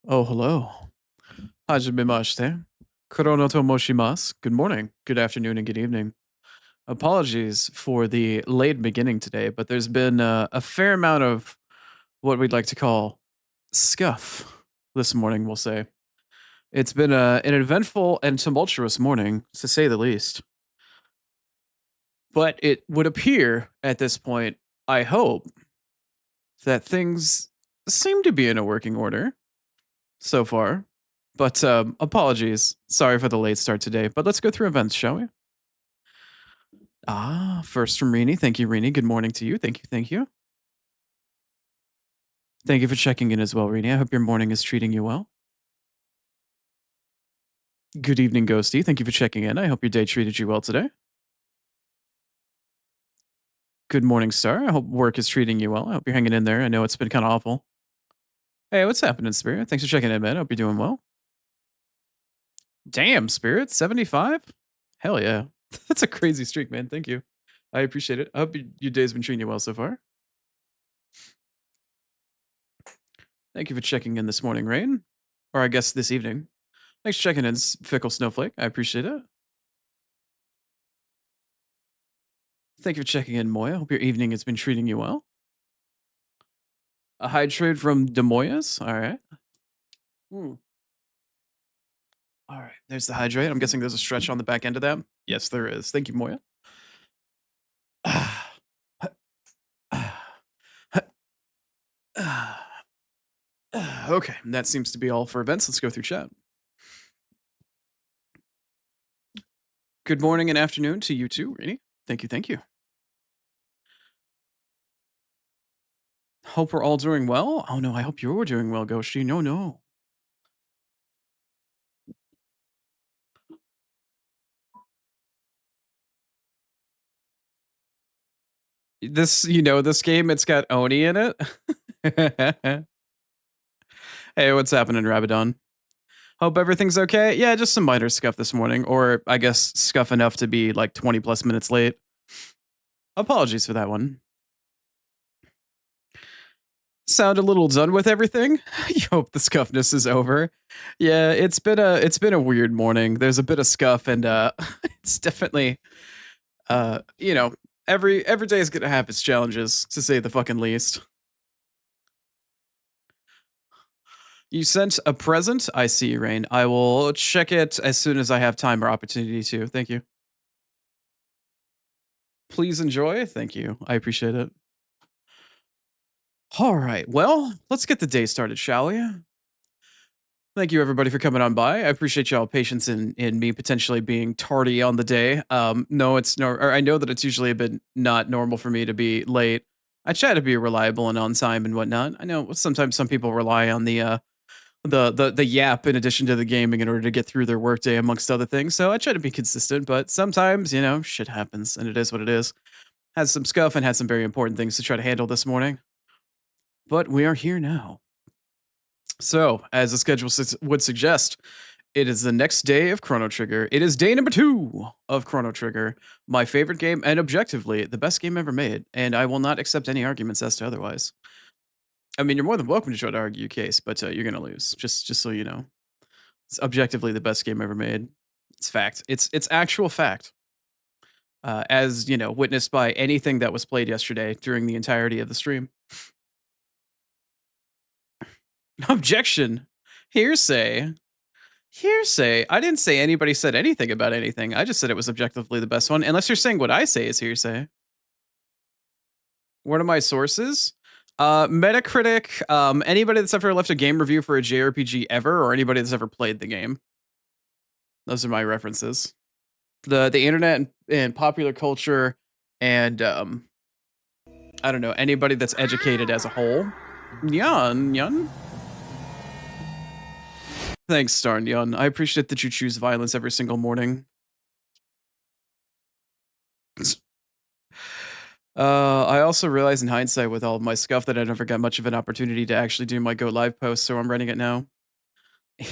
Oh, hello. Hajime Chrono to moshimasu. Good morning, good afternoon, and good evening. Apologies for the late beginning today, but there's been a fair amount of what we'd like to call scuff this morning, we'll say. It's been an eventful and tumultuous morning, to say the least. But it would appear at this point, I hope, that things seem to be in a working order so far. But apologies. Sorry for the late start today. But let's go through events, shall we? First from Rini. Thank you, Rini. Good morning to you. Thank you. Thank you. Thank you for checking in as well, Rini. I hope your morning is treating you well. Good evening, Ghosty. Thank you for checking in. I hope your day treated you well today. Good morning, Star. I hope work is treating you well. I hope you're hanging in there. I know it's been kind of awful. Hey, what's happening, Spirit? Thanks for checking in, man. I hope you're doing well. Damn, Spirit, 75? Hell yeah. That's a crazy streak, man. Thank you. I appreciate it. I hope your day's been treating you well so far. Thank you for checking in this morning, Rain. Or I guess this evening. Thanks for checking in, Fickle Snowflake. I appreciate it. Thank you for checking in, Moya. Hope your evening has been treating you well. A hydrate from Demoyas. All right. Hmm. All right. There's the hydrate. I'm guessing there's a stretch on the back end of that. Yes, there is. Thank you, Moya. Okay, that seems to be all for events. Let's go through chat. Good morning and afternoon to you too, Rini. Thank you. Thank you. Hope we're all doing well. Oh no, I hope you're doing well, Goshi. No, no. This game, it's got Oni in it. Hey, what's happening, Rabadon? Hope everything's okay. Yeah, just some minor scuff this morning, or I guess scuff enough to be like 20 plus minutes late. Apologies for that one. Sound a little done with everything. You hope the scuffness is over. Yeah, it's been a weird morning. There's a bit of scuff, and it's definitely you know every day is gonna have its challenges, to say the fucking least. You sent a present. I see, Rain. I will check it as soon as I have time or opportunity to. Thank you. Please enjoy. Thank you. I appreciate it. All right. Well, let's get the day started, shall we? Thank you, everybody, for coming on by. I appreciate y'all patience in me potentially being tardy on the day. No, it's no. Or I know that it's usually a bit not normal for me to be late. I try to be reliable and on time and whatnot. I know sometimes some people rely on the yap in addition to the gaming in order to get through their workday, amongst other things. So I try to be consistent, but sometimes shit happens, and it is what it is. Has some scuff and had some very important things to try to handle this morning, but we are here now. So, as the schedule would suggest, it is the next day of Chrono Trigger. It is day number 2 of Chrono Trigger, my favorite game, and objectively the best game ever made. And I will not accept any arguments as to otherwise. I mean, you're more than welcome to try to argue your case, but you're gonna lose. Just so you know, it's objectively the best game ever made. It's fact. It's actual fact. As witnessed by anything that was played yesterday during the entirety of the stream. Objection. Hearsay. Hearsay. I didn't say anybody said anything about anything. I just said it was objectively the best one. Unless you're saying what I say is hearsay. What are my sources? Metacritic. Anybody that's ever left a game review for a JRPG ever, or anybody that's ever played the game. Those are my references. The internet and popular culture, and I don't know, anybody that's educated as a whole. Yan Yan. Thanks, Starn Yan. I appreciate that you choose violence every single morning. I also realize in hindsight with all of my scuff that I never got much of an opportunity to actually do my go live post, so I'm running it now.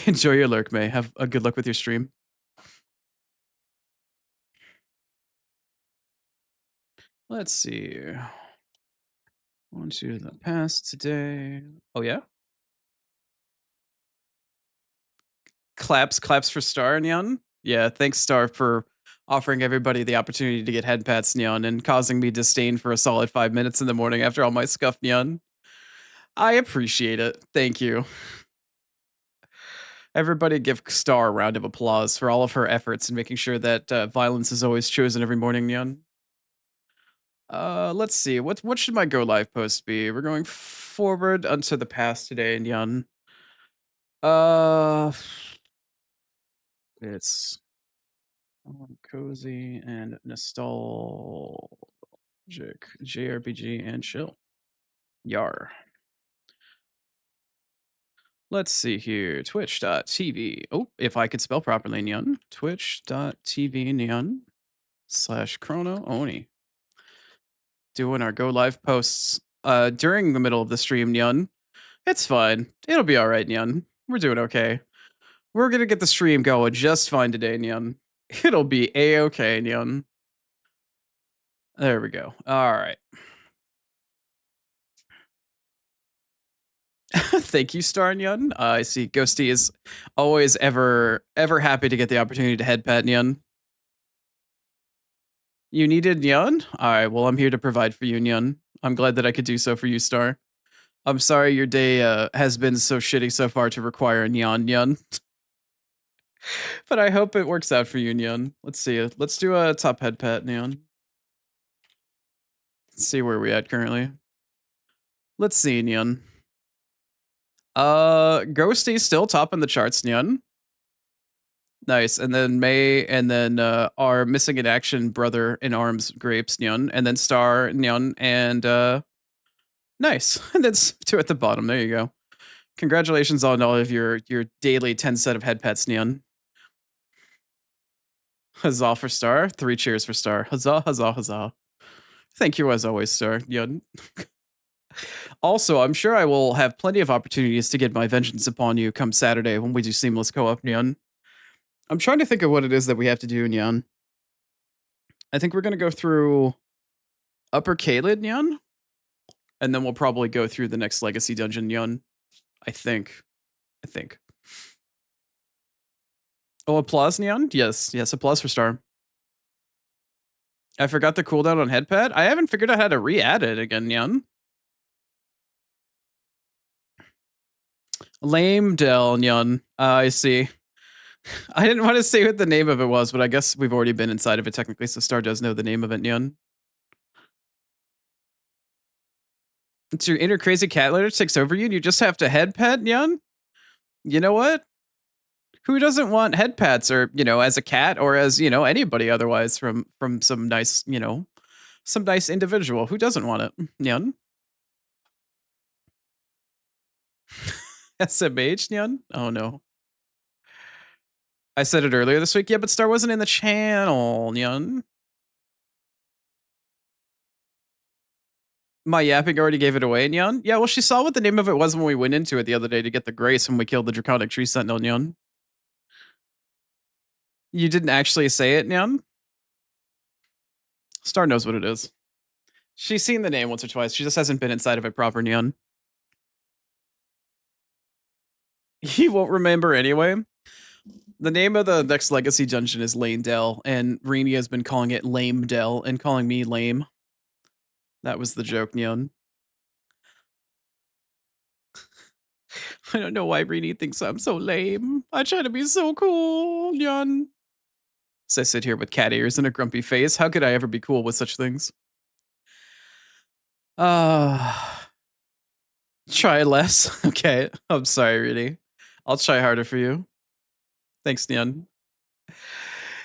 Enjoy your lurk, May. Have a good luck with your stream. Let's see. On to the past today. Oh yeah? Claps for Star, Nyan. Yeah, thanks, Star, for offering everybody the opportunity to get head pats, Nyan, and causing me disdain for a solid 5 minutes in the morning after all my scuff, Nyan. I appreciate it. Thank you. Everybody give Star a round of applause for all of her efforts in making sure that violence is always chosen every morning, Nyan. Let's see. What should my go live post be? We're going forward unto the past today, Nyan. Uh, it's cozy and nostalgic JRPG and chill. Yar. Let's see here. Twitch.tv. Oh, if I could spell properly, Nyan. Twitch.tv Nyan / CronoOni. Doing our go live posts during the middle of the stream, Nyan. It's fine. It'll be all right, Nyan. We're doing okay. We're gonna get the stream going just fine today, Nyan. It'll be a-okay, Nyan. There we go. All right. Thank you, Star Nyan. I see Ghosty is always ever happy to get the opportunity to head pat Nyan. You needed Nyan? All right, well, I'm here to provide for you, Nyan. I'm glad that I could do so for you, Star. I'm sorry your day has been so shitty so far to require a Nyan. But I hope it works out for you, Nyan. Let's see it. Let's do a top head pat, Nyan. Let's see where we at currently. Let's see, Nyan. Ghosty's still top in the charts, Nyan. Nice. And then May, and then our missing in action brother in arms, Grapes, Nyan, and then Star, Nyan, and nice. And then two at the bottom. There you go. Congratulations on all of your daily 10 set of head pets, Nyan. Huzzah for Star. 3 cheers for Star. Huzzah, huzzah, huzzah. Thank you as always, Star. Nyan. Also, I'm sure I will have plenty of opportunities to get my vengeance upon you come Saturday when we do seamless co-op, Nyan. I'm trying to think of what it is that we have to do, Nyan. I think we're gonna go through Upper Kaled, Nyan, and then we'll probably go through the next Legacy dungeon, Nyan. I think. Oh, applause, Nyan? Yes, applause for Star. I forgot the cooldown on headpad. I haven't figured out how to re-add it again, Nyan. Lame Dell, Nyan. I see. I didn't want to say what the name of it was, but I guess we've already been inside of it technically, so Star does know the name of it, Nyan. It's your inner crazy cat litter takes over you and you just have to head pet, Nyan? You know what? Who doesn't want head pats or, as a cat or as, anybody otherwise from some nice, some nice individual? Who doesn't want it? Nyan? SMH, Nyan? Oh no. I said it earlier this week. Yeah, but Star wasn't in the channel, Nyan. My yapping already gave it away, Nyan. Yeah, well, she saw what the name of it was when we went into it the other day to get the grace when we killed the Draconic Tree Sentinel, Nyan. You didn't actually say it, Nyan? Star knows what it is. She's seen the name once or twice. She just hasn't been inside of it proper, Nyan. He won't remember anyway. The name of the next Legacy dungeon is Lane Dell, and Rini has been calling it Lame Dell and calling me lame. That was the joke, Nyan. I don't know why Rini thinks I'm so lame. I try to be so cool, Nyan. As I sit here with cat ears and a grumpy face, how could I ever be cool with such things? Try less. Okay, I'm sorry, Rini. I'll try harder for you. Thanks, Nyan.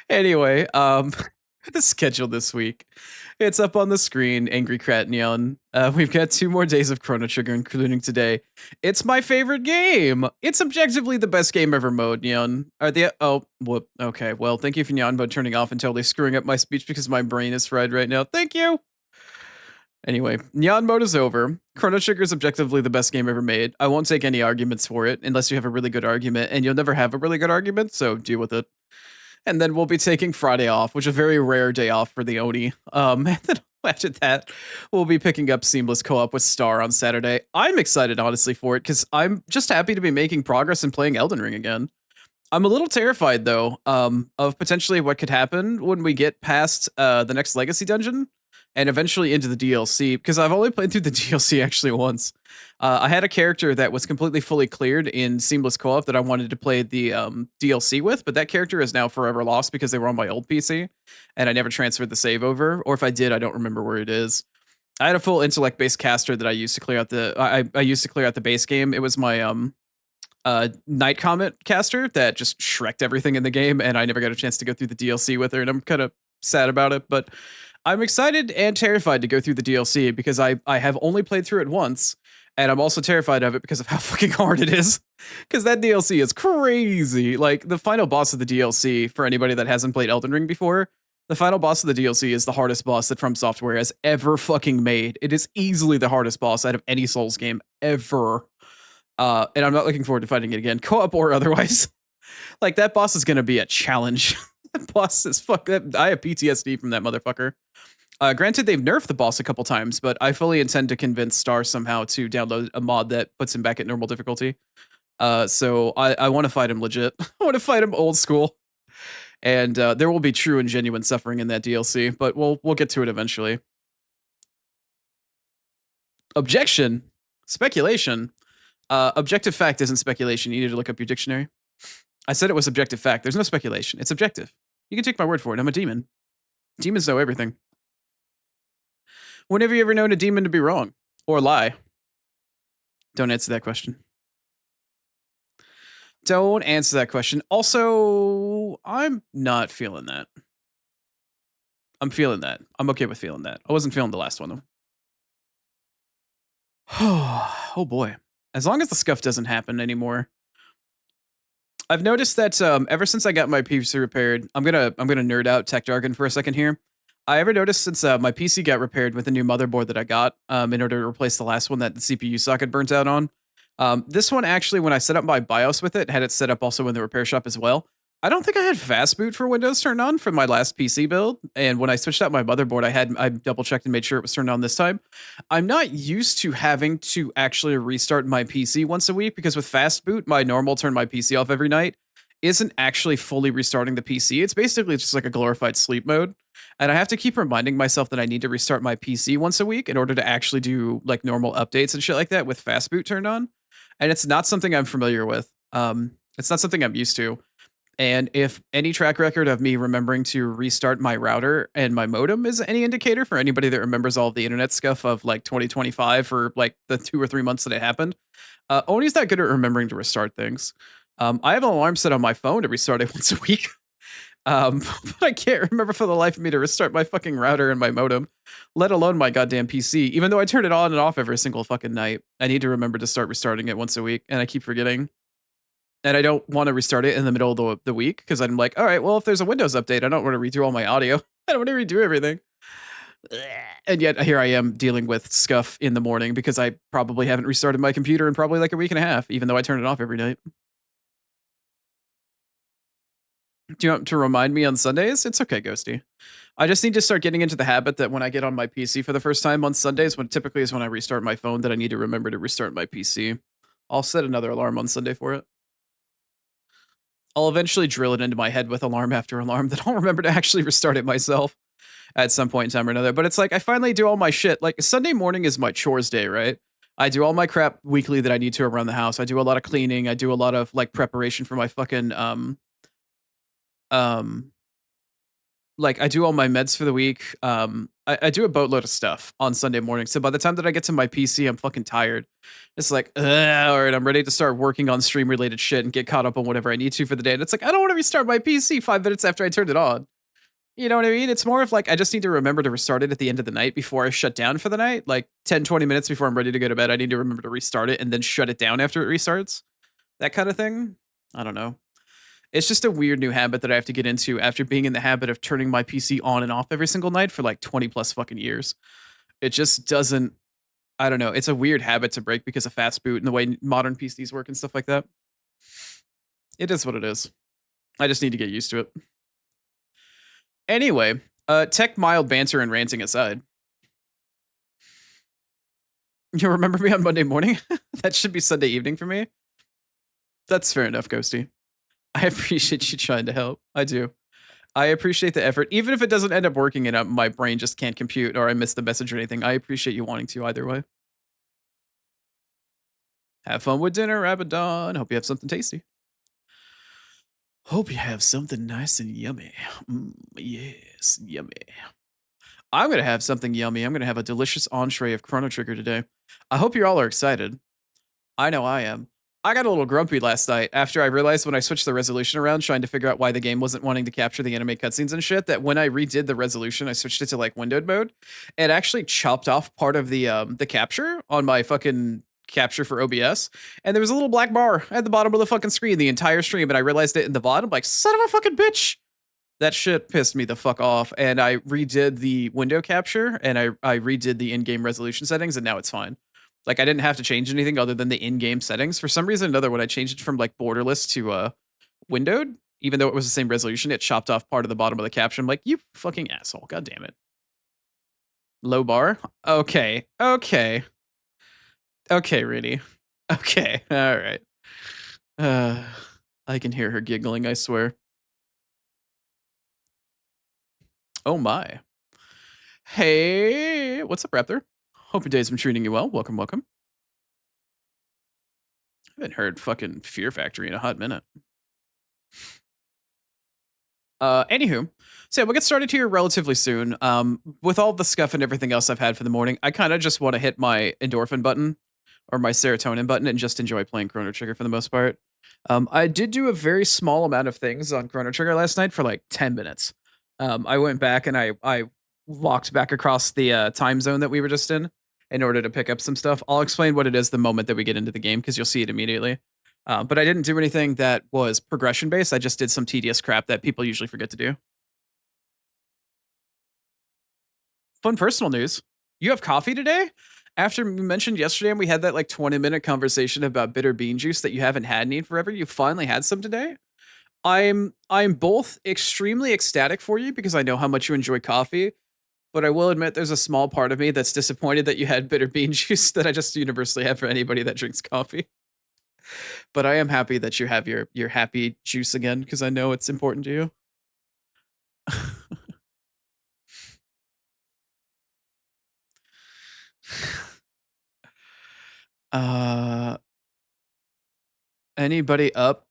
Anyway, the schedule this week. It's up on the screen, Angry Crat Neon. We've got 2 more days of Chrono Trigger, including today. It's my favorite game. It's objectively the best game ever mode, Neon. Whoop. Okay, well, thank you for Neon mode turning off and totally screwing up my speech because my brain is fried right now. Thank you. Anyway, Neon mode is over. Chrono Trigger is objectively the best game ever made. I won't take any arguments for it unless you have a really good argument, and you'll never have a really good argument, so deal with it. And then we'll be taking Friday off, which is a very rare day off for the Oni. And then after that, we'll be picking up Seamless Co-op with Star on Saturday. I'm excited, honestly, for it, because I'm just happy to be making progress and playing Elden Ring again. I'm a little terrified though, of potentially what could happen when we get past the next legacy dungeon and eventually into the DLC. Because I've only played through the DLC actually once. I had a character that was completely fully cleared in seamless co-op that I wanted to play the DLC with, but that character is now forever lost because they were on my old PC, and I never transferred the save over. Or if I did, I don't remember where it is. I had a full intellect based caster that I used to clear out the I used to clear out the base game. It was my Night Comet caster that just shreked everything in the game, and I never got a chance to go through the DLC with her, and I'm kind of sad about it. But I'm excited and terrified to go through the DLC because I have only played through it once, and I'm also terrified of it because of how fucking hard it is. Because that DLC is crazy. Like the final boss of the DLC, for anybody that hasn't played Elden Ring before, the final boss of the DLC is the hardest boss that From Software has ever fucking made. It is easily the hardest boss out of any Souls game ever. And I'm not looking forward to fighting it again, co-op or otherwise. Like that boss is gonna be a challenge. That boss is fuck. I have PTSD from that motherfucker. Granted, they've nerfed the boss a couple times, but I fully intend to convince Star somehow to download a mod that puts him back at normal difficulty. So I want to fight him legit. I want to fight him old school, and there will be true and genuine suffering in that DLC, but we'll get to it eventually. Objection, speculation. Objective fact isn't speculation. You need to look up your dictionary. I said it was objective fact. There's no speculation. It's objective. You can take my word for it. I'm a demon. Demons know everything. When have you ever known a demon to be wrong or lie? Don't answer that question. Don't answer that question. Also, I'm not feeling that. I'm feeling that. I'm okay with feeling that. I wasn't feeling the last one though. Oh boy. As long as the scuff doesn't happen anymore. I've noticed that ever since I got my PC repaired, I'm gonna nerd out tech jargon for a second here. I ever noticed since my PC got repaired with the new motherboard that I got in order to replace the last one that the CPU socket burnt out on. This one actually, when I set up my BIOS with it, had it set up also in the repair shop as well. I don't think I had fast boot for Windows turned on from my last PC build, and when I switched out my motherboard, I double checked and made sure it was turned on this time. I'm not used to having to actually restart my PC once a week because with fast boot, my normal turn my PC off every night isn't actually fully restarting the PC. It's basically just like a glorified sleep mode. And I have to keep reminding myself that I need to restart my PC once a week in order to actually do like normal updates and shit like that with fast boot turned on. And it's not something I'm familiar with. It's not something I'm used to. And if any track record of me remembering to restart my router and my modem is any indicator for anybody that remembers all of the internet stuff of like 2025 or like the 2 or 3 months that it happened, Oni's not good at remembering to restart things. I have an alarm set on my phone to restart it once a week. But I can't remember for the life of me to restart my fucking router and my modem, let alone my goddamn PC. Even though I turn it on and off every single fucking night, I need to remember to start restarting it once a week, and I keep forgetting. And I don't want to restart it in the middle of the week because I'm like, all right, well, if there's a Windows update, I don't want to redo all my audio. I don't want to redo everything. And yet here I am dealing with scuff in the morning because I probably haven't restarted my computer in probably like a week and a half, even though I turn it off every night. Do you want to remind me on Sundays? It's okay, Ghosty. I just need to start getting into the habit that when I get on my PC for the first time on Sundays, when typically is when I restart my phone, that I need to remember to restart my PC. I'll set another alarm on Sunday for it. I'll eventually drill it into my head with alarm after alarm that I'll remember to actually restart it myself at some point in time or another. But it's like I finally do all my shit. Like Sunday morning is my chores day, right? I do all my crap weekly that I need to around the house. I do a lot of cleaning. I do a lot of like preparation for my fucking um like I do all my meds for the week. I do a boatload of stuff on Sunday morning. So by the time that I get to my PC, I'm fucking tired. It's like, all right, I'm ready to start working on stream related shit and get caught up on whatever I need to for the day. And it's like, I don't want to restart my PC 5 minutes after I turned it on. You know what I mean? It's more of like, I just need to remember to restart it at the end of the night before I shut down for the night. Like 10, 20 minutes before I'm ready to go to bed, I need to remember to restart it and then shut it down after it restarts. That kind of thing. I don't know. It's just a weird new habit that I have to get into after being in the habit of turning my PC on and off every single night for like 20 plus fucking years. It just doesn't, I don't know. It's a weird habit to break because of fast boot and the way modern PCs work and stuff like that. It is what it is. I just need to get used to it. Anyway, tech mild banter and ranting aside. You remember me on Monday morning? That should be Sunday evening for me. That's fair enough, Ghosty. I appreciate you trying to help. I do. I appreciate the effort. Even if it doesn't end up working and my brain just can't compute or I miss the message or anything, I appreciate you wanting to either way. Have fun with dinner, Abaddon. Hope you have something tasty. Hope you have something nice and yummy. Yes, yummy. I'm gonna have something yummy. I'm gonna have a delicious entree of Chrono Trigger today. I hope you all are excited. I know I am. I got a little grumpy last night after I realized when I switched the resolution around trying to figure out why the game wasn't wanting to capture the anime cutscenes and shit, that when I redid the resolution, I switched it to like windowed mode. It actually chopped off part of the capture on my fucking capture for OBS. And there was a little black bar at the bottom of the fucking screen the entire stream, and I realized it in the VOD. I'm like, son of a fucking bitch. That shit pissed me the fuck off, and I redid the window capture, and I redid the in-game resolution settings, and now it's fine. Like, I didn't have to change anything other than the in-game settings. For some reason or another, when I changed it from, like, borderless to, windowed, even though it was the same resolution, it chopped off part of the bottom of the caption. I'm like, "You fucking asshole, god damn it." Low bar? Okay, okay. Okay, Reedy. Okay, alright. Uh, I can hear her giggling, I swear. Oh my. Hey, what's up, Raptor? Hope your day's been treating you well. Welcome, welcome. I haven't heard fucking Fear Factory in a hot minute. Anywho, so yeah, we'll get started here relatively soon. With all the scuff and everything else I've had for the morning, I kind of just want to hit my endorphin button or my serotonin button and just enjoy playing Chrono Trigger for the most part. I did do a very small amount of things on Chrono Trigger last night for like 10 minutes. I went back and I walked back across the time zone that we were just in order to pick up some stuff. I'll explain what it is the moment that we get into the game because you'll see it immediately. But I didn't do anything that was progression based. I just did some tedious crap that people usually forget to do. Fun personal news. You have coffee today? After we mentioned yesterday and we had that like 20-minute conversation about bitter bean juice that you haven't had any forever, you finally had some today? I'm both extremely ecstatic for you because I know how much you enjoy coffee, but I will admit there's a small part of me that's disappointed that you had bitter bean juice that I just universally have for anybody that drinks coffee. But I am happy that you have your happy juice again because I know it's important to you. Uh, anybody up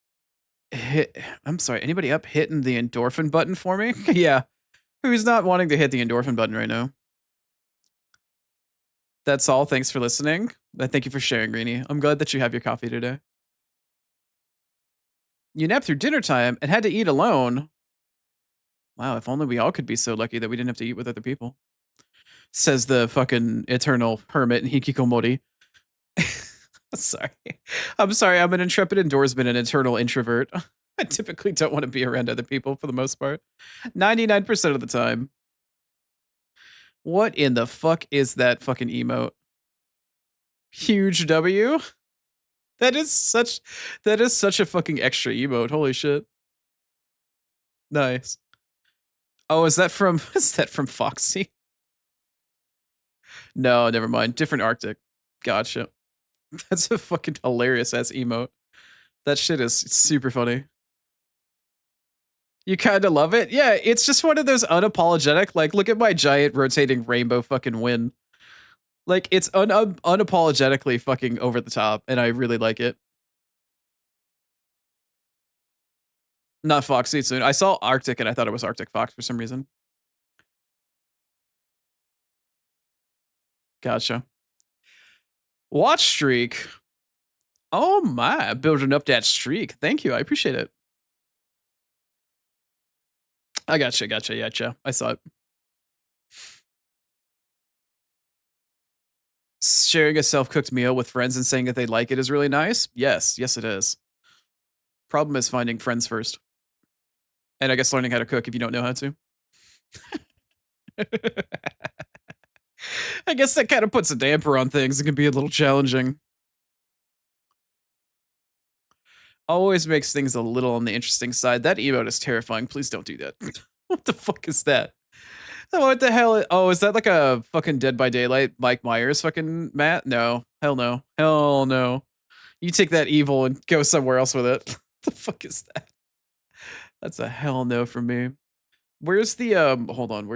hit I'm sorry, anybody up hitting the endorphin button for me? Yeah. Who's not wanting to hit the endorphin button right now? That's all. Thanks for listening. Thank you for sharing, Greenie. I'm glad that you have your coffee today. You napped through dinner time and had to eat alone. Wow, if only we all could be so lucky that we didn't have to eat with other people. Says the fucking eternal hermit in Hikikomori. Sorry. I'm sorry. I'm an intrepid indoorsman and eternal introvert. I typically don't want to be around other people for the most part. 99% of the time. What in the fuck is that fucking emote? Huge W? That is such a fucking extra emote. Holy shit. Nice. Oh, is that from is that from Foxy? No, never mind. Different Arctic. Gotcha. That's a fucking hilarious ass emote. That shit is super funny. You kind of love it? Yeah, it's just one of those unapologetic, like, look at my giant rotating rainbow fucking win. Like, it's unapologetically fucking over the top, and I really like it. Not Foxy soon. I saw Arctic and I thought it was Arctic Fox for some reason. Gotcha. Watch streak. Oh my, building up that streak. Thank you. I appreciate it. I gotcha. I saw it. Sharing a self-cooked meal with friends and saying that they like it is really nice. Yes, it is. Problem is finding friends first. And I guess learning how to cook if you don't know how to. I guess that kind of puts a damper on things. It can be a little challenging. Always makes things a little on the interesting side. That emote is terrifying. Please don't do that. What the fuck is that? What the hell? Oh, is that like a fucking Dead by Daylight Mike Myers fucking Matt? No. Hell no. Hell no. You take that evil and go somewhere else with it. What the fuck is that? That's a hell no from me. Where's the hold on,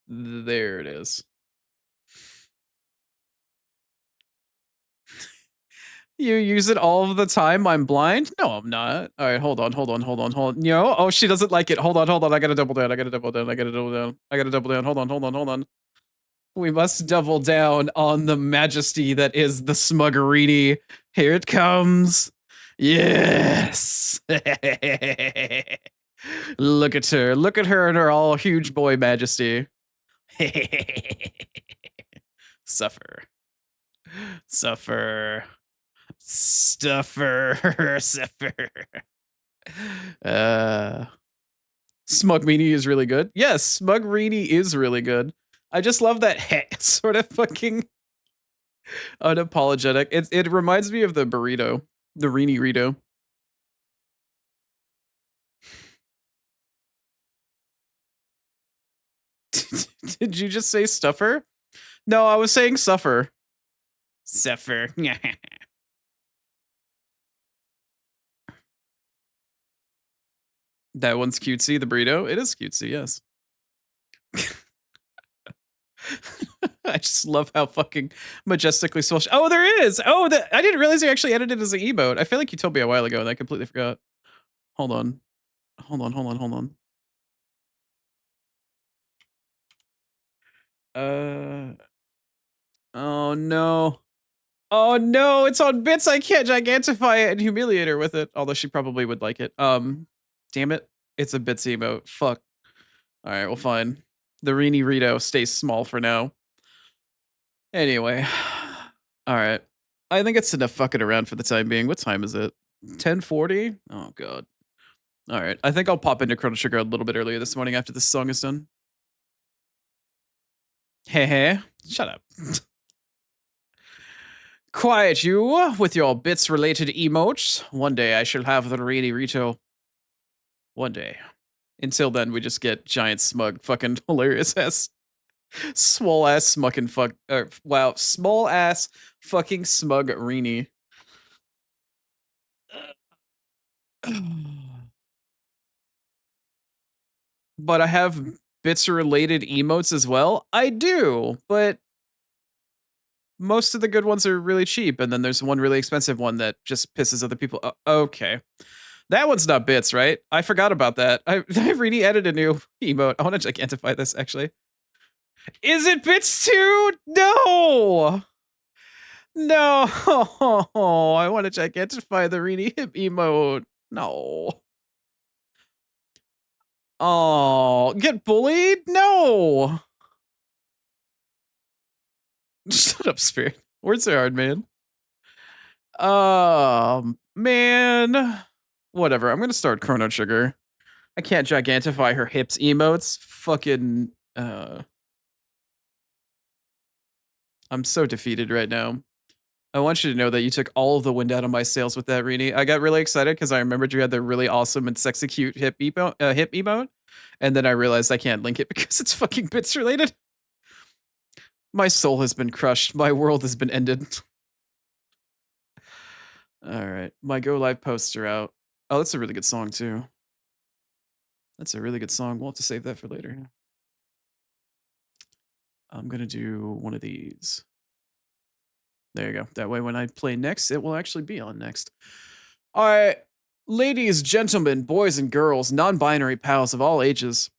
there it is. You use it all of the time, I'm blind? No, I'm not. Alright, hold on. No, oh, she doesn't like it. Hold on, I gotta double down, I gotta double down, hold on. We must double down on the majesty that is the Smuggerini. Here it comes. Yes. Look at her. Look at her in her all huge boy majesty. Suffer. Suffer. Stuffer. Suffer. Smugmeanie is really good. Yes, Smugmeanie is really good. I just love that sort of fucking unapologetic. It reminds me of the burrito, the Rini Rito. Did you just say stuffer? No, I was saying suffer. Suffer. That one's cutesy, the burrito. It is cutesy, yes. I just love how fucking majestically social. Oh, there is. Oh, I didn't realize you actually edited it as an emote. I feel like you told me a while ago and I completely forgot. Hold on. Hold on. Oh no. Oh no, it's on bits. I can't gigantify it and humiliate her with it. Although she probably would like it. Damn it. It's a bits emote. Fuck. Alright, well fine. The Rini Rito stays small for now. Anyway. Alright. I think it's enough fucking around for the time being. What time is it? 10:40? Oh god. Alright. I think I'll pop into Chrono Trigger a little bit earlier this morning after this song is done. Hey. Shut up. Quiet you with your bits related emotes. One day I shall have the Rini Rito. One day. Until then, we just get giant smug fucking hilarious ass small ass smucking fuck wow, small ass fucking smug Rini. But I have bits related emotes as well. I do, but most of the good ones are really cheap, and then there's one really expensive one that just pisses other people. Okay. That one's not bits, right? I forgot about that. I really edited a new emote. I want to gigantify this actually. Is it bits too? No. No. I want to gigantify the Rini hip emote. No. Oh, get bullied? No. Shut up, Spirit. Words are hard, man. Man. Whatever. I'm gonna start Chrono Trigger. I can't gigantify her hips emotes. Fucking I'm so defeated right now. I want you to know that you took all of the wind out of my sails with that, Rini. I got really excited because I remembered you had the really awesome and sexy cute hip emote. And then I realized I can't link it because it's fucking bits related. My soul has been crushed. My world has been ended. All right. My Go Live posts are out. Oh, that's a really good song, too. That's a really good song. We'll have to save that for later. I'm going to do one of these. There you go. That way, when I play next, it will actually be on next. All right. Ladies, gentlemen, boys and girls, non-binary pals of all ages,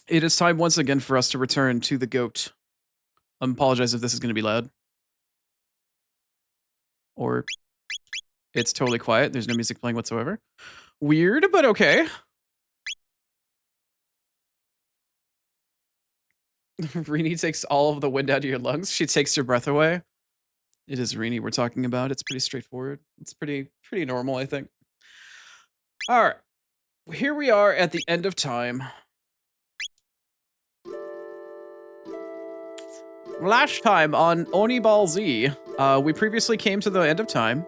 it is time once again for us to return to the GOAT. I apologize if this is going to be loud. Or it's totally quiet. There's no music playing whatsoever. Weird, but okay. Rini takes all of the wind out of your lungs. She takes your breath away. It is Rini we're talking about. It's pretty straightforward. It's pretty normal, I think. All right. Here we are at the end of time. Last time on Oni Ball Z, we previously came to the end of time.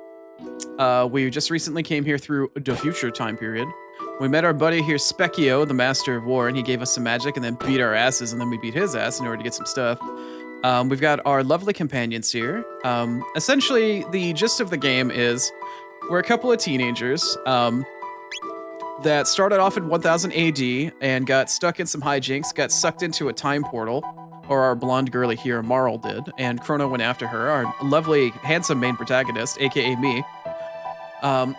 We just recently came here through the future time period. We met our buddy here, Specchio, the Master of War, and he gave us some magic and then beat our asses, and then we beat his ass in order to get some stuff. We've got our lovely companions here. Essentially, the gist of the game is we're a couple of teenagers that started off in 1000 AD and got stuck in some hijinks, got sucked into a time portal, or our blonde girly here, Marl, did, and Chrono went after her, our lovely, handsome main protagonist, aka me.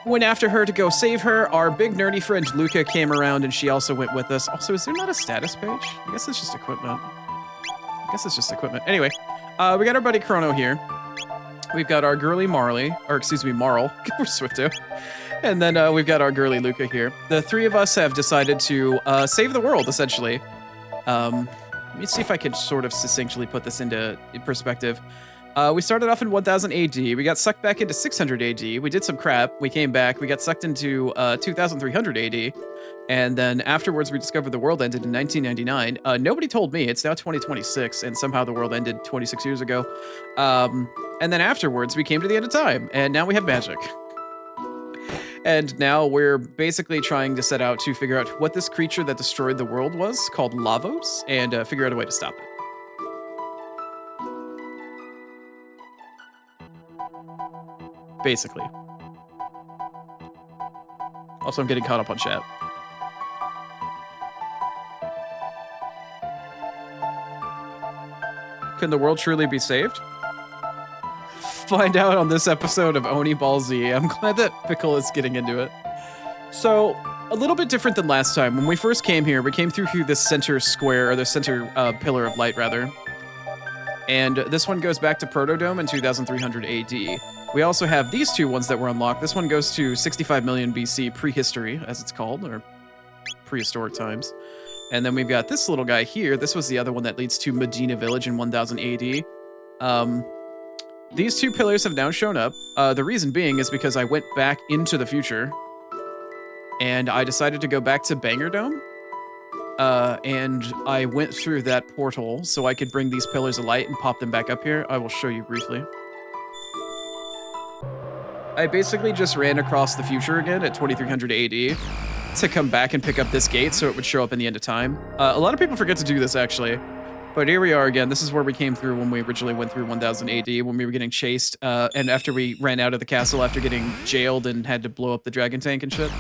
Went after her to go save her. Our big nerdy friend Luca came around and she also went with us. Also, is there not a status page? I guess it's just equipment. Anyway, we got our buddy Chrono here. We've got our girly Marley, or excuse me, Marl. We're Swifto. And then we've got our girly Luca here. The three of us have decided to save the world, essentially. Let me see if I can sort of succinctly put this into perspective. We started off in 1000 AD. We got sucked back into 600 AD. We did some crap. We came back. We got sucked into 2300 AD. And then afterwards, we discovered the world ended in 1999. Nobody told me. It's now 2026, and somehow the world ended 26 years ago. And then afterwards, we came to the end of time, and now we have magic. And now we're basically trying to set out to figure out what this creature that destroyed the world was, called Lavos, and figure out a way to stop it. Basically. Also, I'm getting caught up on chat. Can the world truly be saved? Find out on this episode of Oni Ball Z. I'm glad that Pickle is getting into it. So, a little bit different than last time. When we first came here, we came through this center square, or the center pillar of light, rather. And this one goes back to Protodome in 2300 AD. We also have these two ones that were unlocked. This one goes to 65 million BC prehistory, as it's called, or prehistoric times. And then we've got this little guy here. This was the other one that leads to Medina Village in 1000 AD. These two pillars have now shown up. The reason being is because I went back into the future and I decided to go back to Banger Dome. And I went through that portal so I could bring these pillars of light and pop them back up here. I will show you briefly. I basically just ran across the future again at 2300 AD to come back and pick up this gate so it would show up in the end of time. A lot of people forget to do this, actually. But here we are again. This is where we came through when we originally went through 1000 AD, when we were getting chased, and after we ran out of the castle after getting jailed and had to blow up the dragon tank and shit.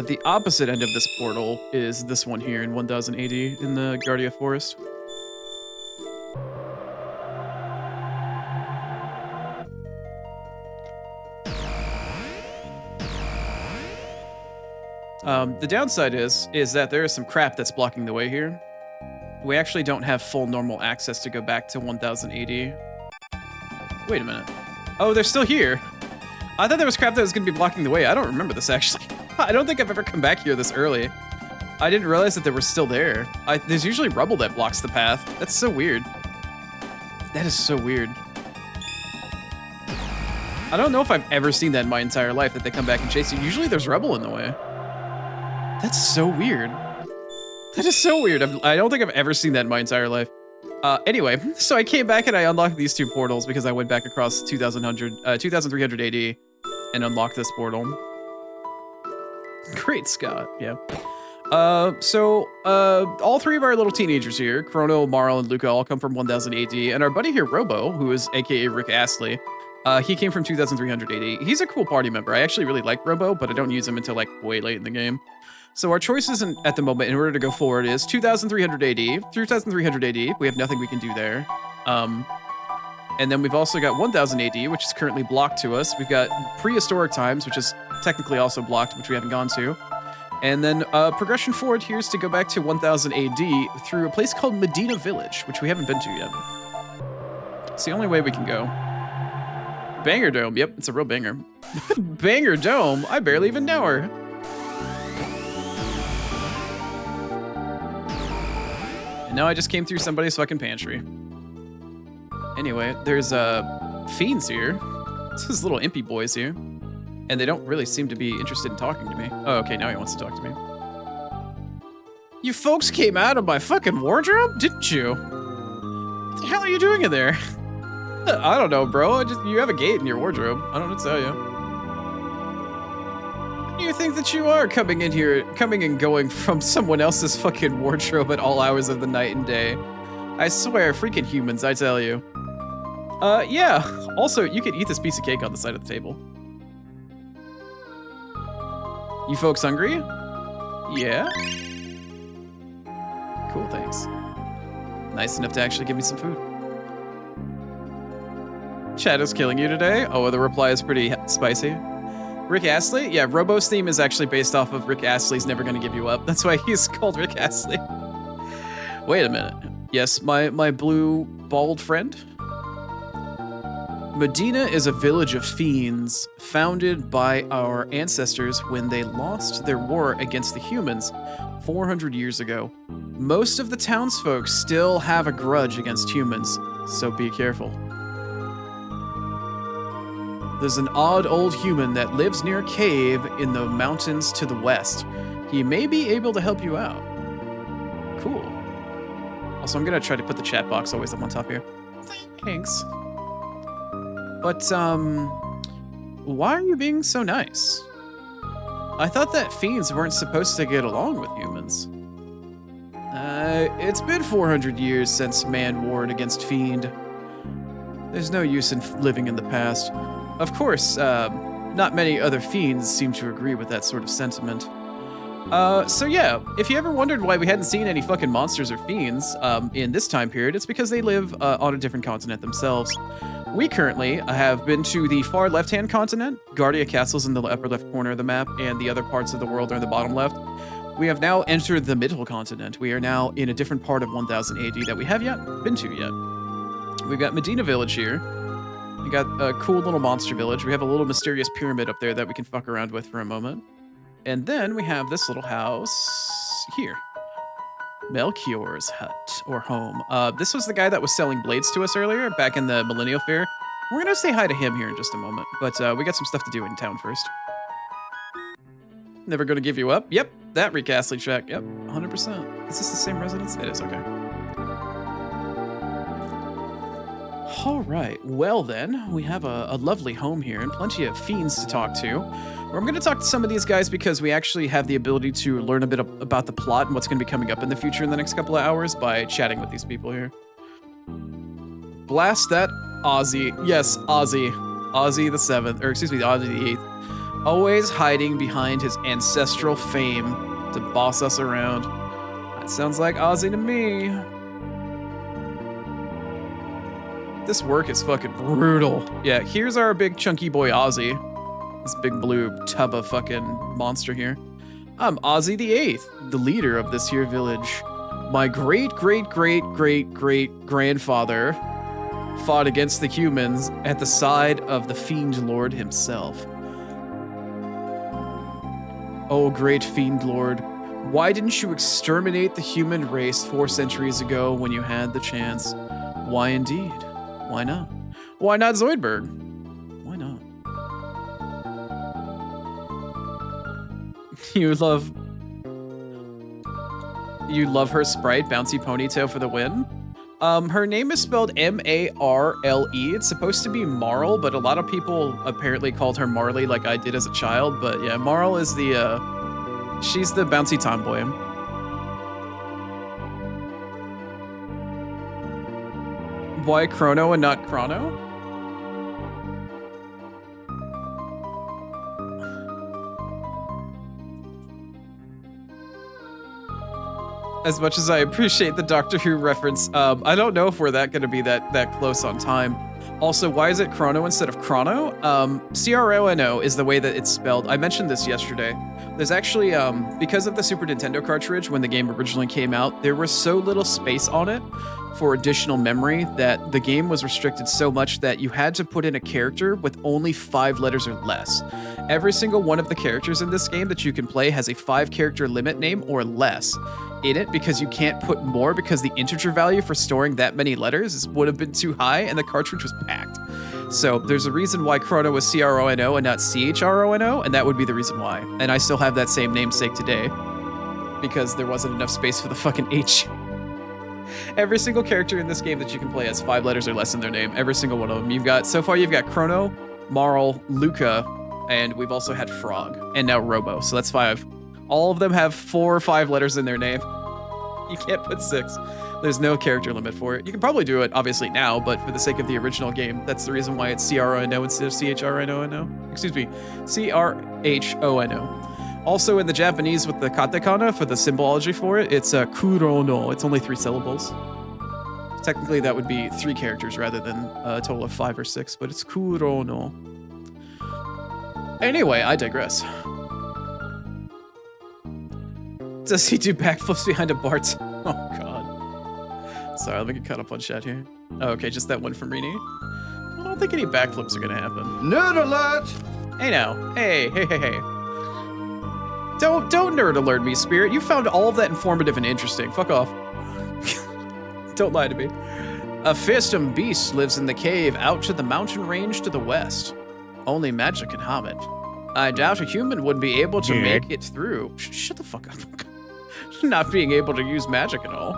The opposite end of this portal is this one here in 1000 AD in the Guardia Forest. The downside is that there is some crap that's blocking the way here. We actually don't have full normal access to go back to 1000 AD. Wait a minute. Oh, they're still here. I thought there was crap that was going to be blocking the way. I don't remember this, actually. I don't think I've ever come back here this early. I didn't realize that they were still there. There's usually rubble that blocks the path. That's so weird. That is so weird. I don't know if I've ever seen that in my entire life, that they come back and chase you. Usually there's rubble in the way. That's so weird. That is so weird. I don't think I've ever seen that in my entire life. Anyway, so I came back and I unlocked these two portals because I went back across 2300 AD and unlocked this portal. Great Scott, yeah. All three of our little teenagers here, Chrono, Marl, and Luca, all come from 1000 AD, and our buddy here, Robo, who is aka Rick Astley, he came from 2300 AD. He's a cool party member. I actually really like Robo, but I don't use him until like way late in the game. So our choices at the moment in order to go forward is 2300 AD. 2300 AD, we have nothing we can do there. And then we've also got 1000 AD, which is currently blocked to us. We've got prehistoric times, which is technically also blocked, which we haven't gone to. And then progression forward here is to go back to 1000 AD through a place called Medina Village, which we haven't been to yet. It's the only way we can go. Banger Dome, yep, it's a real banger. Banger Dome, I barely even know her. And now I just came through somebody's fucking pantry. Anyway, there's fiends here. These little impy boys here. And they don't really seem to be interested in talking to me. Oh, okay, now he wants to talk to me. You folks came out of my fucking wardrobe, didn't you? What the hell are you doing in there? I don't know, bro. You have a gate in your wardrobe. I don't know what to tell you. Who do you think that you are coming in here, coming and going from someone else's fucking wardrobe at all hours of the night and day? I swear, freaking humans, I tell you. Yeah. Also, you can eat this piece of cake on the side of the table. You folks hungry? Yeah? Cool, thanks. Nice enough to actually give me some food. Shadow's killing you today? Oh, the reply is pretty spicy. Rick Astley? Yeah, Robo's theme is actually based off of Rick Astley's Never Gonna Give You Up. That's why he's called Rick Astley. Wait a minute. Yes, my blue bald friend? Medina is a village of fiends founded by our ancestors when they lost their war against the humans 400 years ago. Most of the townsfolk still have a grudge against humans, so be careful. There's an odd old human that lives near a cave in the mountains to the west. He may be able to help you out. Cool. Also, I'm gonna try to put the chat box always up on top here. Thanks. But, why are you being so nice? I thought that fiends weren't supposed to get along with humans. It's been 400 years since man warred against fiend. There's no use in living in the past. Of course, not many other fiends seem to agree with that sort of sentiment. So yeah, if you ever wondered why we hadn't seen any fucking monsters or fiends in this time period, it's because they live on a different continent themselves. We currently have been to the far left-hand continent. Guardia Castle's in the upper left corner of the map, and the other parts of the world are in the bottom left. We have now entered the middle continent. We are now in a different part of 1000 AD that we have been to yet. We've got Medina Village here. We got a cool little monster village. We have a little mysterious pyramid up there that we can fuck around with for a moment. And then we have this little house here. Melchior's hut, or home. This was the guy that was selling blades to us earlier, back in the Millennial Fair. We're gonna say hi to him here in just a moment, but we got some stuff to do in town first. Never gonna give you up? Yep, that Rick Astley check. Yep, 100%. Is this the same residence? It is, okay. All right, well then, we have a lovely home here and plenty of fiends to talk to. I'm going to talk to some of these guys because we actually have the ability to learn a bit about the plot and what's going to be coming up in the future in the next couple of hours by chatting with these people here. Blast that Ozzy. Yes, Ozzy. Ozzy the 7th, or excuse me, Ozzy the 8th. Always hiding behind his ancestral fame to boss us around. That sounds like Ozzy to me. This work is fucking brutal. Yeah, here's our big chunky boy Ozzy. This big blue tub of fucking monster here. I'm Ozzy the 8th, the leader of this here village. My great-great-great-great-great-grandfather fought against the humans at the side of the Fiendlord himself. Oh, great Fiendlord, why didn't you exterminate the human race 4 centuries ago when you had the chance? Why indeed? Why not? Why not Zoidberg? Why not? You love her sprite, Bouncy Ponytail, for the win? Her name is spelled M-A-R-L-E. It's supposed to be Marl, but a lot of people apparently called her Marley like I did as a child. But yeah, Marl is she's the bouncy tomboy. Why Chrono and not Chrono? As much as I appreciate the Doctor Who reference, I don't know if we're going to be that close on time. Also, why is it Chrono instead of Chrono? C-R-O-N-O is the way that it's spelled. I mentioned this yesterday. There's actually, because of the Super Nintendo cartridge, when the game originally came out, there was so little space on it for additional memory that the game was restricted so much that you had to put in a character with only 5 letters or less. Every single one of the characters in this game that you can play has a 5-character limit name or less in it, because you can't put more because the integer value for storing that many letters would have been too high and the cartridge was packed. So there's a reason why Chrono was C-R-O-N-O and not C-H-R-O-N-O, and that would be the reason why. And I still have that same namesake today because there wasn't enough space for the fucking H. Every single character in this game that you can play has 5 letters or less in their name. Every single one of them. So far you've got Chrono, Marl, Luca, and we've also had Frog, and now Robo. So that's 5. All of them have 4 or 5 letters in their name. You can't put 6. There's no character limit for it. You can probably do it, obviously, now, but for the sake of the original game, that's the reason why it's CRONO instead of CHRNO. Excuse me, CRHONO. Also, in the Japanese with the katakana for the symbology for it, it's Chrono. It's only 3 syllables. Technically, that would be 3 characters rather than a total of 5 or 6, but it's Chrono. Anyway, I digress. Does he do backflips behind a bar? Oh, God. Sorry, let me get caught up on chat here. Oh, okay, just that one from Rini. I don't think any backflips are gonna happen. Nerd alert! Hey now. Hey. Don't nerd alert me, Spirit. You found all of that informative and interesting. Fuck off. Don't lie to me. A fearsome beast lives in the cave out to the mountain range to the west. Only magic can harm it. I doubt a human would be able to make it through. Shut the fuck up. Not being able to use magic at all.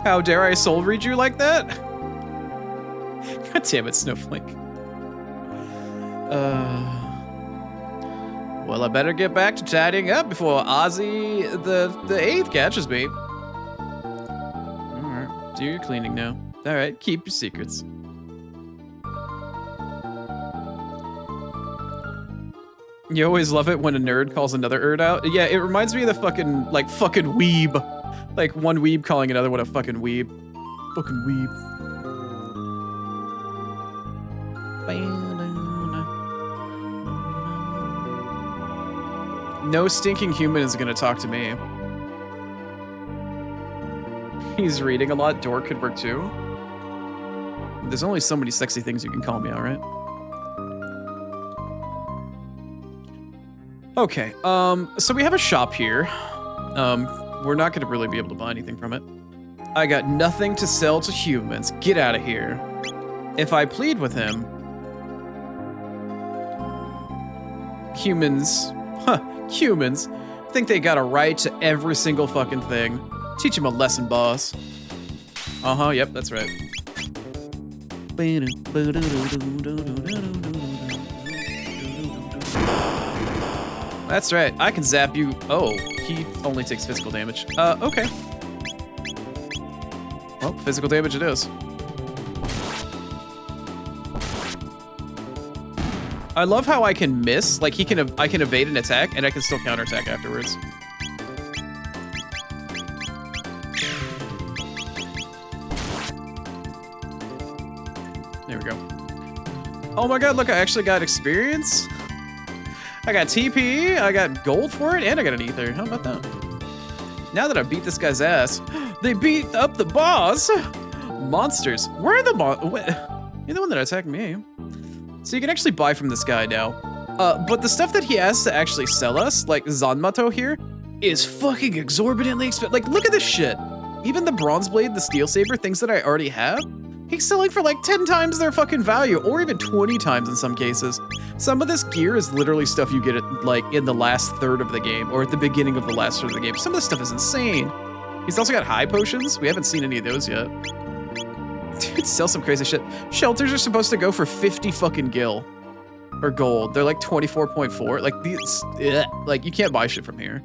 How dare I soul read you like that? God damn it, Snowflake. Well, I better get back to tidying up before Ozzy the 8th catches me. Alright, do your cleaning now. Alright, keep your secrets. You always love it when a nerd calls another nerd out. Yeah, it reminds me of the fucking weeb. Like one weeb calling another one a fucking weeb. Fucking weeb. No stinking human is gonna talk to me. He's reading a lot. Dork could work too. There's only so many sexy things you can call me, alright? Okay, so we have a shop here. We're not gonna really be able to buy anything from it. I got nothing to sell to humans. Get out of here. If I plead with him... Humans think they got a right to every single fucking thing. Teach him a lesson, boss. Uh-huh, yep, that's right. That's right, I can zap you. Oh, he only takes physical damage. Okay. Well, physical damage it is. I love how I can miss. Like, I can evade an attack, and I can still counterattack afterwards. There we go. Oh my god, look, I actually got experience. I got TP, I got gold for it, and I got an ether. How about that? Now that I beat this guy's ass, they beat up the boss! Monsters. Where are the You're the one that attacked me. So you can actually buy from this guy now. But the stuff that he has to actually sell us, like Zanmato here, is fucking exorbitantly expensive. Like, look at this shit. Even the Bronze Blade, the Steel Saber, things that I already have, he's selling for like 10 times their fucking value, or even 20 times in some cases. Some of this gear is literally stuff you get at, like, in the last third of the game, or at the beginning of the last third of the game. Some of this stuff is insane. He's also got high potions. We haven't seen any of those yet. Dude, sell some crazy shit. Shelters are supposed to go for 50 fucking gil. Or gold. They're like 24.4. Like, these, like, you can't buy shit from here.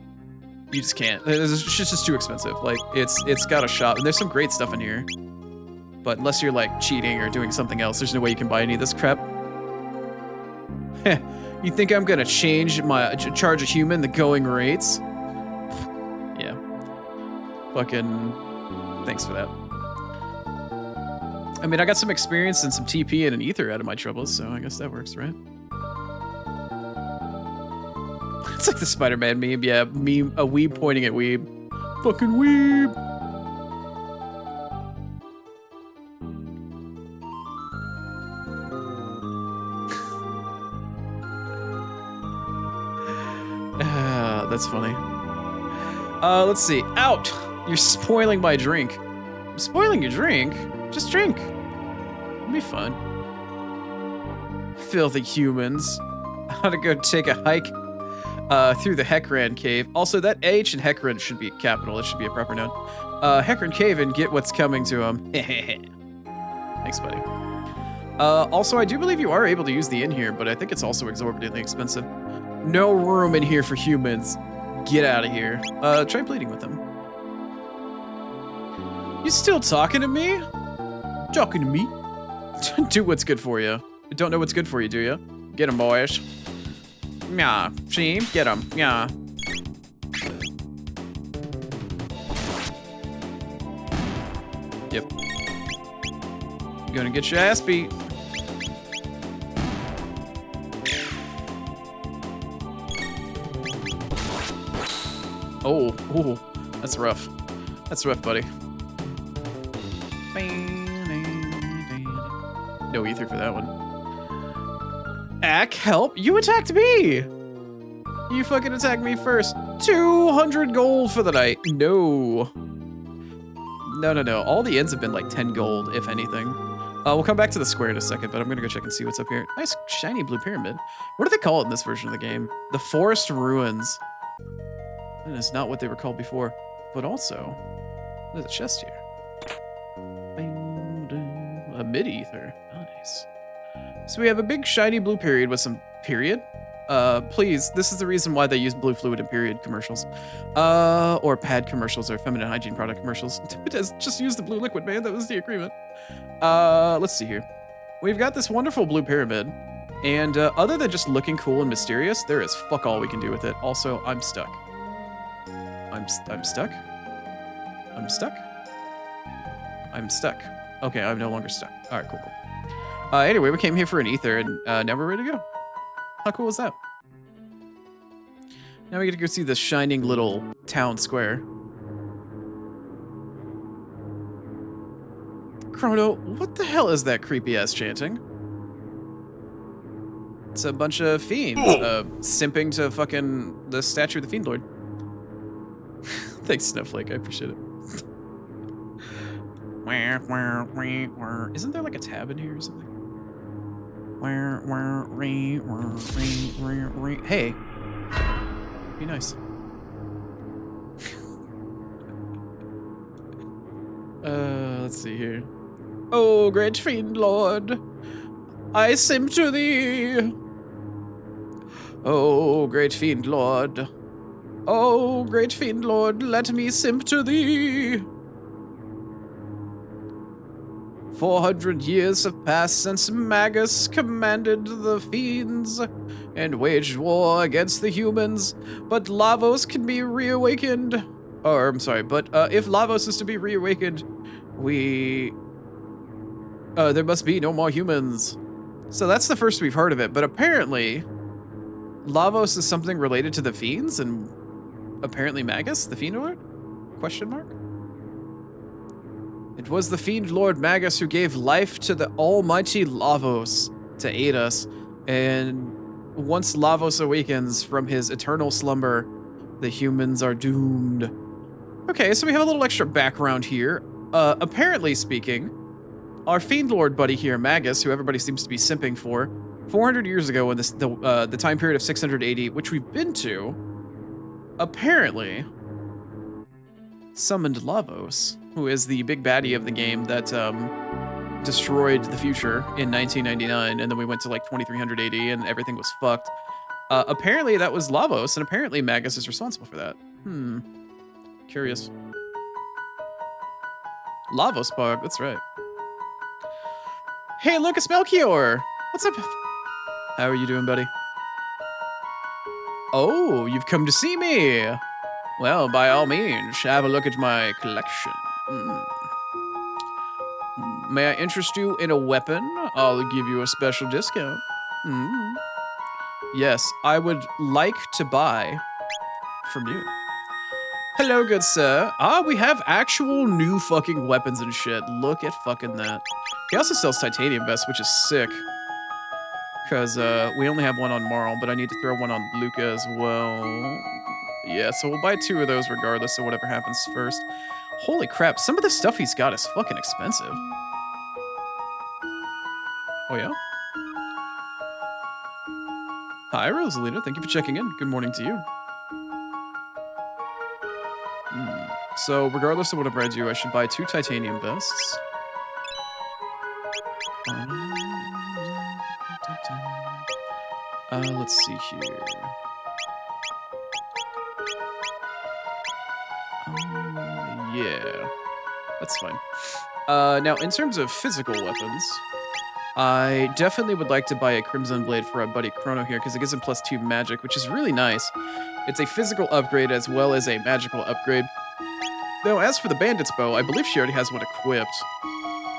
You just can't. It's just too expensive. Like, it's got a shop, and there's some great stuff in here. But unless you're, like, cheating or doing something else, there's no way you can buy any of this crap. You think I'm gonna charge a human the going rates? Yeah. Fucking, thanks for that. I mean, I got some experience and some TP and an ether out of my troubles, so I guess that works, right? It's like the Spider-Man meme, yeah, a weeb pointing at weeb. Fucking weeb! That's funny. Let's see. Out! You're spoiling my drink. I'm spoiling your drink? Just drink. It'll be fun. Filthy humans. How to go take a hike through the Heckran Cave. Also, that H in Heckran should be capital. It should be a proper noun. Heckran Cave and get what's coming to him. Thanks, buddy. Also, I do believe you are able to use the inn here, but I think it's also exorbitantly expensive. No room in here for humans. Get out of here. Try pleading with him. You still talking to me? Talking to me? Do what's good for you. You don't know what's good for you, do you? Get him, boys. Yeah, see? Get him. Yeah. Yep. You're gonna get your ass beat. Oh, that's rough. That's rough, buddy. No ether for that one. Ack, help! You attacked me! You fucking attacked me first. 200 gold for the night. No. No. All the ends have been like 10 gold, if anything. We'll come back to the square in a second, but I'm gonna go check and see what's up here. Nice shiny blue pyramid. What do they call it in this version of the game? The Forest Ruins. That is not what they were called before. But also, there's a chest here. A mid-ether. Nice. So we have a big shiny blue period with some period. Please, this is the reason why they use blue fluid in period commercials. Or pad commercials or feminine hygiene product commercials. Just use the blue liquid, man. That was the agreement. Let's see here. We've got this wonderful blue pyramid. And other than just looking cool and mysterious, there is fuck all we can do with it. Also, I'm stuck. I'm stuck? I'm stuck? I'm stuck. Okay, I'm no longer stuck. All right, cool. Anyway, we came here for an ether, and now we're ready to go. How cool is that? Now we get to go see this shining little town square. Chrono, what the hell is that creepy-ass chanting? It's a bunch of fiends simping to fucking the statue of the Fiendlord. Thanks, Snowflake. I appreciate it. Isn't there like a tab in here or something? Hey. Be nice. Let's see here. Oh, great Fiendlord, I sim to thee. Oh, great Fiendlord. Oh, great Fiendlord, let me simp to thee. 400 years have passed since Magus commanded the fiends and waged war against the humans, but Lavos can be reawakened. Or, I'm sorry, but if Lavos is to be reawakened, there must be no more humans. So that's the first we've heard of it, but apparently Lavos is something related to the fiends, and apparently Magus, the Fiendlord? Question mark? It was the Fiendlord Magus who gave life to the almighty Lavos to aid us, and once Lavos awakens from his eternal slumber, the humans are doomed. Okay, so we have a little extra background here. Apparently speaking, our Fiendlord buddy here, Magus, who everybody seems to be simping for, 400 years ago in the time period of 680, which we've been to, apparently summoned Lavos, who is the big baddie of the game that destroyed the future in 1999, and then we went to like 2300 AD and everything was fucked. Apparently that was Lavos, and apparently Magus is responsible for that. Curious. Lavos bug, that's right. Hey, look, it's Melchior! What's up? How are you doing, buddy? Oh, you've come to see me! Well, by all means, have a look at my collection. May I interest you in a weapon? I'll give you a special discount. Yes, I would like to buy from you. Hello, good sir. We have actual new fucking weapons and shit. Look at fucking that. He also sells titanium vests, which is sick. Because we only have one on Marl, but I need to throw one on Luca as well. Yeah, so we'll buy 2 of those regardless of whatever happens first. Holy crap, some of the stuff he's got is fucking expensive. Oh yeah? Hi, Rosalina. Thank you for checking in. Good morning to you. So, regardless of whatever I do, I should buy 2 titanium vests. Let's see here. Yeah, that's fine. Now, in terms of physical weapons, I definitely would like to buy a Crimson Blade for our buddy Chrono here, because it gives him +2 magic, which is really nice. It's a physical upgrade as well as a magical upgrade. Though, as for the Bandit's Bow, I believe she already has one equipped.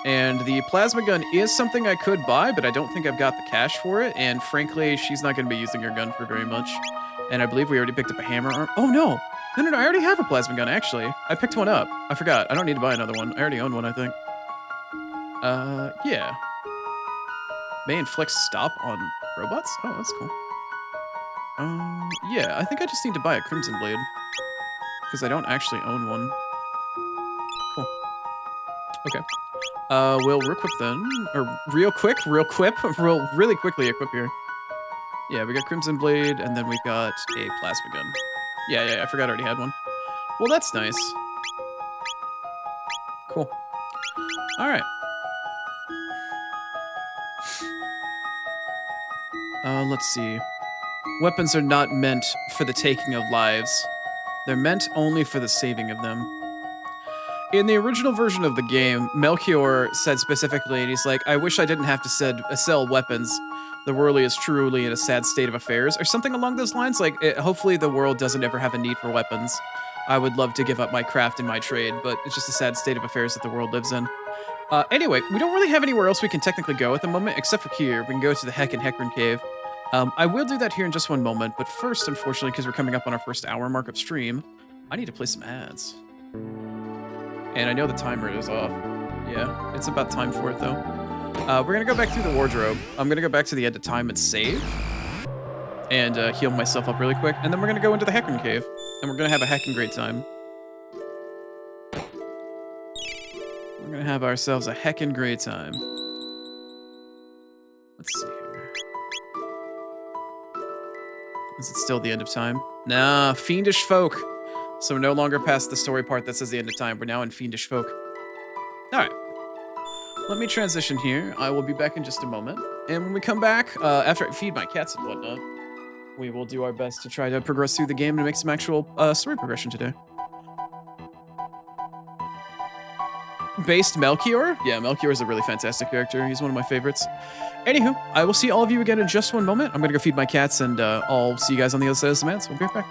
And the plasma gun is something I could buy, but I don't think I've got the cash for it, and frankly, she's not going to be using her gun for very much. And I believe we already picked up a hammer. Oh, no! No, I already have a plasma gun, actually. I picked one up. I forgot. I don't need to buy another one. I already own one, I think. Yeah. May inflict stop on robots? Oh, that's cool. Yeah, I think I just need to buy a Crimson Blade. Because I don't actually own one. Cool. Okay. We'll real-equip then. Or really quickly equip here. Yeah, we got Crimson Blade, and then we've got a Plasma Gun. Yeah, I forgot I already had one. Well, that's nice. Cool. Alright. Let's see. Weapons are not meant for the taking of lives. They're meant only for the saving of them. In the original version of the game, Melchior said specifically, and he's like, I wish I didn't have to sell weapons. The world is truly in a sad state of affairs, or something along those lines. Like, hopefully the world doesn't ever have a need for weapons. I would love to give up my craft and my trade, but it's just a sad state of affairs that the world lives in. Anyway, we don't really have anywhere else we can technically go at the moment, except for here. We can go to the Hecarim Cave. I will do that here in just one moment, but first, unfortunately, because we're coming up on our first hour mark of stream, I need to play some ads. And I know the timer is off. Yeah, it's about time for it, though. We're gonna go back through the wardrobe. I'm gonna go back to the end of time and save. And heal myself up really quick. And then we're gonna go into the Hecarim Cave. And we're gonna have a heckin' great time. We're gonna have ourselves a heckin' great time. Let's see here. Is it still the end of time? Nah, Fiendish Folk. So we're no longer past the story part that says the end of time. We're now in Fiendish Folk. Alright. Let me transition here. I will be back in just a moment. And when we come back, after I feed my cats and whatnot, we will do our best to try to progress through the game and make some actual story progression today. Based Melchior? Yeah, Melchior is a really fantastic character. He's one of my favorites. Anywho, I will see all of you again in just one moment. I'm going to go feed my cats, and I'll see you guys on the other side of the mats. We'll be right back.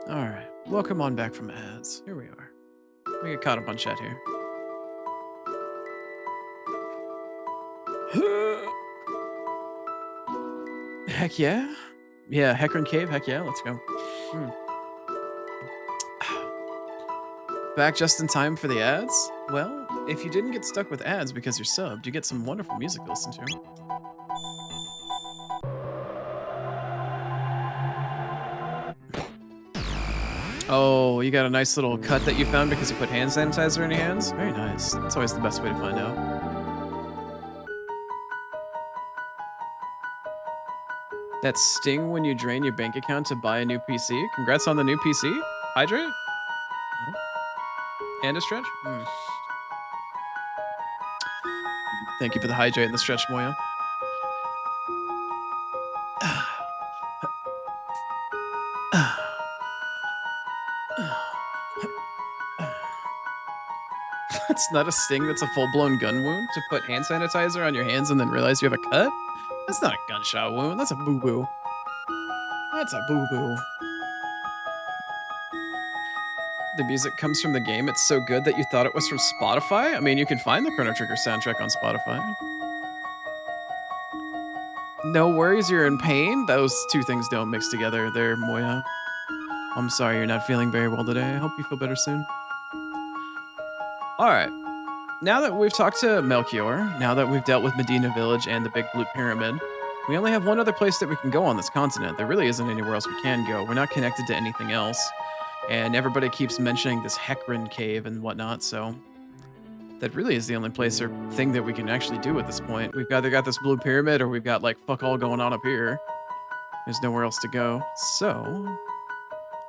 Alright, welcome on back from ads. Here we are. We get caught up on chat here. Heck yeah. Yeah, Heckran Cave, heck yeah, let's go. Back just in time for the ads? Well, if you didn't get stuck with ads because you're subbed, you get some wonderful music to listen to. Oh, you got a nice little cut that you found because you put hand sanitizer in your hands? Very nice. That's always the best way to find out. That sting when you drain your bank account to buy a new PC? Congrats on the new PC? Hydrate? And a stretch? Thank you for the hydrate and the stretch, Moya. That's not a sting, that's a full-blown gun wound? To put hand sanitizer on your hands and then realize you have a cut? That's not a gunshot wound, that's a boo-boo. That's a boo-boo. The music comes from the game, it's so good that you thought it was from Spotify? I mean, you can find the Chrono Trigger soundtrack on Spotify. No worries, you're in pain? Those two things don't mix together there, Moya. I'm sorry you're not feeling very well today. I hope you feel better soon. Alright. Now that we've talked to Melchior, now that we've dealt with Medina Village and the Big Blue Pyramid, we only have one other place that we can go on this continent. There really isn't anywhere else we can go. We're not connected to anything else. And everybody keeps mentioning this Heckran Cave and whatnot, so that really is the only place or thing that we can actually do at this point. We've either got this Blue Pyramid or we've got, like, fuck all going on up here. There's nowhere else to go. So,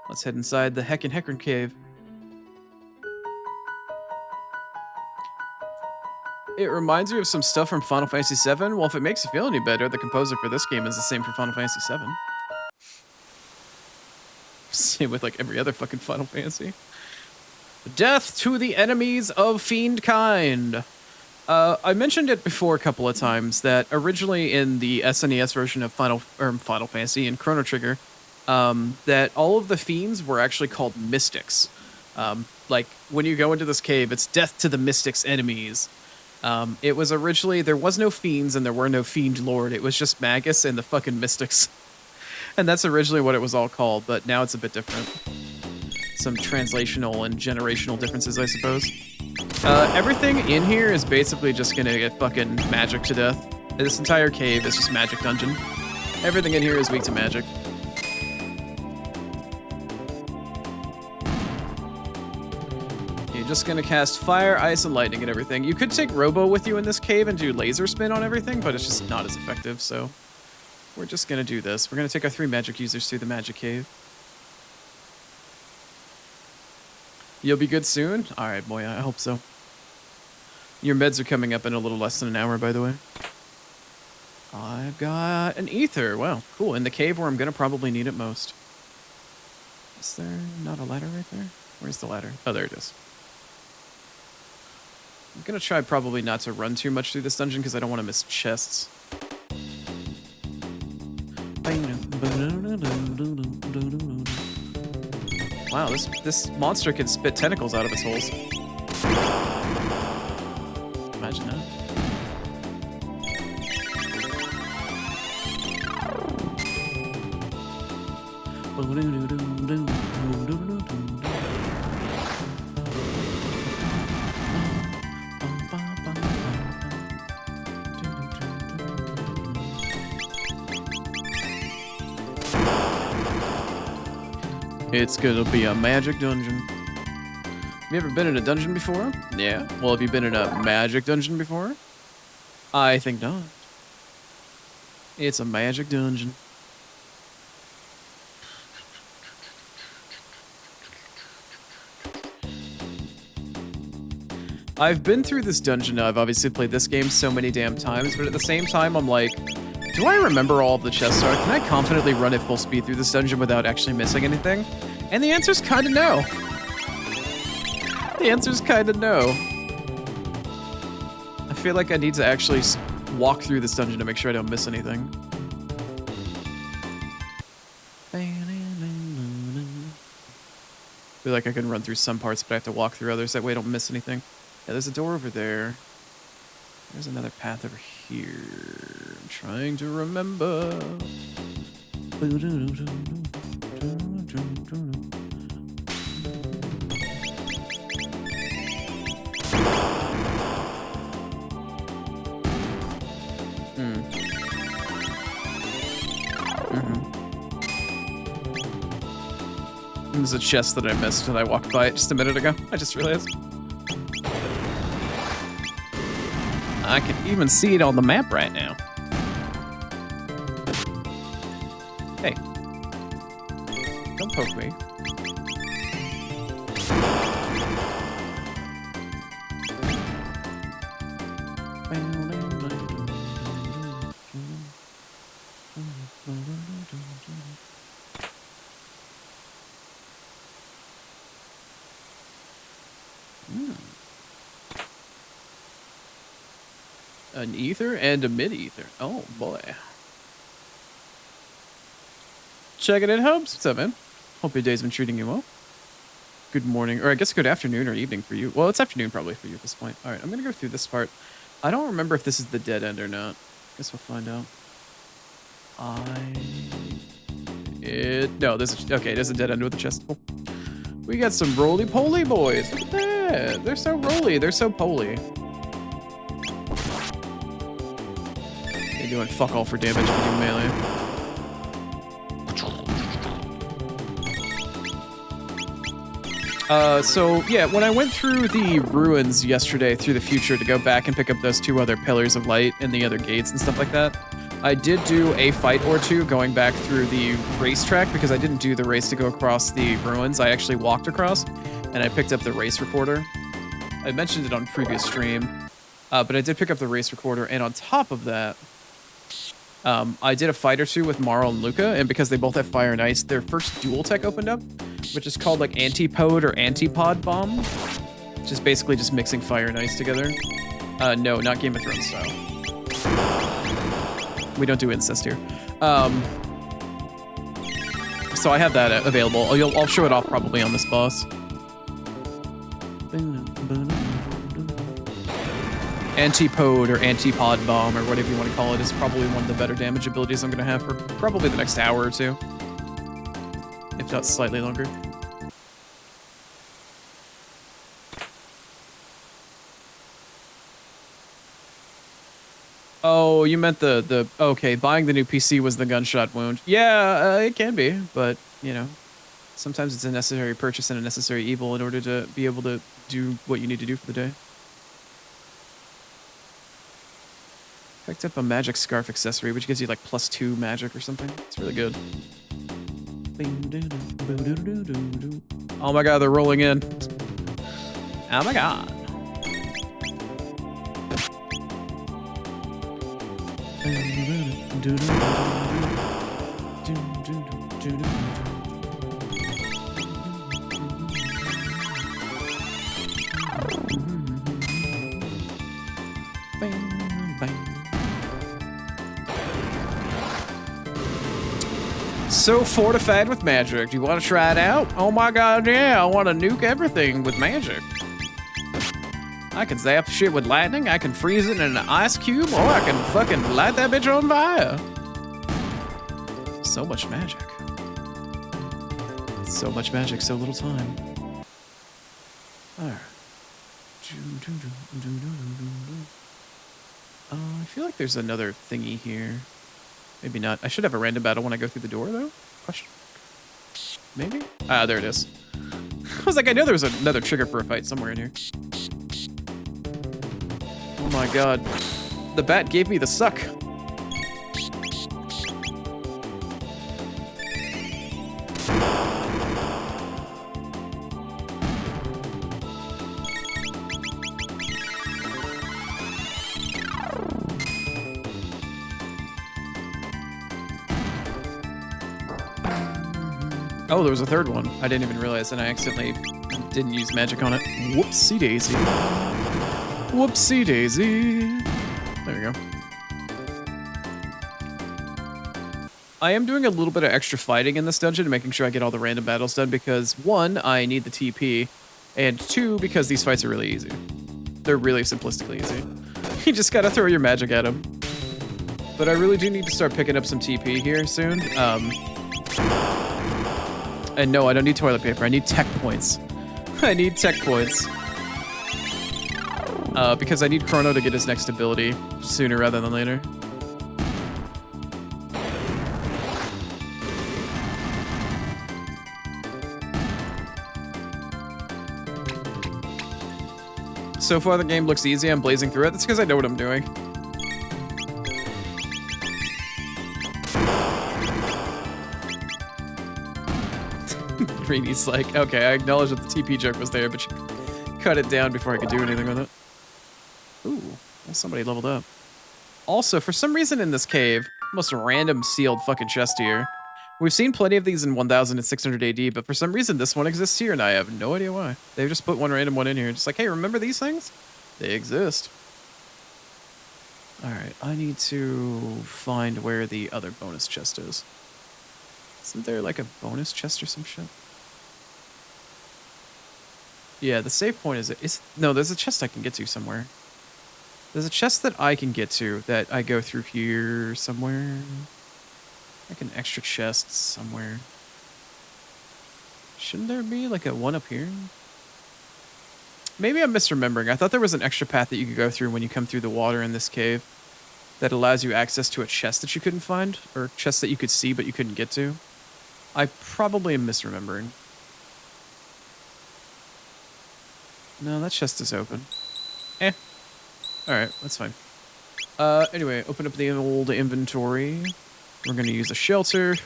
let's head inside the Heckran Cave. It reminds you of some stuff from Final Fantasy VII. Well, if it makes you feel any better, the composer for this game is the same for Final Fantasy VII. Same with like every other fucking Final Fantasy. Death to the enemies of fiend kind. I mentioned it before a couple of times that originally in the SNES version of Final Fantasy and Chrono Trigger, that all of the fiends were actually called mystics. Like when you go into this cave, it's death to the mystics enemies. It was originally, there was no fiends and there were no Fiendlord. It was just Magus and the fucking mystics. And that's originally what it was all called, but now it's a bit different. Some translational and generational differences, I suppose. Everything in here is basically just gonna get fucking magic to death. This entire cave is just magic dungeon. Everything in here is weak to magic. You're just gonna cast fire, ice, and lightning and everything. You could take Robo with you in this cave and do laser spin on everything, but it's just not as effective, so we're just gonna do this. We're gonna take our 3 magic users through the magic cave. You'll be good soon? Alright, Moya, I hope so. Your meds are coming up in a little less than an hour, by the way. I've got an ether. Wow, cool. In the cave where I'm gonna probably need it most. Is there not a ladder right there? Where's the ladder? Oh, there it is. I'm gonna try probably not to run too much through this dungeon because I don't want to miss chests. Wow, this monster can spit tentacles out of its holes. Imagine that. It's gonna be a magic dungeon. Have you ever been in a dungeon before? Yeah. Well, have you been in a magic dungeon before? I think not. It's a magic dungeon. I've been through this dungeon now. I've obviously played this game so many damn times, but at the same time, I'm like, do I remember all of the chests are? Can I confidently run at full speed through this dungeon without actually missing anything? And the answer's kind of no. The answer's kind of no. I feel like I need to actually walk through this dungeon to make sure I don't miss anything. I feel like I can run through some parts, but I have to walk through others. That way I don't miss anything. Yeah, there's a door over there. There's another path over here. I'm trying to remember. There's a chest that I missed and I walked by it just a minute ago. I just realized. I can even see it on the map right now. Hey. Don't poke me. An ether and a mid-ether. Oh, boy. Checking in, Hubs. What's up, man? Hope your day's been treating you well. Good morning, or I guess good afternoon or evening for you. Well, it's afternoon probably for you at this point. All right, I'm going to go through this part. I don't remember if this is the dead end or not. Guess we'll find out. No, there's a dead end with a chest. Cool. We got some roly-poly boys. Look at that. They're so roly. They're so poly. They're doing fuck all for damage when you melee. So yeah, when I went through the ruins yesterday through the future to go back and pick up those 2 other pillars of light and the other gates and stuff like that, I did do a fight or two going back through the racetrack because I didn't do the race to go across the ruins. I actually walked across and I picked up the race recorder. I mentioned it on previous stream, but I did pick up the race recorder, and on top of that, I did a fight or two with Marl and Luca, and because they both have fire and ice, their first dual tech opened up, which is called like Antipode or Antipod Bomb, which is basically just mixing fire and ice together. No, not Game of Thrones style. We don't do incest here. So I have that available. I'll show it off probably on this boss. Antipode or Antipod Bomb or whatever you want to call it is probably one of the better damage abilities I'm going to have for probably the next hour or two. If not slightly longer. Oh, you meant okay, buying the new PC was the gunshot wound. Yeah, it can be, but, you know, sometimes it's a necessary purchase and a necessary evil in order to be able to do what you need to do for the day. Picked up a magic scarf accessory, which gives you like +2 magic or something. It's really good. Oh my god, they're rolling in. Oh my god. So fortified with magic. Do you want to try it out? Oh my god, yeah. I want to nuke everything with magic. I can zap shit with lightning. I can freeze it in an ice cube. Or I can fucking light that bitch on fire. So much magic. So much magic, so little time. Alright. I feel like there's another thingy here. Maybe not. I should have a random battle when I go through the door, though. Question. Maybe? Ah, there it is. I was like, I know there was another trigger for a fight somewhere in here. Oh my god. The bat gave me the suck. Oh, there was a third one. I didn't even realize, and I accidentally didn't use magic on it. Whoopsie daisy. Whoopsie daisy. There we go. I am doing a little bit of extra fighting in this dungeon, making sure I get all the random battles done because, one, I need the TP, and two, because these fights are really easy. They're really simplistically easy. You just gotta throw your magic at them. But I really do need to start picking up some TP here soon. And no, I don't need toilet paper. I need tech points. I need tech points. Because I need Chrono to get his next ability sooner rather than later. So far the game looks easy. I'm blazing through it. That's because I know what I'm doing. Greeny's like, okay, I acknowledge that the TP joke was there, but you cut it down before I could do anything with it. Ooh, well, somebody leveled up. Also, for some reason in this cave, most random sealed fucking chest here. We've seen plenty of these in 1600 AD, but for some reason this one exists here, and I have no idea why. They've just put one random one in here, just like, hey, remember these things? They exist. Alright, I need to find where the other bonus chest is. Isn't there like a bonus chest or some shit? Yeah, the save point is... No, there's a chest I can get to somewhere. There's a chest that I can get to that I go through here somewhere. Like an extra chest somewhere. Shouldn't there be like a one up here? Maybe I'm misremembering. I thought there was an extra path that you could go through when you come through the water in this cave that allows you access to a chest that you couldn't find, or chest that you could see but you couldn't get to. I probably am misremembering. No, that chest is open. Eh. Alright, that's fine. Anyway, open up the old inventory. We're going to use a shelter.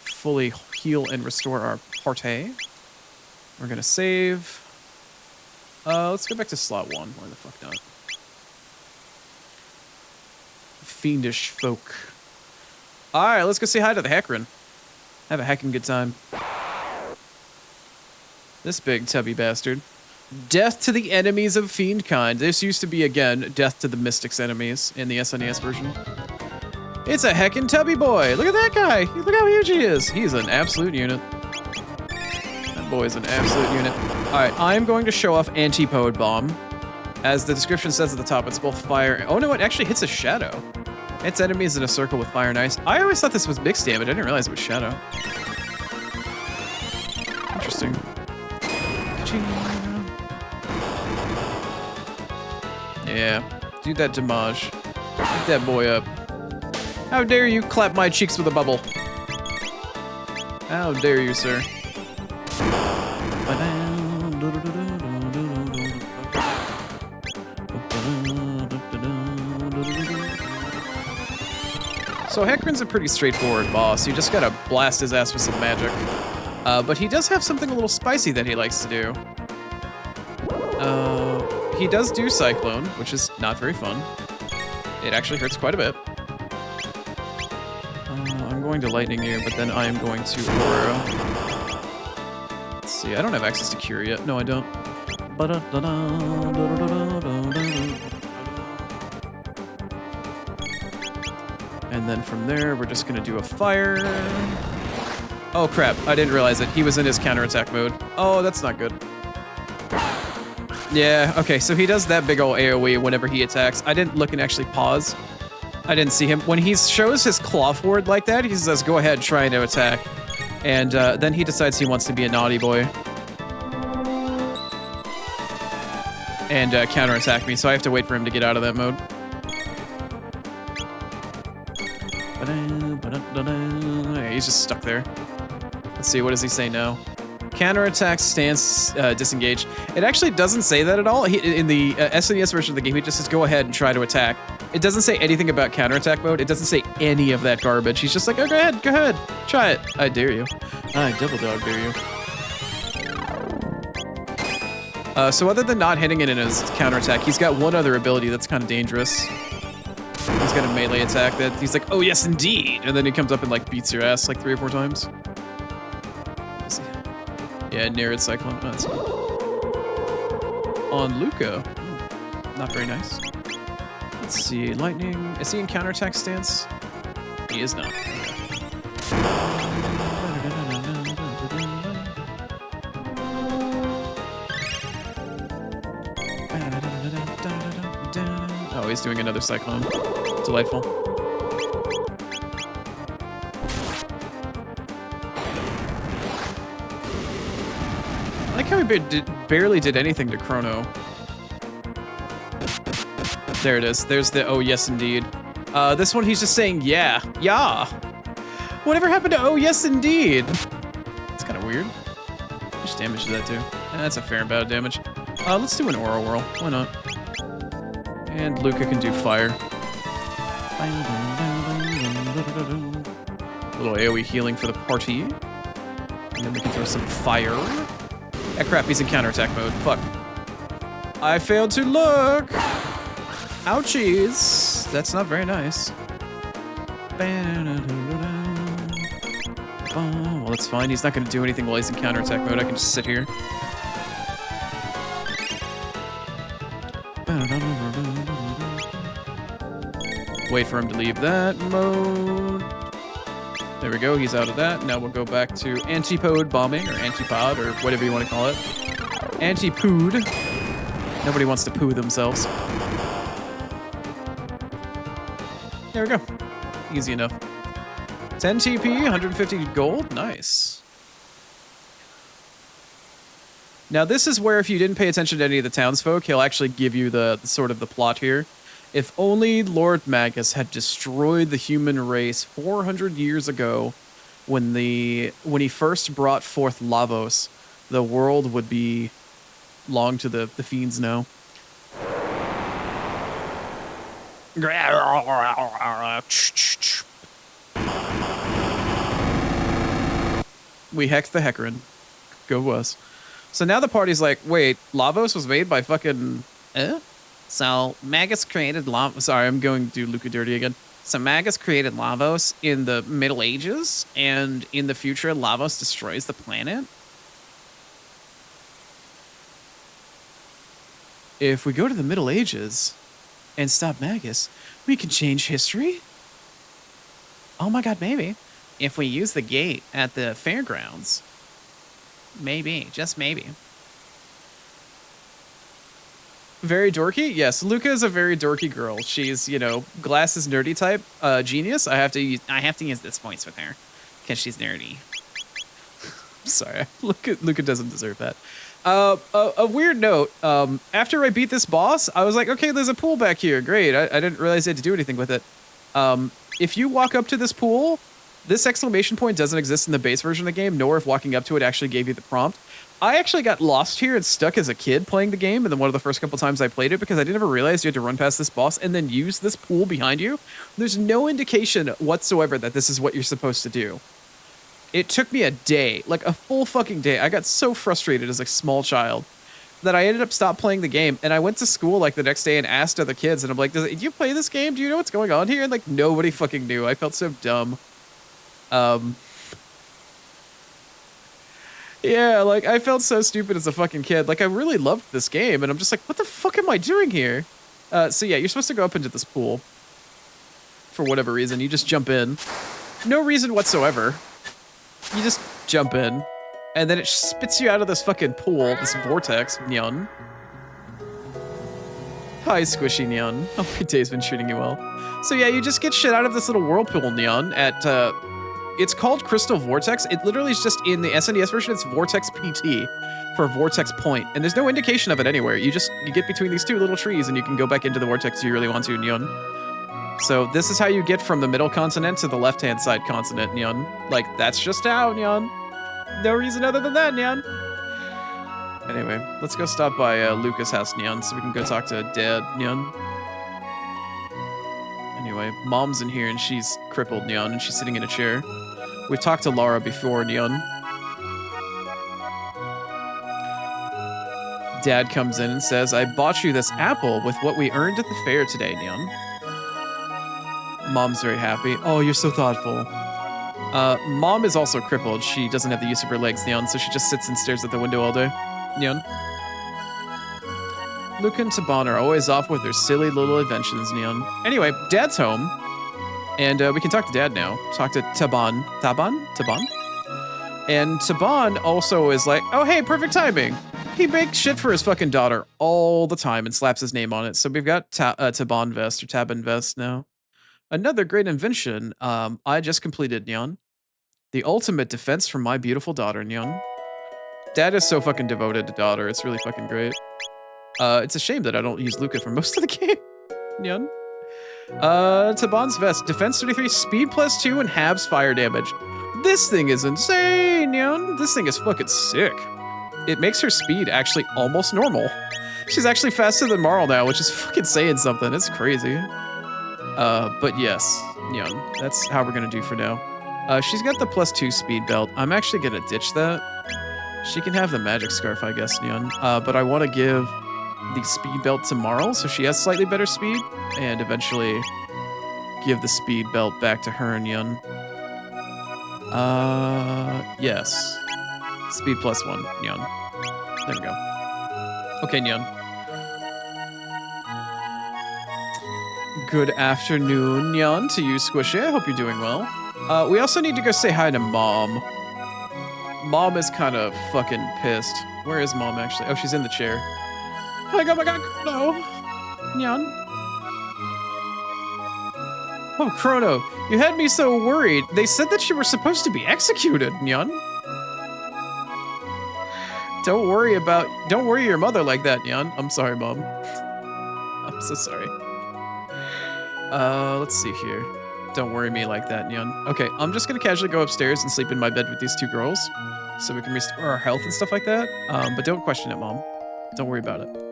Fully heal and restore our party. We're going to save. Let's go back to slot 1. Why the fuck not? Fiendish folk. Alright, let's go say hi to the Hecarim. Have a heckin' good time. This big tubby bastard. Death to the enemies of Fiendkind. This used to be, again, death to the Mystics enemies in the SNES version. It's a heckin' tubby boy. Look at that guy. Look how huge he is. He's an absolute unit. That boy's an absolute unit. Alright, I'm going to show off Antipode Bomb. As the description says at the top, it's both fire... Oh no, it actually hits a shadow. It's enemies in a circle with fire and ice. I always thought this was mixed damage. I didn't realize it was shadow. Interesting. Yeah, do that damage. Get that boy up. How dare you clap my cheeks with a bubble? How dare you, sir? So Hecarim's a pretty straightforward boss. You just gotta blast his ass with some magic. But he does have something a little spicy that he likes to do. He does do Cyclone, which is not very fun. It actually hurts quite a bit. I'm going to Lightning you, but then I am going to Aura. Let's see, I don't have access to Cure yet. No, I don't. And then from there, we're just gonna do a fire. Oh crap, I didn't realize it. He was in his counterattack mode. Oh, that's not good. Yeah, okay, so he does that big ol' AoE whenever he attacks. I didn't look and actually pause. I didn't see him. When he shows his claw forward like that, he says, go ahead, trying to attack. And then he decides he wants to be a naughty boy. And counterattack me, so I have to wait for him to get out of that mode. Yeah, he's just stuck there. Let's see, what does he say now? Counterattack, stance, disengage. It actually doesn't say that at all. In the SNES version of the game, he just says go ahead and try to attack. It doesn't say anything about counterattack mode. It doesn't say any of that garbage. He's just like, oh, go ahead, try it. I dare you. I double dog dare you. So other than not hitting it in his counterattack, he's got one other ability that's kind of dangerous. He's got a melee attack that he's like, oh yes, indeed. And then he comes up and like beats your ass like 3 or 4 times. Yeah, Nerid Cyclone. Oh, that's fine. On Luca. Not very nice. Let's see. Lightning. Is he in counterattack stance? He is not. Oh, he's doing another Cyclone. Delightful. I like how he barely did anything to Chrono. There it is. There's the oh yes indeed. This one he's just saying yeah. Whatever happened to oh yes indeed? It's kind of weird. How much damage did that do? That's a fair amount of damage. Let's do an Aura Whirl. Why not? And Luca can do fire. A little AoE healing for the party. And then we can throw some fire. Ah, crap, he's in counterattack mode. Fuck. I failed to look. Ouchies. That's not very nice. Oh, well, that's fine. He's not going to do anything while he's in counterattack mode. I can just sit here. Wait for him to leave that mode. There we go, he's out of that. Now we'll go back to antipode bombing, or antipod, or whatever you want to call it. Anti-pood. Nobody wants to poo themselves. There we go. Easy enough. 10 TP, 150 gold, nice. Now this is where if you didn't pay attention to any of the townsfolk, he'll actually give you the sort of the plot here. If only Lord Magus had destroyed the human race 400 years ago when he first brought forth Lavos, the world would belong to the fiends now. We hecked the Hecarim. Go us. So now the party's like, wait, Lavos was made by fucking... So Magus created Lavos. Sorry, I'm going to do Luca dirty again. So Magus created Lavos in the Middle Ages, and in the future, Lavos destroys the planet. If we go to the Middle Ages and stop Magus, we can change history? Oh my god, maybe. If we use the gate at the fairgrounds. Maybe, just maybe. Very dorky? Yes, Luca is a very dorky girl. She's, you know, glasses nerdy type, genius. I have to use this voice with her because she's nerdy. Sorry, Luca doesn't deserve that. A weird note. After I beat this boss, I was like, okay, there's a pool back here. Great. I didn't realize I had to do anything with it. If you walk up to this pool, this exclamation point doesn't exist in the base version of the game, nor if walking up to it actually gave you the prompt. I actually got lost here and stuck as a kid playing the game, and then one of the first couple times I played it because I didn't ever realize you had to run past this boss and then use this pool behind you. There's no indication whatsoever that this is what you're supposed to do. It took me a day, like a full fucking day. I got so frustrated as a small child that I ended up stopped playing the game, and I went to school like the next day and asked other kids, and I'm like, do you play this game? Do you know what's going on here? And like nobody fucking knew. I felt so dumb. Yeah, like, I felt so stupid as a fucking kid. Like, I really loved this game, and I'm just like, what the fuck am I doing here? So yeah, you're supposed to go up into this pool. For whatever reason, you just jump in. No reason whatsoever. You just jump in, and then it spits you out of this fucking pool, this vortex, Nyan. Hi, Squishy Nyan. Hope your day's been treating you well. So yeah, you just get shit out of this little whirlpool, Nyan, at, it's called Crystal Vortex. It literally is just in the SNES version, it's Vortex PT for Vortex Point. And there's no indication of it anywhere. You get between these two little trees and you can go back into the vortex if you really want to, Nyan. So this is how you get from the middle continent to the left-hand side continent, Nyan. Like, that's just how, Nyan. No reason other than that, Nyan. Anyway, let's go stop by Luca's house, Nyan, so we can go talk to Dad, Nyan. Anyway, Mom's in here and she's crippled, Nyan, and she's sitting in a chair. We've talked to Lara before, Nyan. Dad comes in and says, I bought you this apple with what we earned at the fair today, Nyan. Mom's very happy. Oh, you're so thoughtful. Mom is also crippled. She doesn't have the use of her legs, Nyan, so she just sits and stares at the window all day. Nyan. Luca and Taban are always off with their silly little inventions, Nyan. Anyway, Dad's home, and we can talk to Dad now. Talk to Taban. Taban? And Taban also is like, oh, hey, perfect timing. He makes shit for his fucking daughter all the time and slaps his name on it. So we've got Taban Vest or Taban Vest now. Another great invention I just completed, Nyan. The ultimate defense for my beautiful daughter, Nyan. Dad is so fucking devoted to daughter. It's really fucking great. It's a shame that I don't use Luca for most of the game, Nyan. Taban's Vest. Defense 33, speed +2, and halves fire damage. This thing is insane, Nyan. This thing is fucking sick. It makes her speed actually almost normal. She's actually faster than Marl now, which is fucking saying something. It's crazy. But yes, Nyan, that's how we're gonna do for now. She's got the +2 speed belt. I'm actually gonna ditch that. She can have the magic scarf, I guess, Nyan. But I want to give the speed belt to Marl, so she has slightly better speed, and eventually give the speed belt back to her, Nyan. Yes. Speed +1, Nyan. There we go. Okay, Nyan. Good afternoon, Nyan, to you, Squishy. I hope you're doing well. We also need to go say hi to Mom. Mom is kind of fucking pissed. Where is Mom, actually? Oh, she's in the chair. Oh my god, Chrono! Nyan. Oh, Chrono, you had me so worried. They said that you were supposed to be executed, Nyan. Don't worry your mother like that, Nyan. I'm sorry, Mom. I'm so sorry. Let's see here. Don't worry me like that, Nyan. Okay, I'm just gonna casually go upstairs and sleep in my bed with these two girls, so we can restore our health and stuff like that. But don't question it, Mom. Don't worry about it.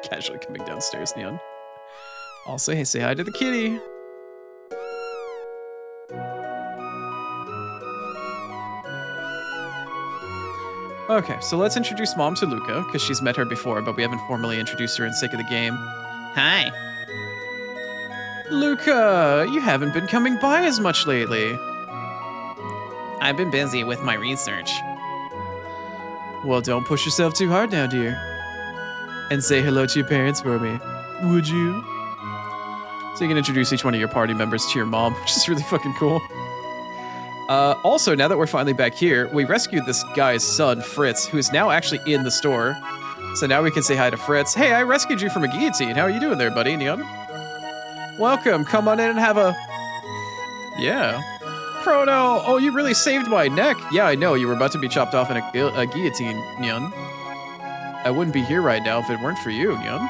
Casually coming downstairs, Nyan. Also, hey, say hi to the kitty. Okay, so let's introduce Mom to Luca, because she's met her before, but we haven't formally introduced her in sake of the game. Hi. Luca, you haven't been coming by as much lately. I've been busy with my research. Well, don't push yourself too hard now, dear. And say hello to your parents for me. Would you? So you can introduce each one of your party members to your mom, which is really fucking cool. Also, now that we're finally back here, we rescued this guy's son, Fritz, who is now actually in the store. So now we can say hi to Fritz. Hey, I rescued you from a guillotine. How are you doing there, buddy, Nyan? Welcome. Come on in and have a... Yeah. Chrono! Oh, you really saved my neck. Yeah, I know. You were about to be chopped off in a guillotine, Nyan. I wouldn't be here right now if it weren't for you, Nyan.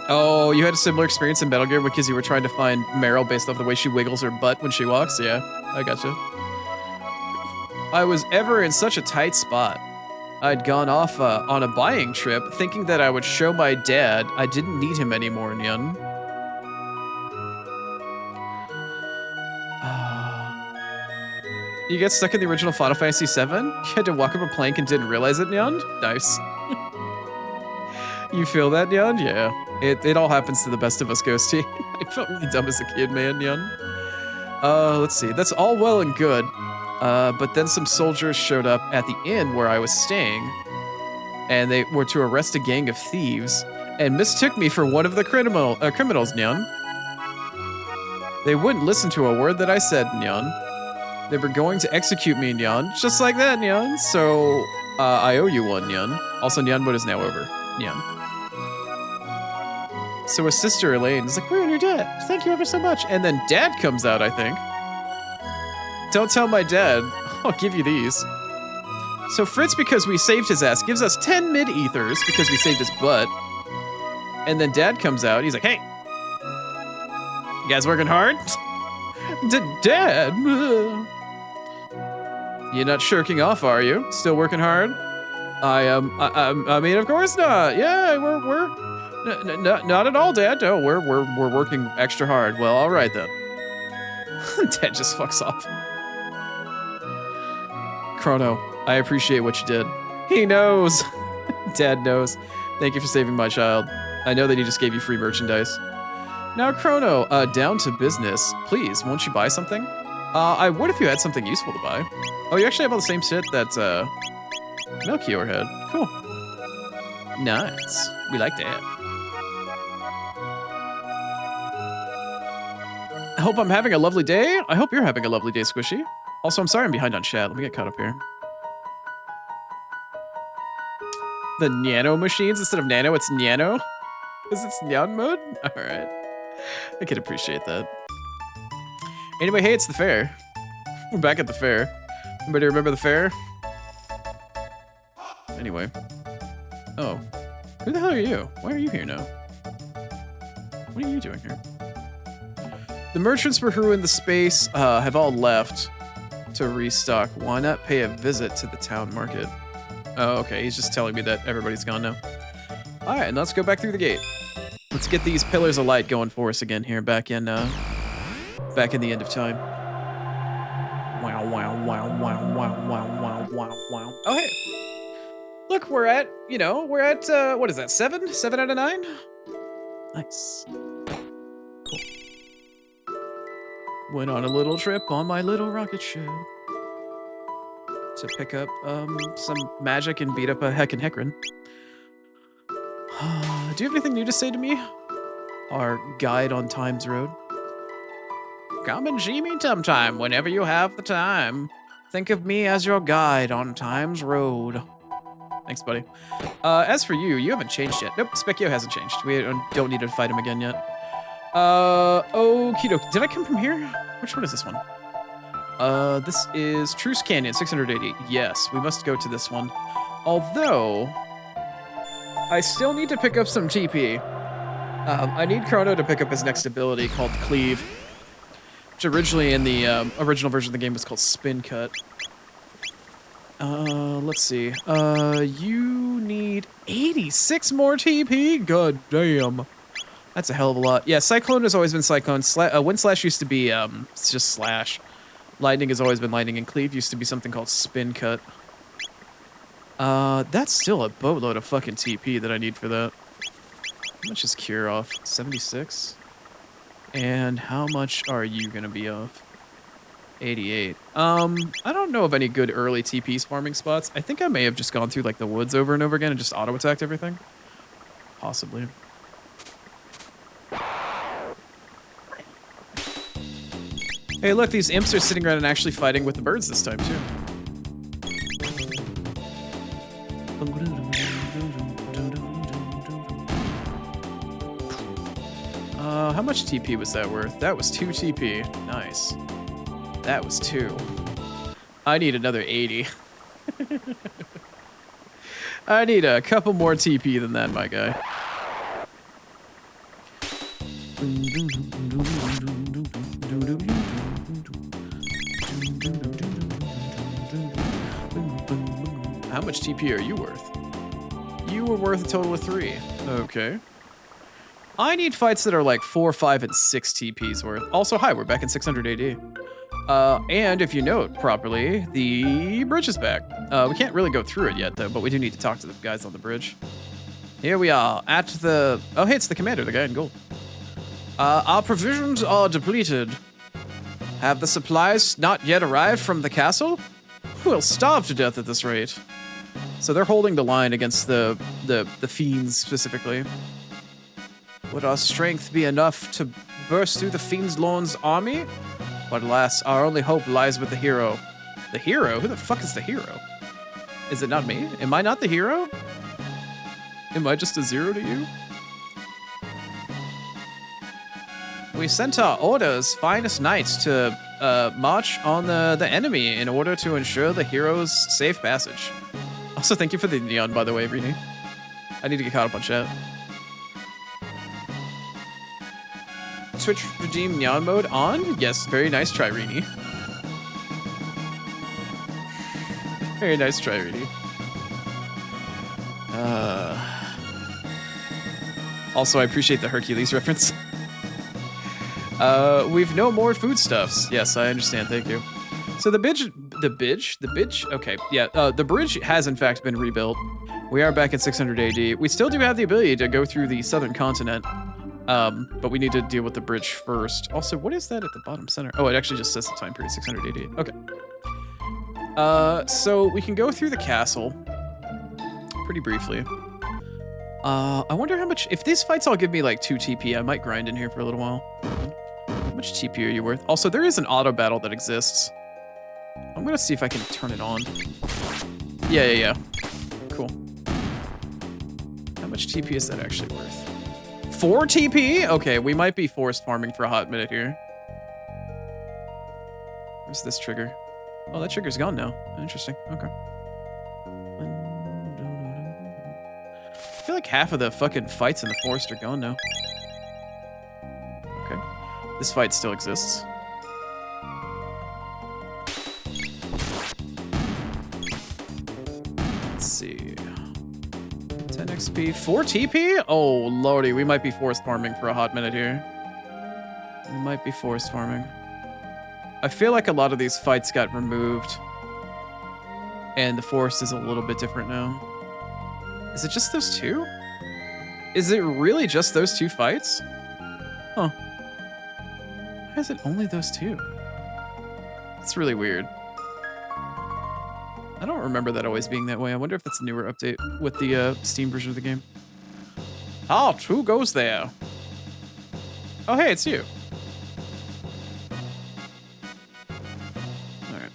Oh, you had a similar experience in Metal Gear because you were trying to find Meryl based off the way she wiggles her butt when she walks? Yeah, I gotcha. I was ever in such a tight spot. I'd gone off on a buying trip thinking that I would show my dad I didn't need him anymore, Nyan. You get stuck in the original Final Fantasy VII? You had to walk up a plank and didn't realize it, Nyan? Nice. You feel that, Nyan? Yeah. It all happens to the best of us, Ghosty. I felt really dumb as a kid, man, Nyan. Let's see. That's all well and good. But then some soldiers showed up at the inn where I was staying, and they were to arrest a gang of thieves, and mistook me for one of the criminals, Nyan. They wouldn't listen to a word that I said, Nyan. They were going to execute me, Nyan. Just like that, Nyan. So, I owe you one, Nyan. Also, Nyan mode is now over. Nyan. So his sister Elaine is like, we're on your dad. Thank you ever so much. And then Dad comes out, I think. Don't tell my dad. I'll give you these. So Fritz, because we saved his ass, gives us 10 mid-ethers because we saved his butt. And then Dad comes out. He's like, "Hey, you guys working hard?" Dad, you're not shirking off, are you? Still working hard? I mean, of course not. Yeah, we're not at all, Dad. No, we're working extra hard. Well, all right then. Dad just fucks off. Chrono, I appreciate what you did. He knows. Dad knows. Thank you for saving my child. I know that he just gave you free merchandise. Now, Chrono, down to business. Please, won't you buy something? I would if you had something useful to buy. Oh, you actually have all the same shit that Melchior had. Cool. Nice. We like that. I hope I'm having a lovely day. I hope you're having a lovely day, Squishy. Also, I'm sorry I'm behind on chat. Let me get caught up here. The Nano machines instead of Nano, it's Nano? Because it's Nyan mode? Alright. I can appreciate that. Anyway, hey, it's the fair. We're back at the fair. Anybody remember the fair? Anyway. Oh. Who the hell are you? Why are you here now? What are you doing here? The merchants who in the space have all left to restock. Why not pay a visit to the town market? Oh, okay. He's just telling me that everybody's gone now. All right, and let's go back through the gate. Let's get these pillars of light going for us again here, back in the end of time. Wow, wow, wow, wow, wow, wow, wow, wow, wow. Oh, hey. Look, we're at, what is that, 7? 7 out of 9? Nice. Cool. Went on a little trip on my little rocket ship to pick up some magic and beat up a heckin' Hecarim. Do you have anything new to say to me? Our guide on Time's Road. Come and see me sometime whenever you have the time. Think of me as your guide on Time's Road. Thanks, buddy. As for you, you haven't changed yet. Nope, Specchio hasn't changed. We don't need to fight him again yet. Okie dokie. Did I come from here? Which one is this one? This is Truce Canyon, 680. Yes, we must go to this one. Although, I still need to pick up some TP. I need Chrono to pick up his next ability called Cleave, which originally in the original version of the game was called Spin Cut. Let's see. You need 86 more TP? God damn. That's a hell of a lot. Yeah, Cyclone has always been Cyclone. Wind Slash used to be, it's just Slash. Lightning has always been Lightning, and Cleave used to be something called Spin Cut. That's still a boatload of fucking TP that I need for that. How much is Cure off? 76? And how much are you gonna be off? 88. I don't know of any good early TPs farming spots. I think I may have just gone through like the woods over and over again and just auto-attacked everything. Possibly. Hey, look, these imps are sitting around and actually fighting with the birds this time, too. How much TP was that worth? That was 2 TP. Nice. That was 2. I need another 80. I need a couple more TP than that, my guy. How much TP are you worth? You were worth a total of 3. Okay. I need fights that are like 4, 5, and 6 TPs worth. Also, hi, we're back in 600 AD. And if you note properly, the bridge is back. We can't really go through it yet, though, but we do need to talk to the guys on the bridge. Here we are at the... Oh, hey, it's the commander, the guy in gold. Our provisions are depleted. Have the supplies not yet arrived from the castle? We'll starve to death at this rate. So they're holding the line against the fiends specifically. Would our strength be enough to burst through the Fiendlord's army? But alas, our only hope lies with the hero. The hero? Who the fuck is the hero? Is it not me? Am I not the hero? Am I just a 0 to you? We sent our Order's finest knights to march on the enemy in order to ensure the hero's safe passage. Also, thank you for the neon, by the way, Rini. I need to get caught up on chat. Twitch redeem Nyan mode on? Yes, very nice try, Rini. Very nice try, Rini. Also, I appreciate the Hercules reference. We've no more foodstuffs. Yes, I understand. Thank you. So the bridge. Okay, yeah. The bridge has in fact been rebuilt. We are back at 600 AD. We still do have the ability to go through the southern continent, but we need to deal with the bridge first. Also, what is that at the bottom center? Oh, it actually just says the time period 600 AD. Okay. So we can go through the castle pretty briefly. I wonder how much. If these fights all give me like 2 TP, I might grind in here for a little while. How much TP are you worth? Also, there is an auto battle that exists. I'm gonna see if I can turn it on. Yeah. Cool. How much TP is that actually worth? 4 TP? Okay, we might be forest farming for a hot minute here. Where's this trigger? Oh, that trigger's gone now. Interesting. Okay. I feel like half of the fucking fights in the forest are gone now. Okay. This fight still exists. Let's see. 10 XP, 4 TP? Oh, lordy, we might be forest farming for a hot minute here. We might be forest farming. I feel like a lot of these fights got removed. And the forest is a little bit different now. Is it just those 2? Is it really just those 2 fights? Huh. Why is it only those 2? That's really weird. I don't remember that always being that way. I wonder if that's a newer update with the Steam version of the game. Halt! Who goes there? Oh, hey, it's you. Alright.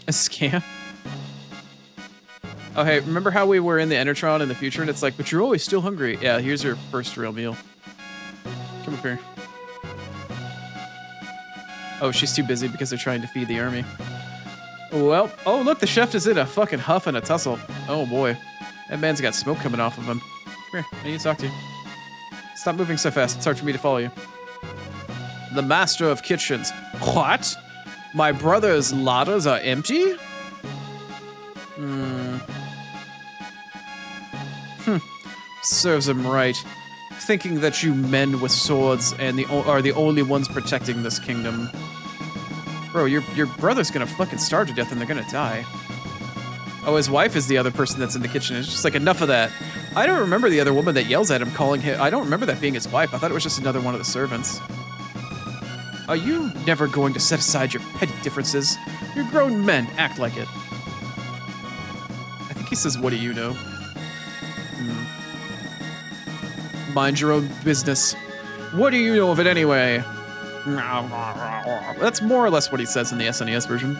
A scam? Oh, hey, remember how we were in the Enertron in the future and it's like, but you're always still hungry. Yeah, here's your first real meal. Come up here. Oh, she's too busy because they're trying to feed the army. Well, oh, look, the chef is in a fucking huff and a tussle. Oh, boy. That man's got smoke coming off of him. Come here, I need to talk to you. Stop moving so fast. It's hard for me to follow you. The master of kitchens. What? My brother's ladders are empty? Serves him right. Thinking that you men with swords and are the only ones protecting this kingdom. Bro, your brother's gonna fucking starve to death and they're gonna die. Oh, his wife is the other person that's in the kitchen. It's just like, enough of that. I don't remember the other woman that yells at him calling him. I don't remember that being his wife. I thought it was just another one of the servants. Are you never going to set aside your petty differences? You're grown men. Act like it. I think he says, what do you know? Mind your own business. What do you know of it anyway? That's more or less what he says in the SNES version.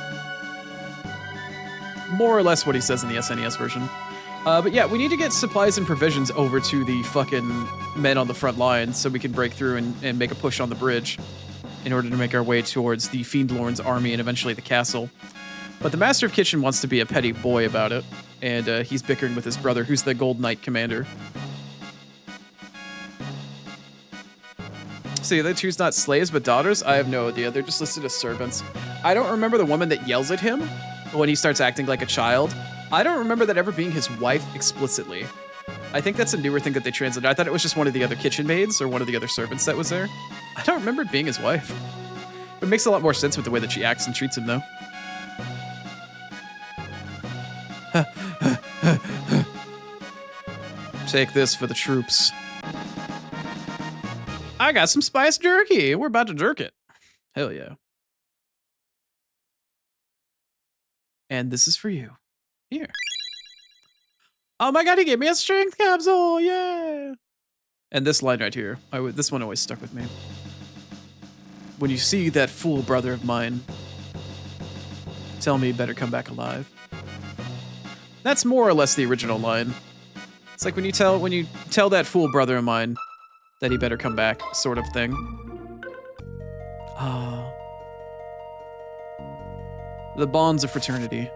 More or less what he says in the SNES version. But yeah, we need to get supplies and provisions over to the fucking men on the front line so we can break through and make a push on the bridge in order to make our way towards the Fiendlord's army and eventually the castle. But the Master of Kitchen wants to be a petty boy about it, and he's bickering with his brother, who's the Gold Knight commander. So the other two's not slaves, but daughters? I have no idea. They're just listed as servants. I don't remember the woman that yells at him when he starts acting like a child. I don't remember that ever being his wife explicitly. I think that's a newer thing that they translated. I thought it was just one of the other kitchen maids or one of the other servants that was there. I don't remember it being his wife. It makes a lot more sense with the way that she acts and treats him, though. Take this for the troops. I got some spiced jerky. We're about to jerk it. Hell yeah. And this is for you. Here. Oh my god, he gave me a strength capsule. Yeah. And this line right here. This one always stuck with me. When you see that fool brother of mine, tell me he better come back alive. That's more or less the original line. It's like when you tell that fool brother of mine that he better come back, sort of thing. Ah. The bonds of fraternity.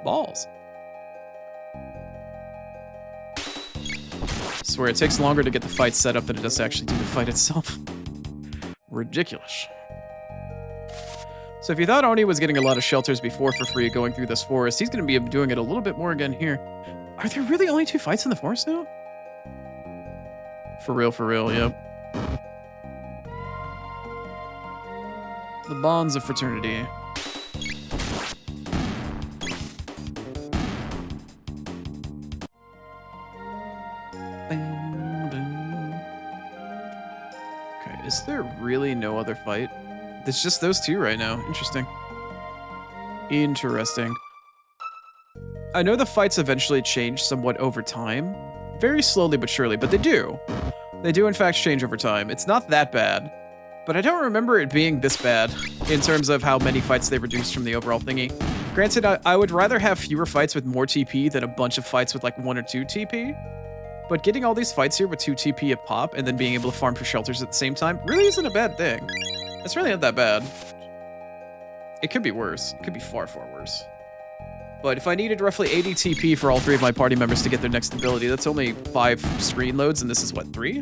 Balls. Swear, it takes longer to get the fight set up than it does to actually do the fight itself. Ridiculous. So if you thought Oni was getting a lot of shelters before for free going through this forest, he's going to be doing it a little bit more again here. Are there really only 2 fights in the forest now? For real, yep. The bonds of fraternity. Okay, is there really no other fight? It's just those 2 right now. Interesting. Interesting. I know the fights eventually change somewhat over time. Very slowly but surely, but they do. They do in fact change over time. It's not that bad. But I don't remember it being this bad in terms of how many fights they reduced from the overall thingy. Granted, I would rather have fewer fights with more TP than a bunch of fights with like 1 or 2 TP. But getting all these fights here with 2 TP at pop and then being able to farm for shelters at the same time really isn't a bad thing. It's really not that bad. It could be worse. It could be far, far worse. But if I needed roughly 80 TP for all 3 of my party members to get their next ability, that's only 5 screen loads, and this is what, 3?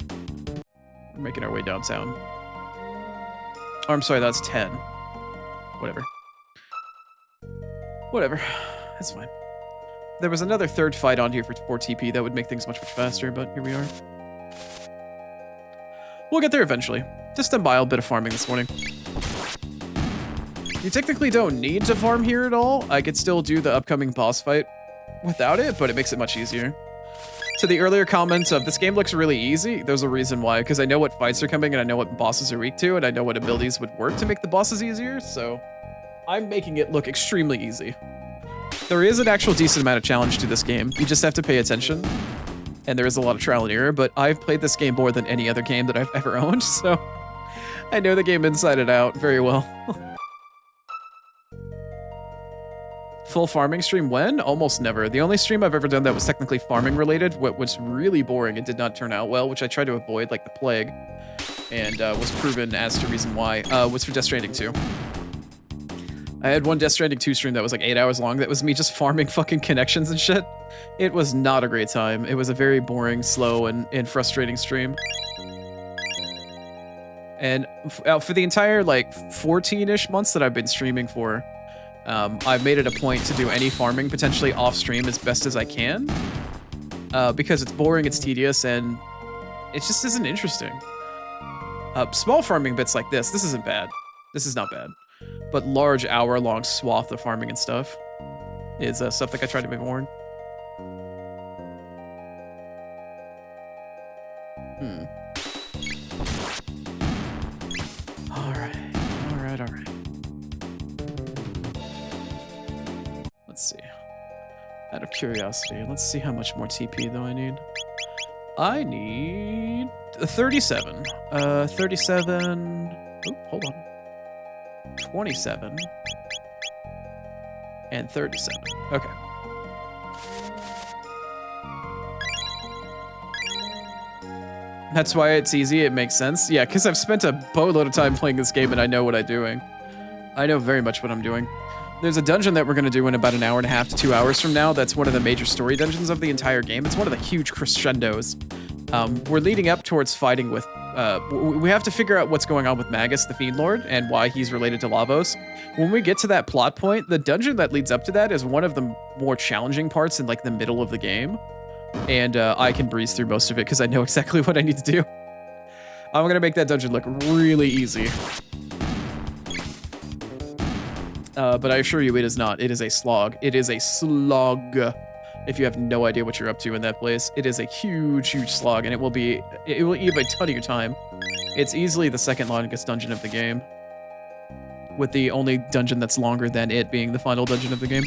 We're making our way downtown. Oh, I'm sorry, that's 10. Whatever. Whatever. That's fine. There was another 3rd fight on here for 4 TP that would make things much, much faster, but here we are. We'll get there eventually. Just a mild bit of farming this morning. You technically don't need to farm here at all. I could still do the upcoming boss fight without it, but it makes it much easier. To the earlier comments of this game looks really easy, there's a reason why, because I know what fights are coming and I know what bosses are weak to, and I know what abilities would work to make the bosses easier, so I'm making it look extremely easy. There is an actual decent amount of challenge to this game. You just have to pay attention, and there is a lot of trial and error, but I've played this game more than any other game that I've ever owned, so I know the game inside and out very well. Full farming stream when? Almost never. The only stream I've ever done that was technically farming related, what was really boring and did not turn out well, which I tried to avoid like the plague, and was proven as to reason why, was for Death Stranding 2. I had one Death Stranding 2 stream that was like 8 hours long. That was me just farming fucking connections and shit. It was not a great time. It was a very boring, slow, and frustrating stream. And for the entire like 14-ish months that I've been streaming for, I've made it a point to do any farming potentially off stream as best as I can, because it's boring, it's tedious, and it just isn't interesting. Small farming bits like this isn't bad. This is not bad. But large hour-long swath of farming and stuff is stuff that I try to avoid. Alright. Let's see. Out of curiosity, let's see how much more TP though I need. I need 37. 37. Oh, hold on. 27. And 37. Okay. That's why it's easy, it makes sense. Yeah, because I've spent a boatload of time playing this game and I know what I'm doing. I know very much what I'm doing. There's a dungeon that we're going to do in about an hour and a half to 2 hours from now. That's one of the major story dungeons of the entire game. It's one of the huge crescendos. We're leading up towards fighting with... we have to figure out what's going on with Magus, the Fiendlord, and why he's related to Lavos. When we get to that plot point, the dungeon that leads up to that is one of the more challenging parts in like the middle of the game. And I can breeze through most of it because I know exactly what I need to do. I'm going to make that dungeon look really easy. But I assure you it is not. It is a slog. It is a slog. If you have no idea what you're up to in that place, it is a huge, huge slog, and it will eat up a ton of your time. It's easily the second longest dungeon of the game, with the only dungeon that's longer than it being the final dungeon of the game.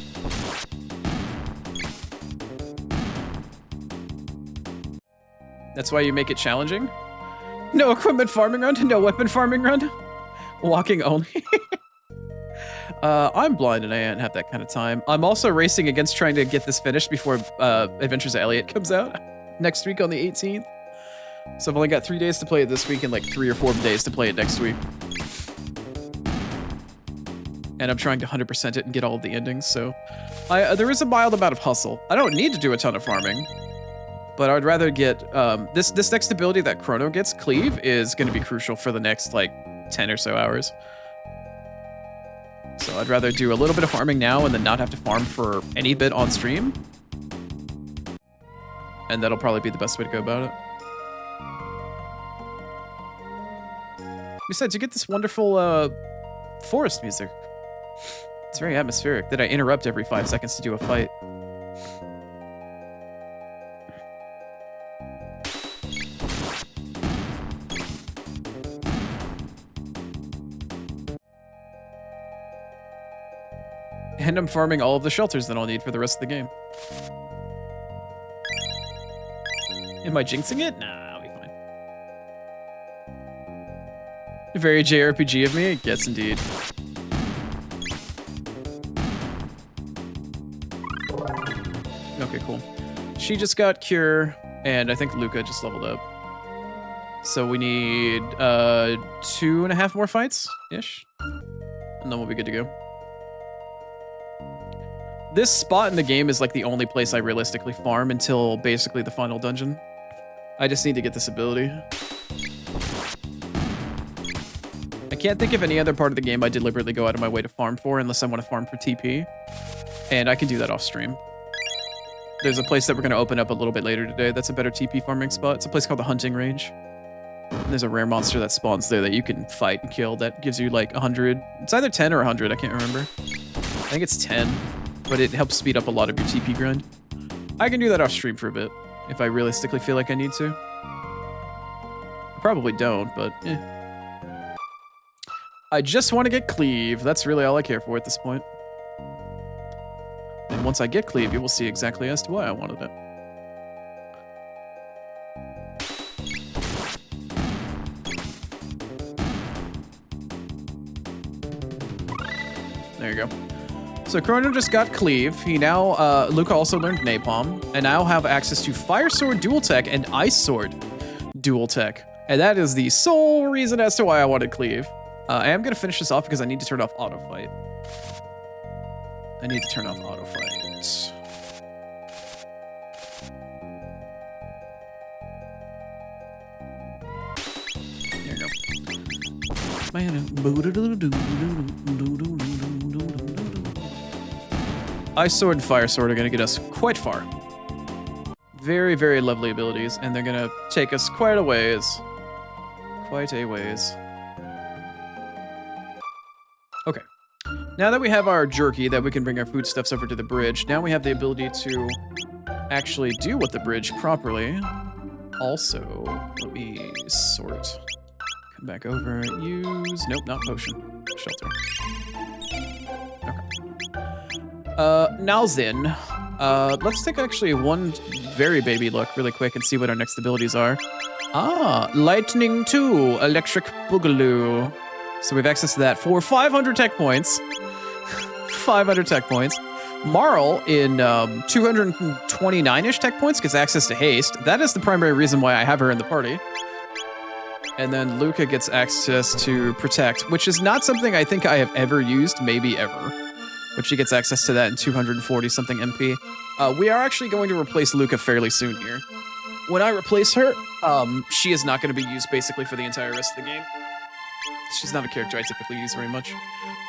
That's why you make it challenging. No equipment farming run, no weapon farming run. Walking only. I'm blind and I don't have that kind of time. I'm also racing against trying to get this finished before Adventures of Elliot comes out next week on the 18th. So I've only got 3 days to play it this week and like 3 or 4 days to play it next week. And I'm trying to 100% it and get all of the endings, so... there is a mild amount of hustle. I don't need to do a ton of farming, But I'd rather get this next ability that Chrono gets, Cleave, is going to be crucial for the next like 10 or so hours. So I'd rather do a little bit of farming now and then not have to farm for any bit on stream. And that'll probably be the best way to go about it. Besides, you get this wonderful forest music. It's very atmospheric that I interrupt every 5 seconds to do a fight. And I'm farming all of the shelters that I'll need for the rest of the game. Am I jinxing it? Nah, I'll be fine. Very JRPG of me? Yes, indeed. Okay, cool. She just got Cure, and I think Luca just leveled up. So we need 2.5 more fights-ish, and then we'll be good to go. This spot in the game is like the only place I realistically farm until basically the final dungeon. I just need to get this ability. I can't think of any other part of the game I deliberately go out of my way to farm for unless I want to farm for TP. And I can do that off stream. There's a place that we're going to open up a little bit later today that's a better TP farming spot. It's a place called the Hunting Range. And there's a rare monster that spawns there that you can fight and kill that gives you like 100. It's either 10 or 100, I can't remember. I think it's 10. But it helps speed up a lot of your TP grind. I can do that off stream for a bit, if I realistically feel like I need to. I probably don't, but eh. I just want to get Cleave. That's really all I care for at this point. And once I get Cleave, you will see exactly as to why I wanted it. There you go. So Chrono just got Cleave. He now, Luca also learned Napalm, and now have access to Fire Sword Dual Tech and Ice Sword Dual Tech. And that is the sole reason as to why I wanted Cleave. I am going to finish this off because I need to turn off Auto Fight. I need to turn off Auto Fight. There you go. Ice Sword and Fire Sword are going to get us quite far. Very, very lovely abilities, and they're going to take us quite a ways. Quite a ways. Okay. Now that we have our jerky, that we can bring our foodstuffs over to the bridge, now we have the ability to actually deal with the bridge properly. Also, let me sort. Come back over, use... Nope, not potion. Shelter. Now then, let's take actually one very baby look really quick and see what our next abilities are. Ah, Lightning 2, Electric Boogaloo. So we have access to that for 500 tech points. 500 tech points. Marl in 229-ish tech points gets access to Haste. That is the primary reason why I have her in the party. And then Luca gets access to Protect, which is not something I think I have ever used, maybe ever. But she gets access to that in 240-something MP. We are actually going to replace Luca fairly soon here. When I replace her, she is not going to be used basically for the entire rest of the game. She's not a character I typically use very much.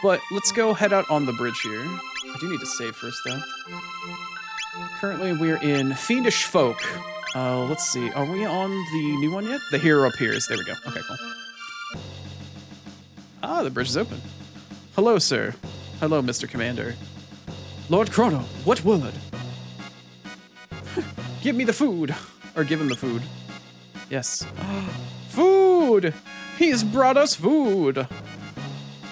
But let's go head out on the bridge here. I do need to save first, though. Currently, we're in Fiendish Folk. Let's see. Are we on the new one yet? The hero appears. There we go. Okay, cool. Ah, the bridge is open. Hello, sir. Hello, Mr. Commander. Lord Chrono, what word? Give me the food. Or give him the food. Yes. Food! He's brought us food!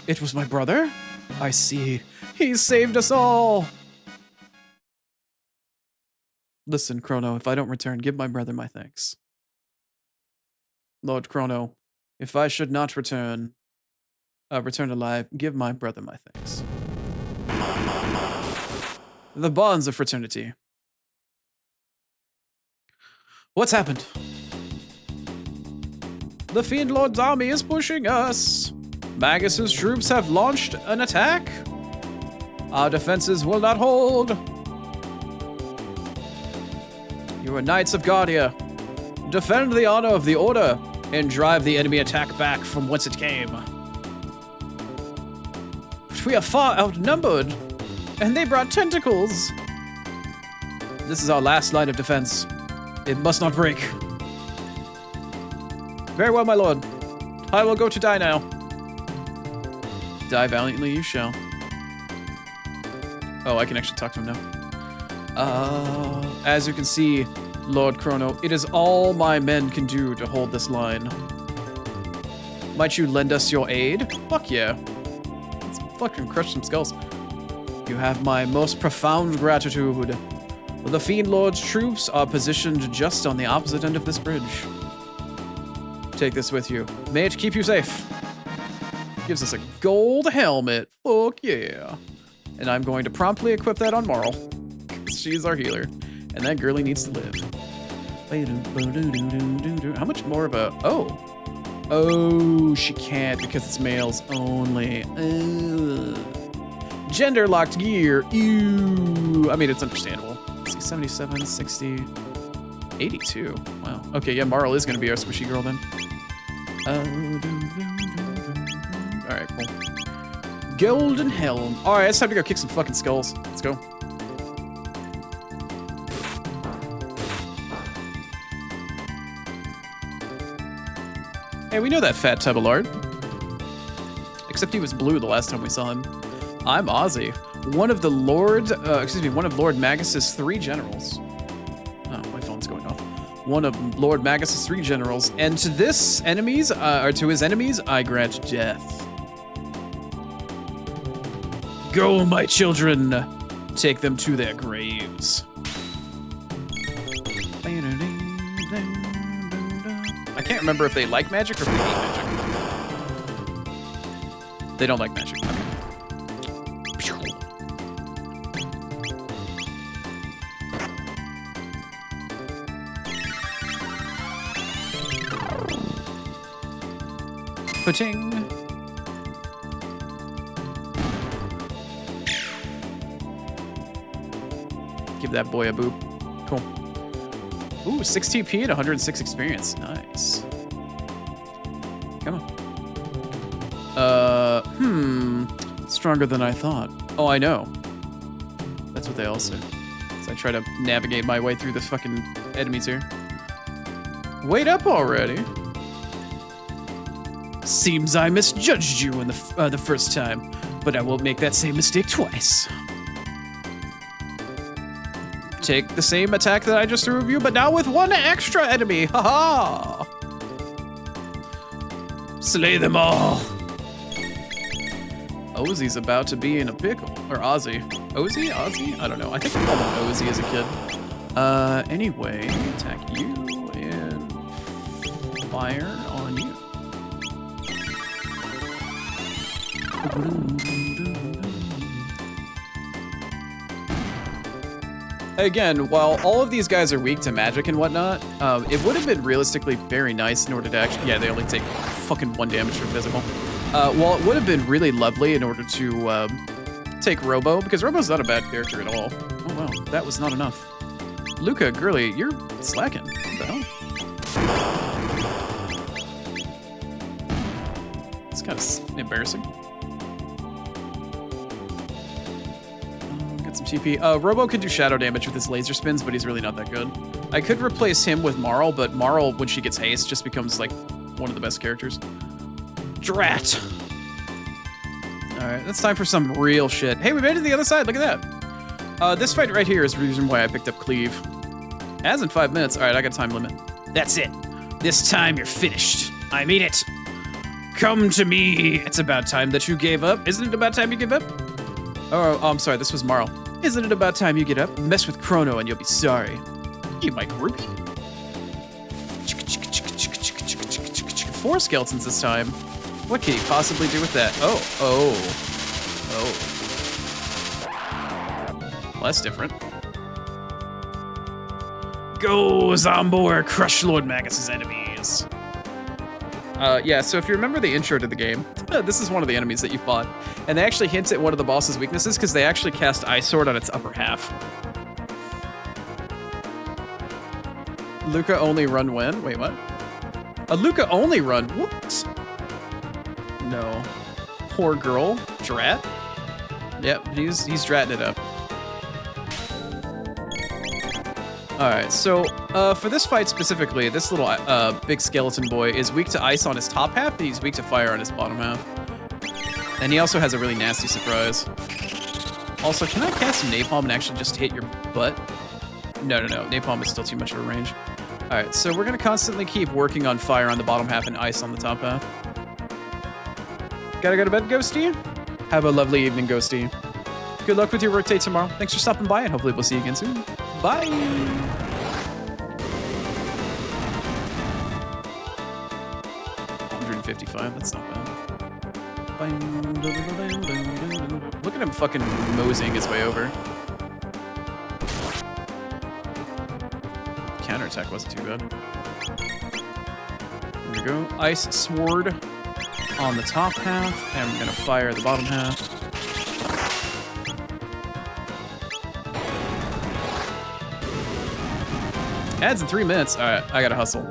It was my brother? I see. He's saved us all! Listen, Chrono, if I don't return, give my brother my thanks. Lord Chrono, if I should not return alive, give my brother my thanks. The bonds of fraternity. What's happened? The Fiendlord's army is pushing us. Magus's troops have launched an attack. Our defenses will not hold. You are Knights of Guardia. Defend the honor of the Order and drive the enemy attack back from whence it came. We are far outnumbered, and they brought tentacles. This is our last line of defense. It must not break. Very well, my lord. I will go to die now. Die valiantly you shall. Oh, I can actually talk to him now. As you can see, Lord Chrono, it is all my men can do to hold this line. Might you lend us your aid? Fuck yeah. Let's fucking crush some skulls. You have my most profound gratitude. The Fiendlord's troops are positioned just on the opposite end of this bridge. Take this with you. May it keep you safe. Gives us a gold helmet. Fuck yeah. And I'm going to promptly equip that on Marl. She's our healer. And that girlie needs to live. How much more of a... Oh, she can't because it's males only. Gender-locked gear. Ew. I mean, it's understandable. 77, 60, 82. Wow. Okay, yeah, Marl is going to be our squishy girl then. Alright, cool. Golden Helm. Alright, it's time to go kick some fucking skulls. Let's go. Hey, we know that fat tub of lard. Except he was blue the last time we saw him. I'm Ozzy. One of Lord Magus's 3 generals. Oh, my phone's going off. One of Lord Magus's 3 generals, and to his enemies, I grant death. Go, my children, take them to their graves. I can't remember if they like magic or if they hate magic. They don't like magic. Okay. Puting. Give that boy a boop. Cool. Ooh, 6 TP and 106 experience. Nice. Come on. Stronger than I thought. Oh, I know. That's what they all say. So I try to navigate my way through the fucking enemies here. Wait up already. Seems I misjudged you in the first time, but I won't make that same mistake twice. Take the same attack that I just threw of you, but now with 1 extra enemy. Haha! Slay them all. Ozzy's about to be in a pickle. Or Ozzy. Ozzy? Ozzy? I don't know. I think I called him Ozzy as a kid. Anyway, attack you and fire on you. Again, while all of these guys are weak to magic and whatnot, it would have been realistically very nice in order to actually... Yeah, they only take fucking 1 damage from physical. While it would have been really lovely in order to take Robo, because Robo's not a bad character at all. Oh, wow. That was not enough. Luca, girly, you're slacking. What the hell? It's kind of embarrassing. Get some TP. Robo could do shadow damage with his laser spins, but he's really not that good. I could replace him with Marl, but Marl, when she gets haste, just becomes like one of the best characters. Drat. Alright, it's time for some real shit. Hey, we made it to the other side. Look at that. This fight right here is the reason why I picked up Cleave. As in 5 minutes. Alright, I got a time limit. That's it. This time you're finished. I mean it. Come to me. It's about time that you gave up. Isn't it about time you give up? Oh, I'm sorry. This was Marl. Isn't it about time you get up? Mess with Chrono and you'll be sorry. You my groupie. 4 skeletons this time. What can he possibly do with that? Oh. Well, that's different. Go, Zombor, crush Lord Magus's enemies. Yeah, so if you remember the intro to the game, this is one of the enemies that you fought. And they actually hint at one of the boss's weaknesses because they actually cast Ice Sword on its upper half. Luca only run when? Wait, what? A Luca only run? What? No. Poor girl. Drat? Yep, he's dratting it up. Alright, so for this fight specifically, this little big skeleton boy is weak to ice on his top half, and he's weak to fire on his bottom half. And he also has a really nasty surprise. Also, can I cast Napalm and actually just hit your butt? No. Napalm is still too much of a range. Alright, so we're going to constantly keep working on fire on the bottom half and ice on the top half. Gotta go to bed, Ghosty? Have a lovely evening, Ghosty. Good luck with your workday tomorrow. Thanks for stopping by, and hopefully we'll see you again soon. Bye! 155, that's not bad. Look at him fucking moseying his way over. Counterattack wasn't too bad. There we go. Ice Sword on the top half, and we're gonna fire the bottom half. Adds in 3 minutes. Alright, I gotta hustle.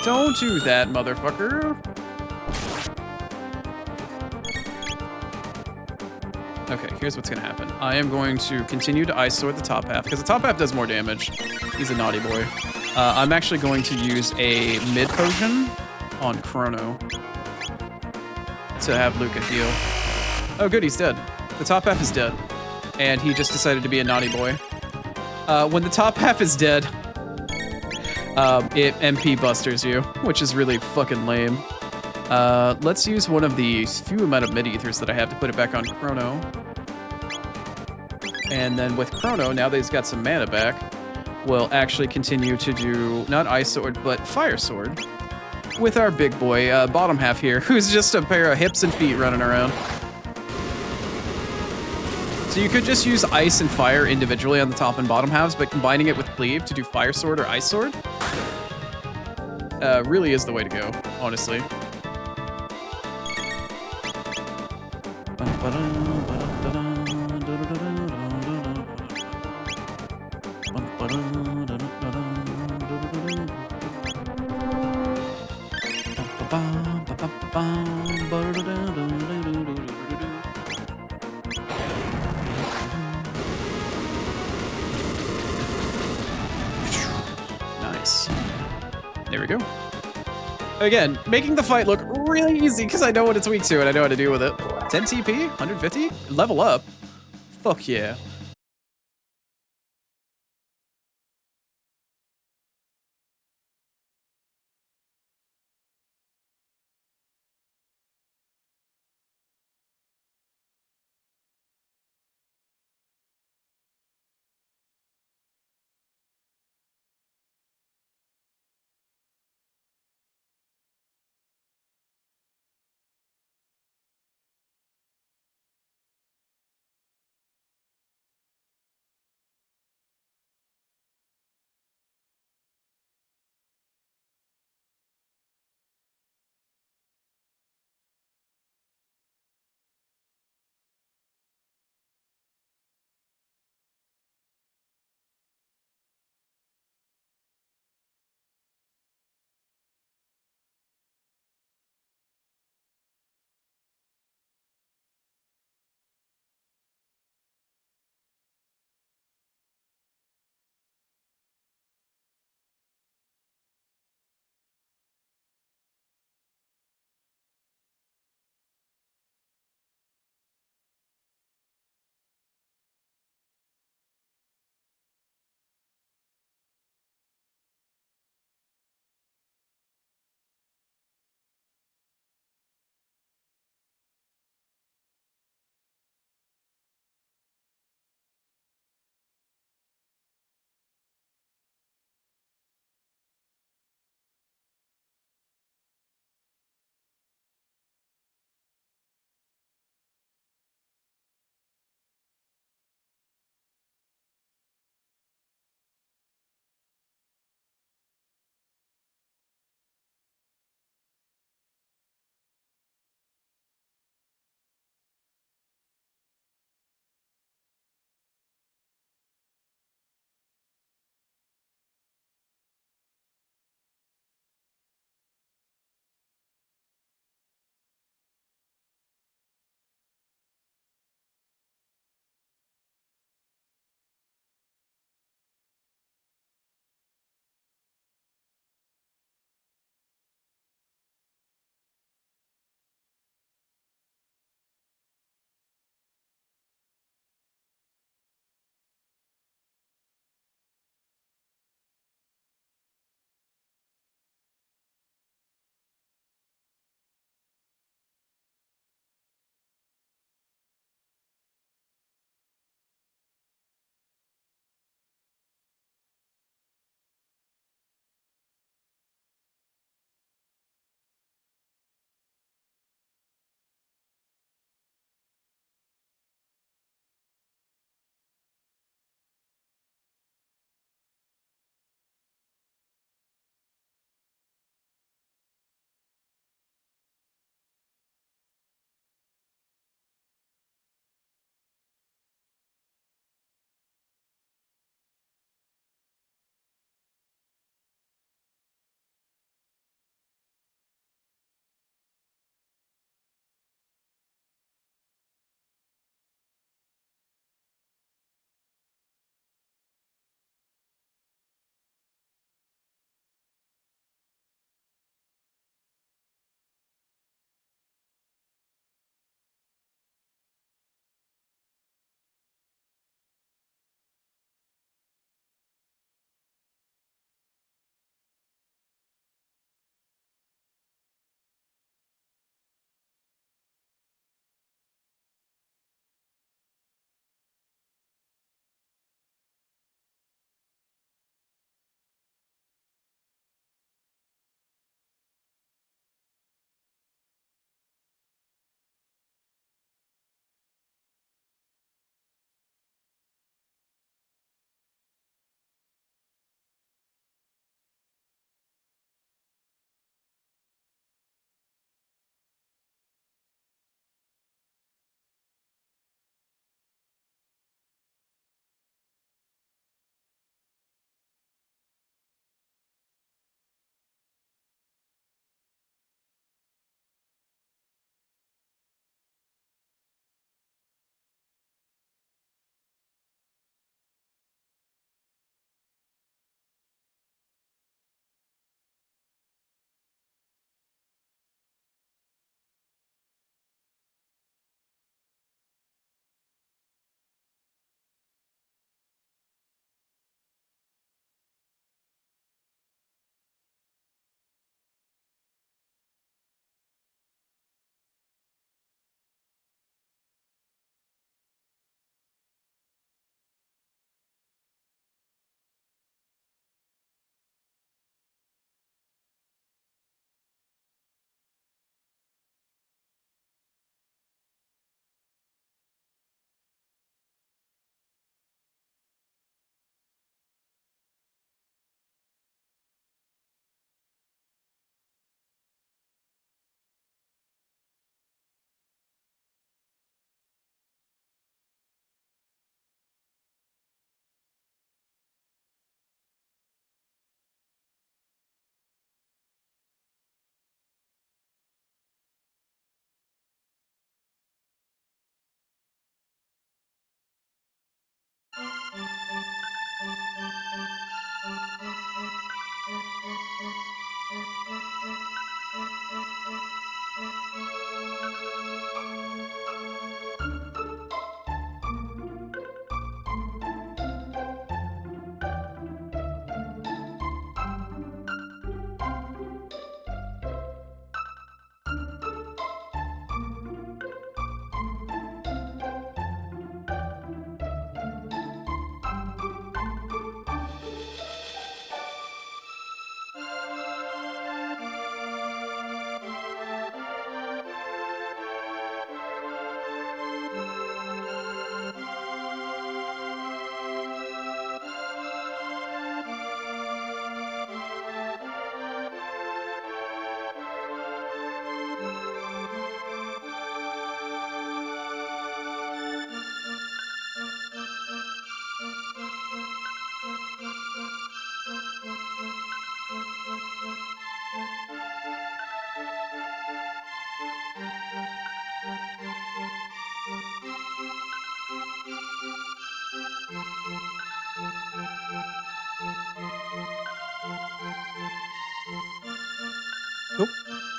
Don't do that, motherfucker. Okay, here's what's gonna happen. I am going to continue to Ice Sword the top half, because the top half does more damage. He's a naughty boy. I'm actually going to use a mid potion on Chrono to have Luca heal. Oh good, he's dead. The top half is dead. And he just decided to be a naughty boy. When the top half is dead, it MP busters you, which is really fucking lame. Let's use one of the few amount of mid-ethers that I have to put it back on Chrono. And then with Chrono, now that he's got some mana back, we'll actually continue to do, not Ice Sword, but Fire Sword. With our big boy, bottom half here, who's just a pair of hips and feet running around. So you could just use Ice and Fire individually on the top and bottom halves, but combining it with Cleave to do Fire Sword or Ice Sword really is the way to go, honestly. Nice. There we go. Again, making the fight look really easy because I know what it's weak to and I know how to deal with it. 10 TP, 150, level up. Fuck yeah.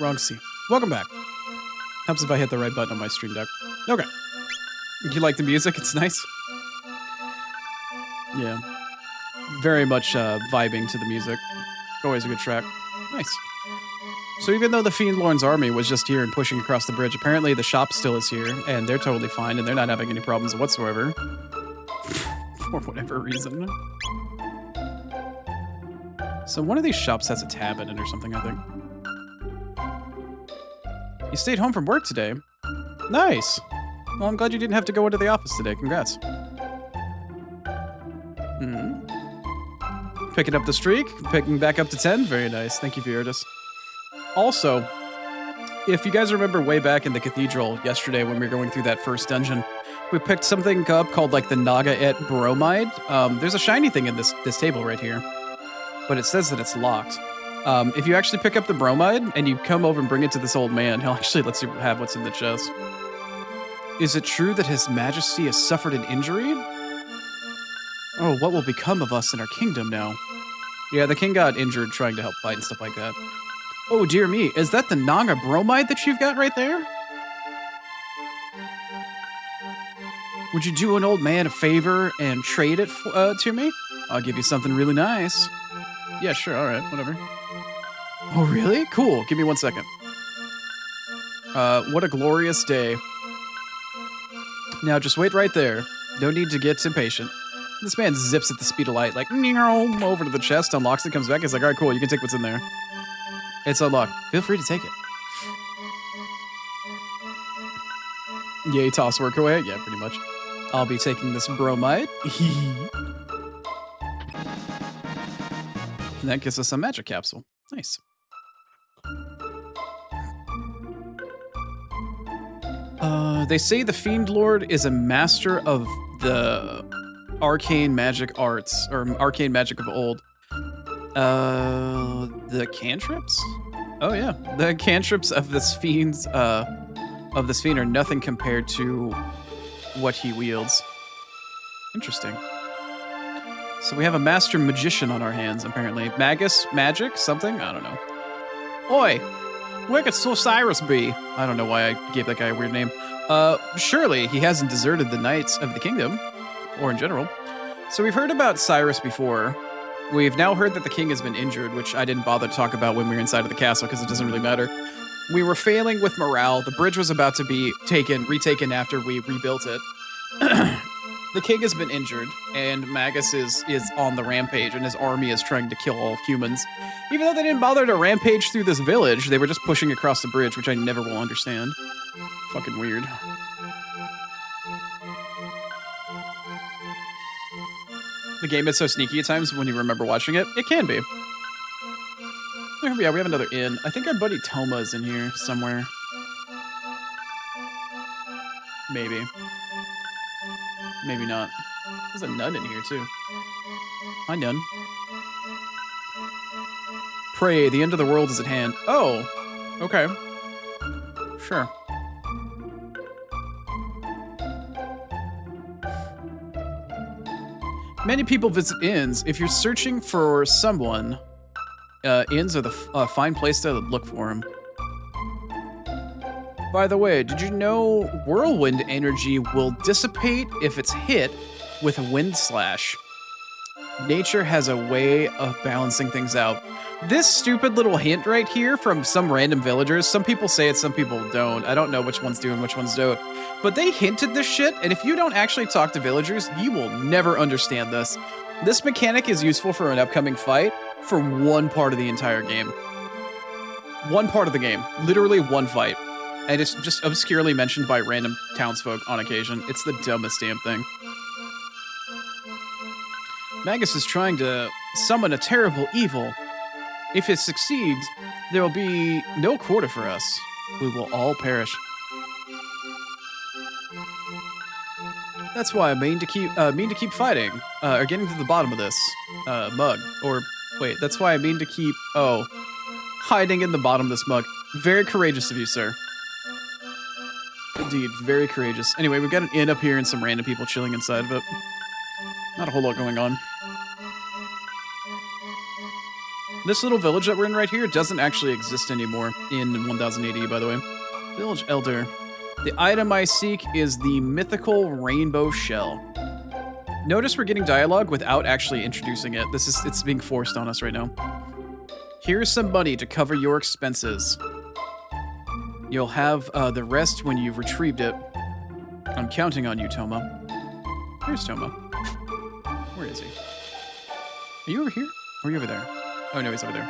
Wrong C. Welcome back. Helps if I hit the right button on my stream deck. Okay. You like the music? It's nice. Yeah. Very much vibing to the music. Always a good track. Nice. So even though the Fiendlord's army was just here and pushing across the bridge, apparently the shop still is here, and they're totally fine, and they're not having any problems whatsoever. For whatever reason. So one of these shops has a tab in it or something, I think. You stayed home from work today? Nice! Well, I'm glad you didn't have to go into the office today. Congrats. Picking up the streak, picking back up to 10. Very nice. Thank you, Viridis. Also, if you guys remember way back in the cathedral yesterday when we were going through that first dungeon, we picked something up called like the Naga-et bromide. There's a shiny thing in this table right here, but it says that it's locked. If you actually pick up the bromide and you come over and bring it to this old man, he'll actually let you have what's in the chest. Is it true that His Majesty has suffered an injury? Oh, what will become of us in our kingdom now? Yeah, the king got injured trying to help fight and stuff like that. Oh, dear me. Is that the Naga bromide that you've got right there? Would you do an old man a favor and trade it to me? I'll give you something really nice. Yeah, sure. All right. Whatever. Oh, really? Cool. Give me 1 second. What a glorious day. Now, just wait right there. No need to get impatient. This man zips at the speed of light, like, over to the chest, unlocks it, comes back. He's like, all right, cool. You can take what's in there. It's unlocked. Feel free to take it. Yay, toss work away. Yeah, pretty much. I'll be taking this bromide. And that gives us a magic capsule. Nice. They say the Fiendlord is a master of the arcane magic arts, or arcane magic of old. The cantrips? Oh yeah, the cantrips of this fiend are nothing compared to what he wields. Interesting. So we have a master magician on our hands, apparently. Magus? Magic? Something? I don't know. Oi! Where could Cyrus be? I don't know why I gave that guy a weird name. Surely he hasn't deserted the knights of the kingdom, or in general. So we've heard about Cyrus before. We've now heard that the king has been injured, which I didn't bother to talk about when we were inside of the castle because it doesn't really matter. We were failing with morale. The bridge was about to be retaken after we rebuilt it. The king has been injured, and Magus is on the rampage, and his army is trying to kill all humans. Even though they didn't bother to rampage through this village, they were just pushing across the bridge, which I never will understand. Fucking weird. The game is so sneaky at times when you remember watching it. It can be. Yeah, we have another inn. I think our buddy Toma is in here somewhere. Maybe. Maybe not. There's a nun in here, too. Hi, nun. Pray, the end of the world is at hand. Oh, okay. Sure. Many people visit inns. If you're searching for someone, inns are the fine place to look for them. By the way, did you know whirlwind energy will dissipate if it's hit with a wind slash? Nature has a way of balancing things out. This stupid little hint right here from some random villagers, some people say it, some people don't. I don't know which ones do and which ones don't. But they hinted this shit, and if you don't actually talk to villagers, you will never understand this. This mechanic is useful for an upcoming fight for one part of the entire game. One part of the game. Literally one fight. And it's just obscurely mentioned by random townsfolk on occasion. It's the dumbest damn thing. Magus is trying to summon a terrible evil. If it succeeds, there will be no quarter for us. We will all perish. That's why I mean to keep fighting, or getting to the bottom of this mug. Or wait, that's why I mean to keep hiding in the bottom of this mug. Very courageous of you, sir. Indeed, very courageous. Anyway, we've got an inn up here and some random people chilling inside of it. Not a whole lot going on. This little village that we're in right here doesn't actually exist anymore in 1080, by the way. Village Elder. The item I seek is the mythical rainbow shell. Notice we're getting dialogue without actually introducing it. It's being forced on us right now. Here's some money to cover your expenses. You'll have the rest when you've retrieved it. I'm counting on you, Toma. Here's Toma. Where is he? Are you over here? Or are you over there? Oh no, he's over there.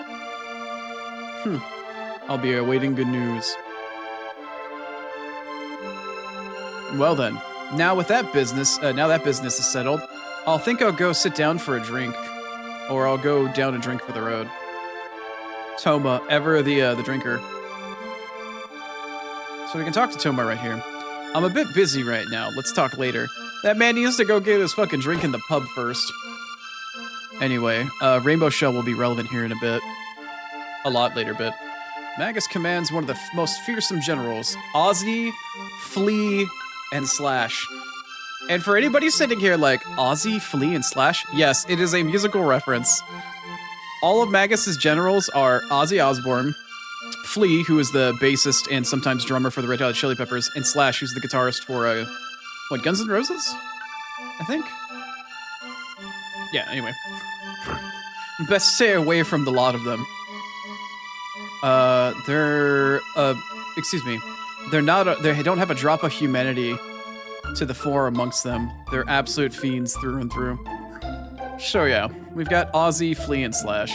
I'll be awaiting good news. Well then, now with that business, is settled, I'll go sit down for a drink, or I'll go down a drink for the road. Toma, ever the drinker. So we can talk to Toma right here. I'm a bit busy right now. Let's talk later. That man needs to go get his fucking drink in the pub first. Anyway, Rainbow Shell will be relevant here in a bit. A lot later bit. Magus commands one of the most fearsome generals, Ozzy, Flea, and Slash. And for anybody sitting here like, Ozzy, Flea, and Slash? Yes, it is a musical reference. All of Magus's generals are Ozzy Osbourne, Flea, who is the bassist and sometimes drummer for the Red Hot Chili Peppers, and Slash, who's the guitarist for, Guns N' Roses? I think? Yeah, anyway. Best stay away from the lot of them. They don't have a drop of humanity to the fore amongst them. They're absolute fiends through and through. So yeah, we've got Ozzy, Flea, and Slash.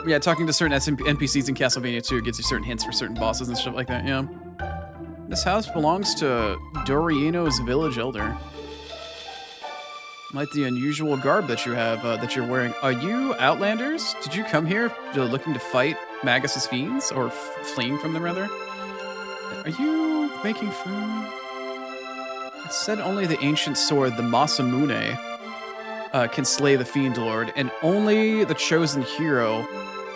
Yeah, talking to certain NPCs in Castlevania 2 gives you certain hints for certain bosses and stuff like that, yeah. This house belongs to Doriano's village elder. Like the unusual garb that you have, that you're wearing. Are you Outlanders? Did you come here looking to fight Magus's fiends? Or fleeing from them, rather? Are you making food? It said only the ancient sword, the Masamune, can slay the Fiendlord, and only the chosen hero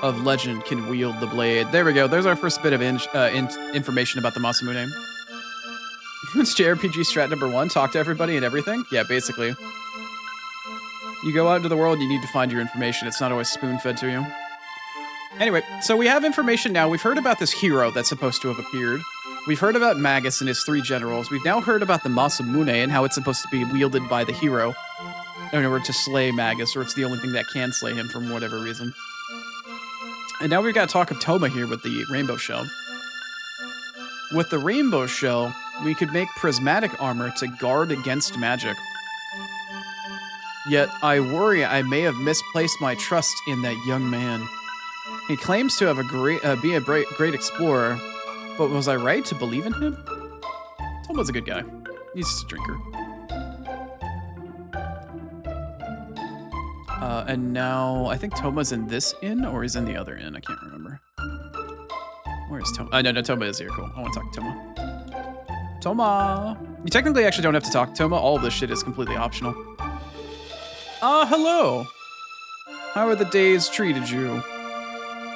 of legend can wield the blade. There we go. There's our first bit of information about the Masamune. It's JRPG strat number 1. Talk to everybody and everything. Yeah, basically. You go out into the world, you need to find your information. It's not always spoon-fed to you. Anyway, so we have information now. We've heard about this hero that's supposed to have appeared. We've heard about Magus and his 3 generals. We've now heard about the Masamune and how it's supposed to be wielded by the hero in order to slay Magus, or it's the only thing that can slay him for whatever reason. And now we've got talk of Toma here with the Rainbow Shell. With the Rainbow Shell, we could make prismatic armor to guard against magic. Yet, I worry I may have misplaced my trust in that young man. He claims to have be a great explorer, but was I right to believe in him? Toma's a good guy. He's just a drinker. And now, I think Toma's in this inn, or he's in the other inn. I can't remember. Where's Toma? No, Toma is here. Cool. I want to talk to Toma. Toma! You technically actually don't have to talk to Toma. All of this shit is completely optional. Hello. How are the days treated you?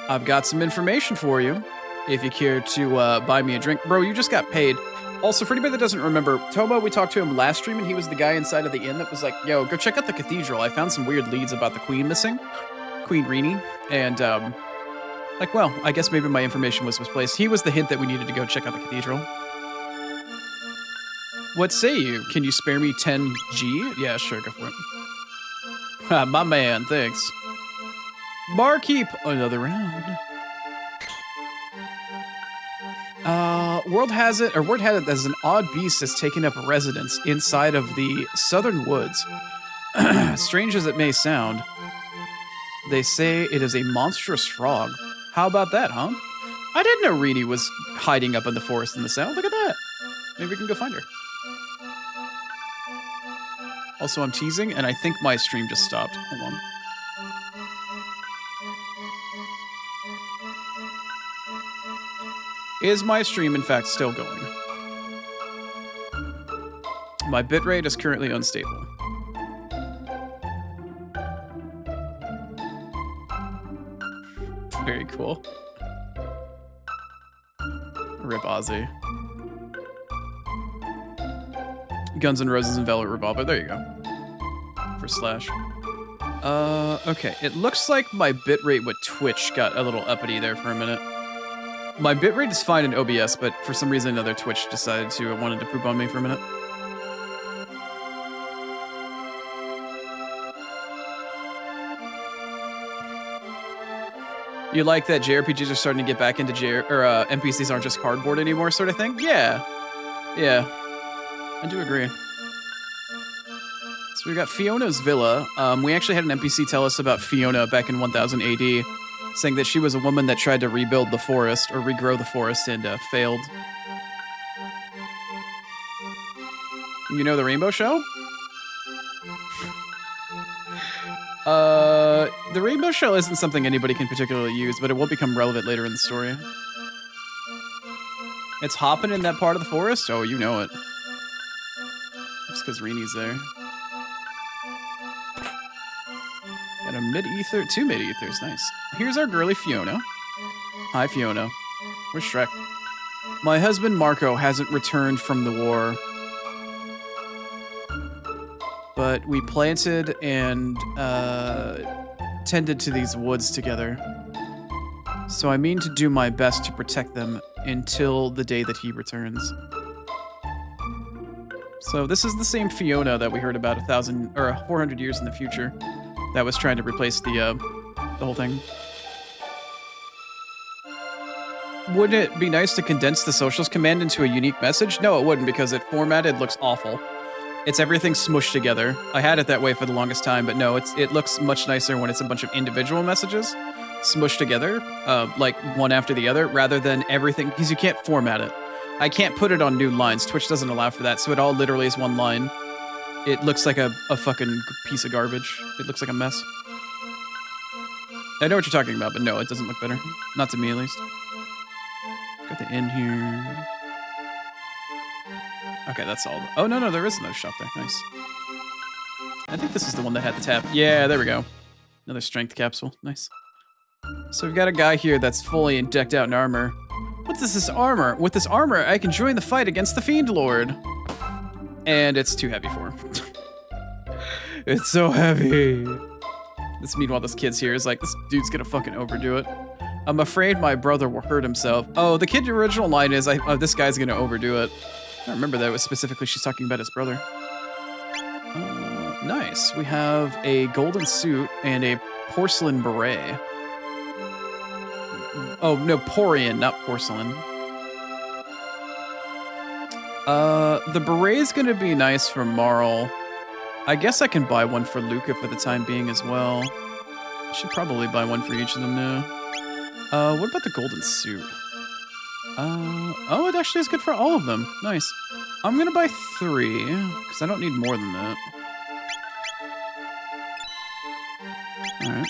I've got some information for you, if you care to buy me a drink. Bro, you just got paid. Also, for anybody that doesn't remember, Toma, we talked to him last stream, and he was the guy inside of the inn that was like, yo, go check out the cathedral. I found some weird leads about the queen missing. Queen Rini. And, like, well, I guess maybe my information was misplaced. He was the hint that we needed to go check out the cathedral. What say you? Can you spare me 10G? Yeah, sure, go for it. My man, thanks. Barkeep, another round. Word has it that an odd beast has taken up residence inside of the southern woods. Strange as it may sound, they say it is a monstrous frog. How about that, huh? I didn't know Rini was hiding up in the forest in the south. Look at that. Maybe we can go find her. Also, I'm teasing, and I think my stream just stopped. Hold on. Is my stream, in fact, still going? My bitrate is currently unstable. Very cool. Rip Ozzy. Guns N' Roses and Velvet Revolver. There you go. for slash. Okay. It looks like my bitrate with Twitch got a little uppity there for a minute. My bitrate is fine in OBS, but for some reason another Twitch decided to wanted to poop on me for a minute. You like that JRPGs are starting to get back into NPCs aren't just cardboard anymore sort of thing? Yeah. Yeah. I do agree. So we got Fiona's Villa. We actually had an NPC tell us about Fiona back in 1000 AD, saying that she was a woman that tried to rebuild the forest, or regrow the forest, and failed. You know the Rainbow Show? The Rainbow Shell isn't something anybody can particularly use, but it will become relevant later in the story. It's hopping in that part of the forest? Oh, you know it. Just because Rini's there. Got a mid-ether, 2 mid-ethers, nice. Here's our girly Fiona. Hi, Fiona. Where's Shrek? My husband, Marco, hasn't returned from the war. But we planted and tended to these woods together. So I mean to do my best to protect them until the day that he returns. So this is the same Fiona that we heard about 400 years in the future that was trying to replace the whole thing. Wouldn't it be nice to condense the socials command into a unique message? No, it wouldn't, because it formatted looks awful. It's everything smushed together. I had it that way for the longest time, but no, it looks much nicer when it's a bunch of individual messages smushed together, like one after the other, rather than everything, because you can't format it. I can't put it on new lines. Twitch doesn't allow for that, so it all literally is one line. It looks like a fucking piece of garbage. It looks like a mess. I know what you're talking about, but no, it doesn't look better. Not to me, at least. Got the end here. Okay, that's all. Oh, no, there is another shop there. Nice. I think this is the one that had the tap. Yeah, there we go. Another strength capsule. Nice. So we've got a guy here that's fully decked out in armor. What is this armor? With this armor, I can join the fight against the Fiendlord. And it's too heavy for him. It's so heavy. Meanwhile, this kid's here is like, this dude's gonna fucking overdo it. I'm afraid my brother will hurt himself. Oh, the kid's original line is, this guy's gonna overdo it. I remember that it was specifically she's talking about his brother. Nice. We have a golden suit and a porcelain beret. Oh, no, Porian, not porcelain. The beret's gonna be nice for Marl. I guess I can buy one for Luca for the time being as well. I should probably buy one for each of them now. What about the golden suit? Oh, it actually is good for all of them. Nice. I'm gonna buy 3, because I don't need more than that. Alright.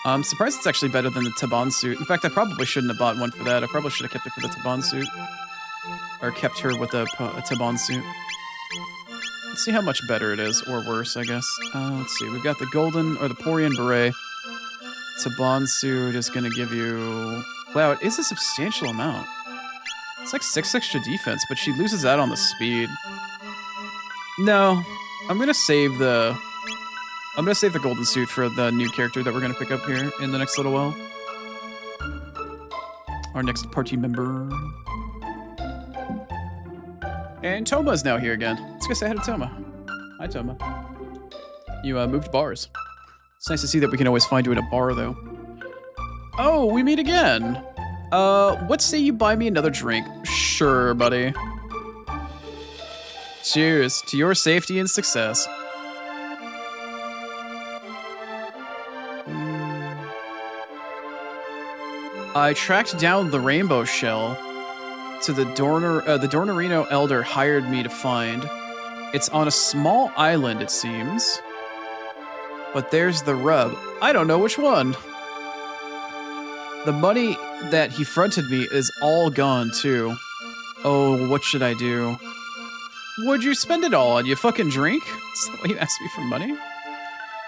I'm surprised it's actually better than the Taban suit. In fact, I probably shouldn't have bought one for that. I probably should have kept it for the Taban suit. Or kept her with a Taban suit. Let's see how much better it is, or worse, I guess. Let's see, we've got the golden, or the Porian beret. Taban suit is gonna give you... Wow, it is a substantial amount. It's like 6 extra defense, but she loses out on the speed. No, I'm gonna save the golden suit for the new character that we're gonna pick up here in the next little while. Our next party member. And Toma's now here again. Let's go say hi to Toma. Hi, Toma. You moved bars. It's nice to see that we can always find you in a bar, though. Oh, we meet again. What say you buy me another drink? Sure, buddy. Cheers to your safety and success. I tracked down the rainbow shell to the Dornarino elder hired me to find. It's on a small island, it seems. But there's the rub. I don't know which one. The money that he fronted me is all gone, too. Oh, what should I do? What'd you spend it all on? You fucking drink? Is that why you asked me for money?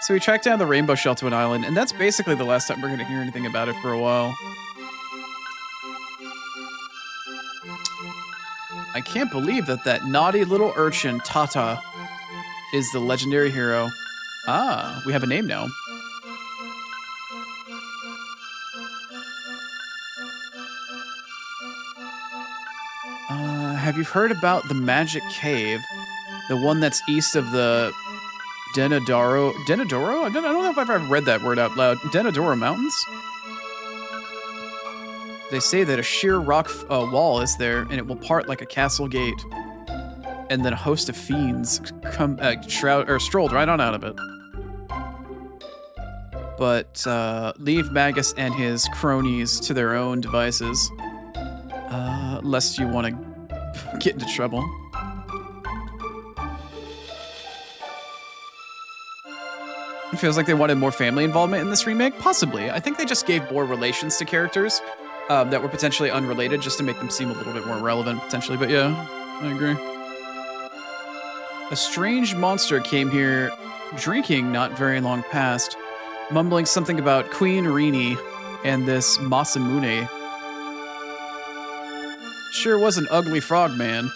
So we tracked down the rainbow shell to an island, and that's basically the last time we're going to hear anything about it for a while. I can't believe that naughty little urchin, Tata, is the legendary hero. Ah, we have a name now. Have you heard about the Magic Cave? The one that's east of the Denadoro? Denadoro? I don't know if I've ever read that word out loud. Denadoro Mountains? They say that a sheer rock wall is there, and it will part like a castle gate. And then a host of fiends come strolled right on out of it. But leave Magus and his cronies to their own devices, lest you want to get into trouble. It feels like they wanted more family involvement in this remake. Possibly. I think they just gave more relations to characters that were potentially unrelated just to make them seem a little bit more relevant, potentially. But yeah, I agree. A strange monster came here drinking not very long past, mumbling something about Queen Rini and this Masamune. Sure was an ugly frog man.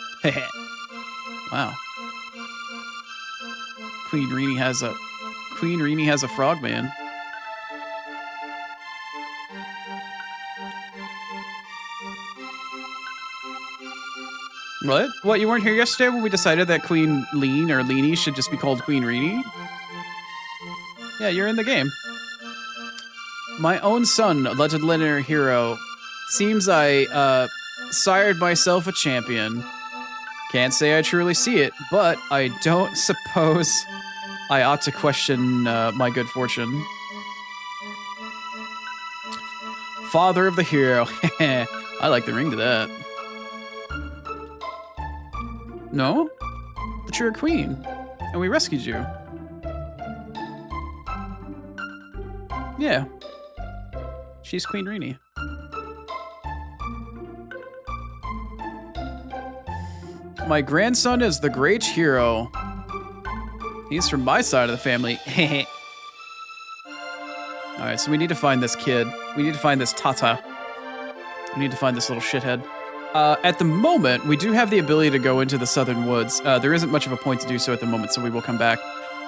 Wow. Queen Rini has a frog man. What? What, you weren't here yesterday when we decided that Queen Lean or Leanie should just be called Queen Rini? Yeah, you're in the game. My own son, a legendary hero. Seems I, sired myself a champion. Can't say I truly see it, but I don't suppose I ought to question my good fortune. Father of the hero. I like the ring to that. No? But you're a queen, and we rescued you. Yeah. She's Queen Rini. My grandson is the great hero. He's from my side of the family. Alright, so we need to find this kid. We need to find this Tata. We need to find this little shithead. At the moment, we do have the ability to go into the southern woods. There isn't much of a point to do so at the moment, so we will come back.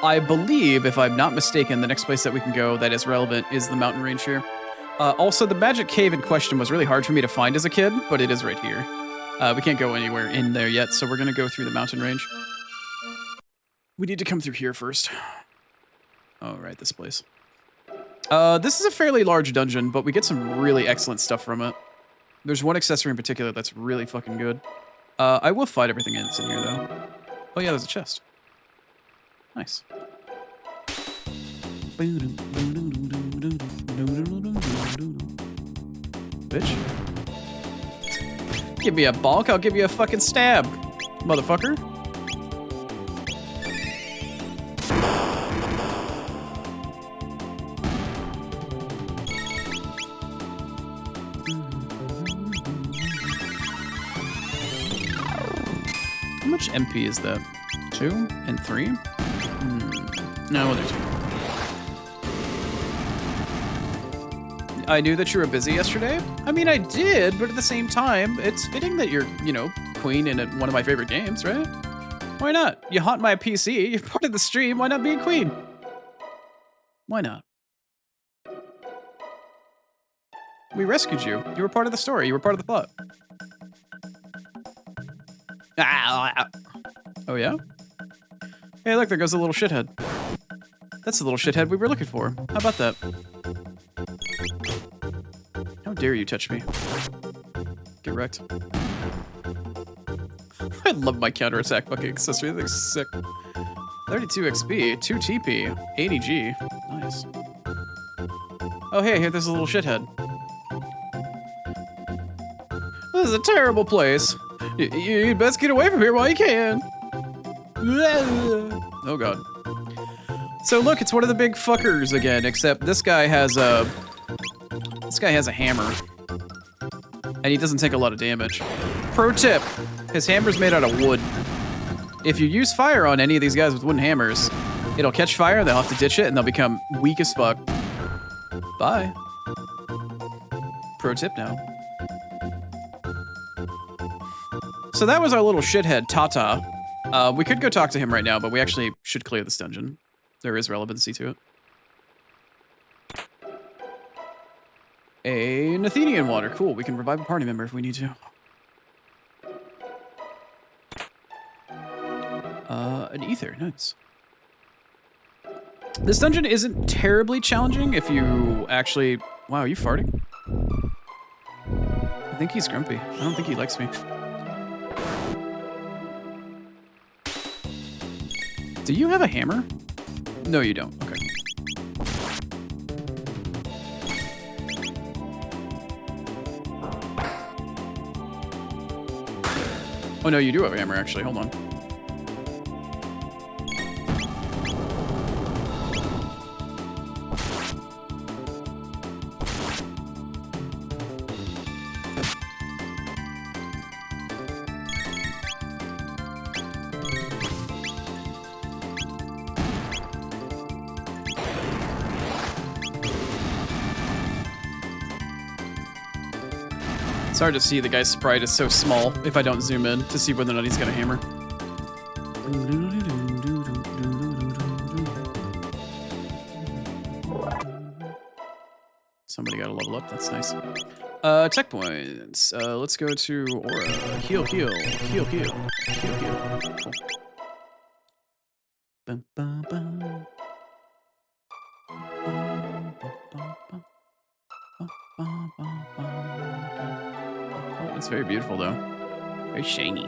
I believe, if I'm not mistaken, the next place that we can go that is relevant is the mountain range here. Also, the magic cave in question was really hard for me to find as a kid, but it is right here. We can't go anywhere in there yet, so we're going to go through the mountain range. We need to come through here first. Oh, right, this place. This is a fairly large dungeon, but we get some really excellent stuff from it. There's one accessory in particular that's really fucking good. I will fight everything that's in here, though. Oh yeah, there's a chest. Nice. Bitch. Give me a bonk, I'll give you a fucking stab, motherfucker. How much MP is that? 2 and 3? No, there's 2. I knew that you were busy yesterday. I mean, I did, but at the same time, it's fitting that you're, you know, queen in one of my favorite games, right? Why not? You haunt my PC, you're part of the stream, why not be a queen? Why not? We rescued you. You were part of the story, you were part of the plot. Oh yeah? Hey, look, there goes a little shithead. That's the little shithead we were looking for. How about that? How dare you touch me? Get wrecked. I love my counterattack fucking accessory. That thing's sick. 32 XP, 2 TP, 80 G. Nice. Oh, hey, here, there's a little shithead. This is a terrible place. You best get away from here while you can. Oh god. So look, it's one of the big fuckers again, except this guy has a hammer. And he doesn't take a lot of damage. Pro tip, his hammer's made out of wood. If you use fire on any of these guys with wooden hammers, it'll catch fire, they'll have to ditch it, and they'll become weak as fuck. Bye. Pro tip now. So that was our little shithead, Tata. We could go talk to him right now, but we actually should clear this dungeon. There is relevancy to it. A Nathenian water. Cool. We can revive a party member if we need to. An ether. Nice. This dungeon isn't terribly challenging if you actually... Wow, are you farting? I think he's grumpy. I don't think he likes me. Do you have a hammer? No, you don't. Okay. Oh, no, you do have a hammer, actually. Hold on. It's hard to see, the guy's sprite is so small if I don't zoom in to see whether or not he's got a hammer. Somebody got to level up, that's nice. Tech points. Let's go to Aura. Heal, heal, heal, heal, heal, heal. Cool. Bum, bum, bum. It's very beautiful, though. Very shiny.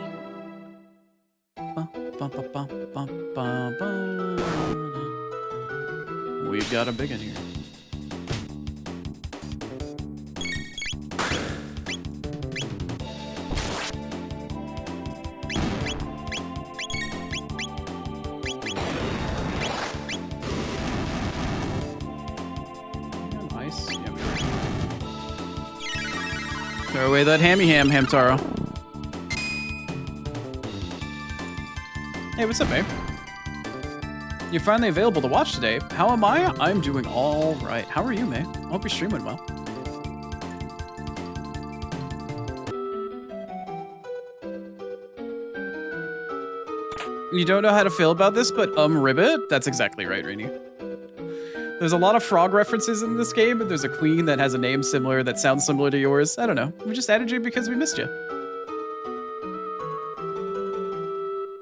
We've got a big one here. Nice. Yeah, throw away that hammy ham, Hamtaro. Hey, what's up, babe? You're finally available to watch today. How am I? I'm doing all right. How are you, May? I hope your stream went well. You don't know how to feel about this, but Ribbit? That's exactly right, Rainy. There's a lot of frog references in this game, and there's a queen that has a name similar that sounds similar to yours. I don't know. We just added you because we missed you.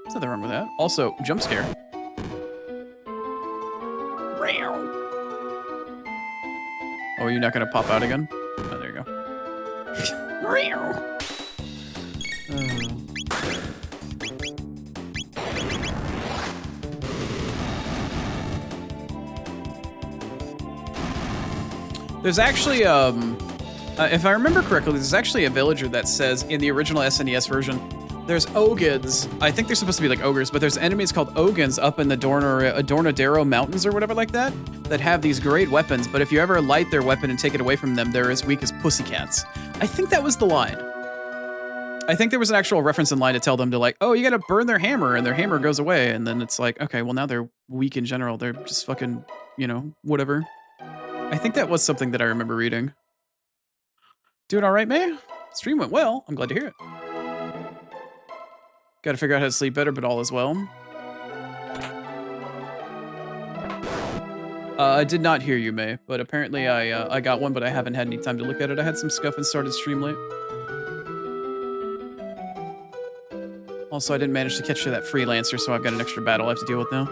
There's nothing wrong with that. Also, jump scare. Oh, you're not gonna pop out again? Oh, there you go. There's actually, if I remember correctly, there's actually a villager that says in the original SNES version, there's Ogans. I think they're supposed to be like ogres, but there's enemies called Ogans up in the Dornadero Mountains or whatever like that have these great weapons, but if you ever light their weapon and take it away from them, they're as weak as pussycats. I think that was the line. I think there was an actual reference in line to tell them to like, oh, you gotta burn their hammer and their hammer goes away, and then it's like, okay, well now they're weak in general. They're just fucking, you know, whatever. I think that was something that I remember reading. Doing all right, May? Stream went well. I'm glad to hear it. Got to figure out how to sleep better, but all is well. I did not hear you, May, but apparently I got one, but I haven't had any time to look at it. I had some scuff and started stream late. Also, I didn't manage to catch that freelancer, so I've got an extra battle I have to deal with now.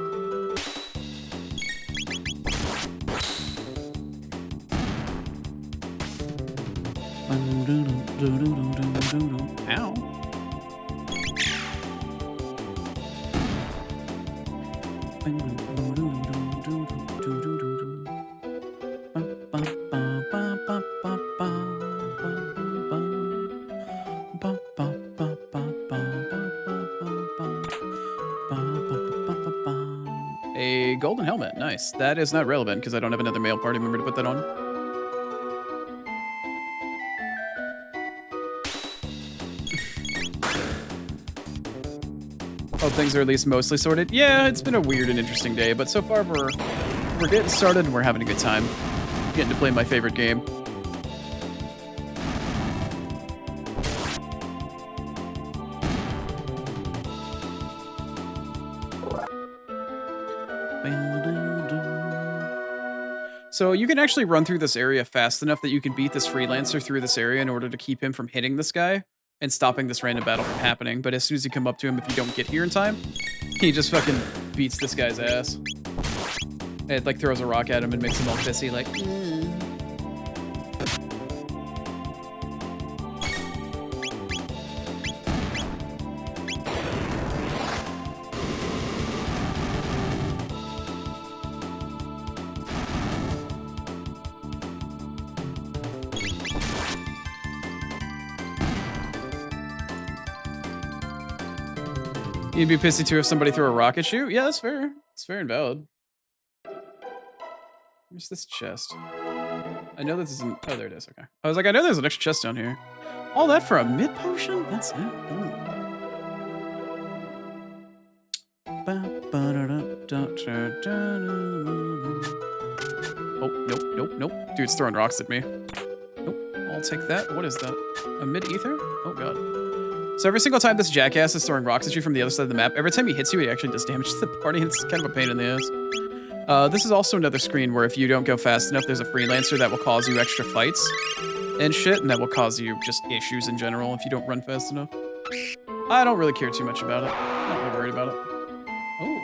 Ow. A golden helmet, nice. That is not relevant because I don't have another male party member to put that on. Hope things are at least mostly sorted. Yeah, it's been a weird and interesting day, but so far we're getting started and we're having a good time. Getting to play my favorite game. So you can actually run through this area fast enough that you can beat this freelancer through this area in order to keep him from hitting this guy and stopping this random battle from happening. But as soon as you come up to him, if you don't get here in time, he just fucking beats this guy's ass. It like throws a rock at him and makes him all pissy, like. You'd be pissy too if somebody threw a rock at you? Yeah, that's fair. It's fair and valid. Where's this chest? I know this isn't... Oh, there it is. Okay. I was like, I know there's an extra chest down here. All that for a mid potion? That's it. Ooh. Oh, nope. Dude's throwing rocks at me. Nope. I'll take that. What is that? A mid ether? Oh, God. So every single time this jackass is throwing rocks at you from the other side of the map, every time he hits you, he actually does damage to the party. It's kind of a pain in the ass. This is also another screen where if you don't go fast enough, there's a freelancer that will cause you extra fights and shit, and that will cause you just issues in general if you don't run fast enough. I don't really care too much about it. I'm not really worried about it. Oh.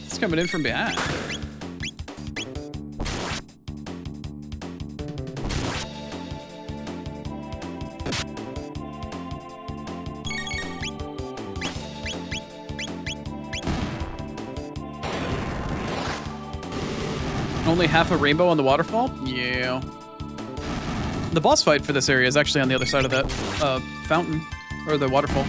It's coming in from behind. Only half a rainbow on the waterfall? Yeah. The boss fight for this area is actually on the other side of that fountain, or the waterfall.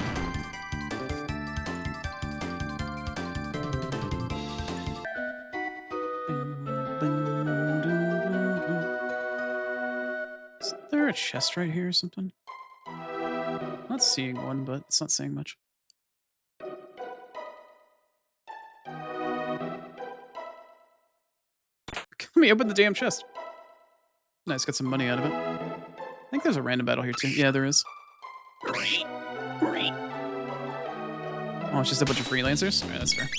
Is there a chest right here or something? I'm not seeing one, but it's not saying much. Let me open the damn chest. Nice, got some money out of it. I think there's a random battle here too. Yeah, there is. Oh, it's just a bunch of freelancers? Alright, that's fair.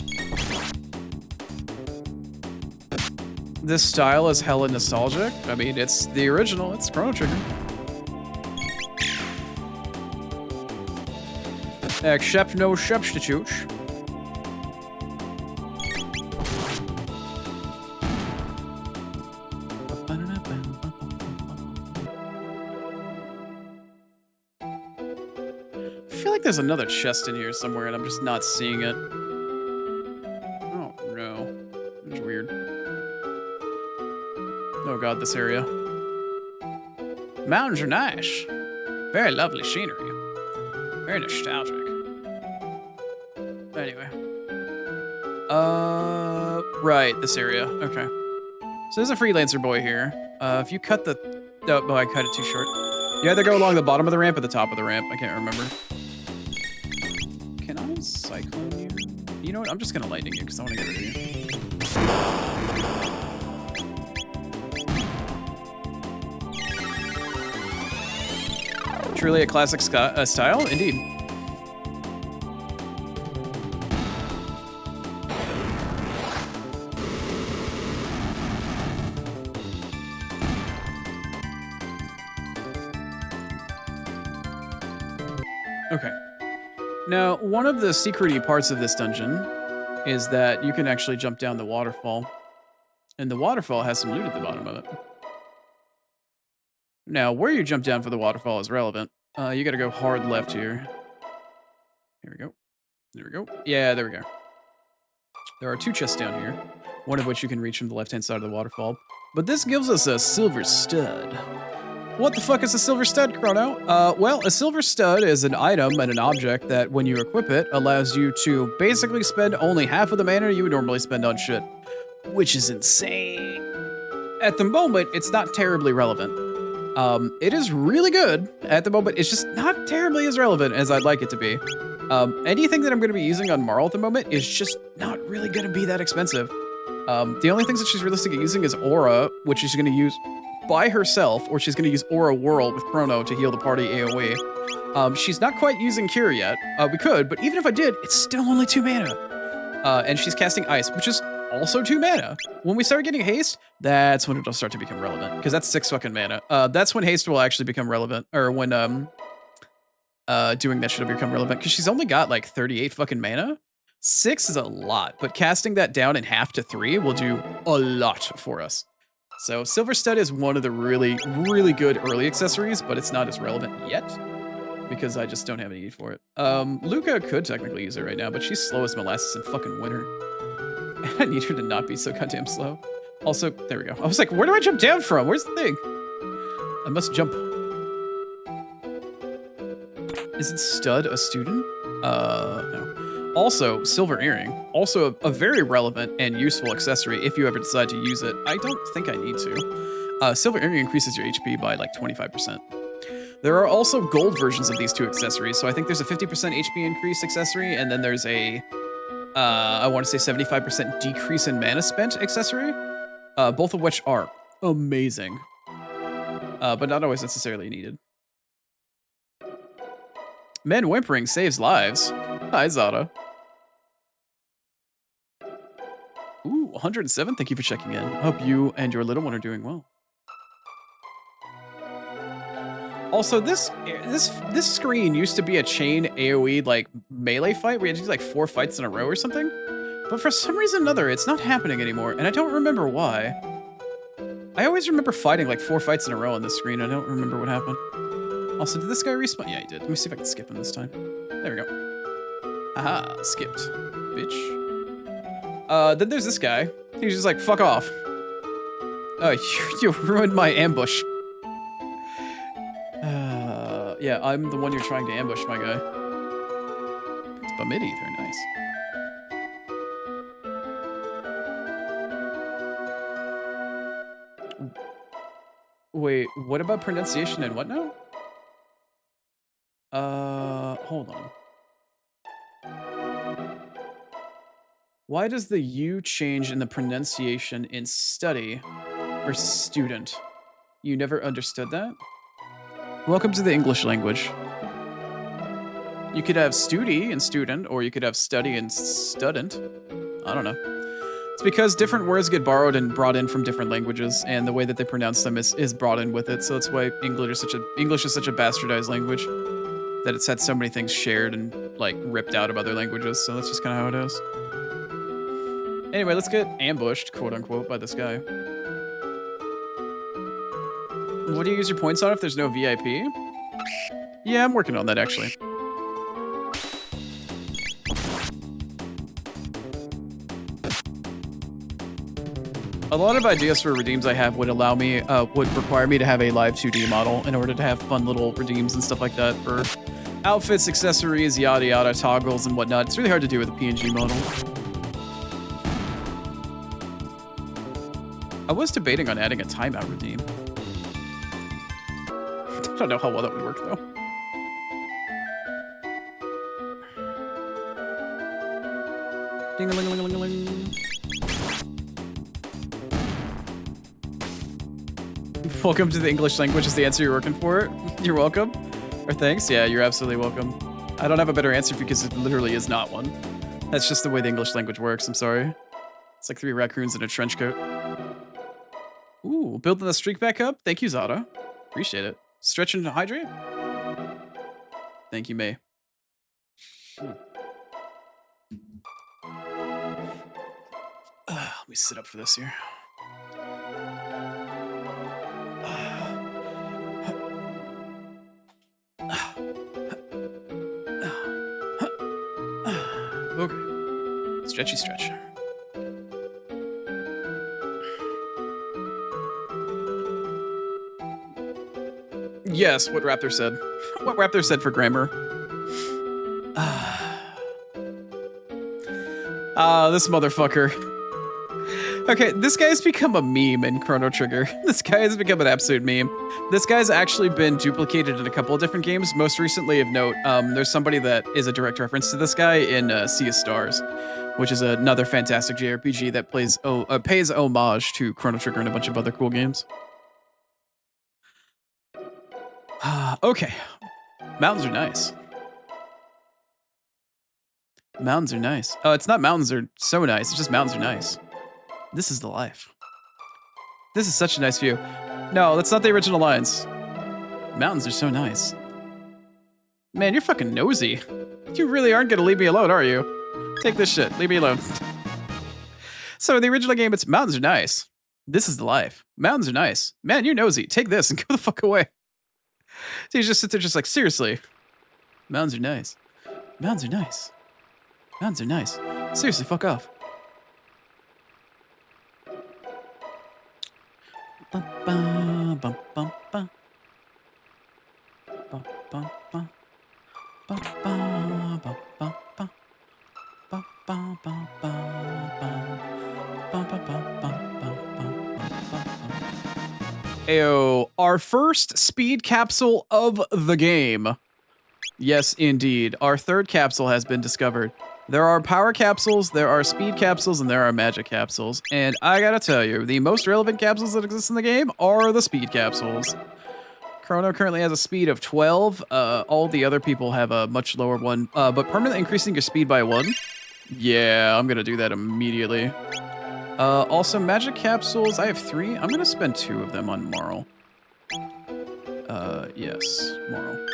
This style is hella nostalgic. I mean, it's the original. It's Chrono Trigger. Except no substitutes. There's another chest in here somewhere, and I'm just not seeing it. Oh, no. It's weird. Oh, God, this area. Mountains are nice. Very lovely scenery. Very nostalgic. Anyway. Right, this area. Okay. So there's a freelancer boy here. If you cut the... Oh, I cut it too short. You either go along the bottom of the ramp or the top of the ramp. I can't remember. Cyclone you? You know what? I'm just gonna lightning you because I want to get rid of you. Truly a classic style, indeed. Okay. Now, one of the secret-y parts of this dungeon is that you can actually jump down the waterfall. And the waterfall has some loot at the bottom of it. Now, where you jump down for the waterfall is relevant. You gotta go hard left here. Here we go. There we go. Yeah, there we go. There are two chests down here, one of which you can reach from the left-hand side of the waterfall. But this gives us a silver stud. What the fuck is a silver stud, Chrono? Well, a silver stud is an item and an object that, when you equip it, allows you to basically spend only half of the mana you would normally spend on shit. Which is insane. At the moment, it's not terribly relevant. It is really good. At the moment, it's just not terribly as relevant as I'd like it to be. Anything that I'm going to be using on Marl at the moment is just not really going to be that expensive. The only things that she's realistically using is Aura, which she's going to use by herself, or she's going to use Aura Whirl with Chrono to heal the party AoE. She's not quite using Cure yet. We could, but even if I did, it's still only 2 mana. And she's casting Ice, which is also 2 mana. When we start getting Haste, that's when it'll start to become relevant, because that's 6 fucking mana. That's when Haste will actually become relevant, or when doing that should become relevant, because she's only got like 38 fucking mana. 6 is a lot, but casting that down in half to 3 will do a lot for us. So Silver Stud is one of the really, really good early accessories, but it's not as relevant yet because I just don't have any need for it. Luca could technically use it right now, but she's slow as molasses in fucking winter. I need her to not be so goddamn slow. Also, there we go. I was like, where do I jump down from? Where's the thing? I must jump. Isn't Stud a student? No. Also, Silver Earring. Also a very relevant and useful accessory if you ever decide to use it. I don't think I need to. Silver Earring increases your HP by like 25%. There are also gold versions of these two accessories, so I think there's a 50% HP increase accessory, and then there's a, I want to say 75% decrease in mana spent accessory, both of which are amazing, but not always necessarily needed. Men whimpering saves lives. Hi, Zada. Ooh, 107. Thank you for checking in. Hope you and your little one are doing well. Also, this screen used to be a chain AoE like melee fight where you had to do like 4 fights in a row or something. But for some reason or another, it's not happening anymore, and I don't remember why. I always remember fighting like 4 fights in a row on this screen. I don't remember what happened. Also, did this guy respawn? Yeah, he did. Let me see if I can skip him this time. There we go. Aha, skipped. Bitch. Then there's this guy. He's just like, fuck off. You ruined my ambush. Yeah, I'm the one you're trying to ambush, my guy. It's Bamidi, very nice. Wait, what about pronunciation and what now? Hold on. Why does the U change in the pronunciation in study versus student? You never understood that? Welcome to the English language. You could have studi and student, or you could have study and student. I don't know. It's because different words get borrowed and brought in from different languages, and the way that they pronounce them is brought in with it. So that's why English is such a bastardized language, that it's had so many things shared and like ripped out of other languages. So that's just kind of how it is. Anyway, let's get ambushed, quote unquote, by this guy. What do you use your points on if there's no VIP? Yeah, I'm working on that actually. A lot of ideas for redeems I have would require me to have a live 2D model in order to have fun little redeems and stuff like that for outfits, accessories, yada yada, toggles and whatnot. It's really hard to do with a PNG model. I was debating on adding a timeout redeem. I don't know how well that would work though. Ding-a-ling-a-ling-a-ling. Welcome to the English language is the answer you're working for. You're welcome. Or thanks. Yeah, you're absolutely welcome. I don't have a better answer because it literally is not one. That's just the way the English language works. I'm sorry. It's like 3 raccoons in a trench coat. Ooh, building the streak back up. Thank you, Zada. Appreciate it. Stretch and hydrate. Thank you, May. Let me sit up for this here. Okay. Stretchy stretch. Yes, what Raptor said. What Raptor said for grammar. This motherfucker. Okay, this guy's become a meme in Chrono Trigger. This guy has become an absolute meme. This guy's actually been duplicated in a couple of different games. Most recently of note, there's somebody that is a direct reference to this guy in Sea of Stars, which is another fantastic JRPG that pays homage to Chrono Trigger and a bunch of other cool games. Okay, mountains are nice. Mountains are nice. Oh, it's not mountains are so nice. It's just mountains are nice. This is the life. This is such a nice view. No, that's not the original lines. Mountains are so nice. Man, you're fucking nosy. You really aren't gonna leave me alone, are you? Take this shit. Leave me alone. So in the original game, it's mountains are nice. This is the life. Mountains are nice. Man, you're nosy. Take this and go the fuck away. So you just sit there just like, seriously. Mountains are nice. Mountains are nice. Mountains are nice. Seriously, fuck off. Bum, bum, bum, bum, bum. Bum, bum, bum. Bum, bum, bum, bum, bum. Bum, bum, bum, bum, bum. Bum, bum, bum, bum, bum, bum, bum. Ayo, our first speed capsule of the game. Yes, indeed. Our third capsule has been discovered. There are power capsules, there are speed capsules, and there are magic capsules. And I gotta tell you, the most relevant capsules that exist in the game are the speed capsules. Chrono currently has a speed of 12. All the other people have a much lower one. But permanently increasing your speed by 1? Yeah, I'm gonna do that immediately. Also, magic capsules, I have 3. I'm gonna spend 2 of them on Marl. Yes, Marl.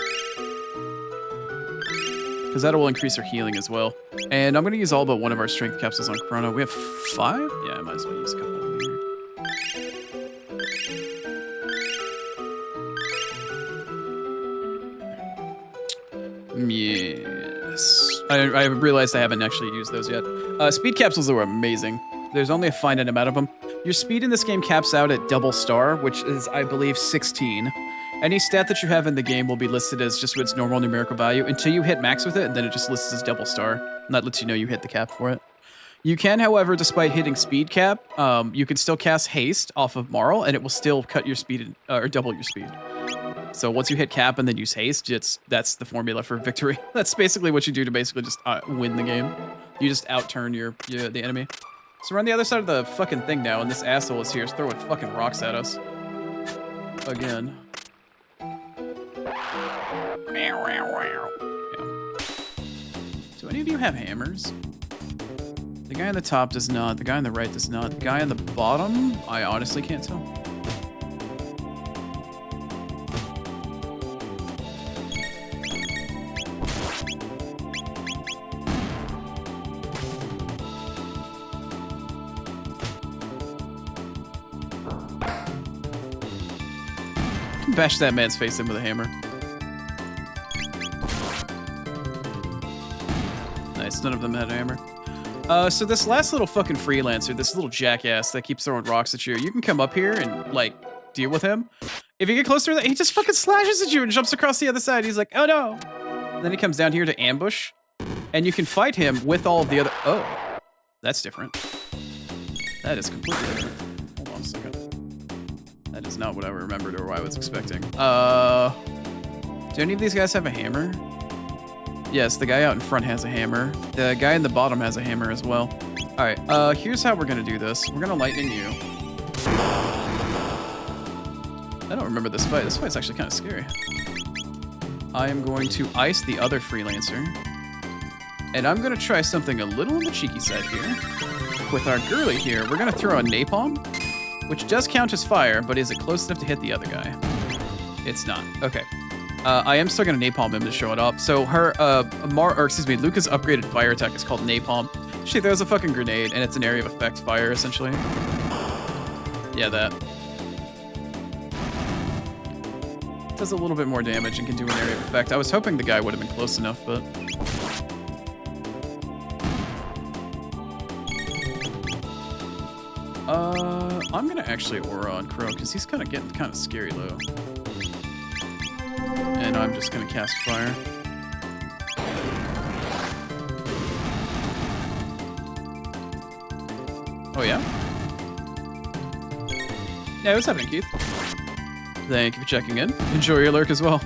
Because that will increase our healing as well. And I'm going to use all but one of our strength capsules on Chrono. We have 5? Yeah, I might as well use a couple here. Yes. I realized I haven't actually used those yet. Speed capsules are amazing. There's only a finite amount of them. Your speed in this game caps out at double star, which is, I believe, 16. Any stat that you have in the game will be listed as just its normal numerical value until you hit max with it, and then it just lists as double star. And that lets you know you hit the cap for it. You can, however, despite hitting speed cap, you can still cast haste off of Marl, and it will still cut your speed or double your speed. So once you hit cap and then use haste, that's the formula for victory. That's basically what you do to basically just win the game. You just outturn the enemy. So we're on the other side of the fucking thing now, and this asshole is here throwing fucking rocks at us. Again. Yeah. Do any of you have hammers? The guy on the top does not. The guy on the right does not. The guy on the bottom, I honestly can't tell. Bash that man's face in with a hammer. Nice, none of them had a hammer. So this last little fucking freelancer, this little jackass that keeps throwing rocks at you, you can come up here and, like, deal with him. If you get closer to that, he just fucking slashes at you and jumps across the other side. He's like, oh no. And then he comes down here to ambush, and you can fight him with all of the other... Oh, that's different. That is completely different. Hold on a second. That is not what I remembered or what I was expecting. Do any of these guys have a hammer? Yes, the guy out in front has a hammer. The guy in the bottom has a hammer as well. All right, here's how we're gonna do this. We're gonna lightning you. I don't remember this fight. This fight's actually kind of scary. I am going to ice the other freelancer. And I'm gonna try something a little on the cheeky side here. With our girly here, we're gonna throw a napalm, which does count as fire, but is it close enough to hit the other guy? It's not. Okay. I am still gonna napalm him to show it off. So her, Luca's upgraded fire attack is called napalm. She throws a fucking grenade, and it's an area of effect fire, essentially. Yeah, that. Does a little bit more damage and can do an area of effect. I was hoping the guy would have been close enough, but... I'm gonna actually aura on Crow, because he's kind of getting kind of scary low. And I'm just gonna cast fire. Oh yeah? Yeah, what's happening, Keith? Thank you for checking in. Enjoy your lurk as well.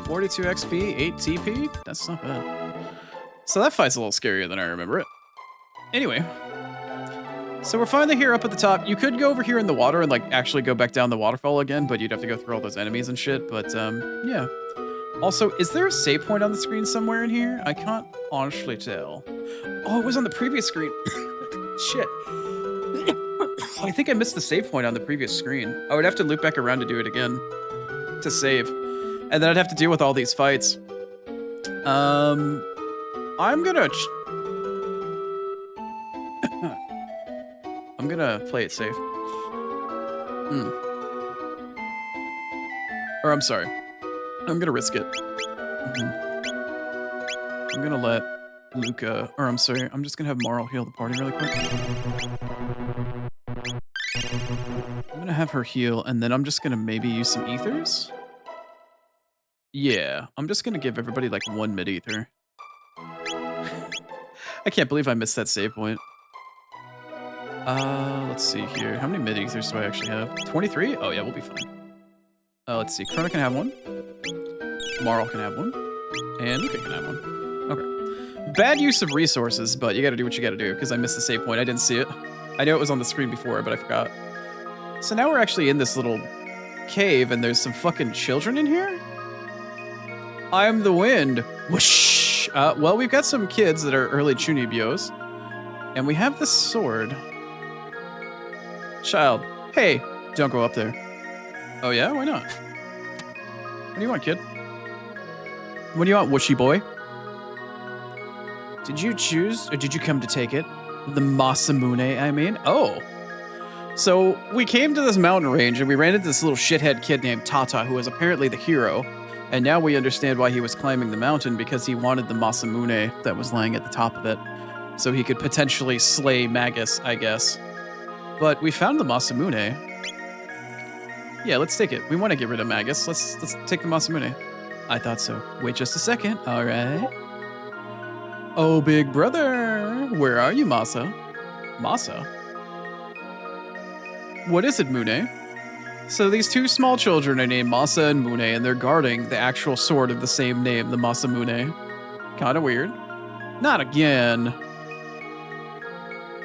42 XP, 8 TP? That's not bad. So that fight's a little scarier than I remember it. Anyway. So we're finally here up at the top. You could go over here in the water and like actually go back down the waterfall again, but you'd have to go through all those enemies and shit. But yeah. Also, is there a save point on the screen somewhere in here? I can't honestly tell. Oh, it was on the previous screen. Shit. I think I missed the save point on the previous screen. I would have to loop back around to do it again to save. And then I'd have to deal with all these fights. I'm gonna I'm gonna play it safe. Or I'm sorry. I'm gonna risk it. I'm gonna let Luca, or I'm sorry, I'm just gonna have Marl heal the party really quick. I'm gonna have her heal, and then I'm just gonna maybe use some ethers. Yeah, I'm just gonna give everybody like 1 mid-ether. I can't believe I missed that save point. Let's see here. How many mid-ethers do I actually have? 23? Oh yeah, we'll be fine. Let's see. Chrono can have 1. Marl can have 1. And Luca can have 1. Okay. Bad use of resources, but you gotta do what you gotta do, because I missed the save point. I didn't see it. I know it was on the screen before, but I forgot. So now we're actually in this little cave, and there's some fucking children in here? I'm the wind. Whoosh! Well, we've got some kids that are early Chunibyos, and we have this sword. Child, hey, don't go up there. Oh yeah? Why not? What do you want, kid? What do you want, whooshy boy? Did you choose, or did you come to take it? The Masamune, I mean? Oh. So, we came to this mountain range, and we ran into this little shithead kid named Tata, who was apparently the hero. And now we understand why he was climbing the mountain, because he wanted the Masamune that was lying at the top of it. So he could potentially slay Magus, I guess. But we found the Masamune. Yeah, let's take it. We want to get rid of Magus. Let's take the Masamune. I thought so. Wait just a second. All right. Oh, big brother. Where are you, Masa? Masa? What is it, Mune? So these two small children are named Masa and Mune, and they're guarding the actual sword of the same name, the Masamune. Kinda weird. Not again.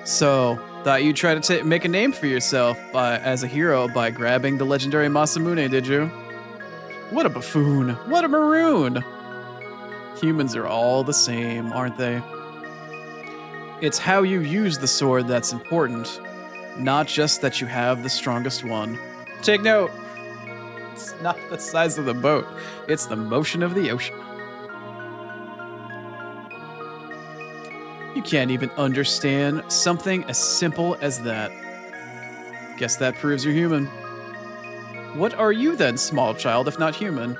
So, thought you'd try to make a name for yourself as a hero by grabbing the legendary Masamune, did you? What a buffoon. What a maroon. Humans are all the same, aren't they? It's how you use the sword that's important, not just that you have the strongest one. Take note. It's not the size of the boat. It's the motion of the ocean. You can't even understand something as simple as that. Guess that proves you're human. What are you then, small child, if not human?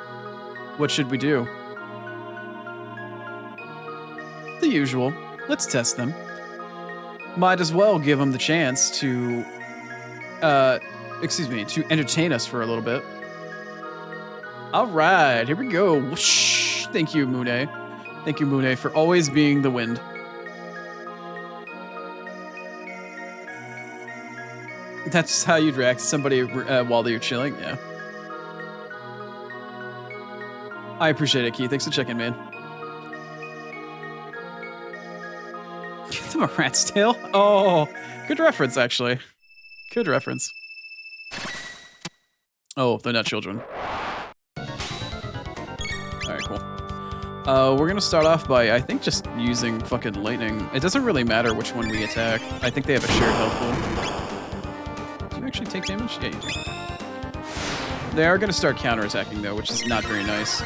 What should we do? The usual. Let's test them. Might as well give them the chance to, to entertain us for a little bit. All right, here we go. Whoosh. Thank you, Mune. Thank you, Mune, for always being the wind. That's how you'd react to somebody while you're chilling, yeah. I appreciate it, Keith. Thanks for checking, man. Give them a rat's tail? Oh, good reference, actually. Good reference. Oh, they're not children. Alright, cool. We're gonna start off by, I think, just using fucking lightning. It doesn't really matter which one we attack. I think they have a shared health pool. Do you actually take damage? Yeah, you do. They are gonna start counterattacking, though, which is not very nice.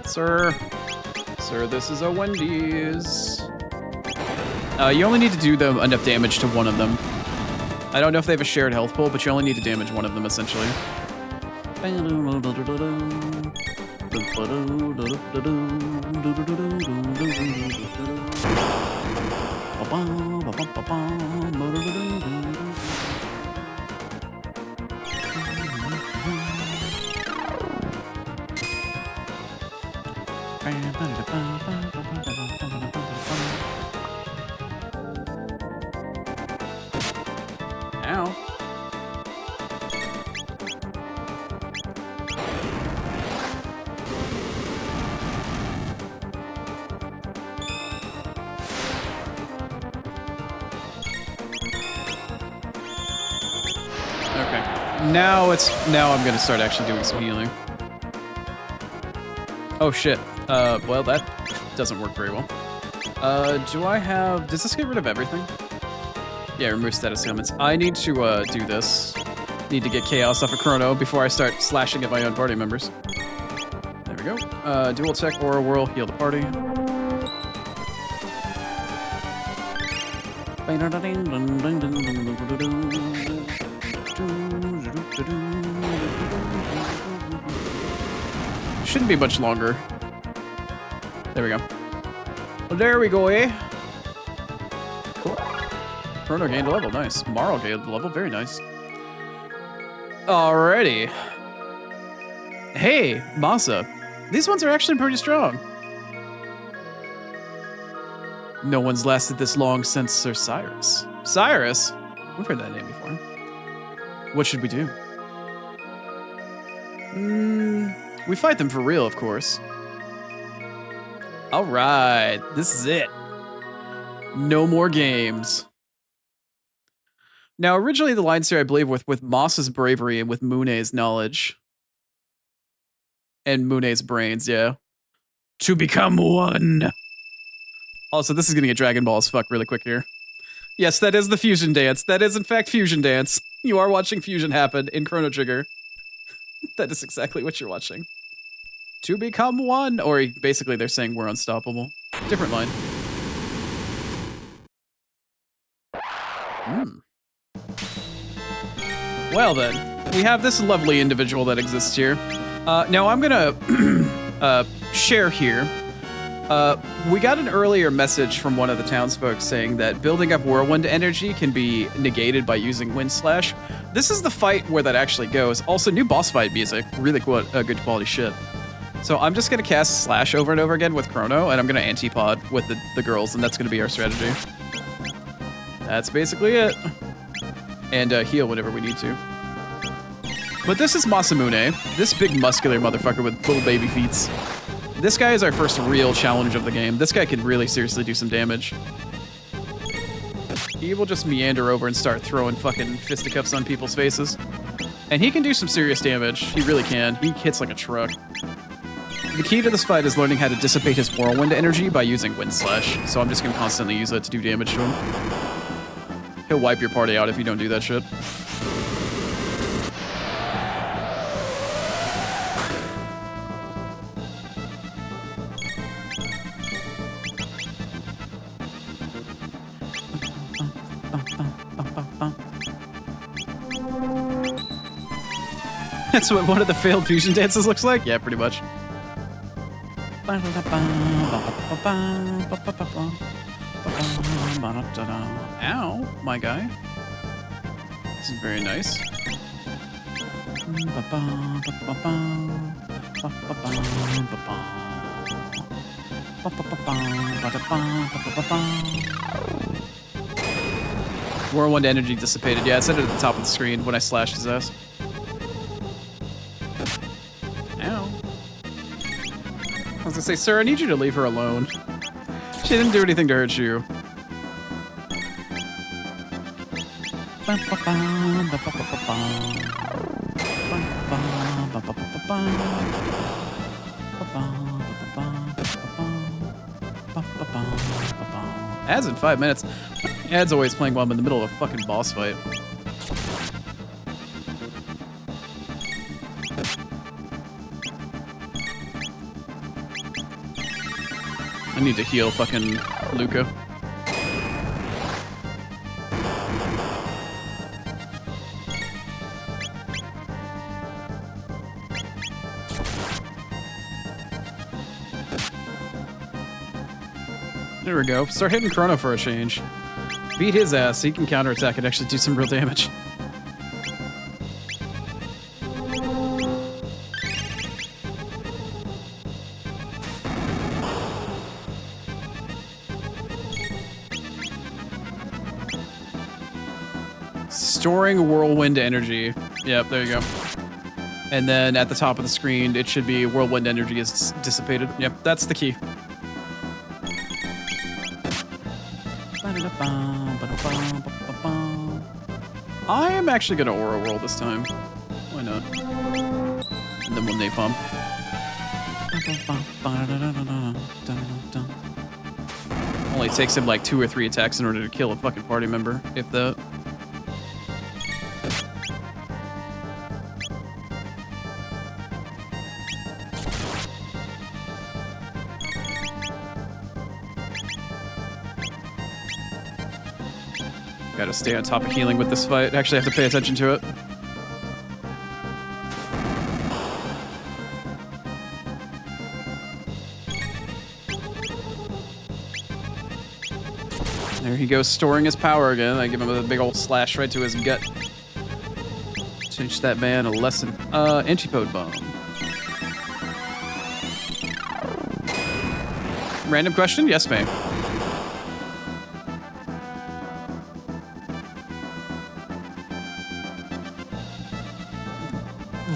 Sir, this is a Wendy's. You only need to do them enough damage to one of them. I don't know if they have a shared health pool, but you only need to damage one of them, essentially. Ow. Okay. Now I'm gonna start actually doing some healing. Oh shit. Well that doesn't work very well. Does this get rid of everything? Yeah, remove status ailments. I need to do this. Need to get chaos off of Chrono before I start slashing at my own party members. There we go. Dual tech aura whirl, heal the party. Shouldn't be much longer. There we go. Well, there we go, eh? Cool. Chrono gained a level, nice. Marl gained a level, very nice. Alrighty. Hey, Masa. These ones are actually pretty strong. No one's lasted this long since Sir Cyrus. Cyrus? We've heard that name before. What should we do? We fight them for real, of course. All right, this is it. No more games. Now, originally the lines here, I believe, with Moss's bravery and with Mune's knowledge. And Mune's brains, yeah. To become one. Also, this is gonna get Dragon Ball as fuck really quick here. Yes, that is the fusion dance. That is, in fact, fusion dance. You are watching fusion happen in Chrono Trigger. That is exactly what you're watching. To become one. Or basically they're saying we're unstoppable. Different line. Well then, we have this lovely individual that exists here. Now I'm gonna share here. We got an earlier message from one of the townsfolk saying that building up whirlwind energy can be negated by using wind slash. This is the fight where that actually goes. Also, new boss fight music, really cool, good quality shit. So I'm just gonna cast slash over and over again with Chrono, and I'm gonna antipod with the girls, and that's gonna be our strategy. That's basically it. And heal whenever we need to. But this is Masamune, this big muscular motherfucker with little baby feet. This guy is our first real challenge of the game. This guy can really seriously do some damage. He will just meander over and start throwing fucking fisticuffs on people's faces. And he can do some serious damage. He really can. He hits like a truck. The key to this fight is learning how to dissipate his whirlwind energy by using Wind Slash. So I'm just gonna constantly use it to do damage to him. He'll wipe your party out if you don't do that shit. That's what one of the failed fusion dances looks like? Yeah, pretty much. Ow, my guy. This is very nice. Whirlwind energy dissipated. Yeah, it said it at the top of the screen when I slashed his ass. I was gonna say, sir, I need you to leave her alone. She didn't do anything to hurt you. Ads in 5 minutes. Ads always playing while I'm in the middle of a fucking boss fight. I need to heal fucking Luca. There we go. Start hitting Chrono for a change. Beat his ass. He can counterattack and actually do some real damage. Storing whirlwind energy. Yep, there you go. And then at the top of the screen, it should be whirlwind energy is dissipated. Yep, that's the key. I am actually gonna Aura Whirl this time. Why not? And then we'll Napalm. Only takes him like 2 or 3 attacks in order to kill a fucking party member, if that. Gotta stay on top of healing with this fight. Actually, I have to pay attention to it. There he goes, storing his power again. I give him a big old slash right to his gut. Teach that man a lesson. Antipode Bomb. Random question? Yes, ma'am.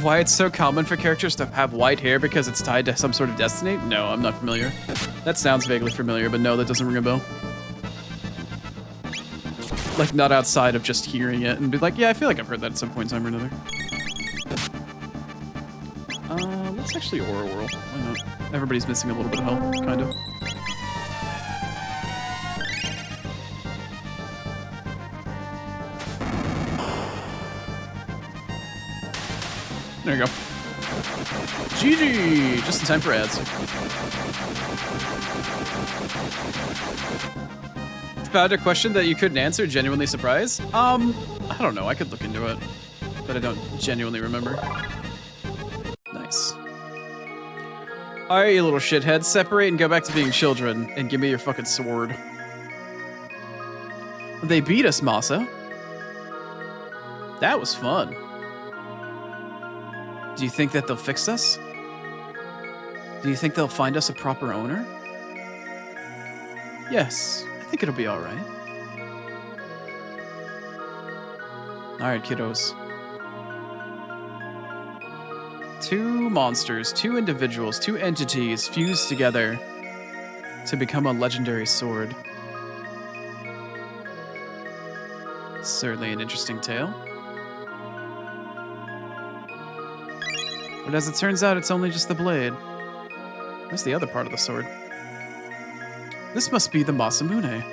Why it's so common for characters to have white hair because it's tied to some sort of destiny? No, I'm not familiar. That sounds vaguely familiar, but no, that doesn't ring a bell. Like, not outside of just hearing it and be like, yeah, I feel like I've heard that at some point in time or another. Let's actually Aura Whirl. Why not? Everybody's missing a little bit of health, kind of. There you go. GG! Just in time for ads. Found a question that you couldn't answer, genuinely surprised? I don't know, I could look into it. But I don't genuinely remember. Nice. Alright, you little shitheads, separate and go back to being children, and give me your fucking sword. They beat us, Masa. That was fun. Do you think that they'll fix us? Do you think they'll find us a proper owner? Yes, I think it'll be alright. Alright, kiddos. 2 monsters, 2 individuals, 2 entities fused together to become a legendary sword. Certainly an interesting tale. But as it turns out, it's only just the blade. Where's the other part of the sword? This must be the Masamune.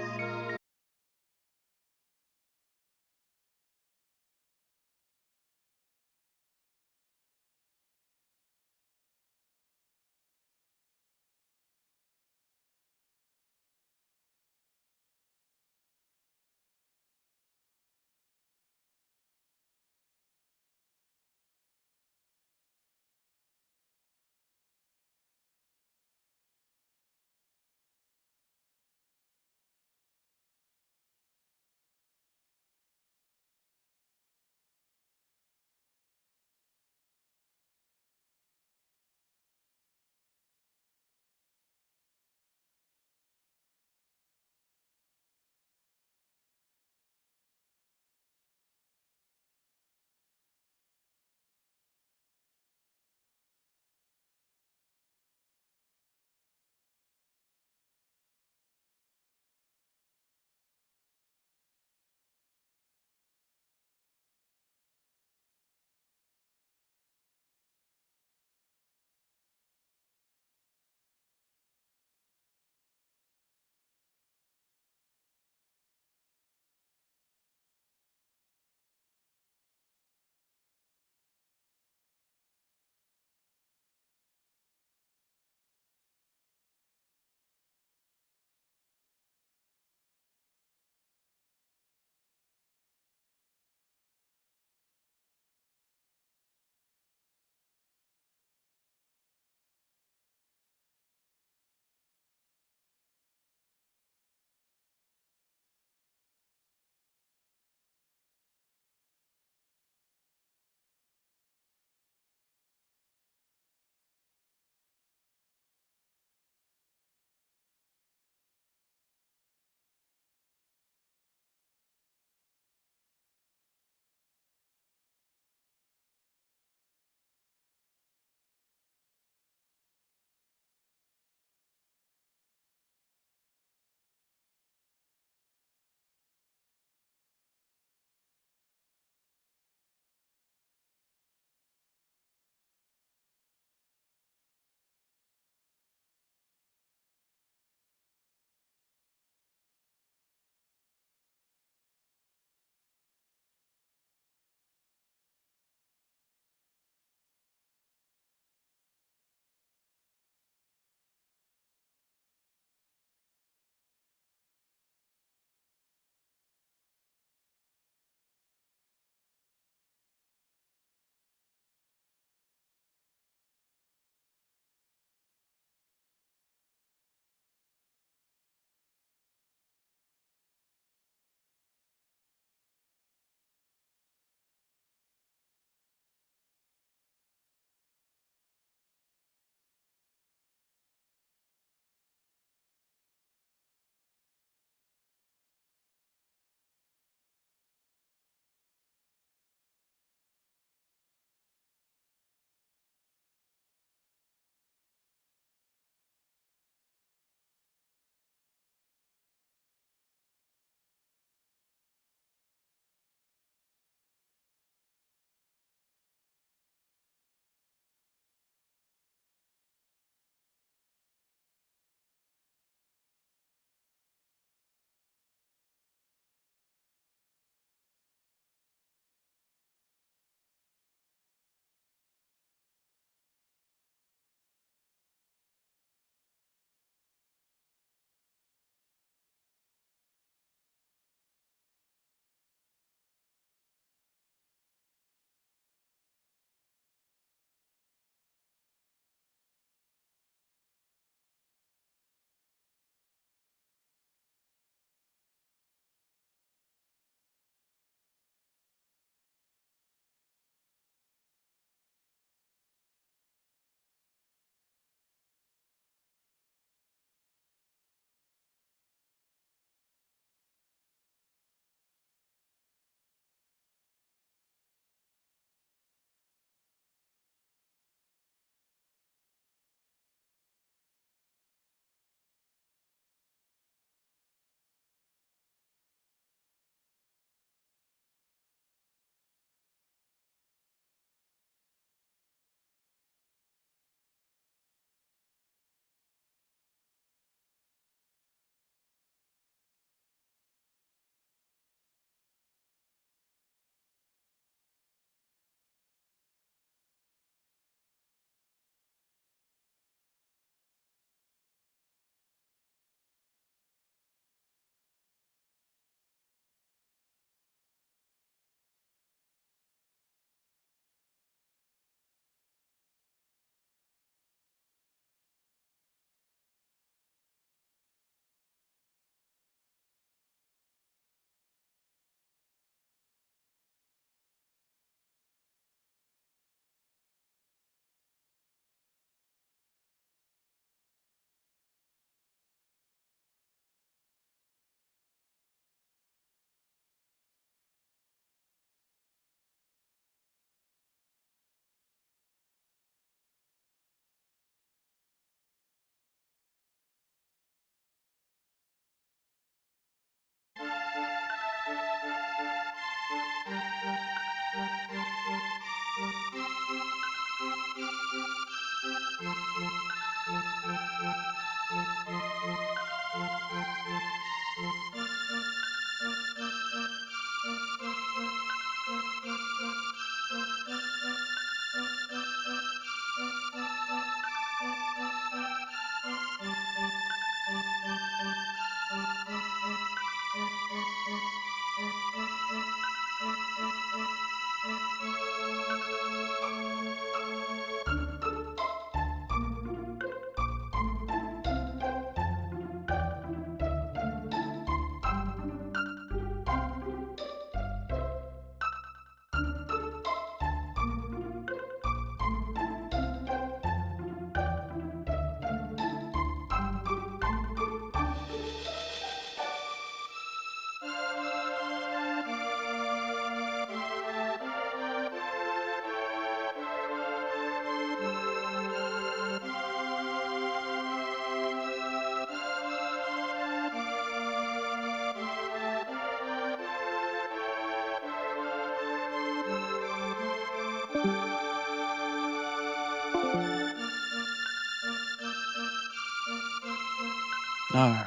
Alright.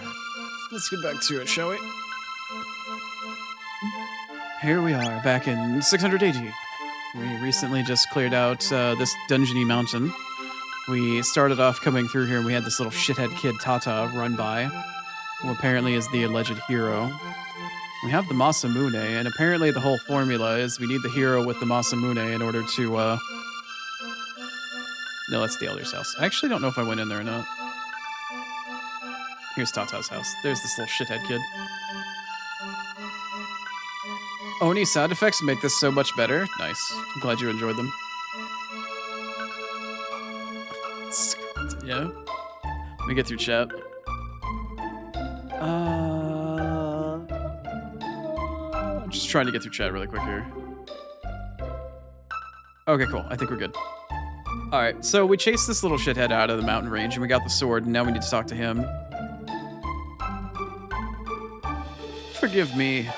Let's get back to it, shall we? Here we are, back in 600 AD. We recently just cleared out this dungeony mountain. We started off coming through here and we had this little shithead kid, Tata, run by, who apparently is the alleged hero. We have the Masamune, and apparently the whole formula is we need the hero with the Masamune in order to, No, that's the Elder's house. I actually don't know if I went in there or not. Here's Tata's house. There's this little shithead kid. Oni sound effects make this so much better. Nice. I'm glad you enjoyed them. Yeah. Let me get through chat. I'm just trying to get through chat really quick here. Okay, cool. I think we're good. Alright, so we chased this little shithead out of the mountain range and we got the sword, and now we need to talk to him. Forgive me.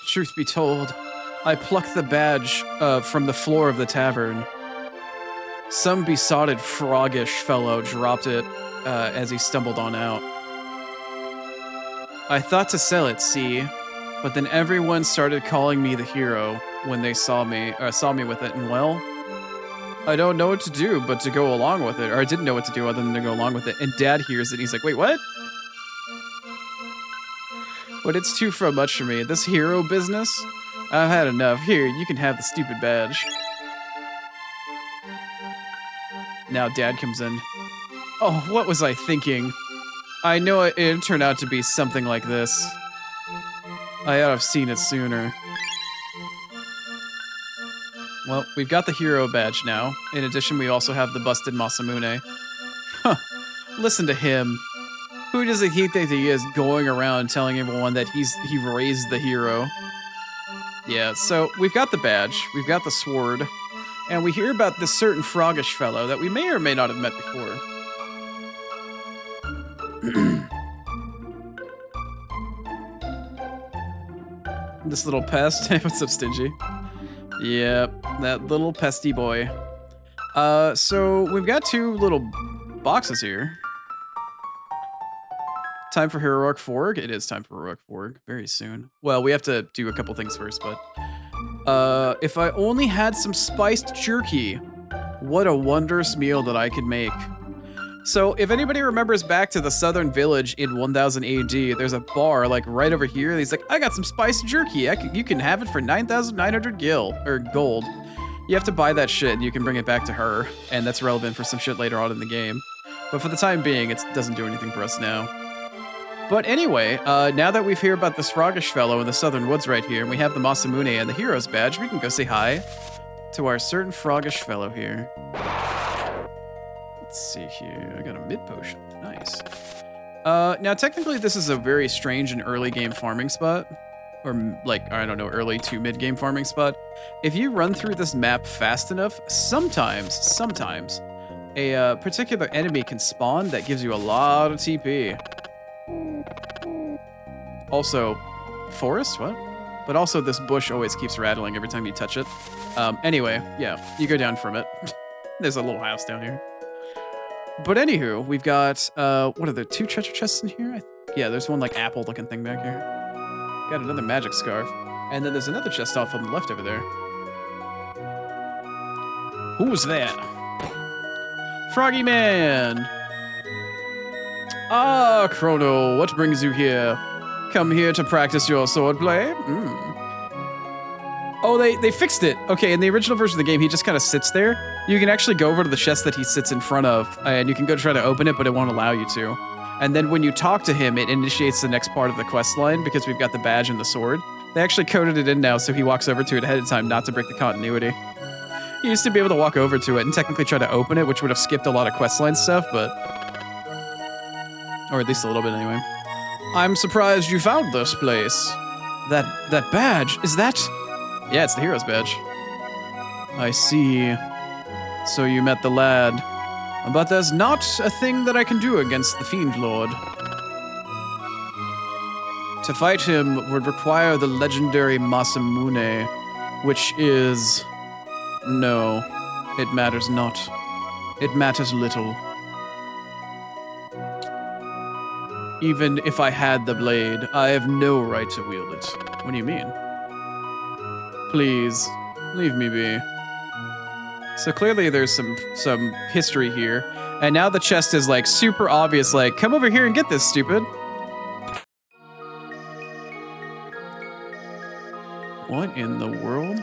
Truth be told, I plucked the badge from the floor of the tavern. Some besotted froggish fellow dropped it as he stumbled on out. I thought to sell it, see, but then everyone started calling me the hero when they saw me with it, and well, I don't know what to do but to go along with it, or I didn't know what to do other than to go along with it. And Dad hears it, and he's like, "Wait, what?" But it's too much for me. This hero business, I've had enough. Here, you can have the stupid badge. Now Dad comes in. Oh, what was I thinking? I know it turned out to be something like this. I ought to have seen it sooner. Well, we've got the hero badge now. In addition, we also have the busted Masamune. Huh. Listen to him. Who does he think he is, going around telling everyone that he raised the hero? Yeah, so we've got the badge, we've got the sword, and we hear about this certain froggish fellow that we may or may not have met before. This little pest. What's up, Stingy? Yep, that little pesty boy. So we've got two little boxes here. Time for Heroic Forg? It is time for Heroic Forg, very soon. Well, we have to do a couple things first, but... if I only had some spiced jerky, what a wondrous meal that I could make. So, if anybody remembers back to the southern village in 1000 AD, there's a bar, like, right over here, and he's like, I got some spiced jerky, you can have it for 9,900 gold. You have to buy that shit, and you can bring it back to her, and that's relevant for some shit later on in the game. But for the time being, it doesn't do anything for us now. But anyway, now that we've heard about this froggish fellow in the southern woods right here, and we have the Masamune and the hero's badge, we can go say hi to our certain froggish fellow here. Let's see here. I got a mid potion. Nice. Now, technically, this is a very strange and early game farming spot. Or, like, I don't know, early to mid game farming spot. If you run through this map fast enough, sometimes, a particular enemy can spawn that gives you a lot of TP. Also, forest? What? But also this bush always keeps rattling every time you touch it. Anyway, yeah, you go down from it. There's a little house down here. But anywho, we've got, what are there, 2 treasure chests in here? Yeah, there's one like apple looking thing back here. Got another magic scarf. And then there's another chest off on the left over there. Who's that? Froggy Man! Ah, Chrono, what brings you here? Come here to practice your swordplay? Oh, they fixed it. Okay, in the original version of the game, he just kind of sits there. You can actually go over to the chest that he sits in front of, and you can go try to open it, but it won't allow you to. And then when you talk to him, it initiates the next part of the quest line, because we've got the badge and the sword. They actually coded it in now, so he walks over to it ahead of time, not to break the continuity. He used to be able to walk over to it and technically try to open it, which would have skipped a lot of questline stuff, but... Or at least a little bit, anyway. I'm surprised you found this place. That badge, is that... Yeah, it's the hero's badge. I see. So you met the lad. But there's not a thing that I can do against the Fiendlord. To fight him would require the legendary Masamune, which is... No, it matters not. It matters little. Even if I had the blade, I have no right to wield it. What do you mean? Please, leave me be. So clearly there's some history here. And now the chest is like super obvious, like, come over here and get this, stupid. What in the world?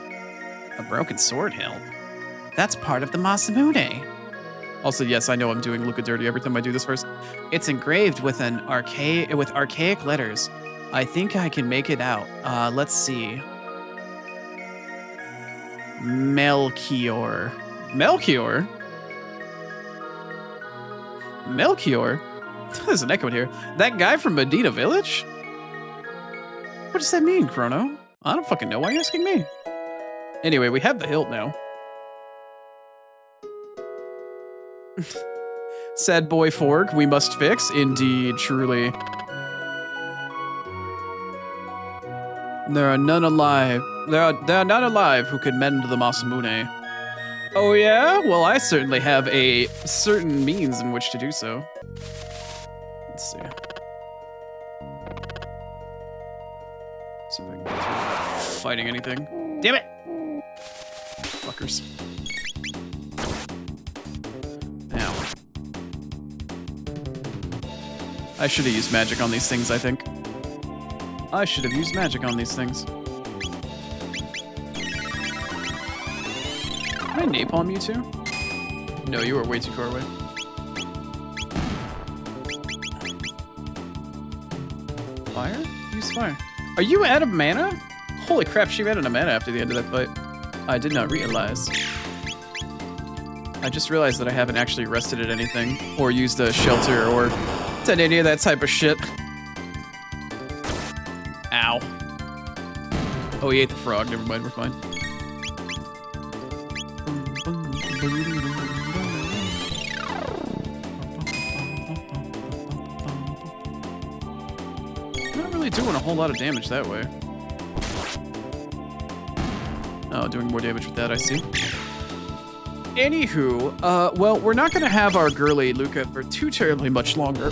A broken sword hilt? That's part of the Masamune. Also, yes, I know I'm doing Luca dirty every time I do this first. It's engraved with archaic letters. I think I can make it out. Let's see. Melchior. Melchior? Melchior? There's an echo in here. That guy from Medina Village? What does that mean, Chrono? I don't fucking know. Why are you asking me? Anyway, we have the hilt now. Sad boy Fork, we must fix. Indeed, truly. There are none alive. There are none alive who could mend the Masamune. Oh yeah? Well, I certainly have a certain means in which to do so. Let's see. See if I can get through without fighting anything. Damn it! Fuckers. Ow. I should have used magic on these things, I think. I should have used magic on these things. Can I napalm you two? No, you are way too far away. Fire? Use fire. Are you out of mana? Holy crap, she ran out of mana after the end of that fight. I did not realize. I just realized that I haven't actually rested at anything, or used a shelter, or done any of that type of shit. Ow. Oh, he ate the frog. Never mind, we're fine. Not really doing a whole lot of damage that way. Oh, doing more damage with that, I see. Anywho, well, we're not gonna have our girly Luca for too terribly much longer.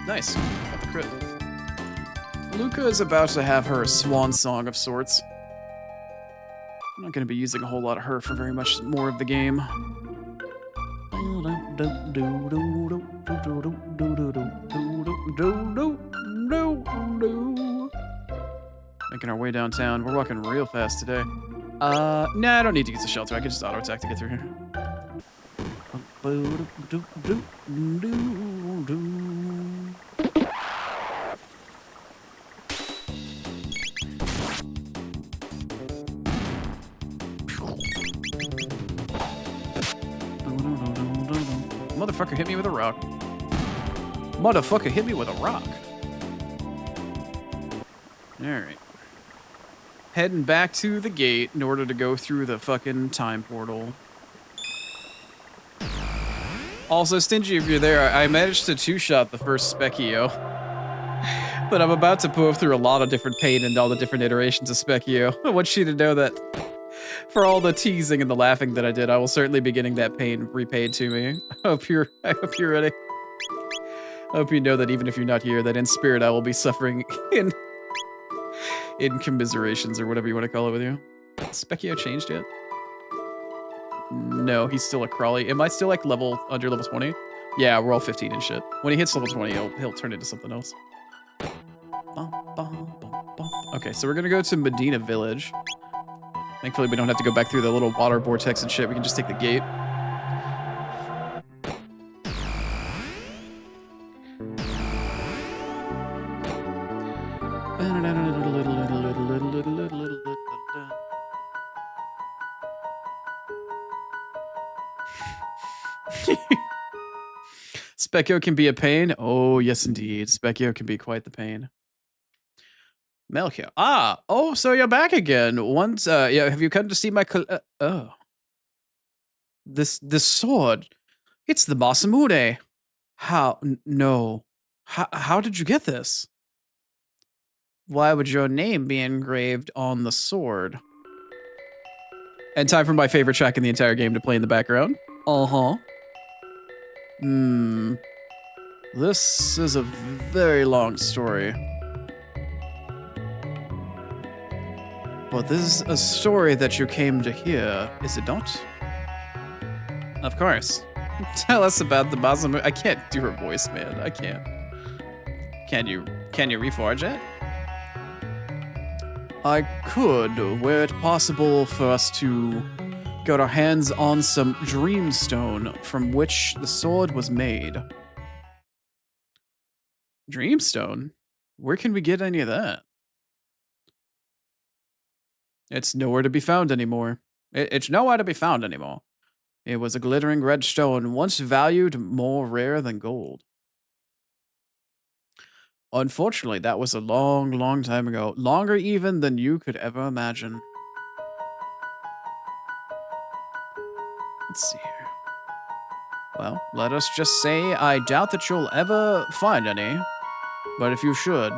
Nice, got the crit. Luca is about to have her swan song of sorts. I'm not gonna be using a whole lot of her for very much more of the game. Making our way downtown. We're walking real fast today. Nah, I don't need to use the shelter. I can just auto attack to get through here. Motherfucker hit me with a rock. Motherfucker hit me with a rock. Alright. Heading back to the gate in order to go through the fucking time portal. Also, Stingy, if you're there, I managed to two-shot the first Specchio. But I'm about to go through a lot of different pain and all the different iterations of Specchio. I want you to know that for all the teasing and the laughing that I did, I will certainly be getting that pain repaid to me. I hope you're ready. I hope you know that even if you're not here, that in spirit I will be suffering in commiserations or whatever you want to call it with you. Specchio changed yet? No, he's still a crawly. Am I still like under level 20? Yeah, we're all 15 and shit. When he hits level 20, he'll turn into something else. Okay, so we're gonna go to Medina Village. Thankfully, we don't have to go back through the little water vortex and shit. We can just take the gate. Specchio can be a pain. Oh, yes, indeed. Specchio can be quite the pain. Melchior. Ah, oh, so you're back again. Once, yeah, have you come to see my oh. This sword. It's the Masamune. How? No. How did you get this? Why would your name be engraved on the sword? And time for my favorite track in the entire game to play in the background. Uh-huh. This is a very long story. But this is a story that you came to hear, is it not? Of course. Tell us about the Masamune. I can't do her voice, man. I can't. Can you reforge it? I could, were it possible for us to get our hands on some dreamstone from which the sword was made. Dreamstone? Where can we get any of that? It's nowhere to be found anymore. It's nowhere to be found anymore. It was a glittering red stone, once valued more rare than gold. Unfortunately, that was a long, long time ago. Longer even than you could ever imagine. Let's see here. Well, let us just say I doubt that you'll ever find any. But if you should,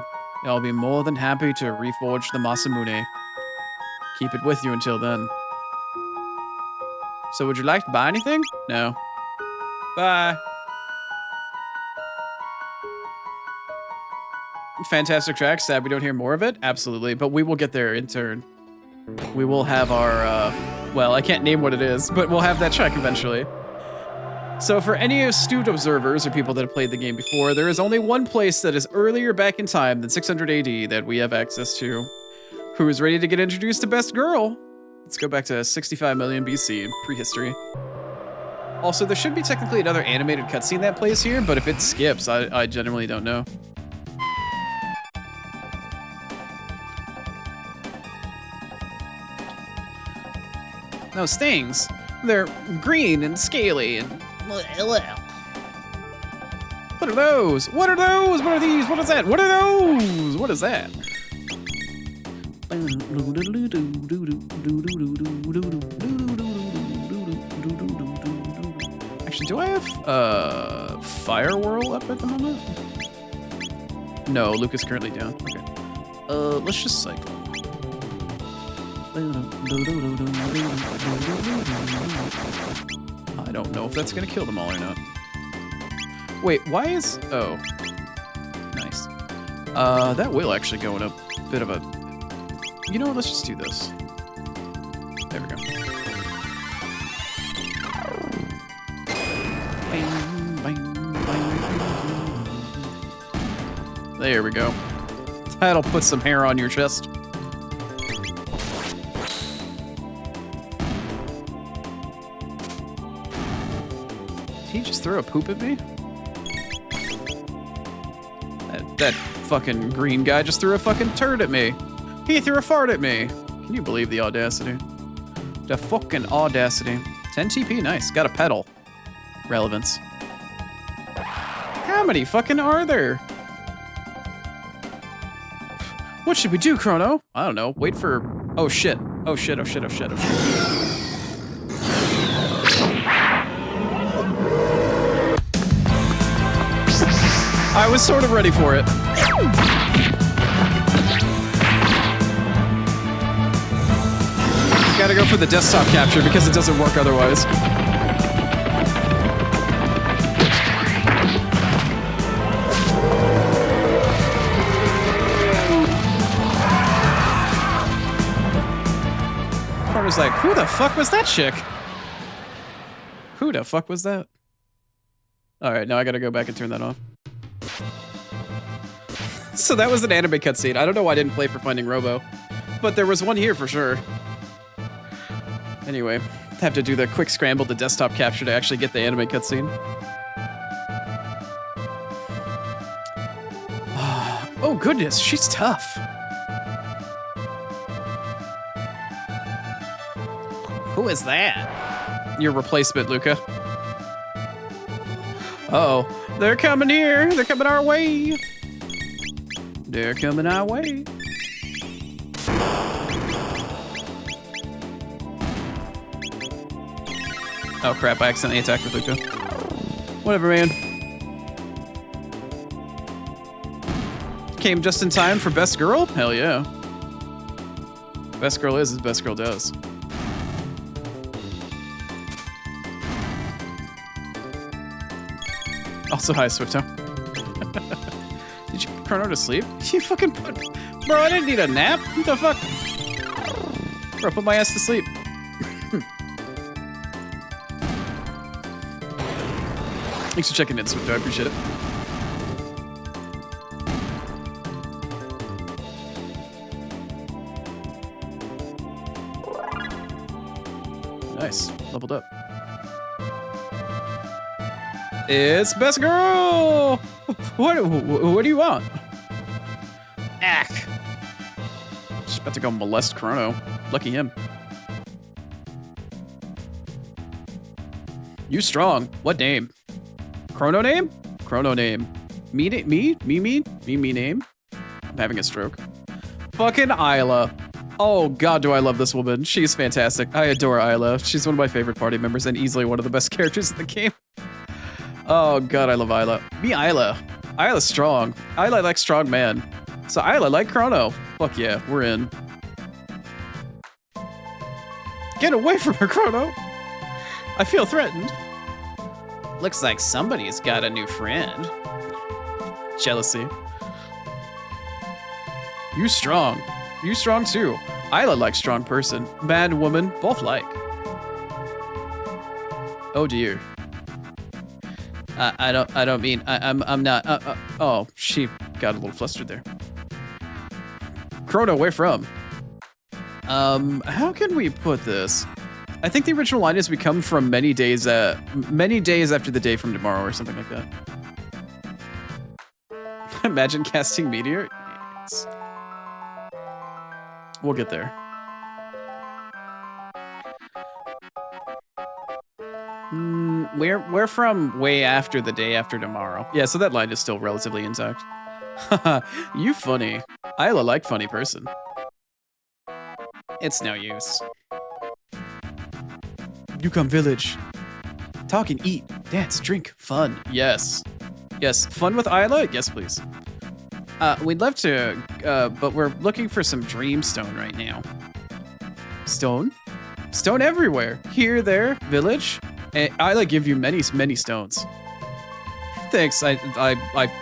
I'll be more than happy to reforge the Masamune. Keep it with you until then. So would you like to buy anything? No. Bye. Fantastic track. Sad we don't hear more of it. Absolutely. But we will get there in turn. We will have our, well, I can't name what it is, but we'll have that track eventually. So for any astute observers or people that have played the game before, there is only one place that is earlier back in time than 600 AD that we have access to. Who is ready to get introduced to Best Girl? Let's go back to 65 million BC, prehistory. Also, there should be technically another animated cutscene that plays here, but if it skips, I genuinely don't know. No, stings. They're green and scaly and... What are those? What are those? What are these? What is that? What are those? What is that? Actually, do I have Fire Whirl up at the moment? No, Luke is currently down. Okay. Let's just cycle. I don't know if that's gonna kill them all or not. Wait, why is... Oh. Nice. That will actually go in a bit of a... You know what, let's just do this. There we go. There we go. That'll put some hair on your chest. Did he just throw a poop at me? That fucking green guy just threw a fucking turd at me. He threw a fart at me. Can you believe the audacity? The fucking audacity. 10 TP, nice. Got a pedal. Relevance. How many fucking are there? What should we do, Chrono? I don't know. Wait for... Oh shit. Oh shit, oh shit, oh shit, oh shit. I was sort of ready for it. Gotta go for the desktop capture because it doesn't work otherwise. Chrono's like, who the fuck was that chick? Who the fuck was that? Alright, now I gotta go back and turn that off. So that was an anime cutscene. I don't know why I didn't play for Finding Robo, but there was one here for sure. Anyway, have to do the quick scramble to desktop capture to actually get the anime cutscene. Oh goodness, she's tough. Who is that? Your replacement, Luca. Uh-oh, they're coming here. They're coming our way. They're coming our way. Oh crap, I accidentally attacked with Luca. Whatever, man. Came just in time for Best Girl? Hell yeah. Best Girl is as Best Girl does. Also, hi, Swifto. Chrono to sleep? You fucking put... Bro, I didn't need a nap. What the fuck? Bro, put my ass to sleep. Thanks for checking in, Swifto. I appreciate it. Nice. Leveled up. It's best girl! What do you want? Ack. Just about to go molest Chrono. Lucky him. You strong. What name? Chrono name? Chrono name. Me name? I'm having a stroke. Fucking Isla. Oh god, do I love this woman. She's fantastic. I adore Isla. She's one of my favorite party members and easily one of the best characters in the game. Oh god, I love Isla. Me Isla. Isla's strong. Isla like strong man. So Isla like Chrono. Fuck yeah, we're in. Get away from her, Chrono. I feel threatened. Looks like somebody's got a new friend. Jealousy. You strong. You strong too. Isla like strong person. Man, woman, both like. Oh dear. I don't mean, I'm not, oh, she got a little flustered there. Chrono, where from? How can we put this? I think the original line is we come from many days after the day from tomorrow or something like that. Imagine casting Meteor. Yes. We'll get there. We're from way after the day after tomorrow. Yeah, so that line is still relatively intact. You funny. Isla like funny person. It's no use. Yukon Village. Talk and eat, dance, drink, fun. Yes. Yes, fun with Isla? Yes, please. We'd love to, but we're looking for some dreamstone right now. Stone? Stone everywhere. Here, there, village. Isla give you many stones. Thanks,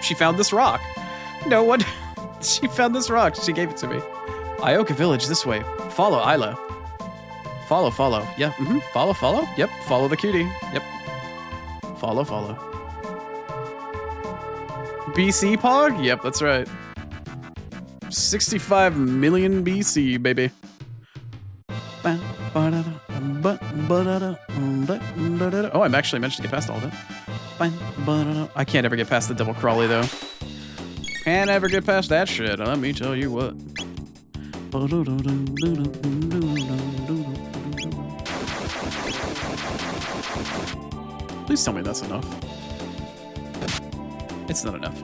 she found this rock. No one, she found this rock. She gave it to me. Ioka Village this way. Follow Isla. Follow. Yeah, follow. Yep, follow the cutie. Yep. Follow. BC Pog? Yep, that's right. 65 million BC, baby. Oh, I'm actually managed to get past all of it. I can't ever get past the double crawly, though. Can't ever get past that shit, let me tell you what. Please tell me that's enough. It's not enough.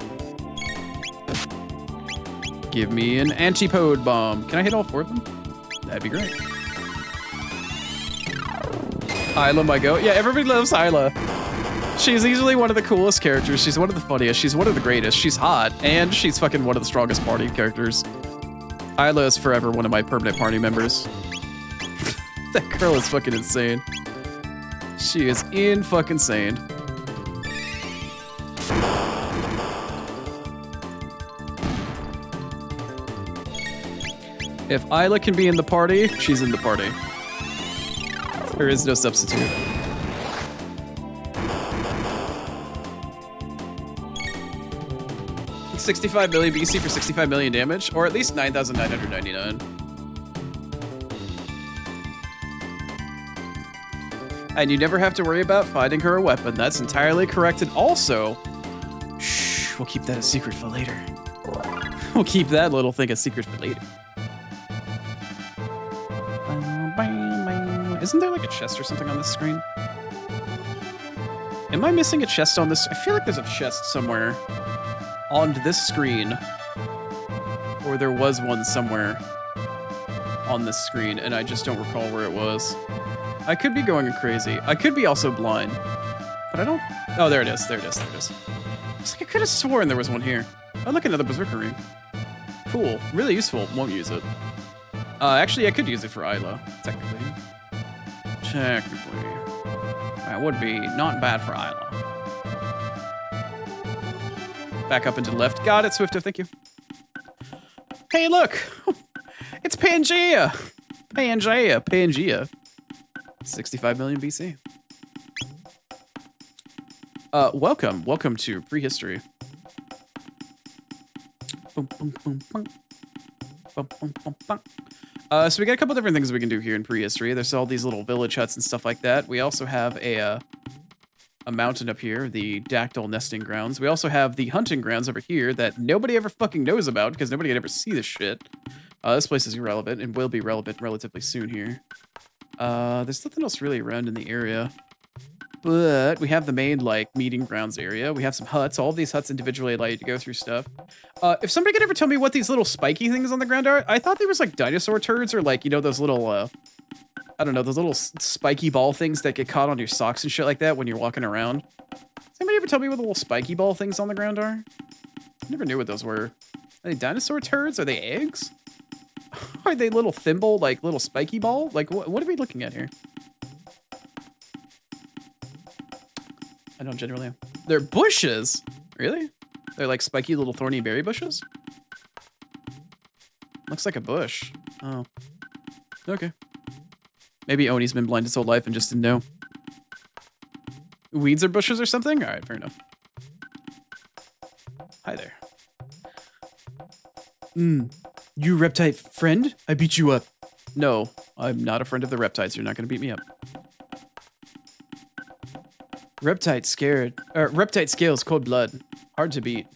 Give me an antipode bomb. Can I hit all 4 of them? That'd be great. Isla, my goat. Yeah, everybody loves Isla. She's easily one of the coolest characters. She's one of the funniest. She's one of the greatest. She's hot. And she's fucking one of the strongest party characters. Isla is forever one of my permanent party members. That girl is fucking insane. She is fucking sane. If Isla can be in the party, she's in the party. There is no substitute. It's 65 million BC for 65 million damage, or at least 9,999. And you never have to worry about finding her a weapon. That's entirely correct. And also, shh, we'll keep that a secret for later. We'll keep that little thing a secret for later. Isn't there like a chest or something on this screen? Am I missing a chest on this? I feel like there's a chest somewhere on this screen. Or there was one somewhere on this screen, and I just don't recall where it was. I could be going crazy. I could be also blind. But I don't... Oh, there it is. There it is. There it is. It's like I could have sworn there was one here. Oh, look, another Berserker ring. Cool. Really useful. Won't use it. Actually, I could use it for Isla, technically. Technically. That would be not bad for Isla. back up and to the left. Got it, Swifto, thank you. Hey, look! It's Pangea! Pangea. 65 million BC. Welcome to prehistory. So we got a couple different things we can do here in prehistory. There's all these little village huts and stuff like that. We also have a mountain up here, the dactyl nesting grounds. We also have the hunting grounds over here that nobody ever fucking knows about because nobody can ever see this shit. This place is irrelevant and will be relevant relatively soon here. There's nothing else really around in the area. But we have the main, like, meeting grounds area. We have some huts. All of these huts individually allow you to go through stuff. If somebody could ever tell me what these little spiky things on the ground are, I thought they was like dinosaur turds or like, you know, those little, I don't know, those little spiky ball things that get caught on your socks and shit like that when you're walking around. Does anybody ever tell me what the little spiky ball things on the ground are? I never knew what those were. Are they dinosaur turds? Are they eggs? Are they little thimble, like little spiky ball? Like, what are we looking at here? I don't generally know. They're bushes? Really? They're like spiky little thorny berry bushes? Looks like a bush. Oh. Okay. Maybe Oni's been blind his whole life and just didn't know. Weeds or bushes or something? Alright, fair enough. Hi there. You reptite friend? I beat you up. No, I'm not a friend of the reptites. You're not gonna beat me up. Reptite scared. Reptite scales, cold blood. Hard to beat.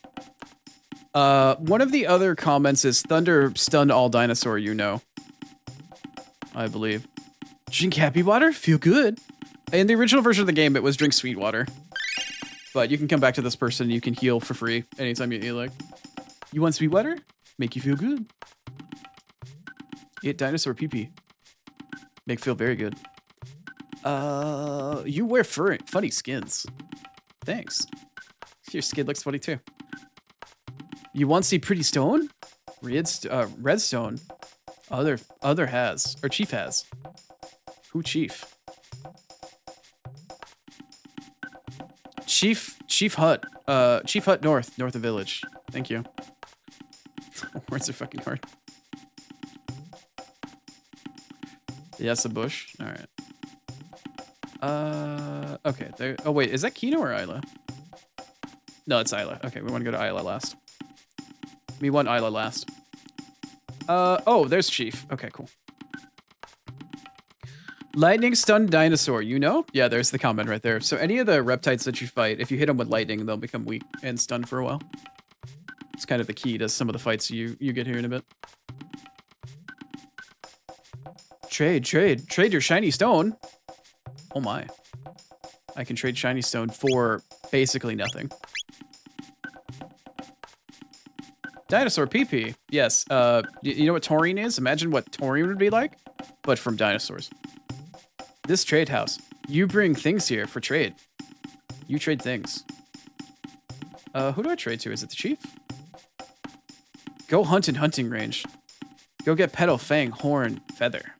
One of the other comments is thunder stunned all dinosaur you know. I believe. Drink happy water? Feel good. In the original version of the game, it was drink sweet water. But you can come back to this person and you can heal for free anytime you like. You want sweet water? Make you feel good. Eat dinosaur pee-pee. Make feel very good. You wear funny skins. Thanks. Your skin looks funny too. You want to see pretty stone? Redstone. Other has. Or Chief has. Who Chief? Chief Hut. Chief Hut north of village. Thank you. Words are fucking hard. Yes, a bush. All right. Okay. There. Oh wait, is that Kino or Isla? No, it's Isla. Okay, we want to go to Isla last. We want Isla last. Oh, there's Chief. Okay, cool. Lightning stunned dinosaur. You know? Yeah, there's the comment right there. So any of the reptites that you fight, if you hit them with lightning, they'll become weak and stunned for a while. It's kind of the key to some of the fights you get here in a bit. Trade your shiny stone. Oh my. I can trade shiny stone for basically nothing. Dinosaur pee-pee. Yes. You know what taurine is? Imagine what taurine would be like, but from dinosaurs. This trade house. You bring things here for trade. You trade things. Who do I trade to? Is it the chief? Go hunt in hunting range. Go get petal, fang, horn, feather.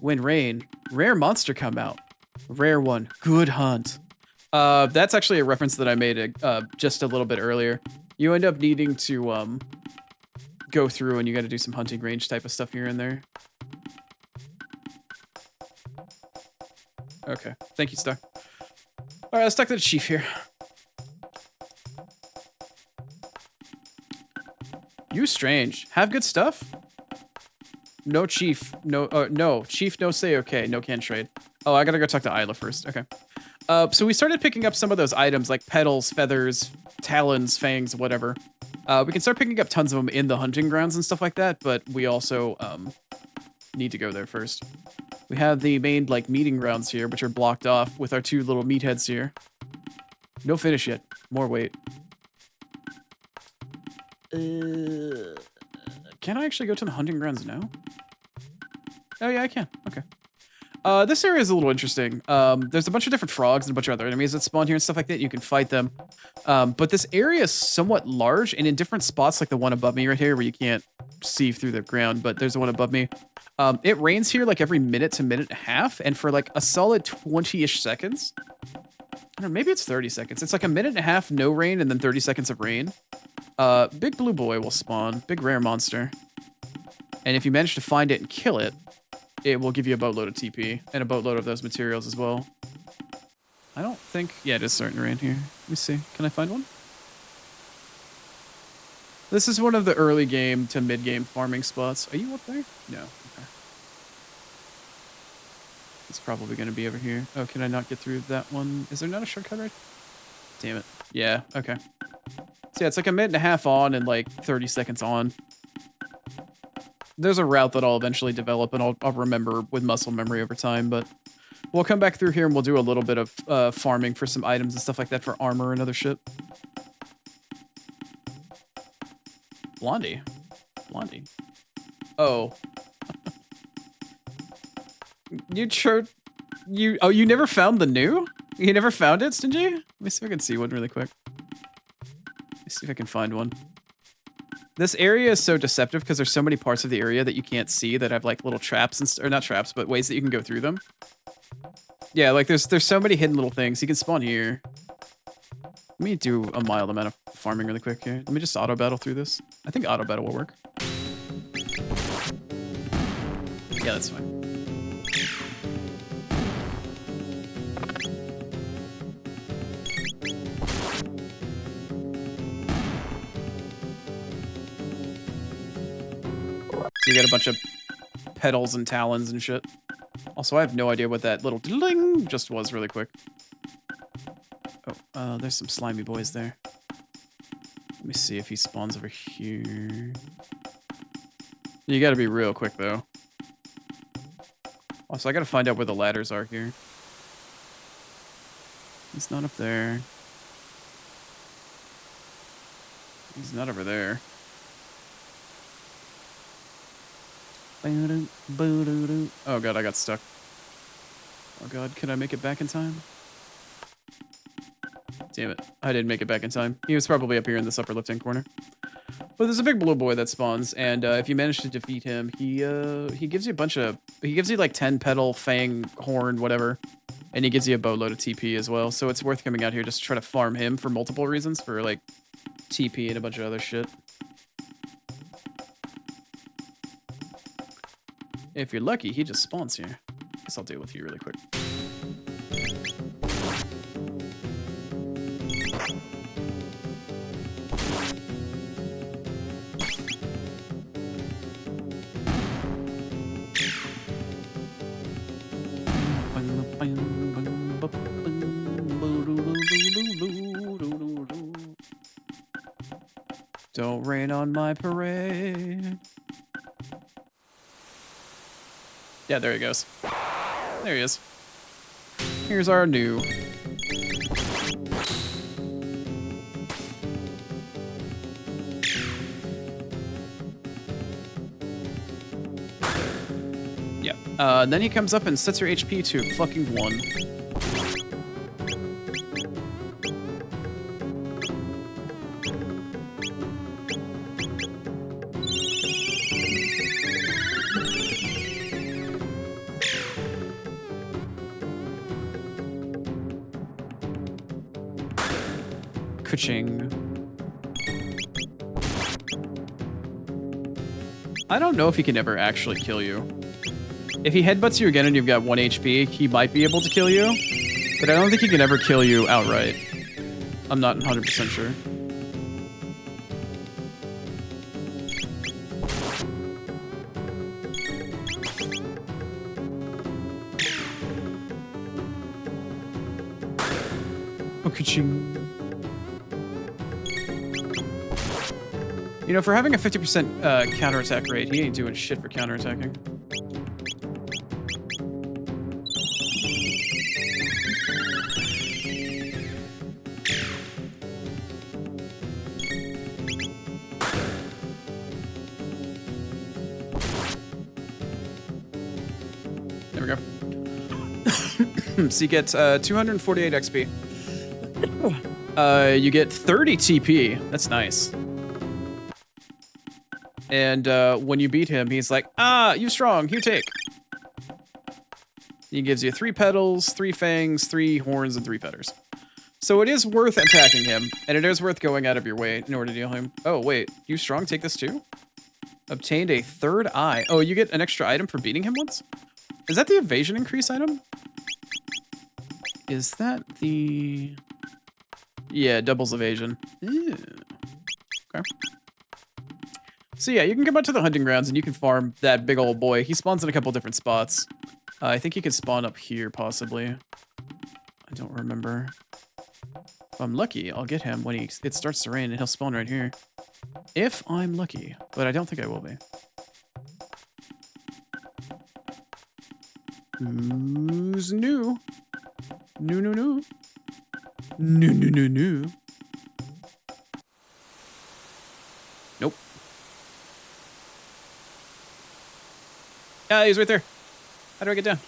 When rain, rare monster come out. Rare one, good hunt. That's actually a reference that I made just a little bit earlier. You end up needing to go through and you got to do some hunting range type of stuff here and there. Okay, thank you, Star. All right, let's talk to the chief here. You strange. Have good stuff? No chief. No, no. Chief no say okay. No can trade. Oh, I gotta go talk to Isla first. Okay. So we started picking up some of those items like petals, feathers, talons, fangs, whatever. We can start picking up tons of them in the hunting grounds and stuff like that, but we also need to go there first. We have the main like meeting grounds here, which are blocked off with our two little meatheads here. No finish yet. More wait. Can I actually go to the hunting grounds now? Oh yeah, I can. Okay. This area is a little interesting. There's a bunch of different frogs and a bunch of other enemies that spawn here and stuff like that. You can fight them. But this area is somewhat large and in different spots, like the one above me right here where you can't see through the ground, but there's the one above me. It rains here like every minute to minute and a half, and for like a solid 20-ish seconds. I don't know, maybe it's 30 seconds. It's like a minute and a half, no rain, and then 30 seconds of rain. Big blue boy will spawn. Big rare monster. And if you manage to find it and kill it, it will give you a boatload of TP and a boatload of those materials as well. I don't think... Yeah, it is starting to rain here. Let me see. Can I find one? This is one of the early game to mid game farming spots. Are you up there? No. Okay. It's probably going to be over here. Oh, can I not get through that one? Is there not a shortcut right? Damn it. Yeah, okay. So yeah, it's like a minute and a half on and like 30 seconds on. There's a route that I'll eventually develop and I'll remember with muscle memory over time, but we'll come back through here and we'll do a little bit of farming for some items and stuff like that for armor and other shit. Blondie. Blondie. Oh. You never found the new? You never found it, Stingy? Let me see if I can see one really quick. Let me see if I can find one. This area is so deceptive because there's so many parts of the area that you can't see that have like little traps and or not traps, but ways that you can go through them. Yeah, like there's so many hidden little things. You can spawn here. Let me do a mild amount of farming really quick here. Let me just auto battle through this. I think auto battle will work. Yeah, that's fine. So you got a bunch of petals and talons and shit. Also, I have no idea what that little ding just was really quick. Oh, there's some slimy boys there. Let me see if he spawns over here. You gotta be real quick, though. Also, I gotta find out where the ladders are here. He's not up there. He's not over there. Oh god, I got stuck. Oh god, can I make it back in time? Damn it, I didn't make it back in time. He was probably up here in this upper left-hand corner. But there's a big blue boy that spawns, and if you manage to defeat him, he gives you a bunch of... He gives you like 10 petal, fang, horn, whatever. And he gives you a boatload of TP as well, so it's worth coming out here just to try to farm him for multiple reasons, for like TP and a bunch of other shit. If you're lucky, he just spawns here. Guess I'll deal with you really quick. Don't rain on my parade. Yeah, there he goes. There he is. Here's our new. Yeah. And then he comes up and sets your HP to fucking 1. Ka-ching. I don't know if he can ever actually kill you. If he headbutts you again and you've got 1 HP, he might be able to kill you. But I don't think he can ever kill you outright. I'm not 100% sure. Ka-ching. You know, for having a 50% counterattack rate, he ain't doing shit for counterattacking. There we go. So you get 248 XP. You get 30 TP. That's nice. And when you beat him, he's like, ah, you strong, here take. He gives you 3 petals, 3 fangs, 3 horns, and 3 feathers. So it is worth attacking him, and it is worth going out of your way in order to heal him. Oh, wait. You strong take this too? Obtained a third eye. Oh, you get an extra item for beating him once? Is that the evasion increase item? Is that the... Yeah, doubles evasion. Ew. Okay. So yeah, you can come out to the hunting grounds and you can farm that big old boy. He spawns in a couple different spots. I think he could spawn up here, possibly. I don't remember. If I'm lucky, I'll get him when it starts to rain and he'll spawn right here. If I'm lucky, but I don't think I will be. Who's new? New, new, new. New, new, new, new. Nope. Yeah, he's right there. How do I get down?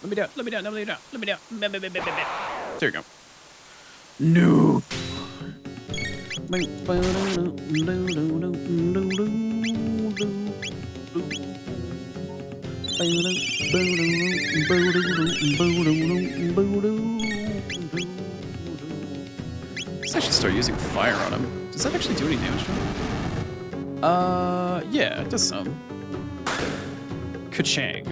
Let me down, let me down, let me down, let me down. There you go. No. I should start using fire on him. Does that actually do any damage to him? Yeah, it does some. Ka-chang.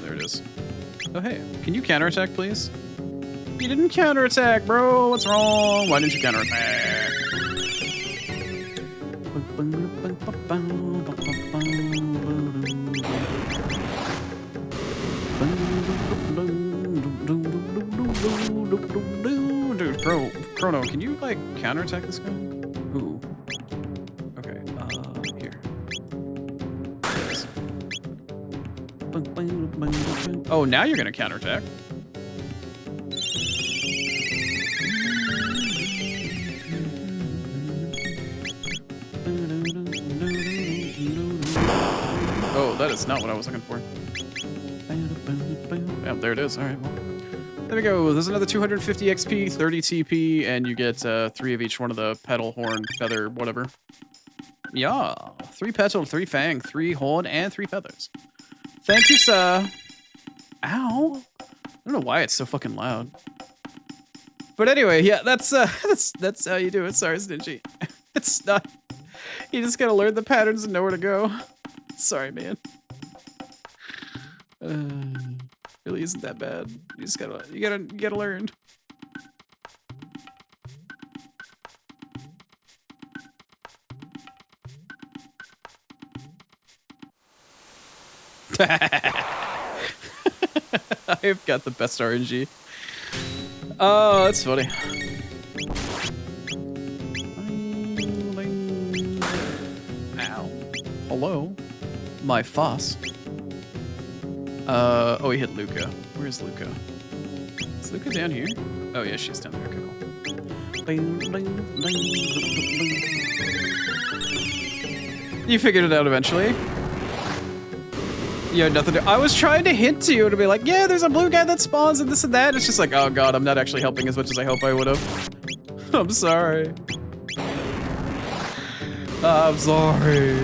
There it is. Oh, hey. Can you counterattack, please? You didn't counterattack, bro. What's wrong? Why didn't you counterattack? Dude, Chrono, can you, like, counterattack this guy? Ooh. Okay, here. Oh, now you're gonna counterattack. Oh, that is not what I was looking for. Yeah, there it is. All right, well. There we go. There's another 250 XP, 30 TP, and you get 3 of each one of the petal, horn, feather, whatever. Yeah. 3 petal, 3 fang, 3 horn, and 3 feathers. Thank you, sir. Ow. I don't know why it's so fucking loud. But anyway, yeah, that's how you do it. Sorry, Stingy. It's not... You just gotta learn the patterns and know where to go. Sorry, man. Really isn't that bad. You just gotta learn. I've got the best RNG. Oh, that's funny. Ow. Hello, my Foss. Oh, he hit Luca. Where's Luca? Is Luca down here? Oh yeah, she's down there. Okay. You figured it out eventually. You had nothing to... I was trying to hint to you to be like, yeah, there's a blue guy that spawns and this and that. It's just like, oh god, I'm not actually helping as much as I hope I would have. I'm sorry. I'm sorry.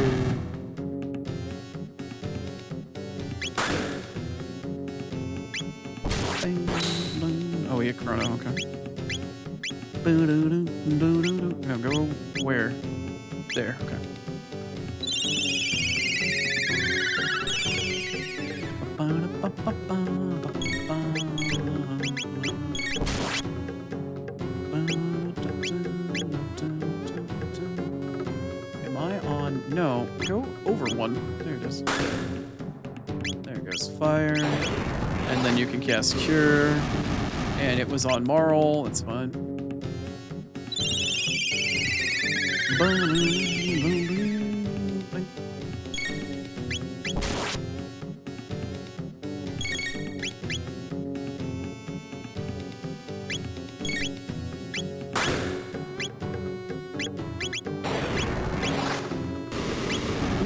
Oh, yeah, Chrono, okay. No, go where? There, okay. Am I on? No, go over one. There it is. There goes fire. And then you can cast Cure. And it was on Marl. That's fine. Who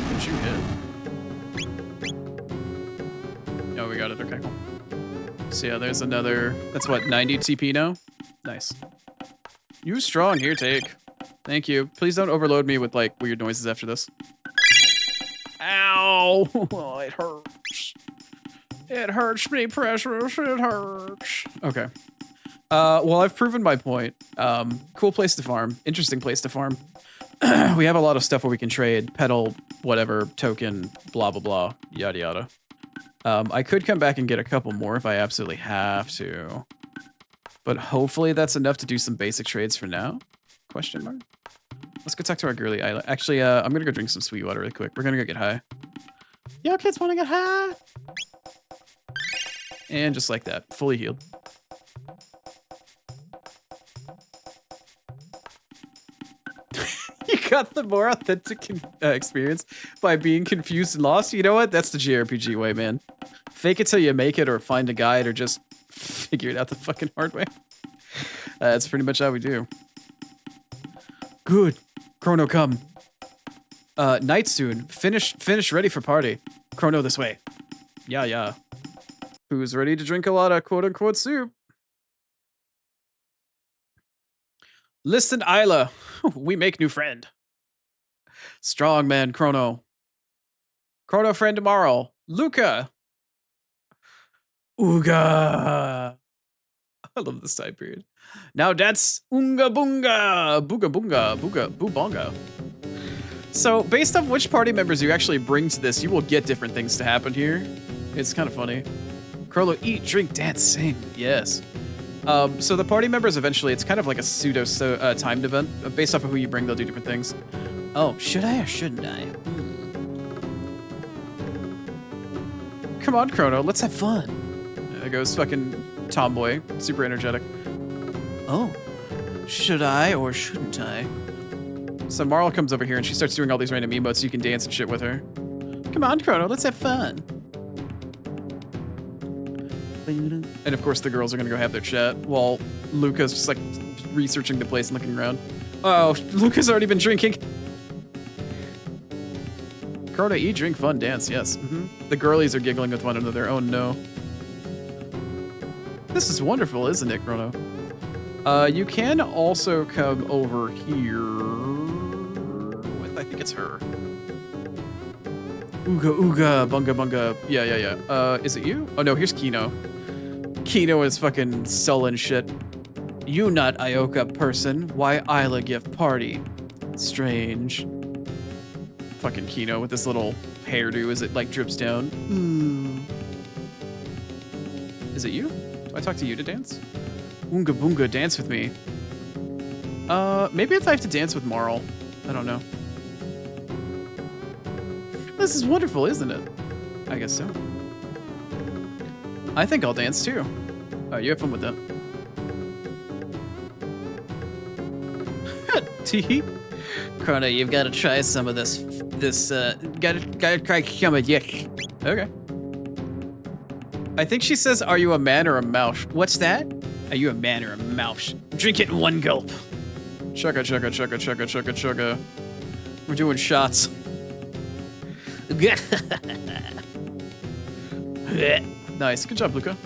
did you hit? it. Okay, cool. So yeah, there's another. That's what, 90 TP now? Nice. You strong. Here, take. Thank you. Please don't overload me with like weird noises after this. Ow! Oh, it hurts. It hurts me, Precious. It hurts. Okay. Well, I've proven my point. Cool place to farm. Interesting place to farm. We have a lot of stuff where we can trade. Petal, whatever, token, blah, blah, blah, yada, yada. I could come back and get a couple more if I absolutely have to. But hopefully that's enough to do some basic trades for now. Question mark? Let's go talk to our girly island. Actually, I'm gonna go drink some sweet water really quick. We're gonna go get high. Yo, kids wanna get high? And just like that, fully healed. You got the more authentic experience by being confused and lost. You know what? That's the JRPG way, man. Fake it till you make it, or find a guide, or just figure it out the fucking hard way. That's pretty much how we do. Good. Chrono, come. Night soon. Finish ready for party. Chrono, this way. Yeah. Who's ready to drink a lot of quote-unquote soup? Listen, Isla. We make new friend. Strong man, Chrono. Chrono friend tomorrow. Luca. Ooga. I love this time period. Now that's Unga Bunga. Booga Bunga. Booga Boo Bonga. So based on which party members you actually bring to this, you will get different things to happen here. It's kind of funny. Chrono, eat, drink, dance, sing. Yes. So the party members eventually, it's kind of like a pseudo timed event. Based off of who you bring, they'll do different things. Oh, should I or shouldn't I? Come on, Chrono, let's have fun. There goes fucking tomboy, super energetic. Oh, should I or shouldn't I? So Marl comes over here and she starts doing all these random emotes so you can dance and shit with her. Come on, Chrono, let's have fun. And of course the girls are gonna go have their chat while Luca's just like researching the place and looking around. Oh, Luca's already been drinking. Chrono, eat, drink, fun, dance, yes. The girlies are giggling with one another, oh no. This is wonderful, isn't it, Chrono? You can also come over here with, I think it's her. Ooga, bunga, bunga. Yeah. Is it you? Oh no, here's Kino. Kino is fucking sullen shit. You not Ioka person. Why Isla gift party? Strange. Fucking Kino with this little hairdo as it like drips down. Is it you? Do I talk to you to dance? Oonga boonga, dance with me. Maybe if I have to dance with Marl. I don't know. This is wonderful, isn't it? I guess so. I think I'll dance too. Oh, you have fun with that. Tee. Chrono, you've got to try some of this. Gotta try some of this. Okay. I think she says, "Are you a man or a mouse?" What's that? Are you a man or a mouse? Drink it in one gulp. Chugga, chugga, chugga, chugga, chugga, chugga. We're doing shots. Nice. Good job, Luca.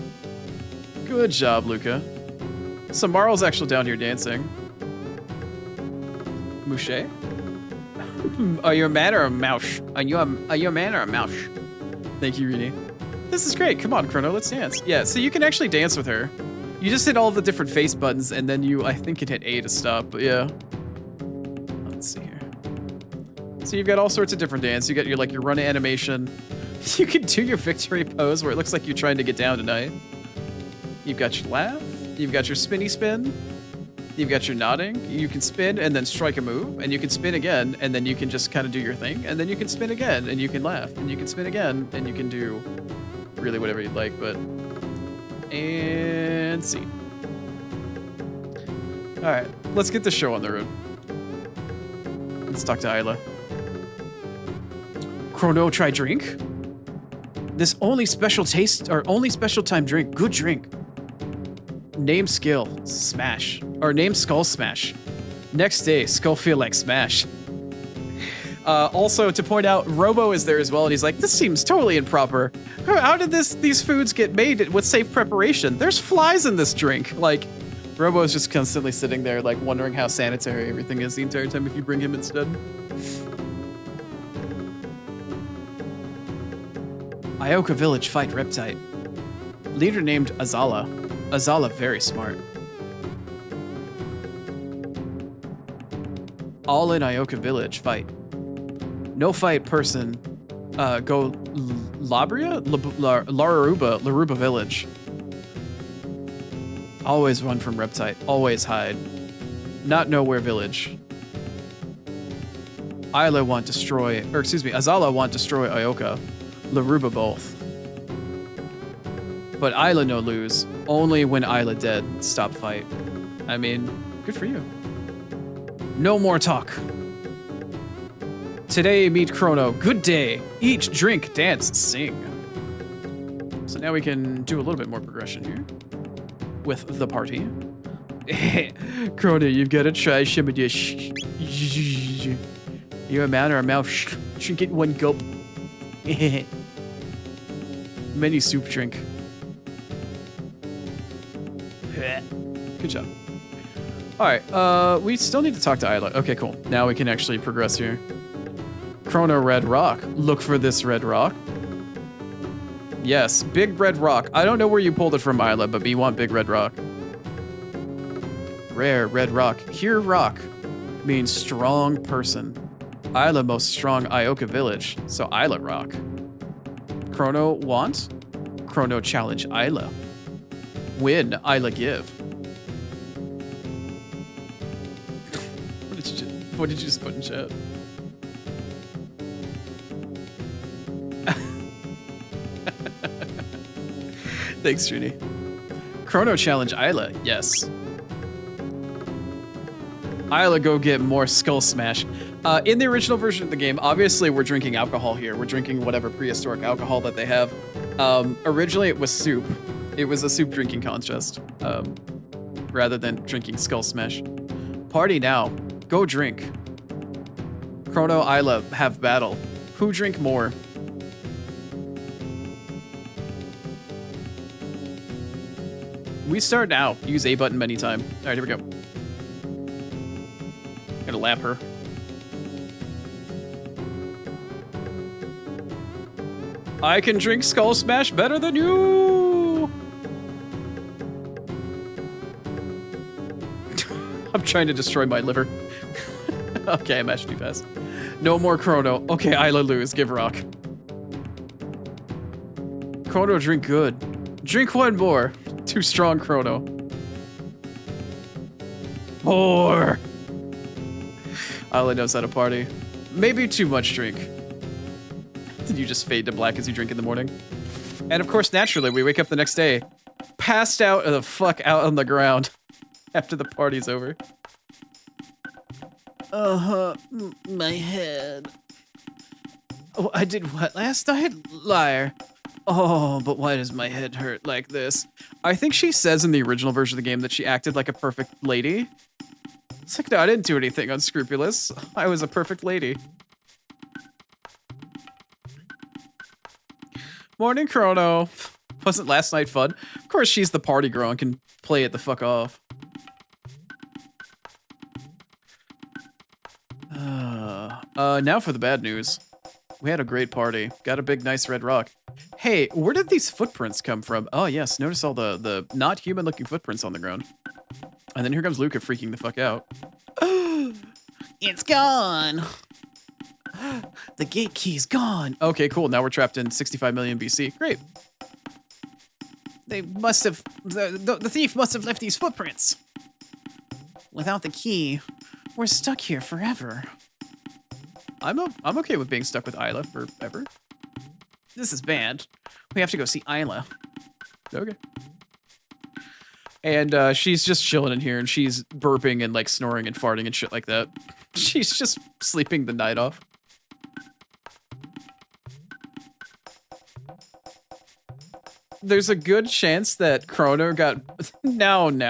Good job, Luca. So Marl's actually down here dancing. Mouche? Are you a man or a mouse? Are you a man or a mouse? Thank you, Rini. This is great. Come on, Chrono, let's dance. Yeah, so you can actually dance with her. You just hit all the different face buttons, and then you, I think, can hit A to stop, but yeah. Let's see here. So you've got all sorts of different dance. You got your, like, your run animation. You can do your victory pose where it looks like you're trying to get down tonight. You've got your laugh. You've got your spinny spin. You've got your nodding. You can spin and then strike a move, and you can spin again, and then you can just kind of do your thing, and then you can spin again, and you can laugh, and you can spin again, and you can do really whatever you'd like, but... And see. Alright, let's get the show on the road. Let's talk to Isla. Chrono, try drink? This only special taste, or only special time drink. Good drink. Name skill, smash. Or name skull smash. Next day, skull feel like smash. Also, to point out, Robo is there as well, and he's like, this seems totally improper. How did these foods get made with safe preparation? There's flies in this drink. Like, Robo is just constantly sitting there, like, wondering how sanitary everything is the entire time if you bring him instead. Ioka Village fight Reptite. Leader named Azala. Azala very smart. All in Ioka Village fight. No fight person. Go Labria? Laruba Village. Always run from Reptite. Always hide. Not Nowhere Village. Azala want destroy Ioka. Laruba both. But Isla no lose. Only when Isla dead. Stop fight. I mean, good for you. No more talk. Today meet Chrono. Good day. Eat, drink, dance, sing. So now we can do a little bit more progression here. With the party. Chrono, you've got to try some of this. You're a man or a mouse. Drink it one gulp. Mini soup drink. Good job. Alright, we still need to talk to Isla. Okay, cool. Now we can actually progress here. Chrono Red Rock. Look for this red rock. Yes, big red rock. I don't know where you pulled it from, Isla, but we want big red rock. Rare red rock. Here rock means strong person. Isla most strong Ioka village, so Isla rock. Chrono want? Chrono challenge Isla. Win, Isla give. What did you just put in chat? Thanks, Junie. Chrono challenge Isla, yes. Isla go get more Skull Smash. In the original version of the game, obviously we're drinking alcohol here. We're drinking whatever prehistoric alcohol that they have. Originally it was soup. It was a soup drinking contest, rather than drinking Skull Smash. Party now. Go drink. Chrono, Isla have battle. Who drink more? We start now. Use A button many time. All right, here we go. Gotta lap her. I can drink Skull Smash better than you. I'm trying to destroy my liver. Okay, I mashed too fast. No more Chrono. Okay, Isla lose. Give rock. Chrono drink good. Drink one more. Too strong, Chrono. More. Isla knows how to party. Maybe too much drink. Did you just fade to black as you drink in the morning? And of course, naturally, we wake up the next day, passed out the fuck out on the ground after the party's over. My head. Oh, I did what last night? Liar. Oh, but why does my head hurt like this? I think she says in the original version of the game that she acted like a perfect lady. It's like, no, I didn't do anything unscrupulous. I was a perfect lady. Morning, Chrono. Wasn't last night fun? Of course, she's the party girl and can play it the fuck off. Now for the bad news. We had a great party. Got a big, nice red rock. Hey, where did these footprints come from? Oh, yes. Notice all the not human-looking footprints on the ground. And then here comes Luca freaking the fuck out. It's gone. The gate key's gone. Okay, cool. Now we're trapped in 65 million BC. Great. They must have... The thief must have left these footprints. Without the key, we're stuck here forever. I'm okay with being stuck with Isla forever. This is bad. We have to go see Isla. Okay. And she's just chilling in here, and she's burping and like snoring and farting and shit like that. She's just sleeping the night off. There's a good chance that Chrono got... Now. Who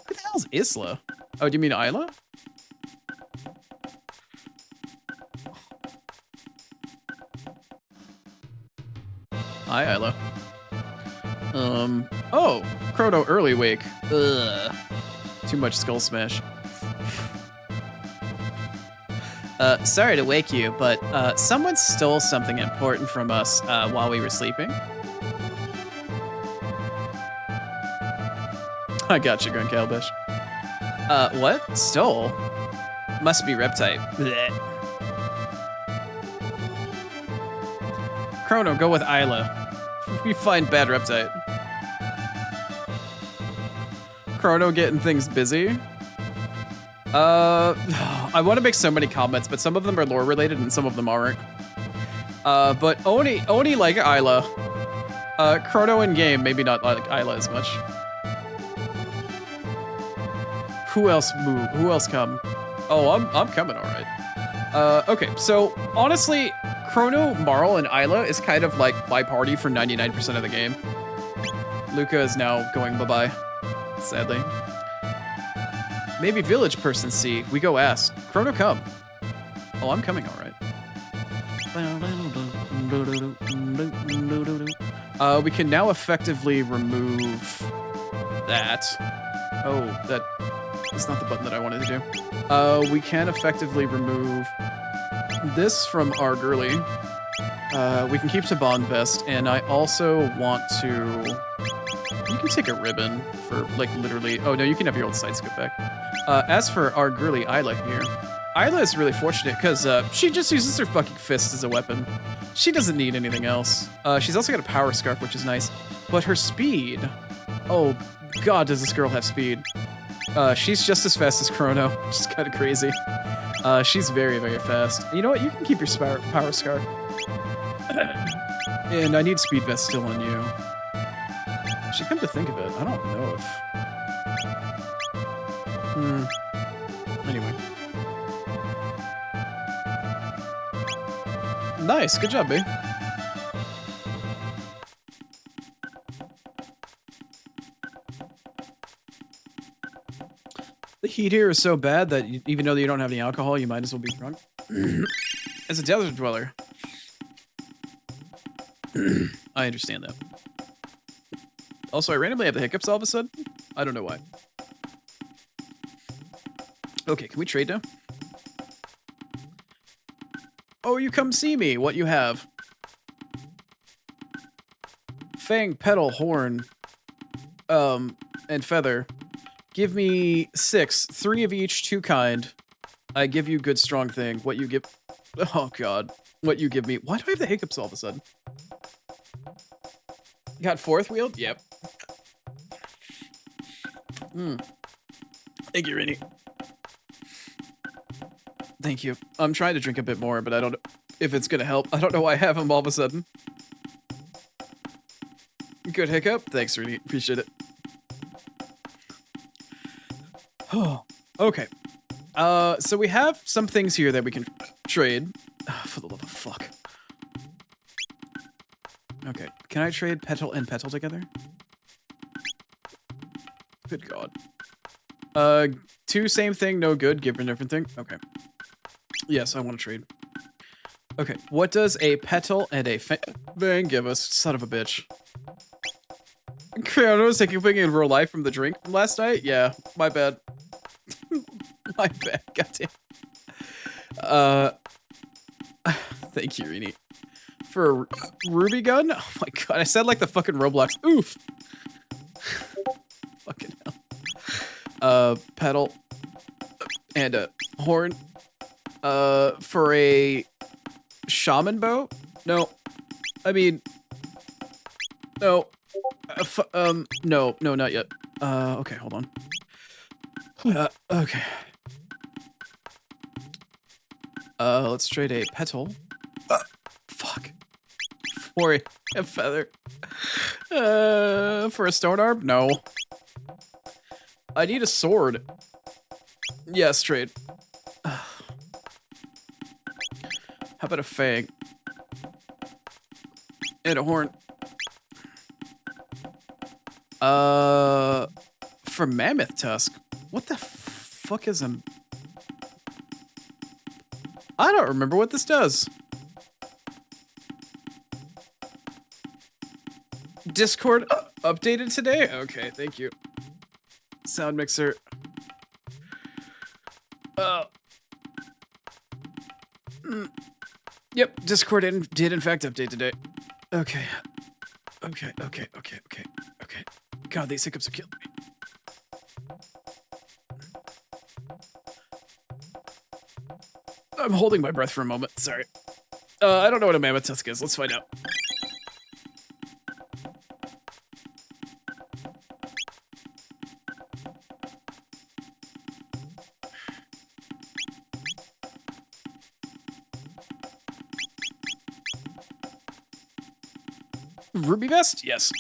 the hell's Isla? Oh, do you mean Isla? Hi, Isla. Oh, Chrono early wake. Ugh. Too much skull smash. Sorry to wake you, but someone stole something important from us while we were sleeping. I got you, Grunt Calabash. What? Stole? Must be Reptype. Blech. Chrono, go with Isla. We find bad Reptype. Chrono getting things busy. I want to make so many comments, but some of them are lore related and some of them aren't. But Oni like Isla. Chrono in game, maybe not like Isla as much. Who else move? Who else come? Oh, I'm coming, all right. Okay, so honestly, Chrono, Marl, and Isla is kind of like my party for 99% of the game. Luca is now going bye-bye, sadly. Maybe village person see. We go ask. Chrono, come. Oh, I'm coming, all right. We can now effectively remove that. Oh, that is not the button that I wanted to do. We can effectively remove this from our girly. We can keep to Bond Vest, and I also want to... You can take a ribbon for, like, literally... Oh, no, you can have your old side scoop back. As for our girly Isla here, Isla is really fortunate because she just uses her fucking fist as a weapon. She doesn't need anything else. She's also got a power scarf, which is nice. But her speed... Oh, God, does this girl have speed. She's just as fast as Chrono, which is kind of crazy. She's very, very fast. You know what? You can keep your power scarf. And I need speed vest still on you. Actually, come to think of it, I don't know if... Anyway. Nice, good job, babe. The heat here is so bad that even though you don't have any alcohol, you might as well be drunk. As a desert dweller. I understand that. Also, I randomly have the hiccups all of a sudden. I don't know why. Okay, can we trade now? Oh, you come see me. What you have? Fang, petal, horn, and feather. Give me 6. 3 of each, 2 kind. I give you good strong thing. What you give... Oh, God. What you give me... Why do I have the hiccups all of a sudden? Got 4th wheeled? Yep. Thank you, Rini. Thank you. I'm trying to drink a bit more, but I don't know if it's gonna help. I don't know why I have them all of a sudden. Good hiccup. Thanks, Rini. Appreciate it. Oh, okay. So we have some things here that we can trade. Oh, for the love of fuck. Okay, can I trade petal and petal together? Good God. 2 same thing, no good, give a different thing. Okay. Yes, I want to trade. Okay, what does a petal and a fang give us? Son of a bitch. Chrono is taking in real life from the drink from last night? Yeah, my bad. My bad, goddamn. Thank you, Rini. For a ruby gun? Oh my God, I said like the fucking Roblox. Oof. Fucking hell. Petal. And a horn. For a shaman bow? No. I mean... No. No, not yet. Okay, hold on. Okay. Let's trade a petal. Fuck. For a feather. For a stone arm? No. I need a sword. Yes, trade. How about a fang? And a horn. For mammoth tusk? What the fuck is a... I don't remember what this does. Discord updated today? Okay, thank you. Sound mixer. Yep, Discord did in fact update today. Okay. Okay. God, these hiccups are killing me. I'm holding my breath for a moment. Sorry. I don't know what a mammoth tusk is. Let's find out. Ruby vest? Yes.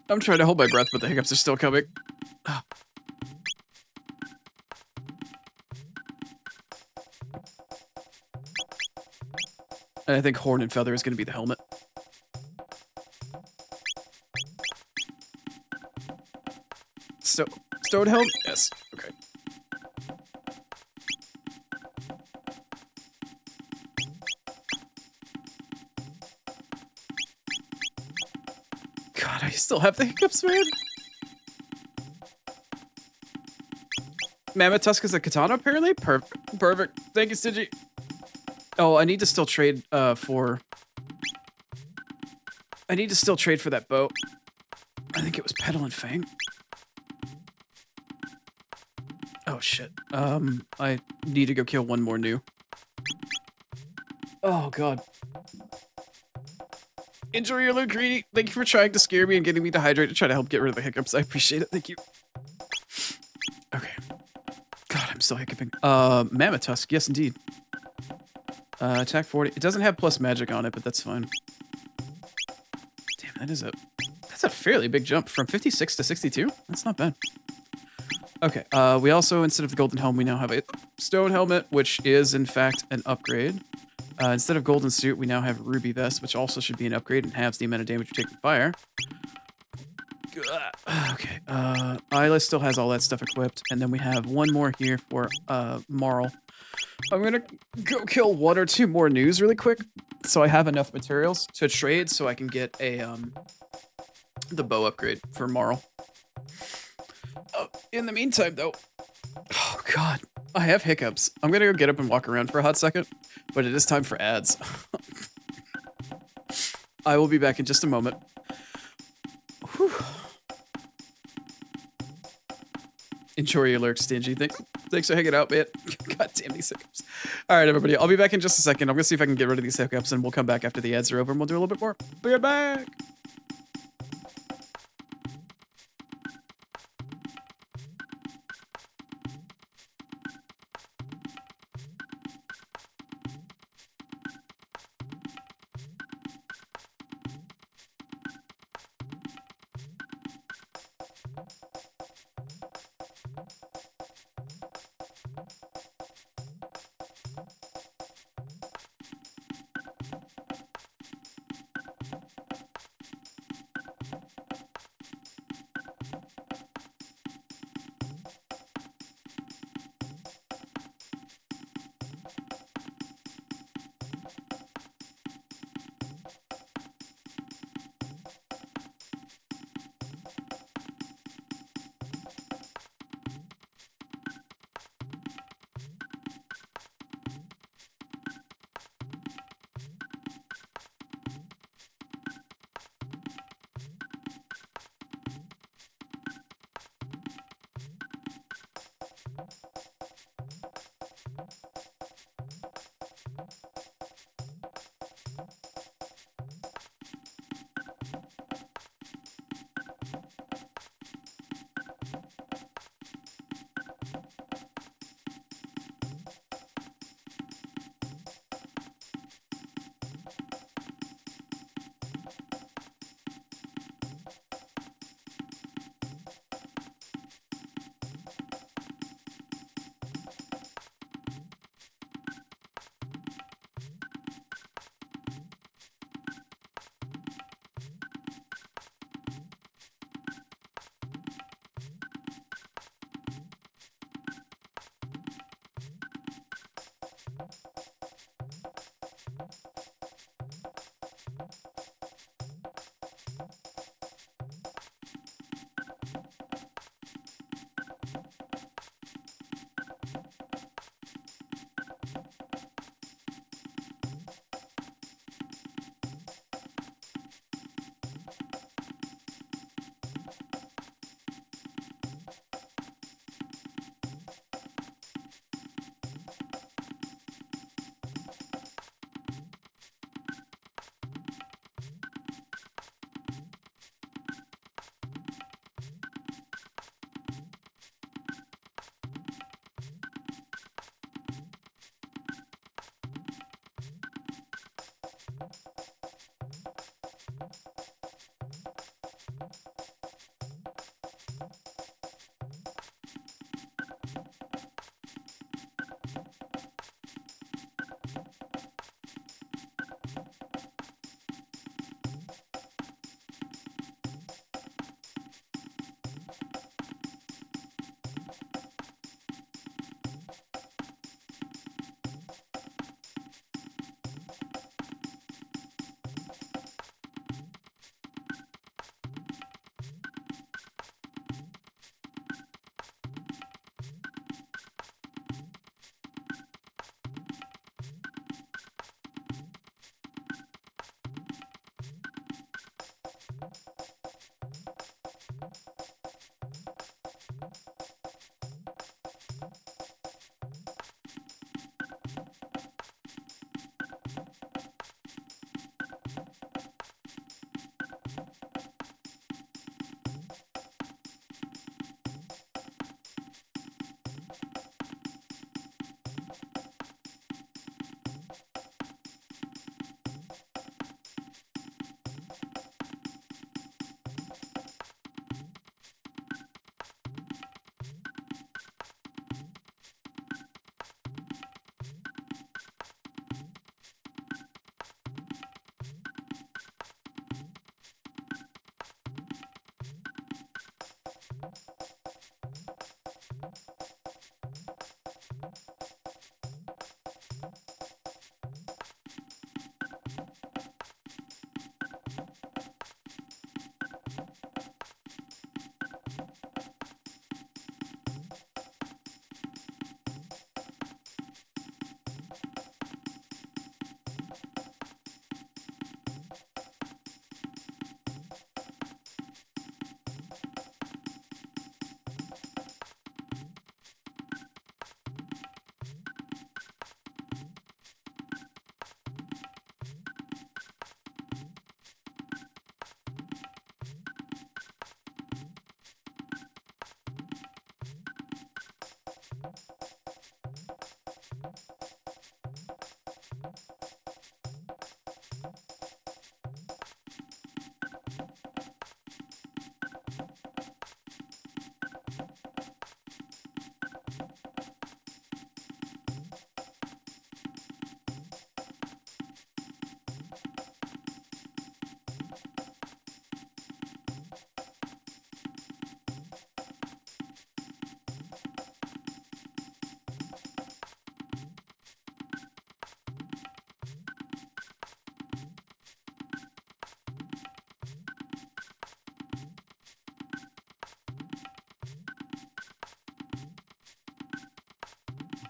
I'm trying to hold my breath, but the hiccups are still coming. And I think Horn and Feather is going to be the helmet. Stone helmet? Yes. Okay. God, I still have the hiccups, man. Mammoth Tusk is a katana, apparently? Perfect. Thank you, Stingy. Oh, I need to still trade for... I need to still trade for that bow. I think it was Petal and Fang. Oh, shit. I need to go kill one more new. Oh, God. Enjoy your loot, Greedy. Thank you for trying to scare me and getting me to hydrate to try to help get rid of the hiccups. I appreciate it. Thank you. Okay. God, I'm still hiccuping. Mammoth Tusk. Yes, indeed. Attack 40. It doesn't have plus magic on it, but that's fine. Damn, that's a fairly big jump from 56 to 62. That's not bad. Okay, we also, instead of the golden helm, we now have a stone helmet, which is, in fact, an upgrade. Instead of golden suit, we now have ruby vest, which also should be an upgrade and halves the amount of damage you take from fire. Okay, Isla still has all that stuff equipped, and then we have one more here for, Marl. I'm gonna go kill one or two more news really quick, so I have enough materials to trade so I can get a, the bow upgrade for Marl. In the meantime, though, oh god, I have hiccups. I'm gonna go get up and walk around for a hot second, but it is time for ads. I will be back in just a moment. Whew. Enjoy your lurk, Stingy. Thanks for hanging out, man. God damn these hiccups. All right, everybody, I'll be back in just a second. I'm gonna see if I can get rid of these hiccups, and we'll come back after the ads are over, and we'll do a little bit more. Be right back.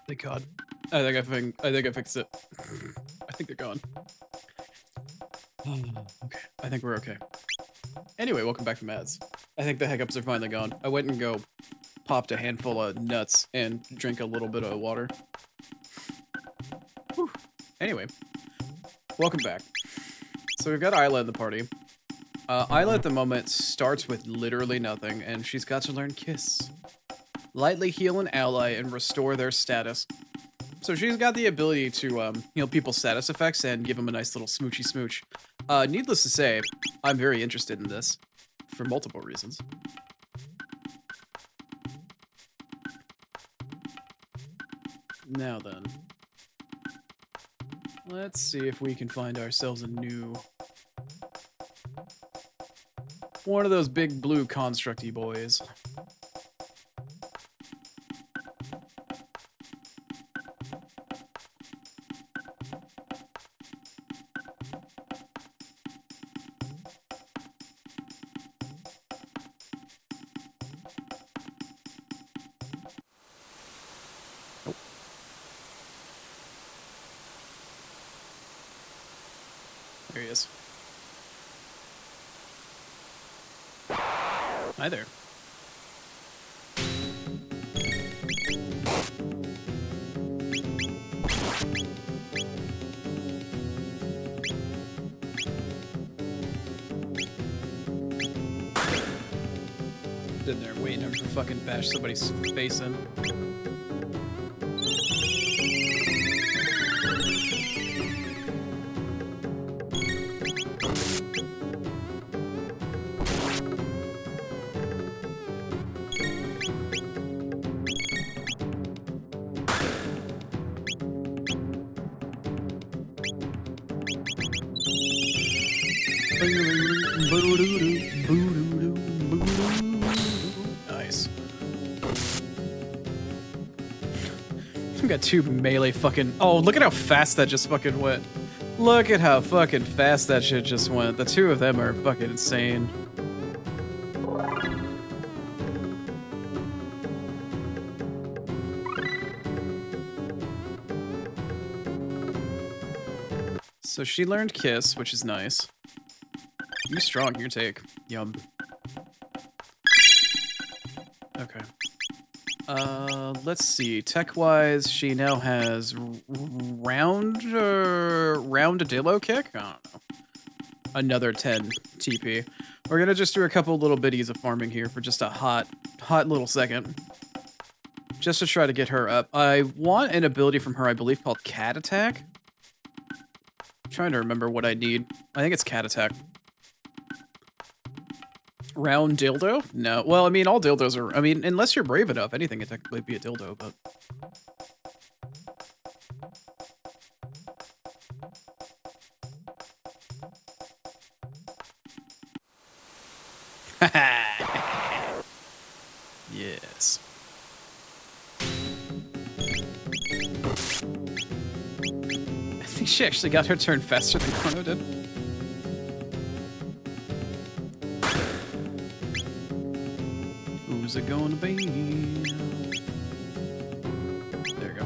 Thank God. I think I fixed it. I think they're gone. Okay. I think we're okay. Anyway, welcome back from ads. I think the hiccups are finally gone. I went and popped a handful of nuts and drank a little bit of water. Whew. Anyway, welcome back. So we've got Isla in the party. Isla at the moment starts with literally nothing, and she's got to learn Kiss. Lightly heal an ally and restore their status. So she's got the ability to heal people's status effects and give them a nice little smoochy smooch. Needless to say, I'm very interested in this for multiple reasons. Now then, let's see if we can find ourselves a new one of those big blue constructy boys. There he is. Hi there. Sitting there waiting for fucking bash somebody's face in. We got 2 melee fucking... Oh, look at how fast that just fucking went. Look at how fucking fast that shit just went. The 2 of them are fucking insane. So she learned Kiss, which is nice. You strong, your take. Yum. Okay. Let's see. Tech-wise, she now has roundadillo kick? I don't know. Another 10 TP. We're gonna just do a couple little bitties of farming here for just a hot little second. Just to try to get her up. I want an ability from her, I believe, called Cat Attack. I'm trying to remember what I need. I think it's Cat Attack. Round dildo? No. Well, I mean, all dildos are... I mean, unless you're brave enough, anything can technically be a dildo, but... Yes. I think she actually got her turn faster than Chrono did. Who's it gonna be? There you go.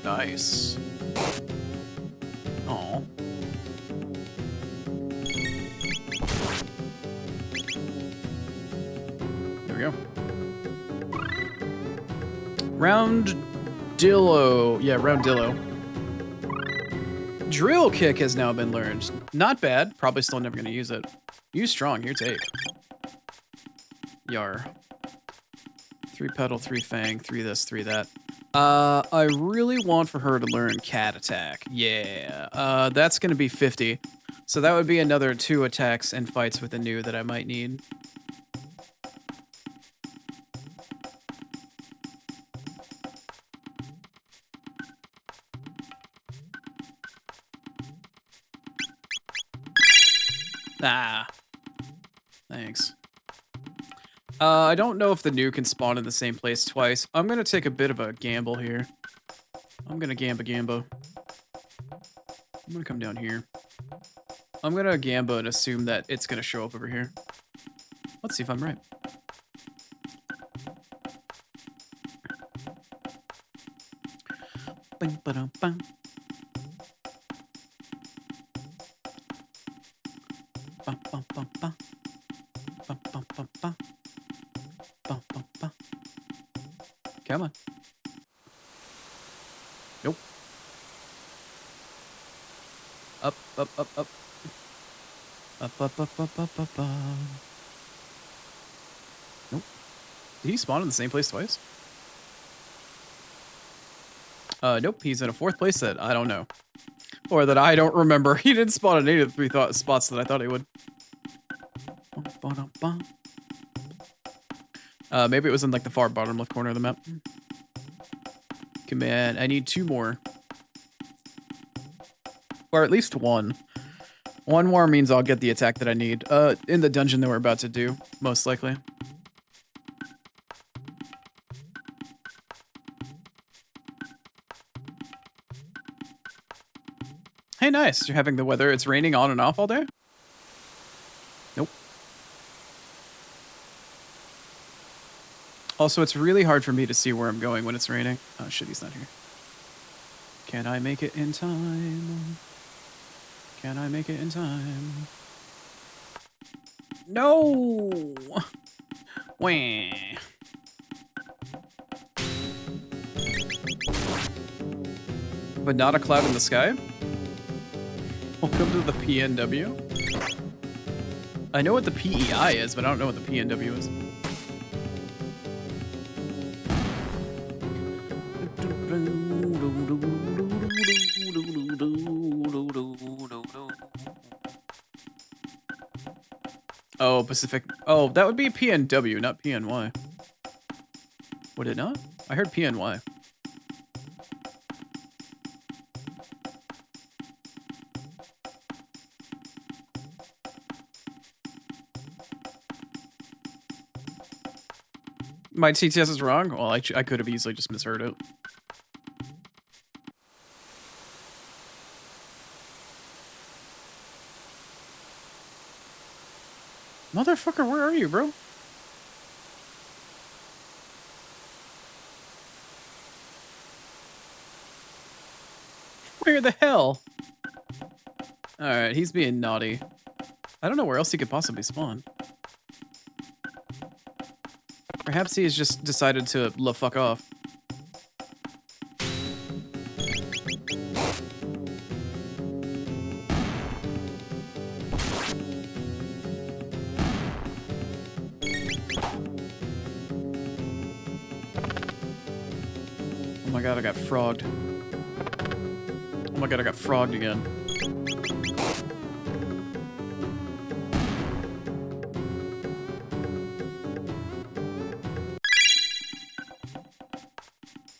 Nice. Aw. There we go. Roundillo. Yeah, Roundillo. Drill kick has now been learned. Not bad. Probably still never gonna use it. Use strong. Here, take. Yar. 3 pedal, 3 fang, 3 this, 3 that. I really want for her to learn Cat Attack. Yeah. That's gonna be 50. So that would be another 2 attacks and fights with a new that I might need. Ah. Thanks. I don't know if the new can spawn in the same place twice. I'm gonna take a bit of a gamble here. I'm gonna Gambo. I'm gonna come down here. I'm gonna Gambo and assume that it's gonna show up over here. Let's see if I'm right. Bing, ba-dum, bum. Bum, bum, bum, bum. Bum, bum, bum, bum. Bum, bum, bum. Come on. Nope. Up, up, up, up. Up, up, up, up, up, up, up. Nope. Did he spawn in the same place twice? Nope. He's in a 4th place that I don't know. Or that I don't remember. He didn't spawn in any of the 3 spots that I thought he would. Maybe it was in like the far bottom left corner of the map. Command, I need 2 more. Or at least 1. 1 more means I'll get the attack that I need. In the dungeon that we're about to do, most likely. Hey, nice. You're having the weather. It's raining on and off all day? Nope. Also, it's really hard for me to see where I'm going when it's raining. Oh, shit, he's not here. Can I make it in time? Can I make it in time? No! Wah. But not a cloud in the sky? Welcome to the PNW. I know what the PEI is, but I don't know what the PNW is. Oh, Pacific. Oh, that would be PNW, not PNY. Would it not? I heard PNY. My TTS is wrong? Well, I could have easily just misheard it. Motherfucker, where are you, bro? Where the hell? Alright, he's being naughty. I don't know where else he could possibly spawn. Perhaps he has just decided to fuck off. Oh my god, I got frogged. Oh my god, I got frogged again.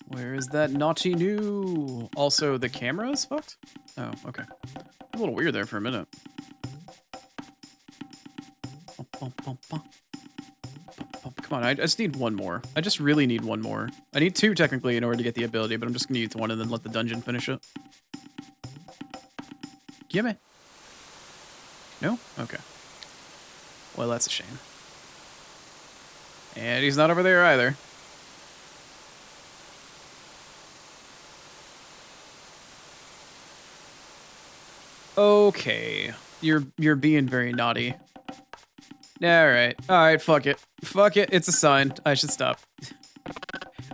Where is that naughty new? Also, the camera is fucked? Oh, okay. A little weird there for a minute. Come on, I just need one more. I just really need one more. I need two, technically, in order to get the ability, but I'm just gonna use one and then let the dungeon finish it. Gimme. No? Okay. Well, that's a shame. And he's not over there either. Okay. You're being very naughty. Alright. Alright, fuck it. Fuck it, it's a sign. I should stop.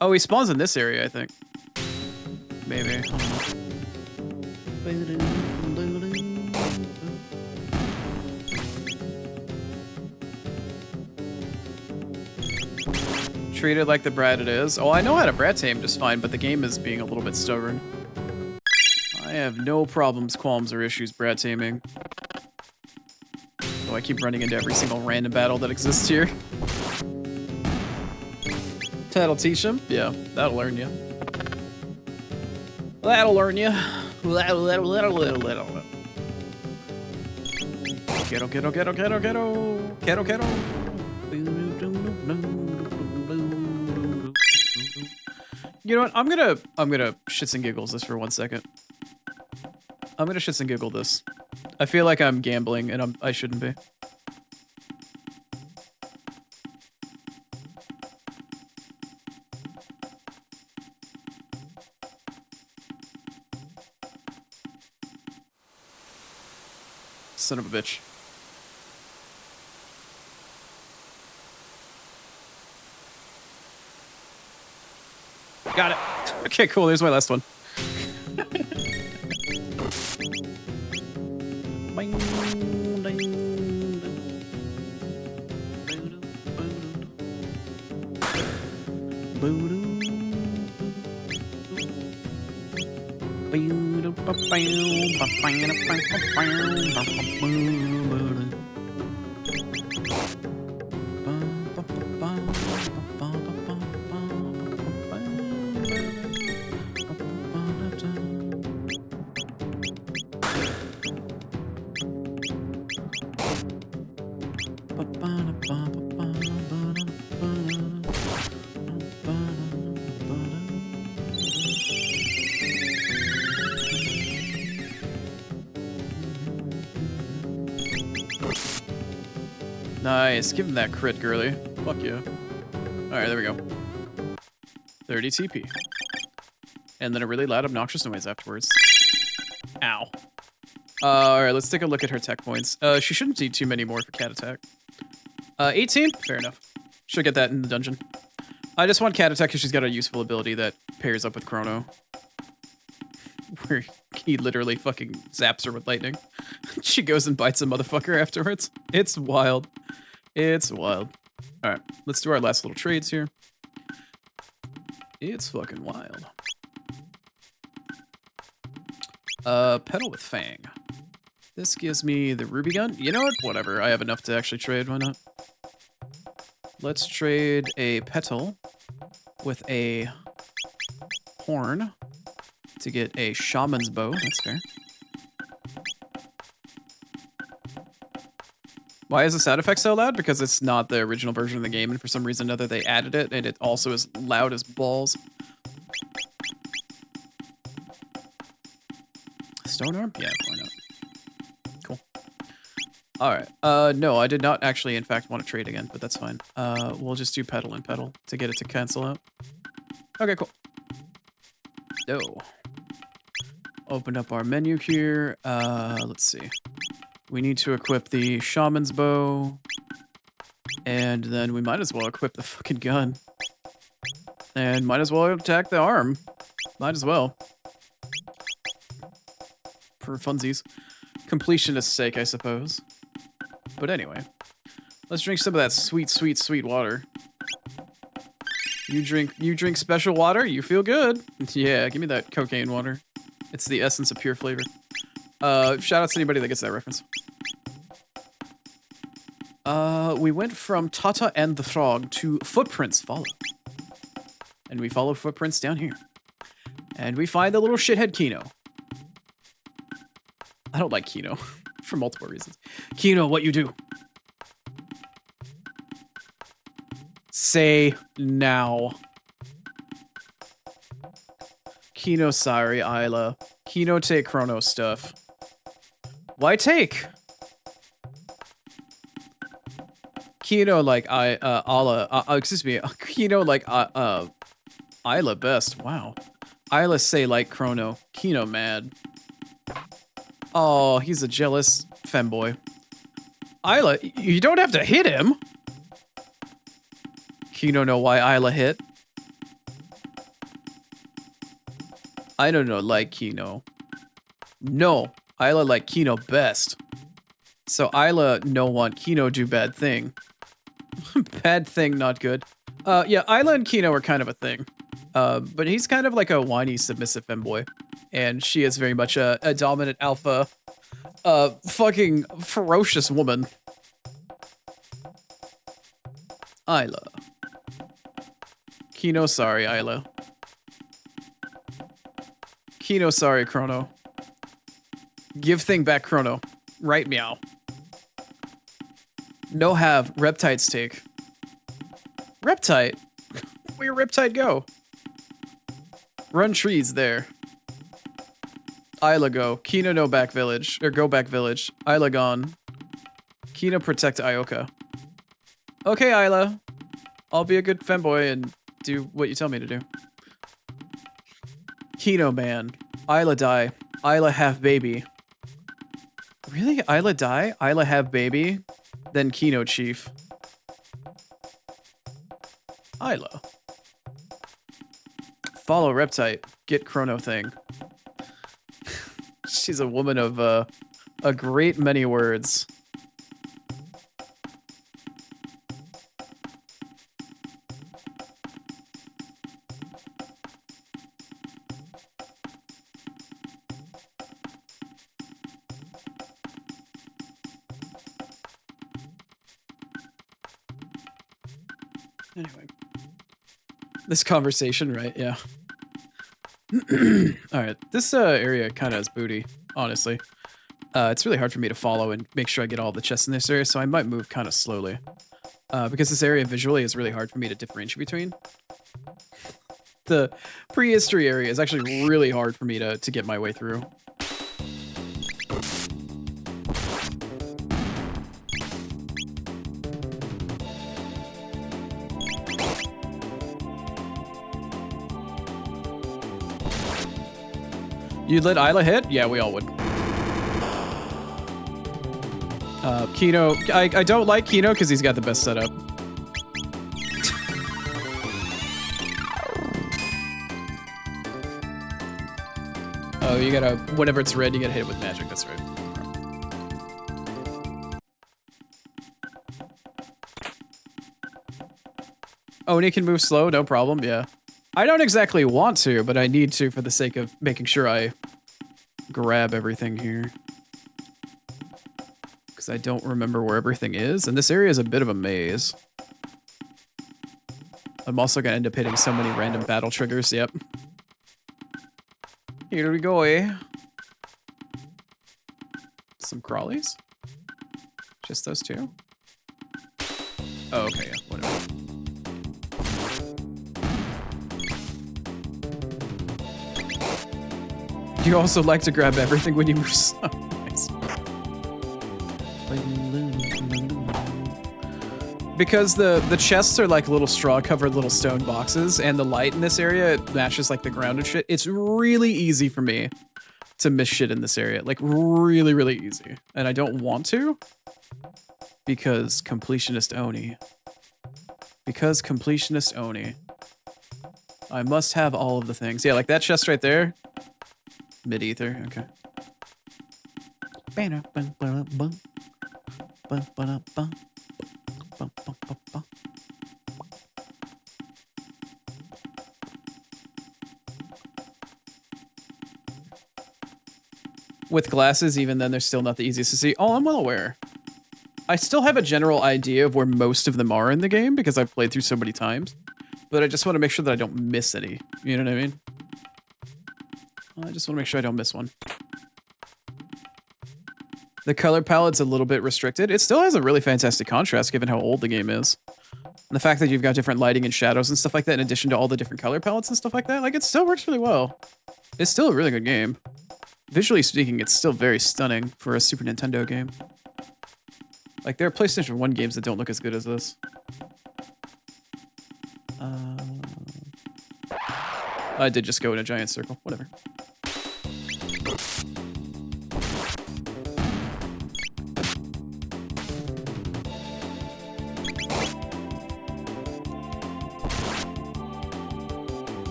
Oh, he spawns in this area, I think. Maybe. Treat it like the brat it is. Oh, I know how to brat tame just fine, but the game is being a little bit stubborn. I have no problems, qualms, or issues brat taming. Oh, I keep running into every single random battle that exists here. That'll teach him? Yeah, that'll learn you. That'll learn you. That'll. Ghetto, ghetto, ghetto, ghetto, ghetto. Ghetto, ghetto. You know what? I'm gonna shits and giggles this for 1 second. I'm gonna shits and giggle this. I feel like I'm gambling and I shouldn't be. Son of a bitch. Got it. Okay, cool. There's my last one. Nice. Give him that crit, girly. Fuck yeah. Alright, there we go. 30 TP. And then a really loud, obnoxious noise afterwards. Ow. Alright, let's take a look at her tech points. She shouldn't need too many more for cat attack. 18? Fair enough. She'll get that in the dungeon. I just want cat attack because she's got a useful ability that pairs up with Chrono. Where he literally fucking zaps her with lightning. She goes and bites a motherfucker afterwards. It's wild. It's wild. Alright, let's do our last little trades here. It's fucking wild. Pedal with Fang. This gives me the ruby gun. You know what? Whatever. I have enough to actually trade. Why not? Let's trade a petal with a horn to get a shaman's bow. That's fair. Why is the sound effect so loud? Because it's not the original version of the game, and for some reason or other they added it, and it also is loud as balls. Stone arm? Yeah, why not? Cool. Alright. No, I did not actually, in fact, want to trade again, but that's fine. We'll just do petal and petal to get it to cancel out. Okay, cool. No. Open up our menu here. Let's see. We need to equip the shaman's bow. And then we might as well equip the fucking gun. And might as well attack the arm. Might as well. For funsies. Completionist's sake, I suppose. But anyway. Let's drink some of that sweet, sweet, sweet water. You drink special water? You feel good. Yeah, give me that cocaine water. It's the essence of pure flavor. Shout out to anybody that gets that reference. We went from Tata and the Frog to Footprints Follow. And we follow footprints down here. And we find the little shithead Kino. I don't like Kino. For multiple reasons. Kino, what you do? Say now. Kino, sorry, Isla. Kino take Chrono stuff. Why take? Kino like excuse me. Kino like Isla best. Wow. Isla say like Chrono. Kino mad. Oh, he's a jealous femboy. Isla, you don't have to hit him. Kino know why Isla hit. I don't know like Kino. No, Isla like Kino best. So Isla no want Kino do bad thing. Bad thing, not good. Yeah, Isla and Kino are kind of a thing. But he's kind of like a whiny, submissive femboy. And she is very much a dominant alpha, fucking ferocious woman. Isla. Kino, sorry, Isla. Kino, sorry, Chrono. Give thing back, Chrono. Right, meow. No have, Reptide's take. Reptide? Where Reptide go? Run trees there. Isla go. Kino no back village. Or go back village. Isla gone. Kino protect Ioka. Okay, Isla. I'll be a good femboy and do what you tell me to do. Kino man. Isla die. Isla have baby. Really? Isla die? Isla have baby? Then Kino chief. Isla. Follow Reptite. Get Chrono thing. She's a woman of a great many words. Anyway. This conversation, right? Yeah. Alright, this area kind of has booty, honestly. It's really hard for me to follow and make sure I get all the chests in this area, so I might move kind of slowly. Because this area visually is really hard for me to differentiate between. The prehistory area is actually really hard for me to get my way through. You'd let Isla hit? Yeah, we all would. Kino, I don't like Kino because he's got the best setup. Oh, you gotta, whenever it's red, you gotta hit it with magic, that's right. Oni can move slow, no problem, yeah. I don't exactly want to, but I need to for the sake of making sure I grab everything here. because I don't remember where everything is, and this area is a bit of a maze. I'm also gonna end up hitting so many random battle triggers. Yep. Here we go, eh? Some crawlies? Just those two? Oh, okay, yeah, whatever. You also like to grab everything when you move. So nice. Because the chests are like little straw-covered little stone boxes, and the light in this area, it matches like the ground and shit. It's really easy for me to miss shit in this area. Like, really, really easy. And I don't want to. Because completionist Oni. Because completionist Oni. I must have all of the things. Yeah, like that chest right there. Mid-ether, okay. With glasses, even then, they're still not the easiest to see. Oh, I'm well aware. I still have a general idea of where most of them are in the game because I've played through so many times. But I just want to make sure that I don't miss any. You know what I mean? I just want to make sure I don't miss one. The color palette's a little bit restricted. It still has a really fantastic contrast given how old the game is. And the fact that you've got different lighting and shadows and stuff like that in addition to all the different color palettes and stuff like that, like, it still works really well. It's still a really good game. Visually speaking, it's still very stunning for a Super Nintendo game. Like, there are PlayStation 1 games that don't look as good as this. I did just go in a giant circle. Whatever.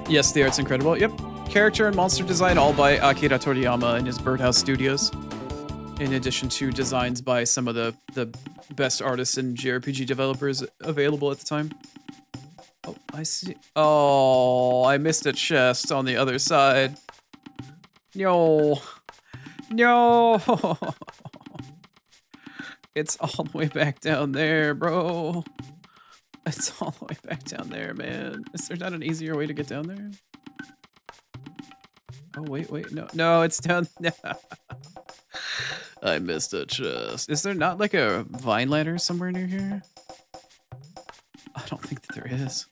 Yes, the art's incredible. Yep. Character and monster design all by Akira Toriyama and his Birdhouse Studios. In addition to designs by some of the best artists and JRPG developers available at the time. Oh, I see. Oh, I missed a chest on the other side. No. No. It's all the way back down there, bro. It's all the way back down there, man. Is there not an easier way to get down there? Oh, wait, no. No, it's down there. I missed a chest. Is there not like a vine ladder somewhere near here? I don't think that there is.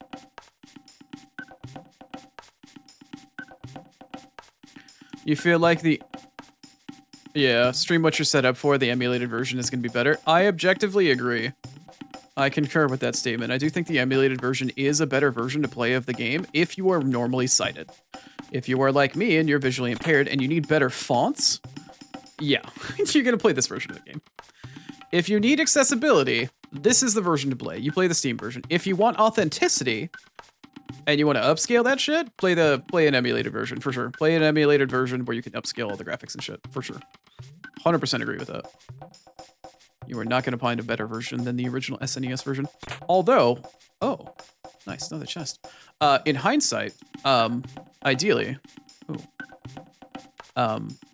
You feel like the... Yeah, stream what you're set up for, the emulated version is going to be better. I objectively agree. I concur with that statement. I do think the emulated version is a better version to play of the game if you are normally sighted. If you are like me and you're visually impaired and you need better fonts, yeah, you're going to play this version of the game. If you need accessibility, this is the version to play. You play the Steam version. If you want authenticity and you want to upscale that shit, play an emulated version for sure. Play an emulated version where you can upscale all the graphics and shit for sure. 100% agree with that. You are not going to find a better version than the original SNES version. Although, oh, nice, another chest. In hindsight, ideally,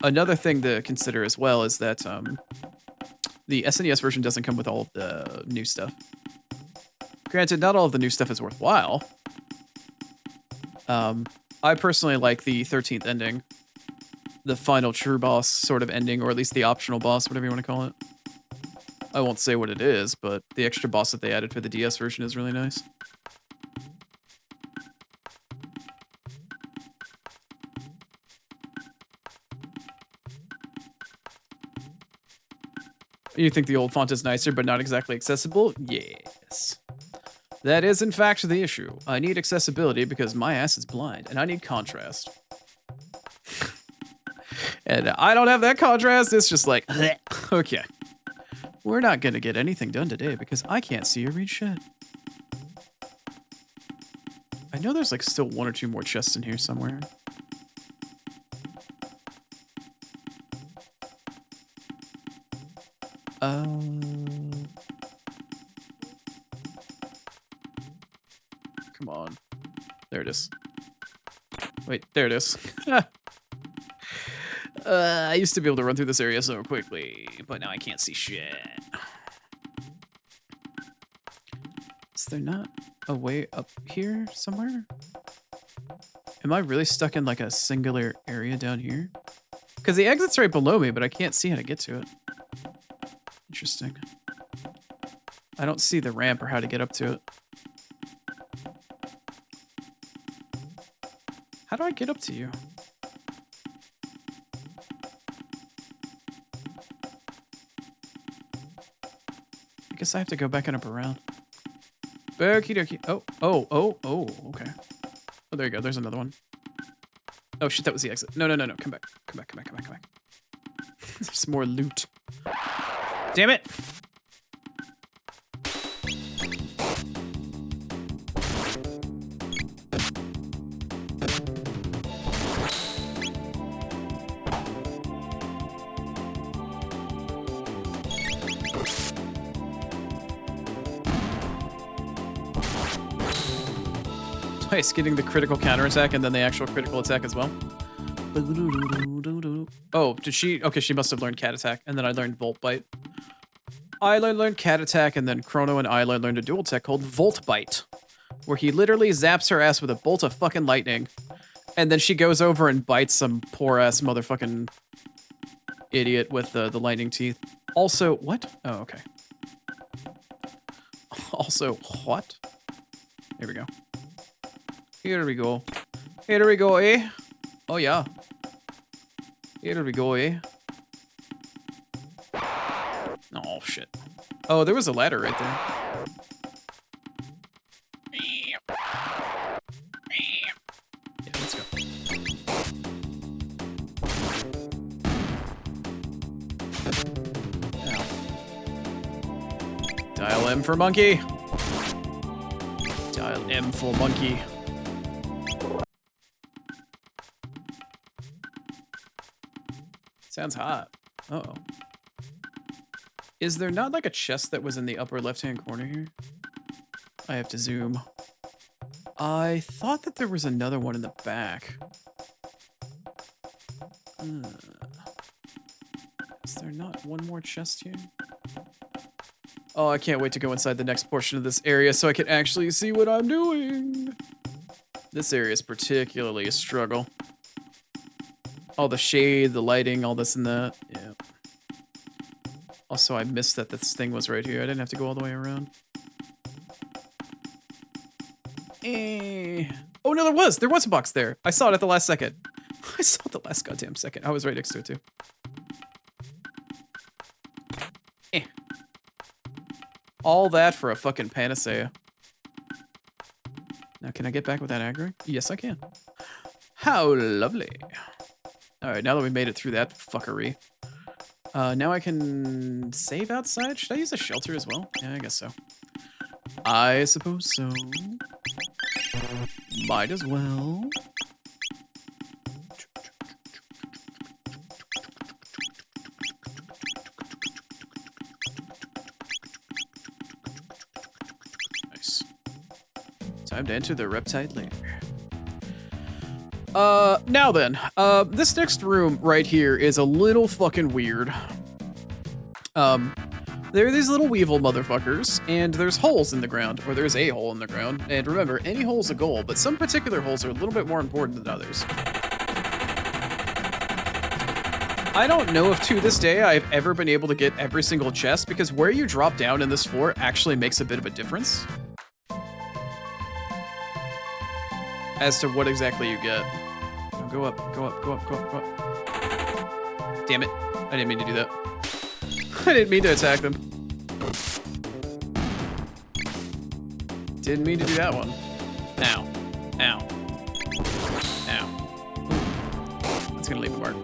another thing to consider as well is that the SNES version doesn't come with all of the new stuff. Granted, not all of the new stuff is worthwhile. I personally like the 13th ending. The final true boss sort of ending, or at least the optional boss, whatever you want to call it. I won't say what it is, but the extra boss that they added for the DS version is really nice. You think the old font is nicer, but not exactly accessible? Yes. That is, in fact, the issue. I need accessibility because my ass is blind, and I need contrast. And I don't have that contrast. It's just like, okay. We're not gonna get anything done today because I can't see or read shit. I know there's like still one or two more chests in here somewhere. Come on. There it is. Wait, there it is. I used to be able to run through this area so quickly, but now I can't see shit. Is there not a way up here somewhere? Am I really stuck in like a singular area down here? Because the exit's right below me, but I can't see how to get to it. Interesting. I don't see the ramp or how to get up to it. How do I get up to you? I guess I have to go back and up around. Okie dokie. Oh, okay. Oh, there you go. There's another one. Oh shit, that was the exit. No. Come back. Come back. There's more loot. Damn it! Nice, getting the critical counterattack and then the actual critical attack as well. Oh, did she? Okay, she must have learned cat attack, and then I learned volt bite. Isla learned cat attack, and then Chrono and Isla learned a dual tech called volt bite, where he literally zaps her ass with a bolt of fucking lightning, and then she goes over and bites some poor ass motherfucking idiot with the lightning teeth. Also, what? Oh, okay. Also, what? Here we go. Here we go. Here we go, eh? Oh, yeah. Here we go, eh? Oh, shit. Oh, there was a ladder right there. Yeah, let's go. Ow. Dial M for monkey. Dial M for monkey. Sounds hot. Uh-oh. Is there not like a chest that was in the upper left-hand corner here? I have to zoom. I thought that there was another one in the back. Is there not one more chest here? Oh, I can't wait to go inside the next portion of this area so I can actually see what I'm doing. This area is particularly a struggle. All the shade, the lighting, all this and that. Yeah. Also, I missed that this thing was right here. I didn't have to go all the way around. Oh, no, there was. There was a box there. I saw it at the last second. I saw it the last goddamn second. I was right next to it, too. All that for a fucking panacea. Now, can I get back with that aggro? Yes, I can. How lovely. All right, now that we made it through that fuckery. Now I can save outside? Should I use a shelter as well? Yeah, I guess so. I suppose so. Might as well. Nice. Time to enter the Reptide lair. Now then, this next room right here is a little fucking weird. There are these little weevil motherfuckers, and there's holes in the ground, or there's a hole in the ground, and remember, any hole's a goal, but some particular holes are a little bit more important than others. I don't know if to this day I've ever been able to get every single chest, because where you drop down in this floor actually makes a bit of a difference as to what exactly you get. Go up, go up, go up, go up, go up. Damn it. I didn't mean to do that. I didn't mean to attack them. Didn't mean to do that one. Ow. Ow. Ow. Ooh. That's gonna leave a mark.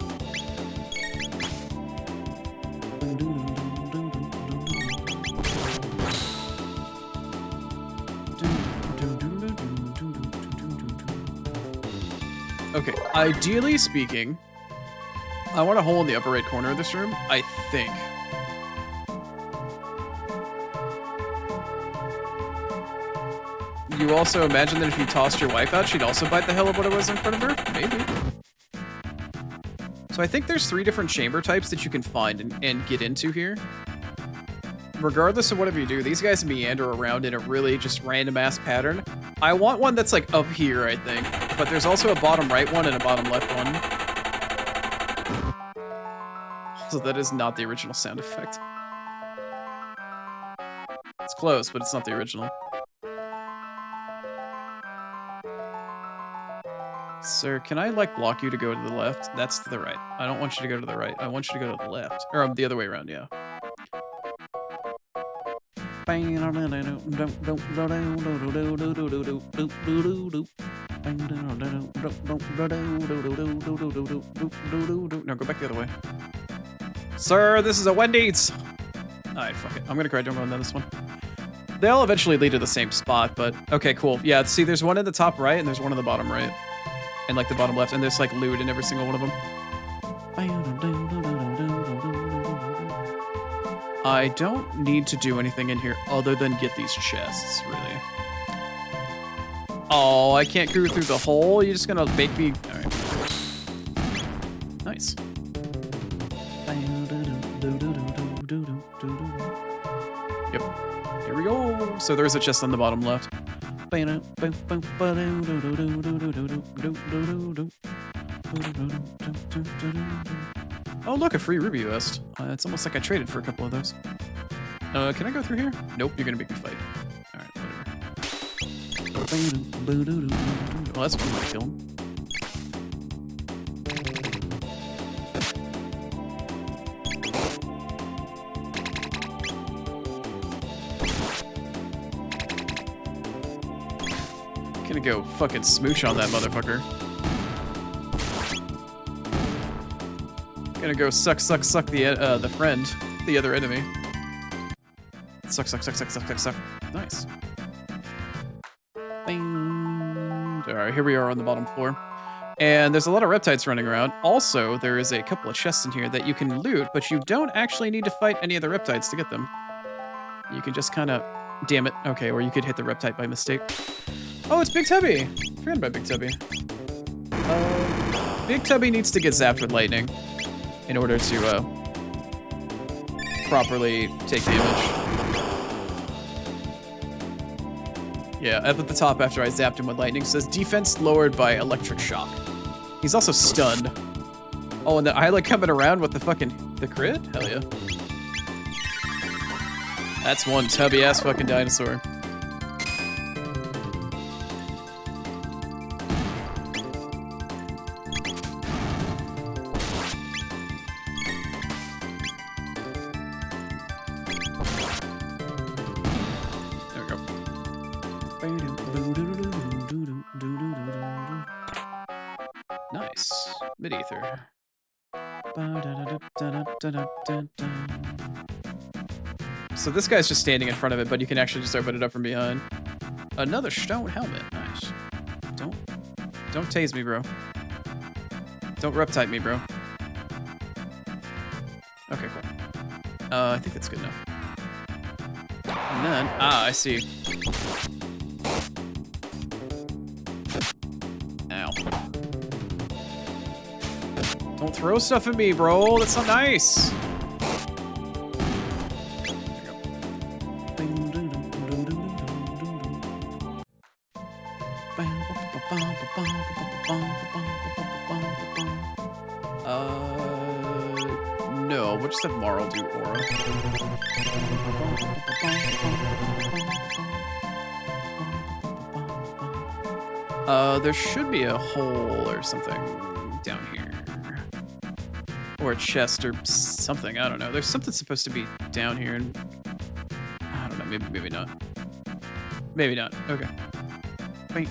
Okay, ideally speaking, I want a hole in the upper right corner of this room, I think. You also imagine that if you tossed your wife out, she'd also bite the hell of what it was in front of her? Maybe. So I think there's 3 different chamber types that you can find and get into here. Regardless of whatever you do, these guys meander around in a really just random ass pattern. I want one that's like up here, I think. But there's also a bottom right one and a bottom left one. So that is not the original sound effect. It's close, but it's not the original. Sir, can I, like, block you to go to the left? That's to the right. I don't want you to go to the right. I want you to go to the left. Or the other way around, yeah. No, go back the other way. Sir, this is a Wendy's! Alright, fuck it. I'm gonna cry, don't go on this one. They'll eventually lead to the same spot, but... Okay, cool. Yeah, see, there's one in the top right, and there's one in the bottom right. And, like, the bottom left, and there's, like, loot in every single one of them. I don't need to do anything in here other than get these chests, really. Oh, I can't go through the hole? You're just gonna make me... Alright. Nice. Yep. Here we go. So there's a chest on the bottom left. Oh, look, a free ruby vest. It's almost like I traded for a couple of those. Can I go through here? Nope, you're gonna make me fight. Alright, whatever. Well, that's one way to kill him. Gonna go fucking smooch on that motherfucker. Gonna go suck the friend, the other enemy. Suck. Nice. Alright, here we are on the bottom floor. And there's a lot of reptiles running around. Also, there is a couple of chests in here that you can loot, but you don't actually need to fight any of the reptiles to get them. You can just kind of... Damn it. Okay, or you could hit the reptile by mistake. Oh, it's Big Tubby! Forgot about Big Tubby. Big Tubby needs to get zapped with lightning in order to properly take damage. Yeah, up at the top after I zapped him with lightning says defense lowered by electric shock. He's also stunned. Oh, and I like coming around with the crit? Hell yeah. That's one tubby ass fucking dinosaur. Nice. Mid-ether. So this guy's just standing in front of it, but you can actually just open it up from behind. Another stone helmet. Nice. Don't tase me, bro. Don't reptile me, bro. Okay, cool. I think that's good enough. And then, I see. Ow. Don't throw stuff at me, bro. That's not nice. No, we'll just have Marl do aura. There should be a hole or something down here. Or a chest or something, I don't know. There's something supposed to be down here and... I don't know, maybe not. Maybe not, okay. Oh,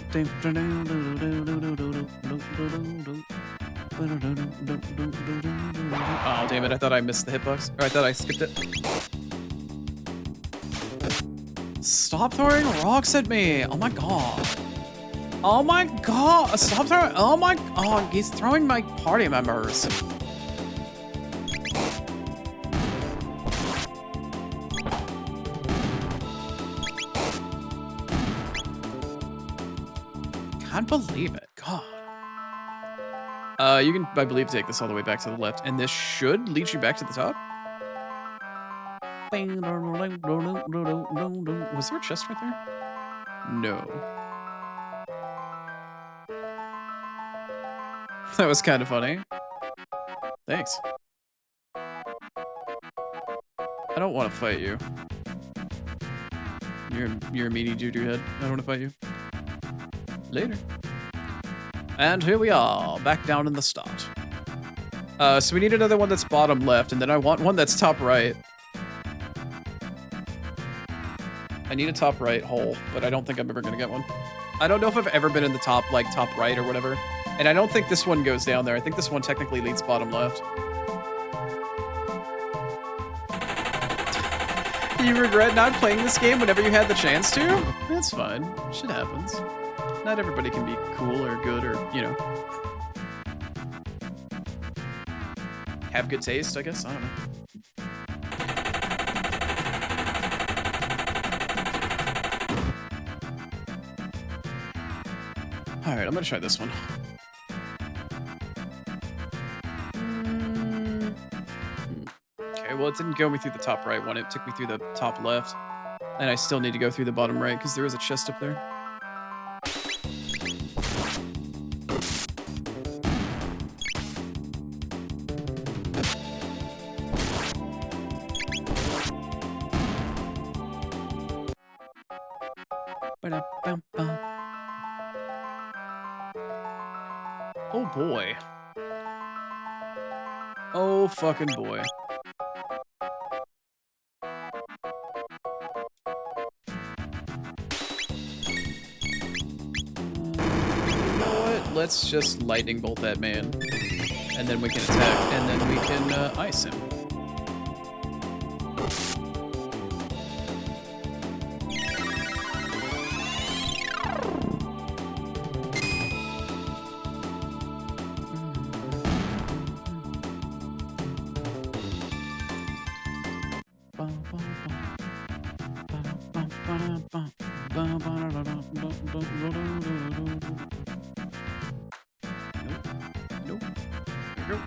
damn it, I thought I missed the hitbox. Or I thought I skipped it. Stop throwing rocks at me! Oh my god. Oh my god! Stop throwing... Oh my... Oh, he's throwing my party members. Can't believe it. God. You can, I believe, take this all the way back to the left, and this should lead you back to the top. Was there a chest right there? No. That was kind of funny. Thanks. I don't want to fight you. You're a meaty doo-doo head. I don't want to fight you. Later. And here we are, back down in the start. So we need another one that's bottom left, and then I want one that's top right. I need a top right hole, but I don't think I'm ever gonna get one. I don't know if I've ever been in the top, like, top right or whatever. And I don't think this one goes down there. I think this one technically leads bottom left. You regret not playing this game whenever you had the chance to? That's fine. Shit happens. Not everybody can be cool or good or, you know, have good taste, I guess. I don't know. All right, I'm gonna try this one. Okay, well, it didn't go me through the top right one. It took me through the top left. And I still need to go through the bottom right because there is a chest up there. Oh boy. Oh fucking boy. You know what? Let's just lightning bolt that man. And then we can attack, and then we can ice him. Nope. There we go.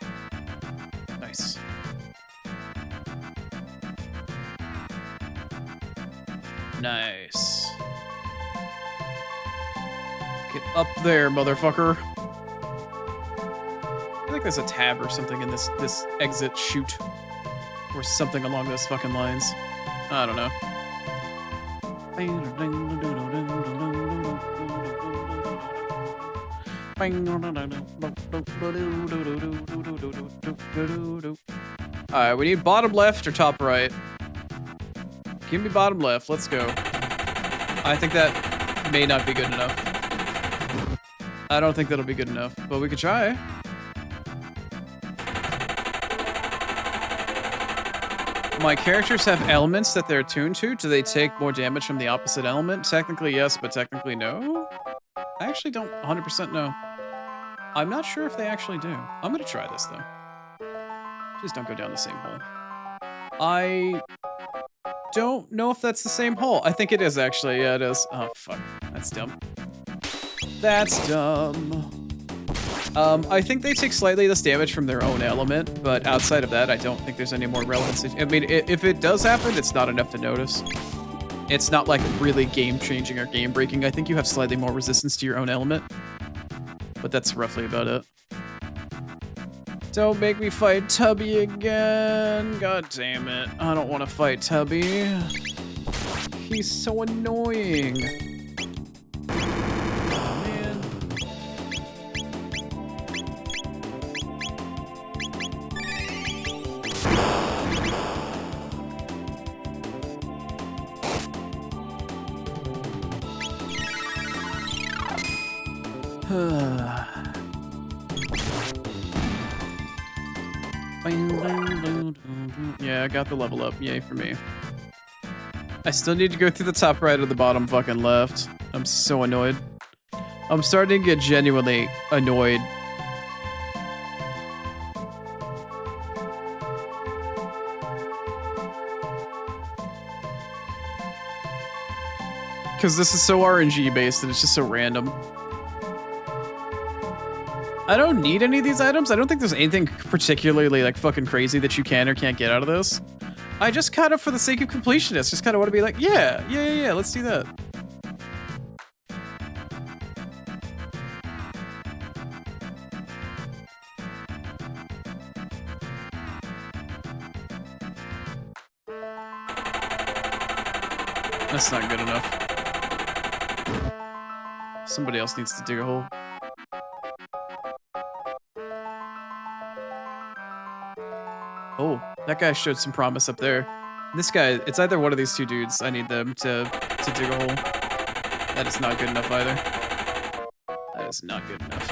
Nice. Nice. Get up there, motherfucker. I think there's a tab or something in this exit chute. Or something along those fucking lines. I don't know. Alright, we need bottom left or top right. Give me bottom left. Let's go. I think that may not be good enough. I don't think that'll be good enough, but we could try. My characters have elements that they're attuned to. Do they take more damage from the opposite element? Technically yes, but technically no. I actually don't 100% know. I'm not sure if they actually do. I'm gonna try this though. Please don't go down the same hole. I don't know if that's the same hole. I think it is actually. Yeah, it is. Oh fuck, that's dumb. That's dumb. I think they take slightly less damage from their own element, but outside of that, I don't think there's any more relevance. I mean, if it does happen, it's not enough to notice. It's not like really game-changing or game-breaking. I think you have slightly more resistance to your own element, but that's roughly about it. Don't make me fight Tubby again. God damn it. I don't want to fight Tubby. He's so annoying. Yeah, I got the level up. Yay for me. I still need to go through the top right or the bottom fucking left. I'm so annoyed. I'm starting to get genuinely annoyed. Because this is so RNG based and it's just so random. I don't need any of these items. I don't think there's anything particularly like fucking crazy that you can or can't get out of this. I just kind of, for the sake of completionist, just kind of want to be like, yeah, let's do that. That's not good enough. Somebody else needs to dig a hole. Oh, that guy showed some promise up there. This guy, it's either one of these two dudes. I need them to dig a hole. That is not good enough either. That is not good enough.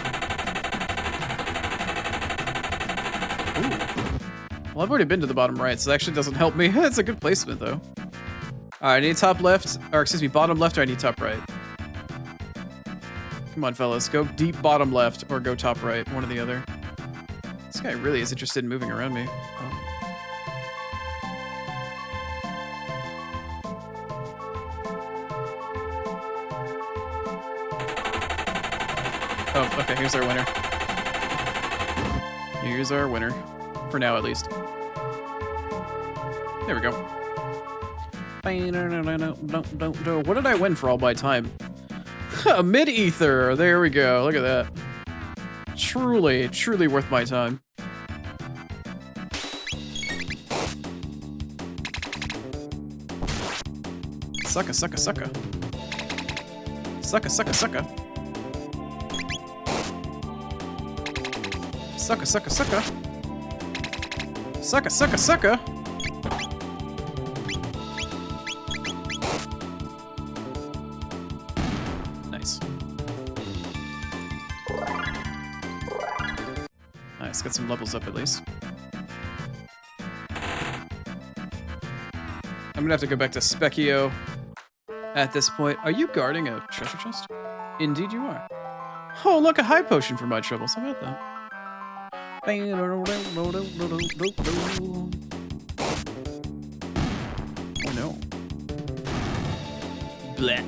Ooh. Well, I've already been to the bottom right, so that actually doesn't help me. It's a good placement, though. Alright, I need top left, or excuse me, bottom left, or I need top right. Come on, fellas. Go deep bottom left, or go top right. One or the other. This guy really is interested in moving around me. Oh, okay, here's our winner. Here's our winner. For now, at least. There we go. What did I win for all my time? A mid-ether! There we go, look at that. Truly, truly worth my time. Sucka, sucka, sucka. Sucka, sucka, sucka. Sucka, sucka, sucka. Sucka, sucka, sucka. Nice. Nice, got some levels up at least. I'm gonna have to go back to Specchio at this point. Are you guarding a treasure chest? Indeed you are. Oh, look, a high potion for my troubles. How about that? Oh no. Bleh.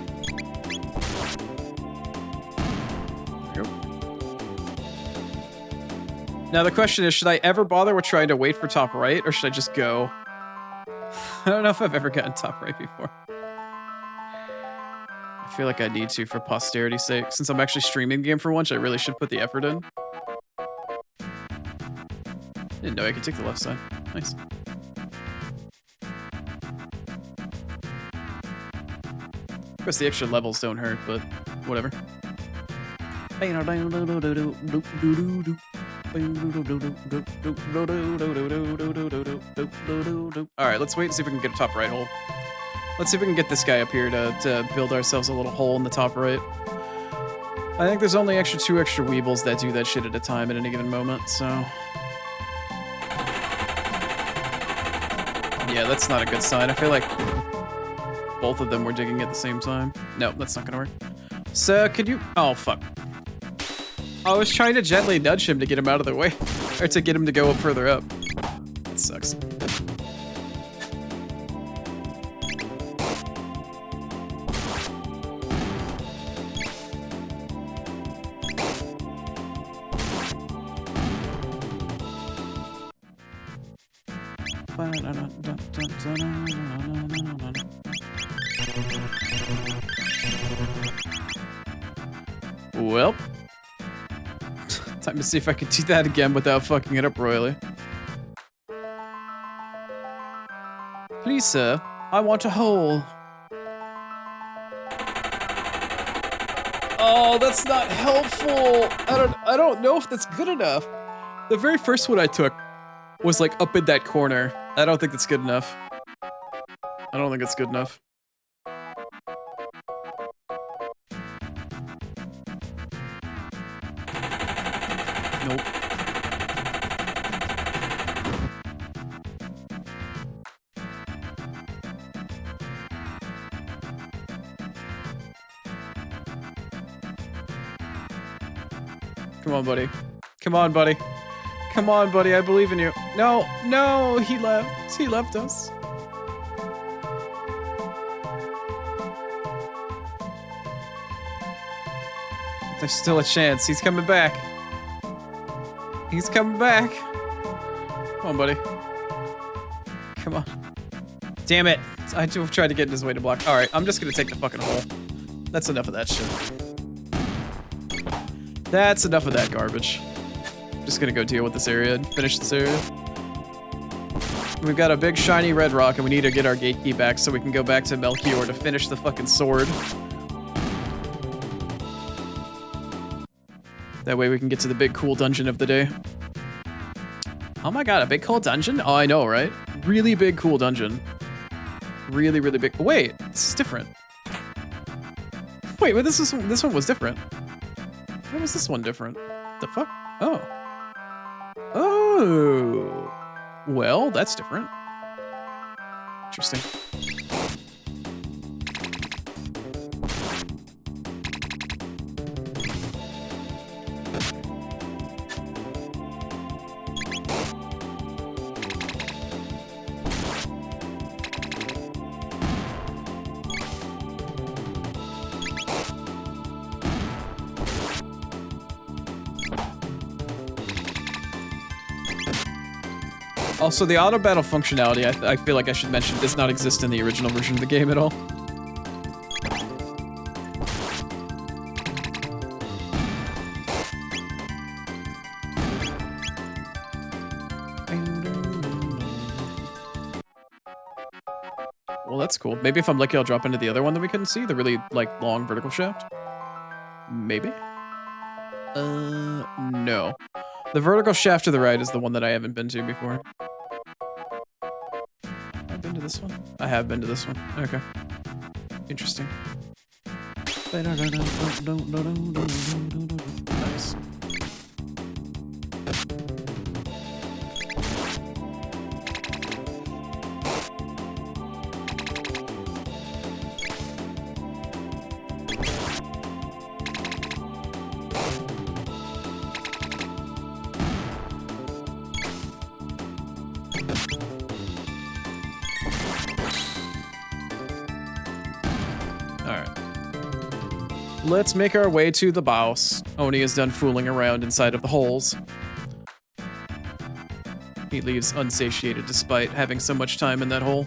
Now the question is, should I ever bother with trying to wait for top right, or should I just go? I don't know if I've ever gotten top right before. I feel like I need to for posterity's sake. Since I'm actually streaming the game for once, I really should put the effort in. Didn't know I could take the left side. Nice. Of course, the extra levels don't hurt, but whatever. Alright, let's wait and see if we can get a top right hole. Let's see if we can get this guy up here to build ourselves a little hole in the top right. I think there's only two extra weebles that do that shit at a time at any given moment, so... Yeah, that's not a good sign. I feel like both of them were digging at the same time. No, that's not gonna work. So, could you... Oh, fuck. I was trying to gently nudge him to get him out of the way. Or to get him to go up further up. That sucks. Well, time to see if I can do that again without fucking it up royally. Please, sir, I want a hole. Oh, that's not helpful. I don't know if that's good enough. The very first one I took was like up in that corner. I don't think that's good enough. I don't think it's good enough. Nope. Come on, buddy. Come on, buddy. Come on, buddy. I believe in you. No, no, he left. He left us. There's still a chance. He's coming back. He's coming back. Come on, buddy. Come on. Damn it. I tried to get in his way to block. Alright, I'm just gonna take the fucking hole. That's enough of that shit. That's enough of that garbage. Just gonna go deal with this area and finish this area. We've got a big shiny red rock and we need to get our gate key back so we can go back to Melchior to finish the fucking sword. That way we can get to the big cool dungeon of the day. Oh my god, a big cool dungeon? Oh, I know, right? Really big cool dungeon. Really, really big. Wait, this is different. Wait, this one was different. Why was this one different? The fuck? Oh. Oh. Well, that's different. Interesting. Also, the auto battle functionality, I feel like I should mention, does not exist in the original version of the game at all. Well, that's cool. Maybe if I'm lucky, I'll drop into the other one that we couldn't see, the really, like, long vertical shaft. Maybe? No. The vertical shaft to the right is the one that I haven't been to before. I've been to this one? I have been to this one. Okay. Interesting. Nice. Let's make our way to the boss. Oni is done fooling around inside of the holes. He leaves unsatiated despite having so much time in that hole.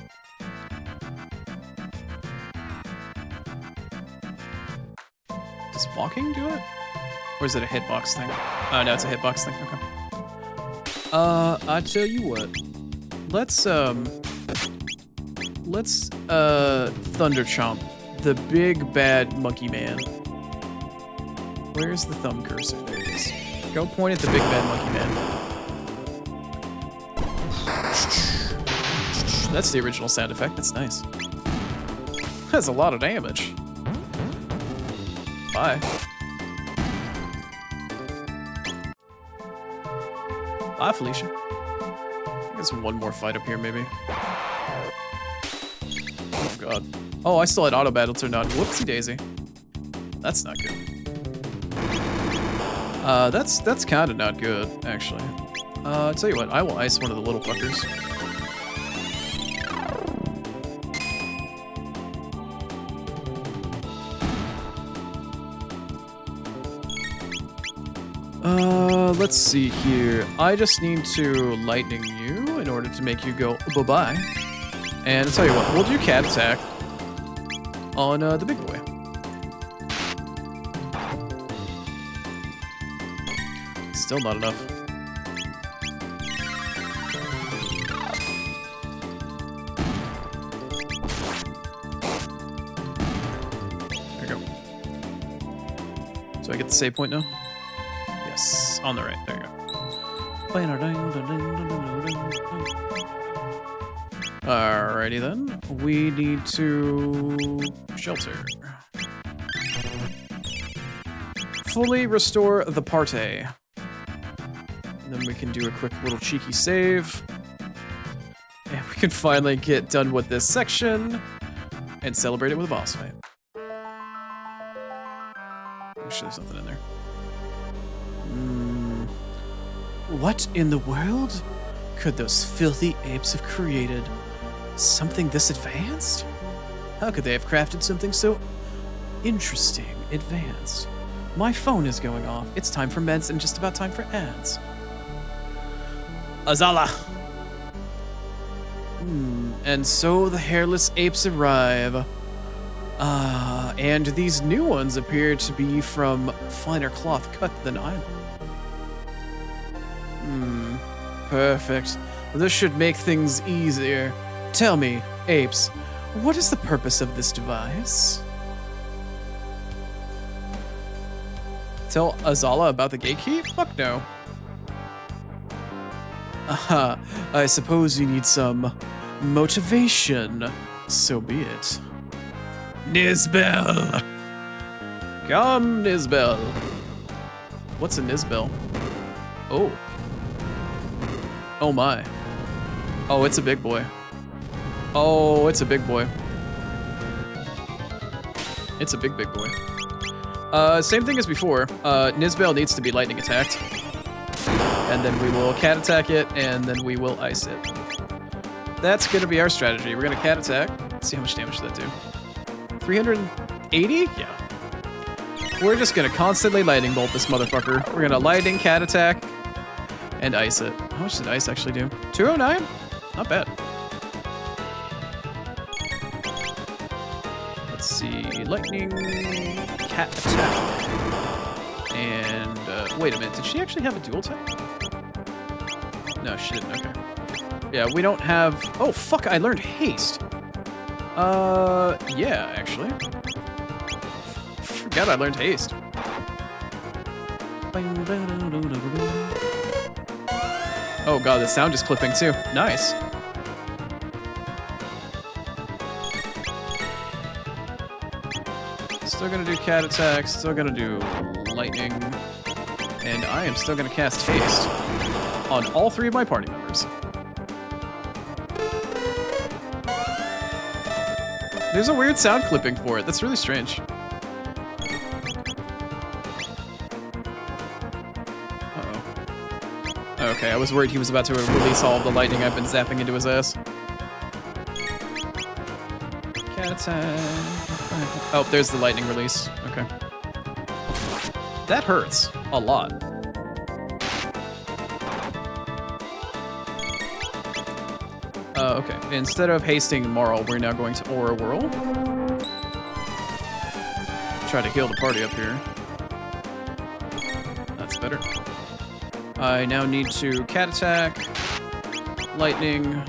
Does walking do it? Or is it a hitbox thing? Oh, no, it's a hitbox thing. Okay. I tell you what. Let's Thunder Chomp, the big bad monkey man. Where's the thumb cursor? There it is. Go point at the big bad monkey man. That's the original sound effect. That's nice. That's a lot of damage. Bye. Bye, Felicia. I guess one more fight up here, maybe. Oh, God. Oh, I still had auto battle turned on. Whoopsie daisy. That's not good. That's kind of not good, actually. I'll tell you what, I will ice one of the little fuckers. Let's see here. I just need to lightning you in order to make you go bye-bye. And I'll tell you what, we'll do cat attack on the big boy. Still not enough. There we go. So I get the save point now? Yes, on the right. There you go. Alrighty then. We need to shelter. Fully restore the party. And then we can do a quick little cheeky save. And we can finally get done with this section and celebrate it with a boss fight. I'm sure there's nothing in there. What in the world could those filthy apes have created? Something this advanced? How could they have crafted something so interesting, advanced? My phone is going off. It's time for meds and just about time for ads. Azala. And so the hairless apes arrive. And these new ones appear to be from finer cloth cut than I. Perfect. This should make things easier. Tell me, apes, what is the purpose of this device? Tell Azala about the gatekeep? Fuck no. I suppose you need some motivation. So be it. Nizbel! Come, Nizbel. What's a Nizbel? Oh. Oh my. Oh, it's a big boy. Oh, it's a big boy. It's a big boy. Same thing as before. Nizbel needs to be lightning attacked. And then we will cat attack it, and then we will ice it. That's gonna be our strategy. We're gonna cat attack. Let's see how much damage does that do. 380? Yeah. We're just gonna constantly lightning bolt this motherfucker. We're gonna lightning, cat attack, and ice it. How much did ice actually do? 209? Not bad. Let's see. Lightning, cat attack. And, wait a minute. Did she actually have a dual attack? No, she didn't. Okay. Yeah, we don't have... Oh, fuck. I learned haste. Yeah, actually. Forgot I learned haste. Oh god, the sound is clipping too. Nice. Still gonna do cat attacks, still gonna do lightning, and I am still gonna cast haste on all three of my party members. There's a weird sound clipping for it. That's really strange. Uh-oh. Okay, I was worried he was about to release all of the lightning I've been zapping into his ass. Cat attack. Oh, there's the lightning release. Okay. That hurts a lot. Okay. Instead of hasting Marl, we're now going to Aura Whirl. Try to heal the party up here. That's better. I now need to cat attack, lightning.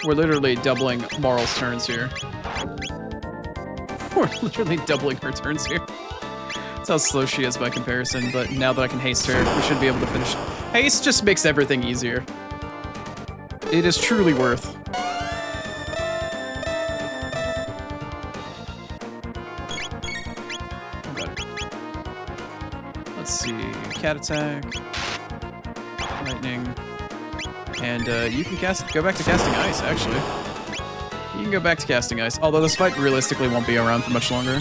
We're literally doubling Marl's turns here. We're literally doubling her turns here. That's how slow she is by comparison, but now that I can haste her, we should be able to finish. Haste just makes everything easier. It is truly worth. Okay. Let's see, cat attack, lightning, and you can go back to casting ice, actually. You can go back to casting ice, although this fight realistically won't be around for much longer.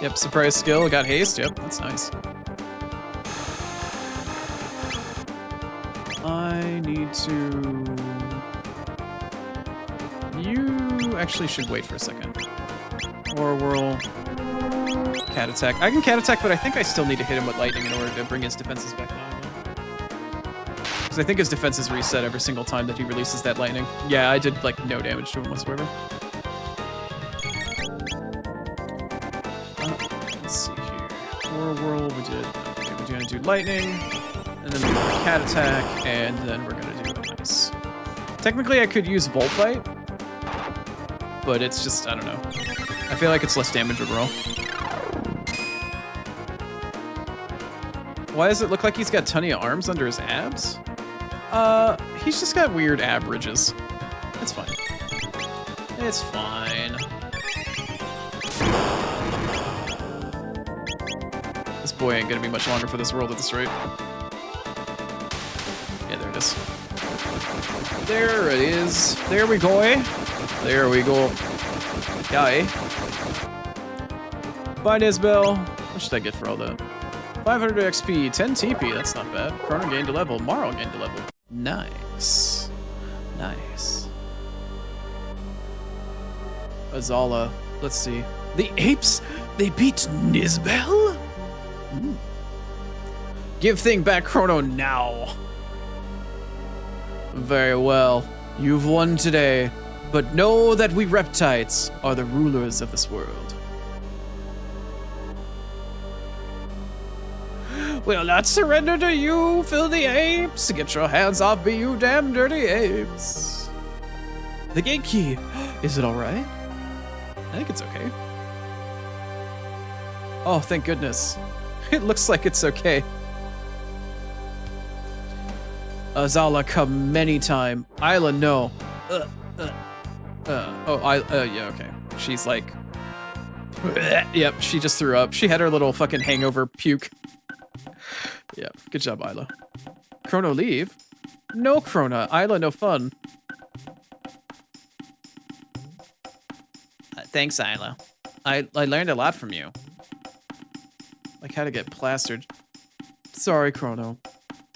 Yep, surprise skill, got haste, yep, that's nice. I need to... You actually should wait for a second. Or whirl. Cat attack. I can cat attack, but I think I still need to hit him with lightning in order to bring his defenses back down. Because I think his defenses reset every single time that he releases that lightning. Yeah, I did, like, no damage to him whatsoever. Let's see here. Whirl, we did... Okay, we're gonna do lightning, and then we're gonna cat attack, and then we're gonna do ice. Technically, I could use Volt Bite, but it's just, I don't know. I feel like it's less damage overall. Why does it look like he's got tons of arms under his abs? He's just got weird ab ridges. It's fine. It's fine. This boy ain't gonna be much longer for this world at this rate. Yeah, there it is. There it is. There we go. There we go. Die. Bye, Nizbel. What should I get for all that? 500 XP, 10 TP, that's not bad. Chrono gained a level, Marl gained a level. Nice. Nice. Azala. Let's see. The apes? They beat Nizbel? Mm. Give thing back Chrono now. Very well. You've won today, but know that we reptites are the rulers of this world. We'll not surrender to you, filthy apes. Get your hands off me, you damn dirty apes. The gate key. Is it all right? I think it's okay. Oh, thank goodness. It looks like it's okay. Azala come many time. Isla, no. Yeah, okay. She's like... Yep, she just threw up. She had her little fucking hangover puke. Yeah, good job, Isla. Chrono leave? No, Chrono. Isla, no fun. Thanks, Isla. I learned a lot from you. Like how to get plastered. Sorry, Chrono.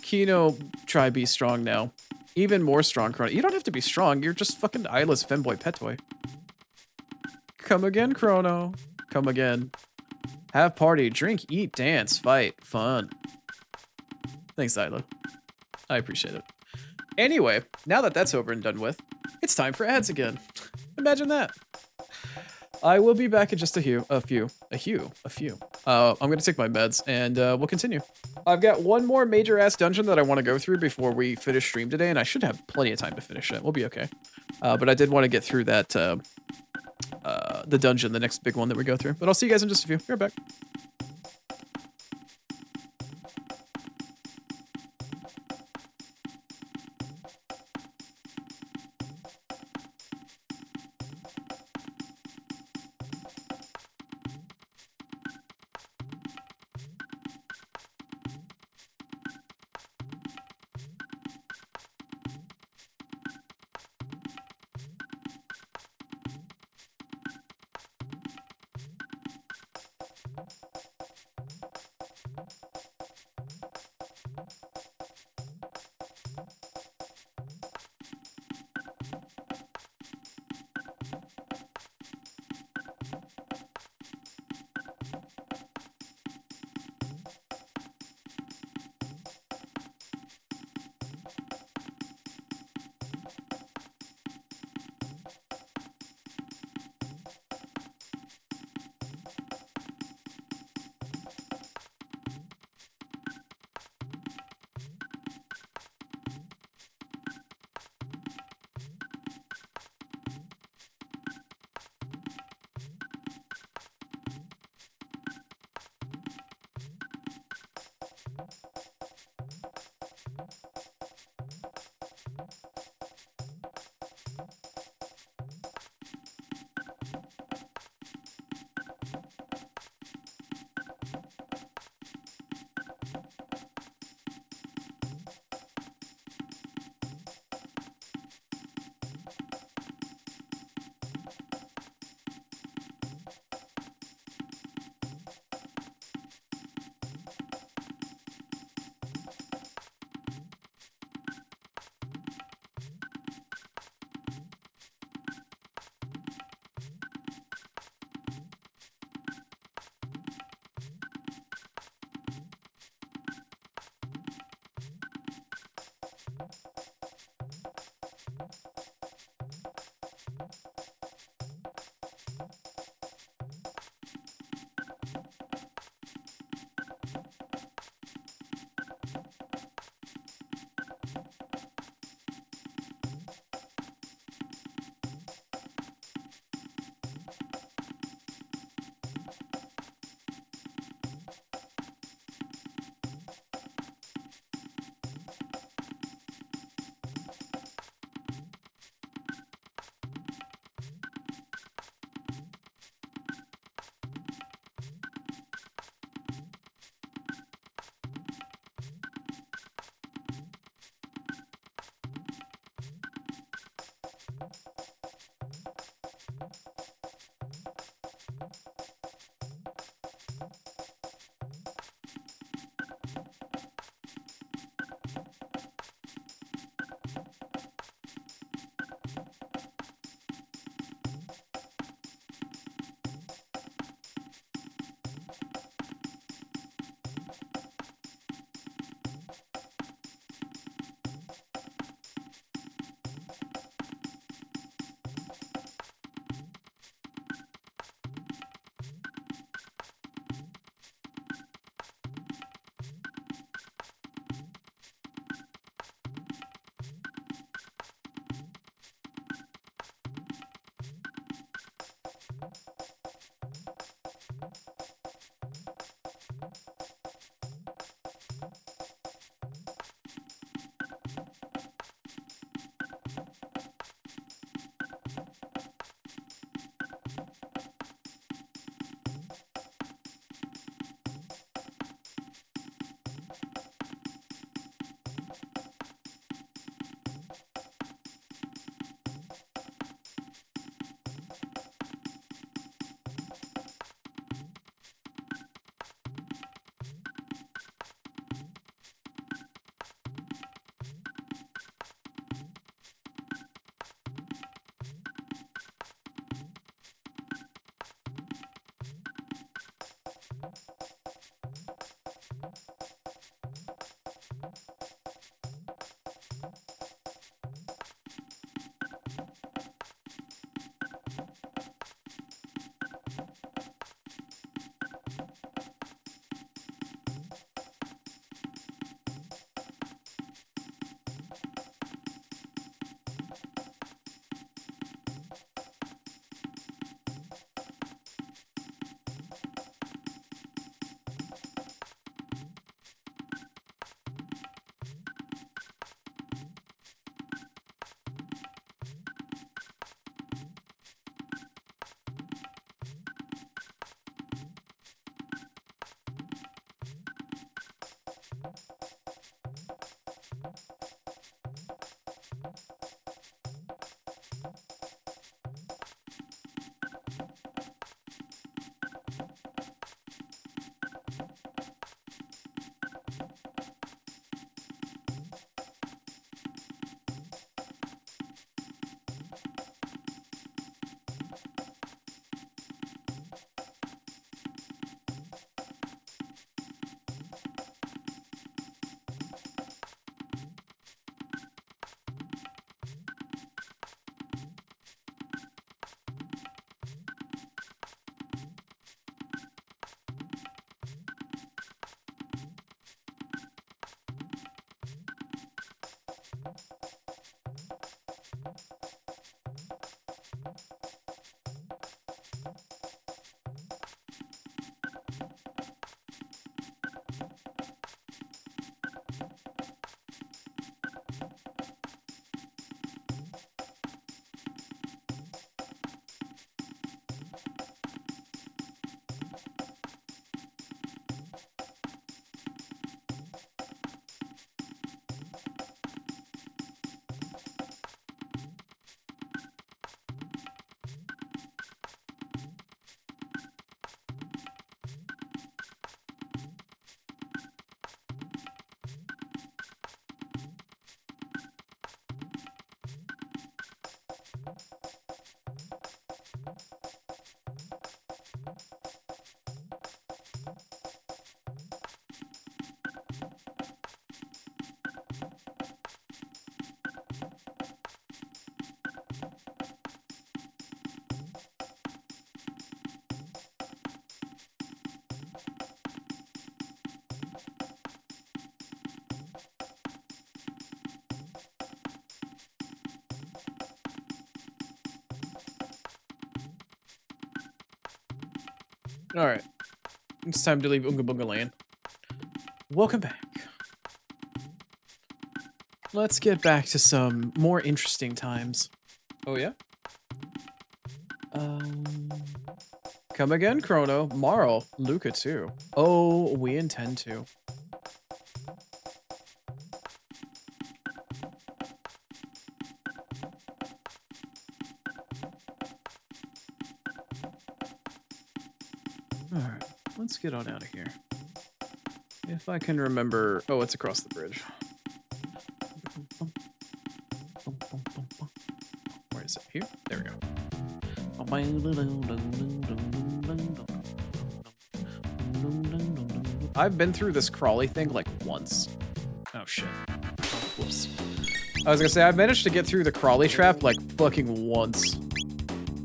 Kino, try be strong now. Even more strong, Chrono. You don't have to be strong. You're just fucking Isla's femboy pet toy. Come again, Chrono. Come again. Have party, drink, eat, dance, fight, fun. Thanks, Isla. I appreciate it. Anyway, now that that's over and done with, it's time for ads again. Imagine that. I will be back in just a few. I'm gonna take my meds and we'll continue. I've got one more major ass dungeon that I want to go through before we finish stream today, and I should have plenty of time to finish it. We'll be okay. But I did want to get through that the dungeon, the next big one that we go through. But I'll see you guys in just a few. Be right back. All right, it's time to leave Oonga Boonga Land. Welcome back. Let's get back to some more interesting times. Oh yeah? Come again, Chrono. Marl. Luca too. Oh, we intend to. Alright, let's get on out of here. If I can remember... Oh, it's across the bridge. Where is it? Here? There we go. I've been through this crawly thing like once. Oh shit. Whoops. I was gonna say, I managed to get through the crawly trap like fucking once.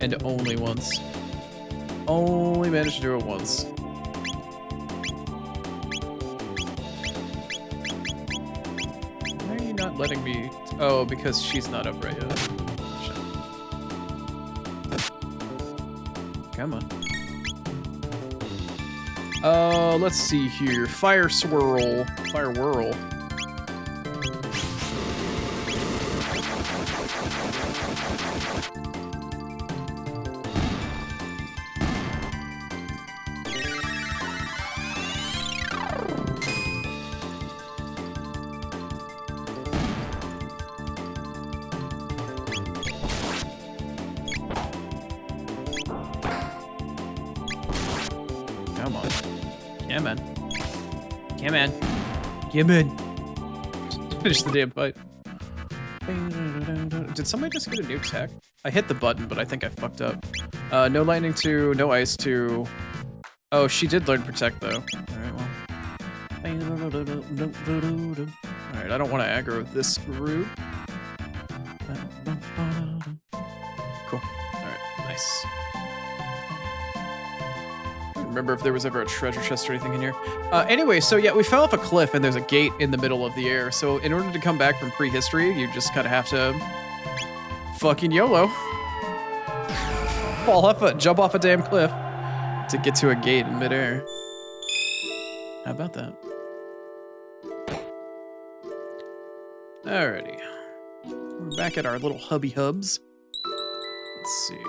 And only once. Only managed to do it once. Why are you not letting me... Oh, because she's not up right yet. Shit. Come on. Let's see here. Fire swirl. Fire whirl. Come on. Come on. Come on. Come on. Finish the damn fight. Did somebody just get a new tech? I hit the button, but I think I fucked up. No lightning 2, no ice 2. Oh, she did learn protect though. Alright, well. Alright, I don't want to aggro this group. Cool. Alright, nice. Remember if there was ever a treasure chest or anything in here. Anyway, so yeah, we fell off a cliff and there's a gate in the middle of the air. So in order to come back from prehistory, you just kind of have to fucking YOLO. Jump off a damn cliff to get to a gate in midair. How about that? Alrighty. We're back at our little hubby hubs. Let's see.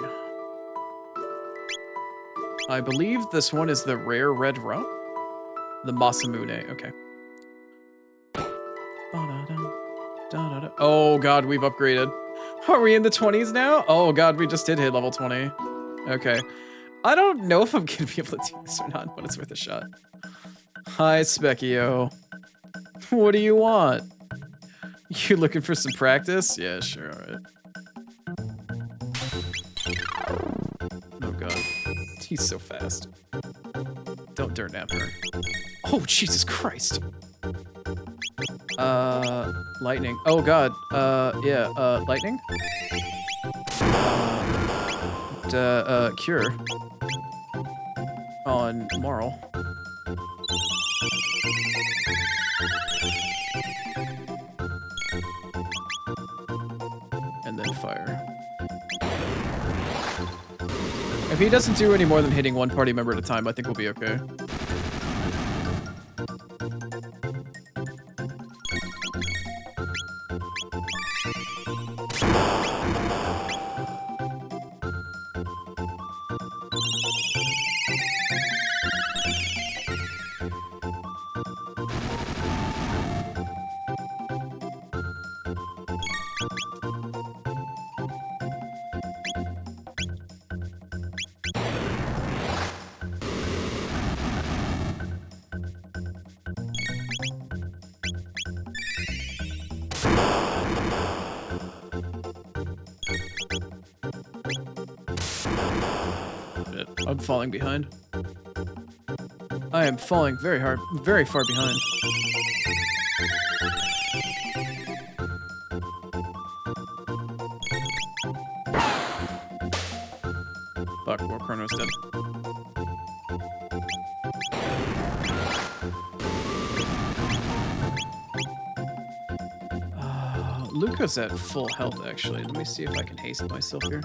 I believe this one is the rare red rum. The Masamune, okay. Oh god, we've upgraded. Are we in the 20s now? Oh god, we just did hit level 20. Okay. I don't know if I'm gonna be able to do this or not, but it's worth a shot. Hi, Specchio. What do you want? You looking for some practice? Yeah, sure, alright. Oh god. He's so fast. Don't dirt nap her. Oh, Jesus Christ. Lightning. Oh god. Yeah, lightning? Cure. On Moral. And then fire. If he doesn't do any more than hitting one party member at a time, I think we'll be okay. I'm falling behind. I am falling very far behind. Fuck, well, Chrono's dead. Luca's at full health, actually. Let me see if I can haste myself here.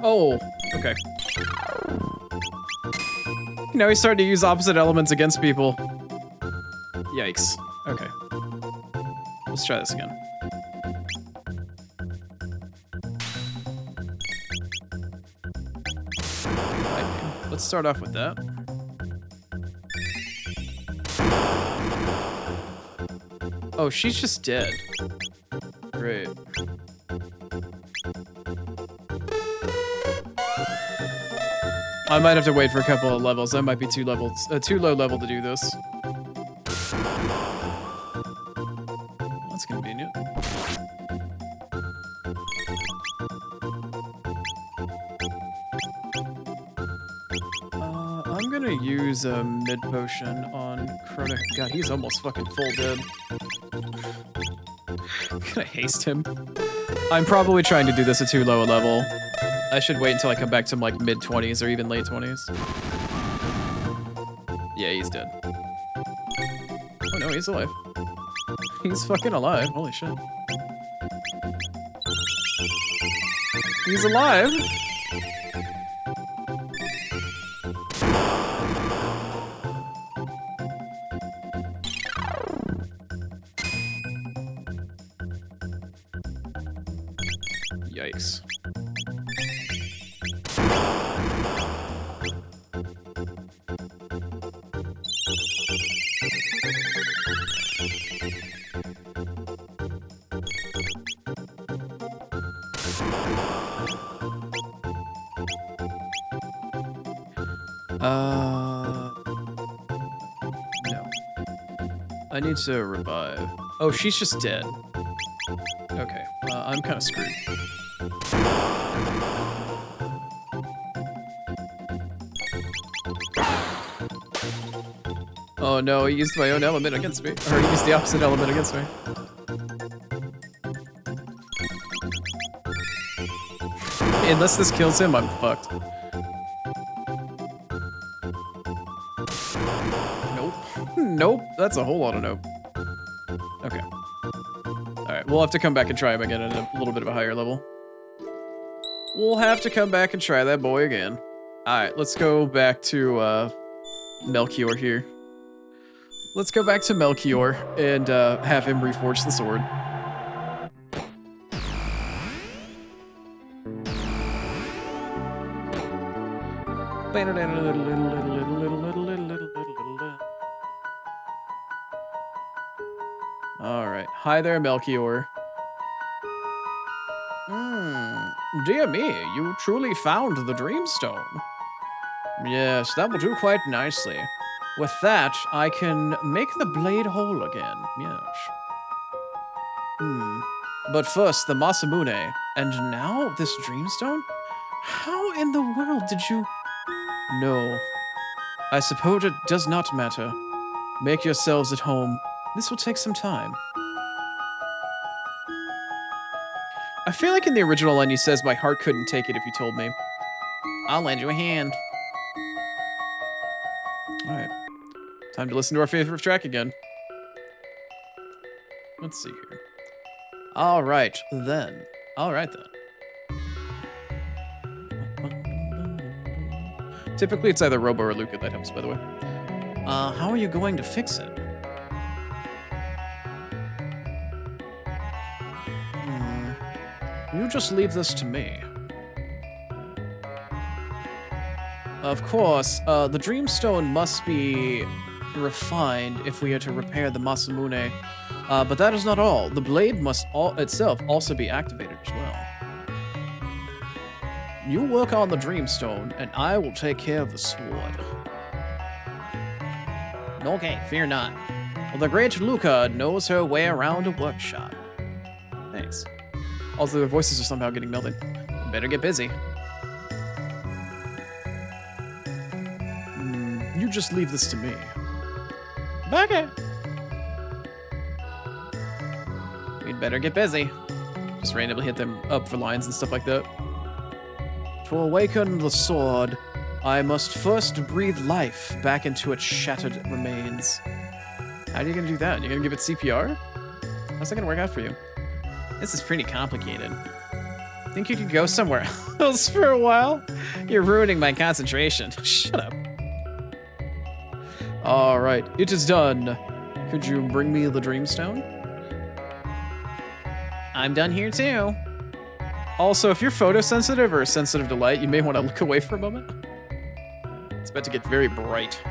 Oh, okay. Now he's starting to use opposite elements against people. Yikes. Okay. Let's try this again. Let's start off with that. Oh, she's just dead. Great. I might have to wait for a couple of levels. That might be too low level to do this. That's convenient. I'm gonna use a mid potion on Chrono. God, he's almost fucking full dead. I'm gonna haste him. I'm probably trying to do this at too low a level. I should wait until I come back to like mid-20s or even late 20s. Yeah, he's dead. Oh no, he's alive. He's fucking alive. Holy shit. He's alive. Yikes. No. I need to revive. Oh, she's just dead. Okay, I'm kind of screwed. Oh no, he used my own element against me. Or he used the opposite element against me. Unless this kills him, I'm fucked. Nope. Nope. That's a whole lot of nope. Okay. Alright, we'll have to come back and try him again at a little bit of a higher level. We'll have to come back and try that boy again. Alright, let's go back to Melchior here. Let's go back to Melchior and have him reforge the sword. Alright. Hi there, Melchior. Dear me, you truly found the Dreamstone. Yes, that will do quite nicely. With that, I can make the blade whole again. Yes. But first, the Masamune. And now, this Dreamstone? How in the world did you... No. I suppose it does not matter. Make yourselves at home. This will take some time. I feel like in the original line he says, my heart couldn't take it if you told me. I'll lend you a hand. Alright. Time to listen to our favorite track again. Let's see here. Alright, then. Alright, then. Typically, it's either Robo or Luca that helps, by the way. How are you going to fix it? You just leave this to me. Of course, the Dreamstone must be refined if we are to repair the Masamune. But that is not all. The blade must itself also be activated as well. You work on the Dreamstone, and I will take care of the sword. Okay, fear not. Well, the great Luca knows her way around a workshop. Thanks. Also, their voices are somehow getting melted. Better get busy. You just leave this to me. Okay. We'd better get busy. Just randomly hit them up for lines and stuff like that. To awaken the sword, I must first breathe life back into its shattered remains. How are you gonna do that? You're gonna give it CPR? How's that gonna work out for you? This is pretty complicated. Think you could go somewhere else for a while? You're ruining my concentration. Shut up. Alright, it is done. Could you bring me the Dreamstone? I'm done here too. Also, if you're photosensitive or sensitive to light, you may want to look away for a moment. It's about to get very bright.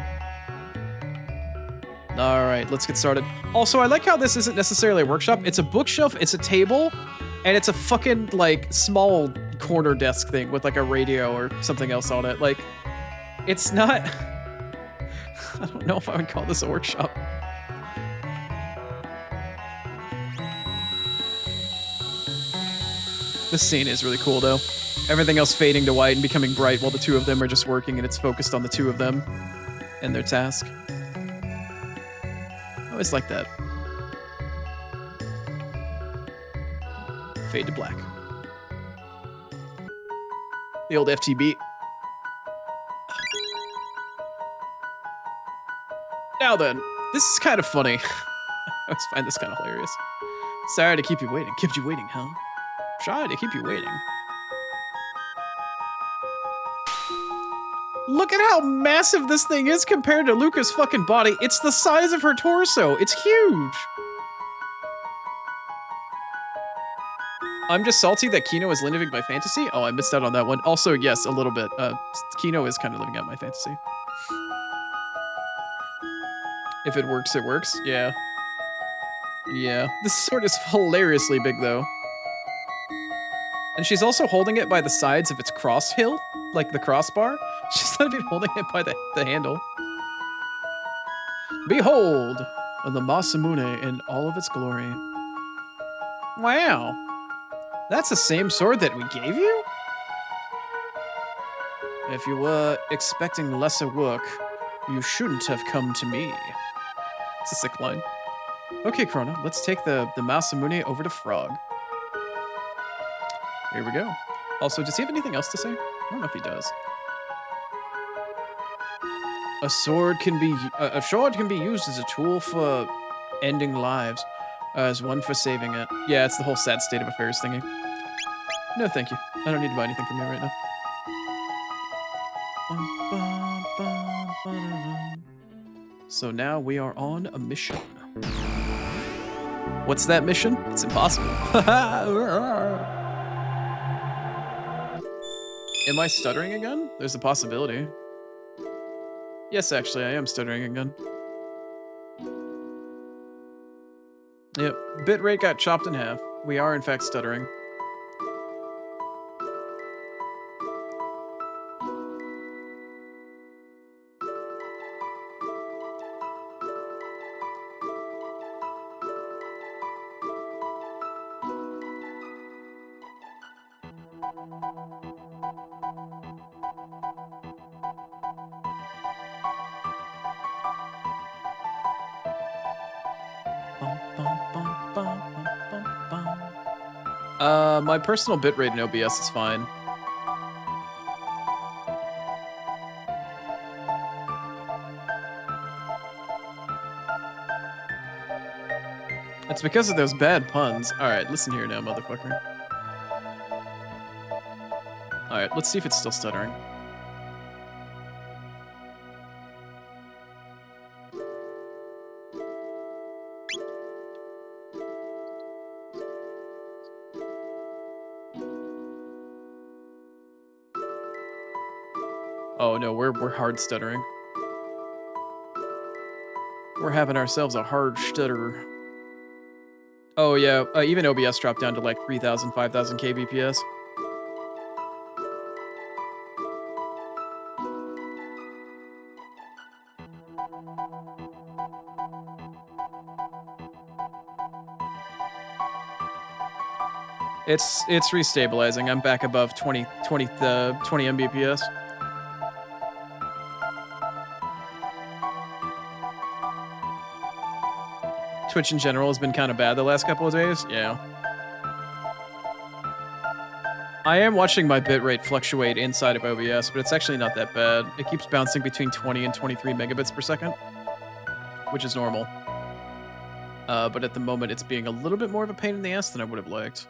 Alright, let's get started. Also, I like how this isn't necessarily a workshop. It's a bookshelf, it's a table, and it's a fucking, like, small corner desk thing with, like, a radio or something else on it. Like, it's not... I don't know if I would call this a workshop. This scene is really cool, though. Everything else fading to white and becoming bright while the two of them are just working, and it's focused on the two of them and their task. I always like that. Fade to black. The old FTB. Now then, this is kind of funny. I always find this kind of hilarious. Sorry to keep you waiting. Kept you waiting, huh? Sorry to keep you waiting. Look at how massive this thing is compared to Luca's fucking body. It's the size of her torso. It's huge. I'm just salty that Kino is living my fantasy. Oh, I missed out on that one. Also, yes, a little bit. Kino is kind of living out my fantasy. If it works, it works. Yeah. Yeah. This sword is hilariously big, though. And she's also holding it by the sides of its cross hilt, like the crossbar. She's not even holding it by the handle. Behold, the Masamune in all of its glory. Wow. That's the same sword that we gave you? If you were expecting lesser work, you shouldn't have come to me. It's a sick line. Okay, Chrono, let's take the Masamune over to Frog. Here we go. Also, does he have anything else to say? I don't know if he does. A sword can be used as a tool for ending lives, as one for saving it. Yeah, it's the whole sad state of affairs thingy. No, thank you. I don't need to buy anything from you right now. So now we are on a mission. What's that mission? It's impossible. Am I stuttering again? There's a possibility. Yes, actually, I am stuttering again. Yep, bitrate got chopped in half. We are, in fact, stuttering. My personal bitrate in OBS is fine. It's because of those bad puns. Alright, listen here now, motherfucker. Alright, let's see if it's still stuttering. Oh no, we're hard stuttering. We're having ourselves a hard stutter. Oh yeah, even OBS dropped down to like 3,000, 5,000 kbps. It's restabilizing. I'm back above 20 Mbps. Twitch in general has been kind of bad the last couple of days. Yeah. I am watching my bitrate fluctuate inside of OBS, but it's actually not that bad. It keeps bouncing between 20 and 23 megabits per second, which is normal. But at the moment, it's being a little bit more of a pain in the ass than I would have liked.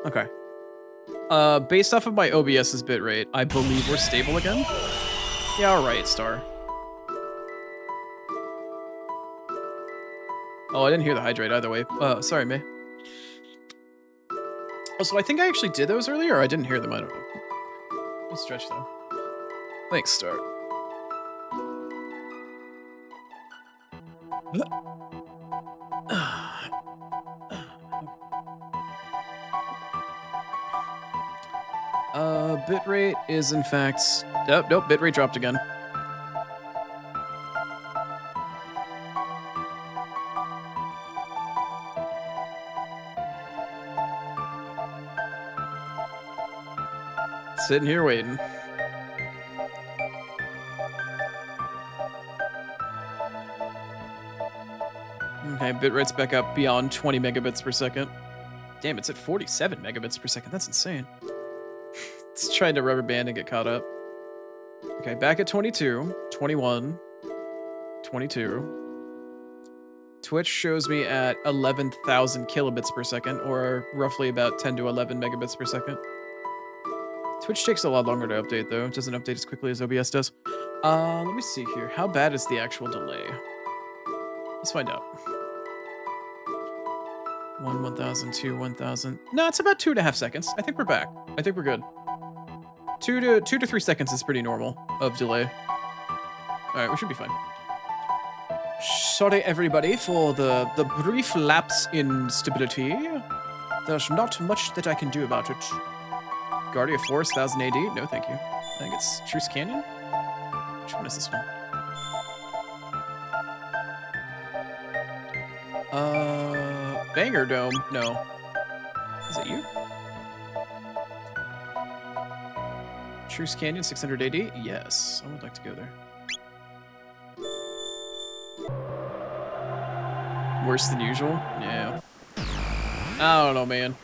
Okay. Based off of my OBS's bitrate, I believe we're stable again. Yeah, alright, Star. Oh, I didn't hear the hydrate either way. Sorry, May. Also, I think I actually did those earlier, or I didn't hear them, I don't know. Let's stretch them. Thanks, Star. Bitrate is in fact... Oh, nope, bitrate dropped again. Sitting here waiting. Okay, bitrate's back up beyond 20 megabits per second. Damn, it's at 47 megabits per second. That's insane. It's trying to rubber band and get caught up. Okay, back at 22, 21, 22. Twitch shows me at 11,000 kilobits per second, or roughly about 10 to 11 megabits per second. Twitch takes a lot longer to update, though. It doesn't update as quickly as OBS does. Let me see here. How bad is the actual delay? Let's find out. 1,000, 2, 1,000. No, it's about 2.5 seconds. I think we're back. I think we're good. 2 to 3 seconds is pretty normal of delay. All right, we should be fine. Sorry, everybody, for the brief lapse in stability. There's not much that I can do about it. Guardia Force, 1000 AD? No, thank you. I think it's Truce Canyon? Which one is this one? Banger Dome? No. Is it you? Truce Canyon, 600 AD? Yes, I would like to go there. Worse than usual? Yeah. I don't know, man.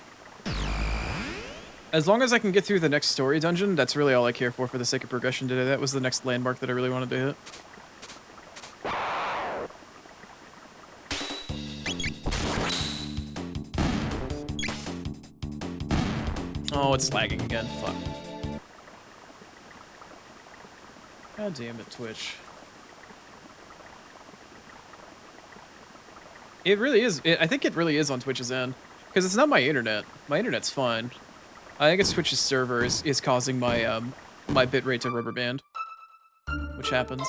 As long as I can get through the next story dungeon, that's really all I care for the sake of progression today. That was the next landmark that I really wanted to hit. Oh, it's lagging again. Fuck. God damn it, Twitch. It really is. I think it really is on Twitch's end. Because it's not my internet. My internet's fine. I think it's Twitch's server is causing my my bitrate to rubber band. Which happens.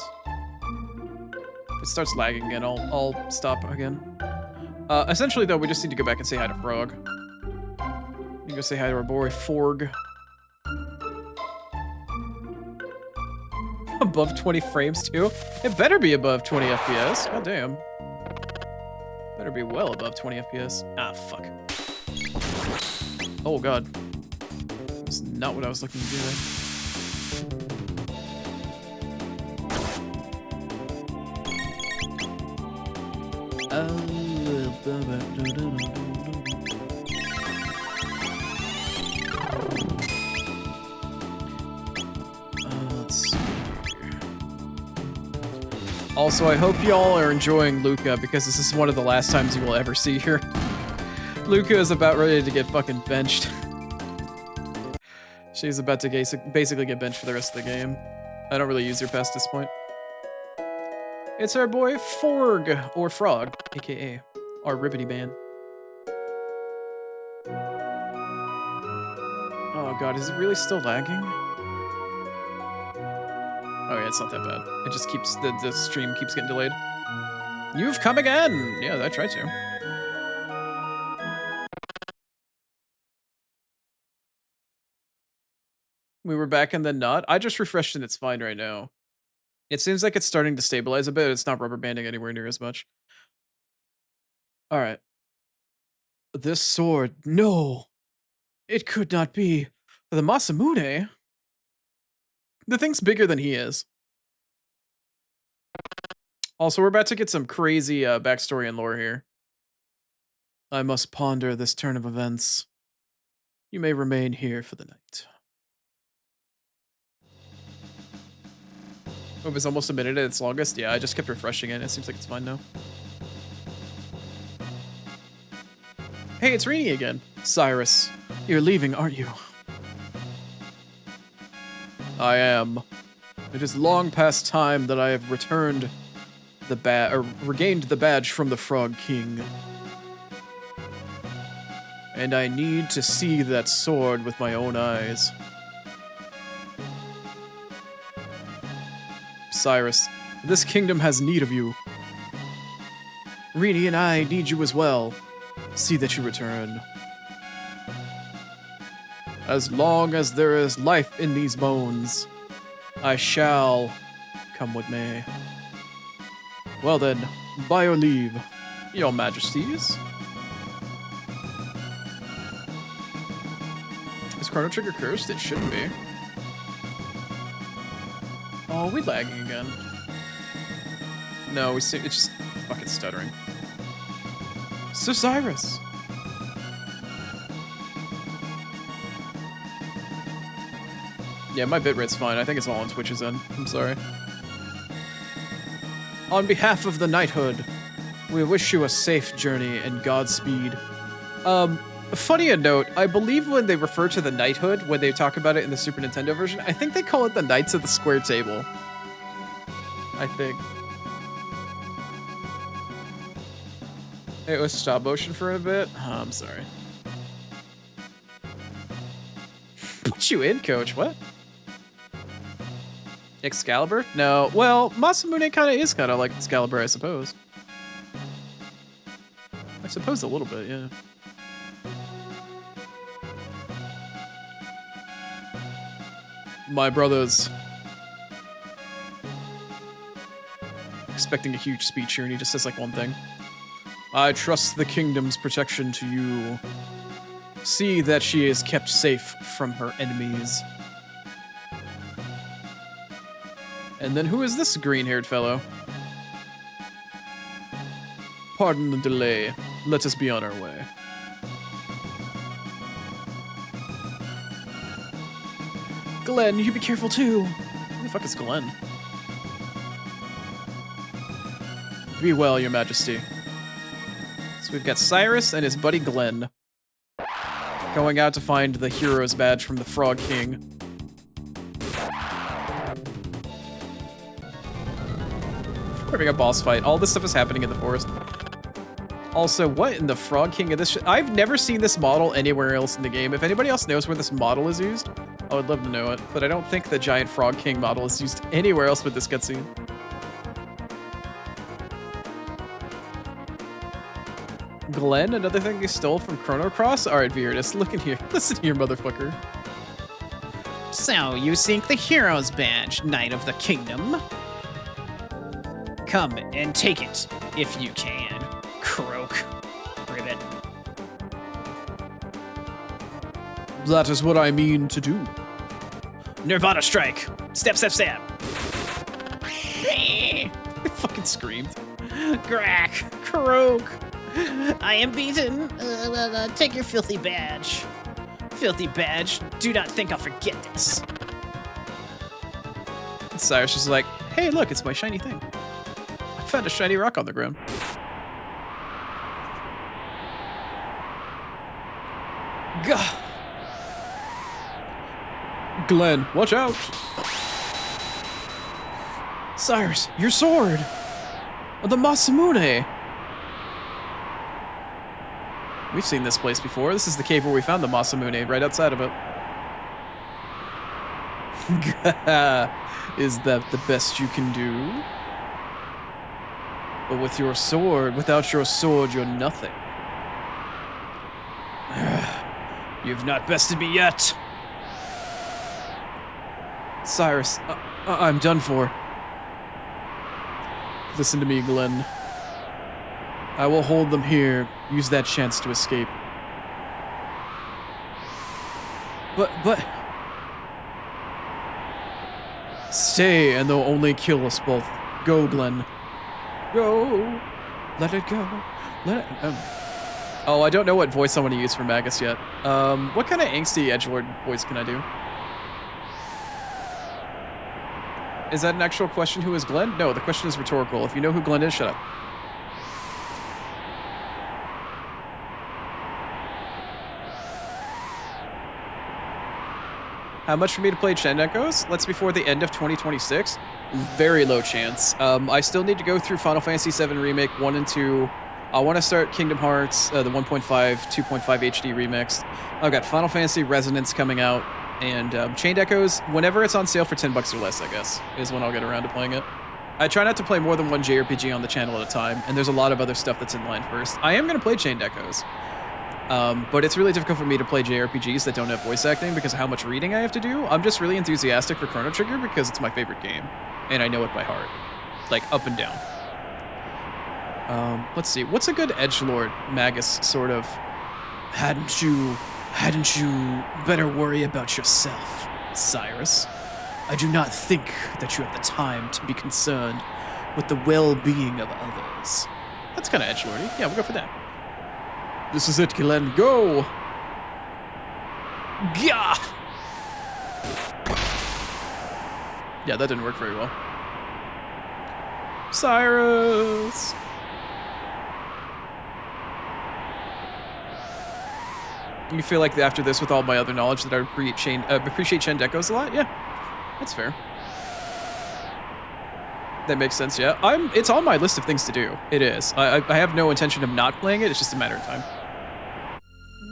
If it starts lagging again, I'll stop again. Essentially, though, we just need to go back and say hi to Frog. We can go say hi to our boy, Forg. Above 20 frames, too? It better be above 20 FPS. God damn. Better be well above 20 FPS. Ah, fuck. Oh, God. That's not what I was looking to do there. Let's see. Also, I hope y'all are enjoying Luca, because this is one of the last times you will ever see her. Luca is about ready to get fucking benched. She's about to basically get benched for the rest of the game. I don't really use her past this point. It's our boy Forg, or Frog, aka our Ribbity Man. Oh god, is it really still lagging? Oh yeah, it's not that bad. It just keeps, the stream keeps getting delayed. You've come again! Yeah, I tried to. We were back and then not. I just refreshed and it's fine right now. It seems like it's starting to stabilize a bit. It's not rubber banding anywhere near as much. Alright. This sword, no! It could not be. The Masamune? The thing's bigger than he is. Also, we're about to get some crazy backstory and lore here. I must ponder this turn of events. You may remain here for the night. Oh, it was almost a minute at its longest? Yeah, I just kept refreshing it. It seems like it's fine now. Hey, it's Rini again. Cyrus, you're leaving, aren't you? I am. It is long past time that I have returned the regained the badge from the Frog King. And I need to see that sword with my own eyes. Cyrus, this kingdom has need of you. Rini and I need you as well. See that you return. As long as there is life in these bones, I shall come what may. Well then, by your leave, your majesties. Is Chrono Trigger cursed? It shouldn't be. Oh, we lagging again. No, it's just fucking stuttering. So Cyrus. Yeah, my bitrate's fine. I think it's all on Twitch's end. I'm sorry. On behalf of the knighthood, we wish you a safe journey and Godspeed. Funny a note, I believe when they refer to the knighthood, when they talk about it in the Super Nintendo version, I think they call it the Knights of the Square Table. I think. It was stop motion for a bit. Oh, I'm sorry. Put you in, coach. What? Excalibur? No. Well, Masamune is kind of like Excalibur, I suppose. I suppose a little bit, yeah. My brothers. Expecting a huge speech here, and he just says like one thing. I trust the kingdom's protection to you. See that she is kept safe from her enemies. And then who is this green-haired fellow? Pardon the delay. Let us be on our way. Glenn, you be careful too. Who the fuck is Glenn? Be well, your majesty. So we've got Cyrus and his buddy Glenn going out to find the hero's badge from the Frog King. We're having a boss fight. All this stuff is happening in the forest. Also, what in the Frog King of this shit? I've never seen this model anywhere else in the game. If anybody else knows where this model is used, I would love to know it. But I don't think the giant Frog King model is used anywhere else with this cutscene. Glenn, another thing you stole from Chrono Cross? Alright, Viridus, look in here. Listen here, motherfucker. So, you seek the hero's badge, Knight of the Kingdom. Come and take it, if you can. Croak. Ribbit. That is what I mean to do. Nirvana strike. Step, step, step. I fucking screamed. Grack. Croak. I am beaten. Take your filthy badge. Filthy badge. Do not think I'll forget this. Cyrus is like, hey, look, it's my shiny thing. I found a shiny rock on the ground. Gah. Glenn, watch out. Cyrus, your sword. The Masamune. We've seen this place before. This is the cave where we found the Masamune, right outside of it. Is that the best you can do? But with your sword, without your sword, you're nothing. You've not bested me yet. Cyrus, I'm done for. Listen to me, Glenn. I will hold them here. Use that chance to escape. But... Stay, and they'll only kill us both. Go, Glenn. Go. Let it go. Let it... Oh, I don't know what voice I want to use for Magus yet. What kind of angsty edgelord voice can I do? Is that an actual question? Who is Glenn? No, the question is rhetorical. If you know who Glenn is, shut up. How much for me to play Chain Echoes? Let's before the end of 2026. Very low chance. I still need to go through Final Fantasy VII Remake 1 and 2. I want to start Kingdom Hearts, the 1.5, 2.5 HD remix. I've got Final Fantasy Resonance coming out, and Chained Echoes, whenever it's on sale for $10 or less, I guess, is when I'll get around to playing it. I try not to play more than one JRPG on the channel at a time, and there's a lot of other stuff that's in line first. I am going to play Chained Echoes. But it's really difficult for me to play JRPGs that don't have voice acting because of how much reading I have to do. I'm just really enthusiastic for Chrono Trigger because it's my favorite game, and I know it by heart. Like, up and down. Let's see. What's a good edgelord Magus sort of? Hadn't you better worry about yourself, Cyrus? I do not think that you have the time to be concerned with the well-being of others. That's kind of edgelordy. Yeah, we'll go for that. This is it, Glenn. Go! Gah! Yeah, that didn't work very well. Cyrus! You feel like after this, with all my other knowledge, that I appreciate Chain Decos a lot? Yeah, that's fair. That makes sense, yeah. It's on my list of things to do. It is. I have no intention of not playing it, it's just a matter of time.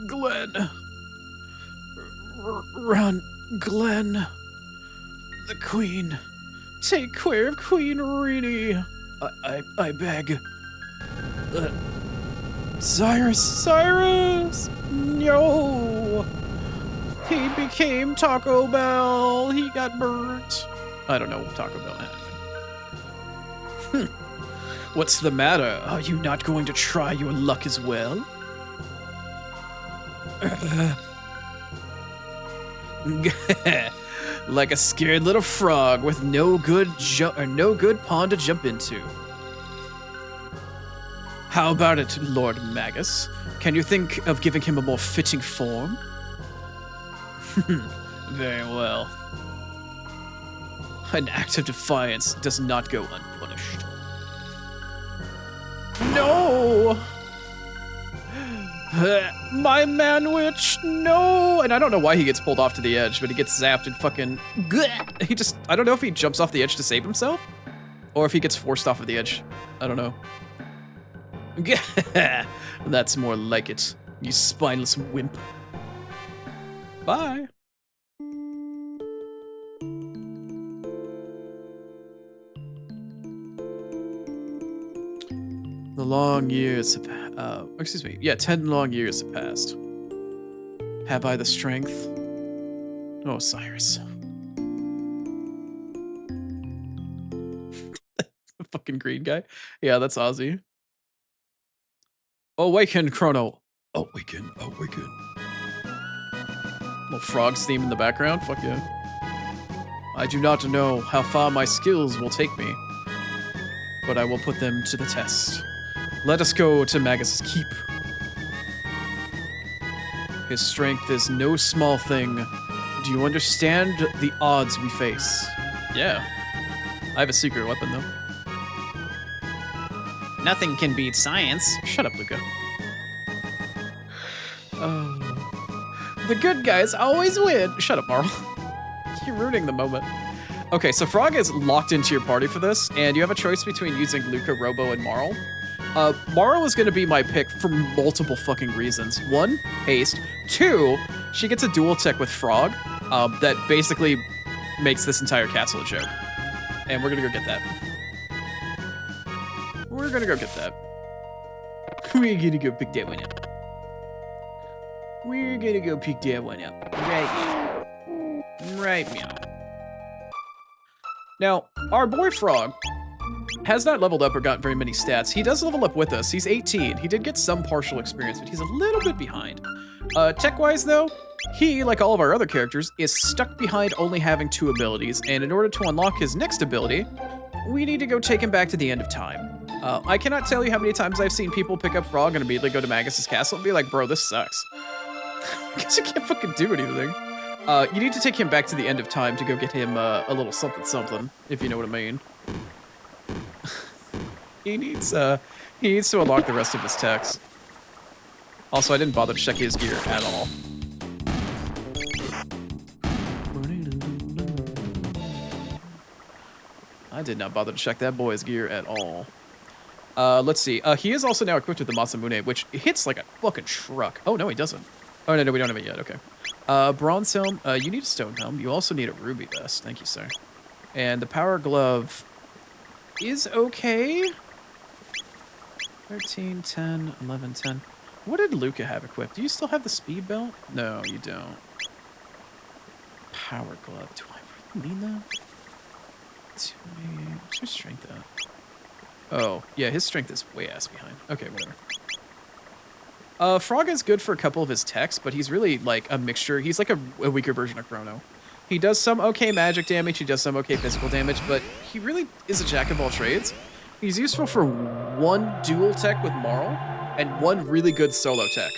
Glenn. Run, Glenn. The Queen. Take care of Queen Rini. I beg. Cyrus! No! He became Taco Bell. He got burnt. I don't know what Taco Bell had. What's the matter? Are you not going to try your luck as well? Like a scared little frog with no good pond to jump into. How about it, Lord Magus? Can you think of giving him a more fitting form? Very well. An act of defiance does not go unpunished. No! My manwich, no! And I don't know why he gets pulled off to the edge, but he gets zapped and fucking... He just... I don't know if he jumps off the edge to save himself, or if he gets forced off of the edge. I don't know. That's more like it, you spineless wimp. Bye. The long years have, excuse me, yeah, 10 long years have passed. Have I the strength? Oh, Cyrus. The fucking green guy? Yeah, that's Ozzy. Awaken, Chrono. Awaken, awaken. Little frogs theme in the background, fuck yeah. I do not know how far my skills will take me, but I will put them to the test. Let us go to Magus's keep. His strength is no small thing. Do you understand the odds we face? Yeah. I have a secret weapon, though. Nothing can beat science. Shut up, Luca. The good guys always win. Shut up, Marl. You're ruining the moment. Okay, so Frog is locked into your party for this, and you have a choice between using Luca, Robo, and Marl. Marl is going to be my pick for multiple fucking reasons. One, haste. Two, she gets a dual tech with Frog that basically makes this entire castle a joke. And we're going to go get that. We're going to go get that. We're going to go pick that one up. We're going to go pick that one up. Right meow. Right meow. Now, our boy Frog has not leveled up or got very many stats. He does level up with us. He's 18. He did get some partial experience, but he's a little bit behind. Tech-wise, though, he, like all of our other characters, is stuck behind only having 2 abilities, and in order to unlock his next ability, we need to go take him back to the end of time. I cannot tell you how many times I've seen people pick up Frog and immediately go to Magus's castle and be like, bro, this sucks. Because you can't fucking do anything. You need to take him back to the end of time to go get him a little something, if you know what I mean. He needs to unlock the rest of his techs. Also, I didn't bother to check his gear at all. I did not bother to check that boy's gear at all. Let's see. He is also now equipped with the Masamune, which hits like a fucking truck. Oh, no, he doesn't. Oh, no, we don't have it yet. Okay. Bronze helm. You need a stone helm. You also need a ruby vest. Thank you, sir. And the power glove is okay. 13, 10, 11, 10. What did Luca have equipped? Do you still have the speed belt? No, you don't. Power glove. Do I really need that? What's your strength at? Oh, yeah, his strength is way ass behind. Okay, whatever. Frog is good for a couple of his techs, but he's really like a mixture. He's like a weaker version of Chrono. He does some okay magic damage, he does some okay physical damage, but he really is a jack of all trades. He's useful for 1 dual tech with Marl, and 1 really good solo tech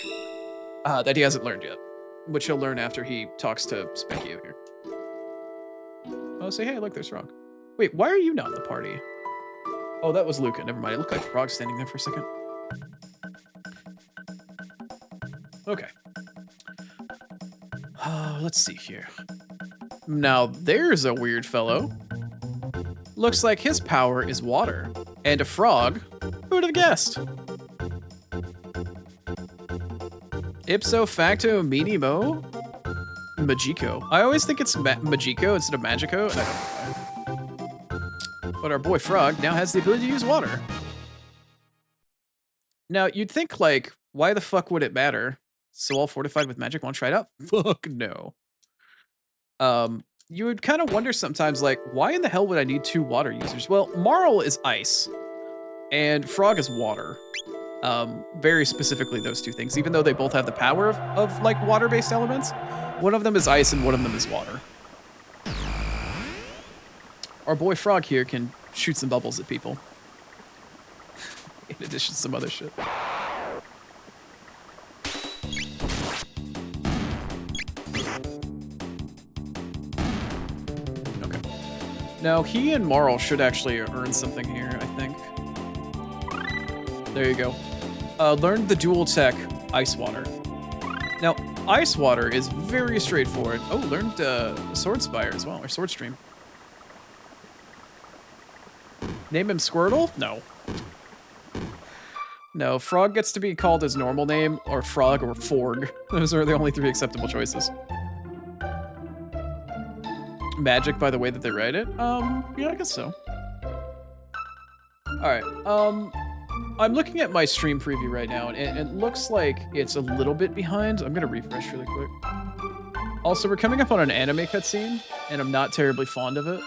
that he hasn't learned yet, which he'll learn after he talks to Spanky over here. Oh, say hey, look, there's Frog. Wait, why are you not in the party? Oh, that was Luca. Never mind. It looked like Frog standing there for a second. Okay. Let's see here. Now, there's a weird fellow. Looks like his power is water. And a frog. Who'd have guessed? Ipso facto minimo Magico. I always think it's Magico instead of Magico, and I don't know why. But our boy Frog now has the ability to use water. Now, you'd think, like, why the fuck would it matter? So all fortified with magic won't try it out? Fuck no. You would kind of wonder sometimes, like, why in the hell would I need 2 water users? Well, Marl is ice, and Frog is water. Very specifically those 2 things, even though they both have the power of like, water-based elements. One of them is ice and one of them is water. Our boy Frog here can shoot some bubbles at people. In addition to some other shit. Okay. Now, he and Marl should actually earn something here, I think. There you go. Learn the dual tech, Ice Water. Now, Ice Water is very straightforward. Oh, learned Sword Spire as well, or Sword Stream. Name him Squirtle? No. No, Frog gets to be called his normal name, or Frog, or Forg. Those are the only 3 acceptable choices. Magic by the way that they write it? Yeah, I guess so. Alright, I'm looking at my stream preview right now, and it looks like it's a little bit behind. I'm gonna refresh really quick. Also, we're coming up on an anime cutscene, and I'm not terribly fond of it.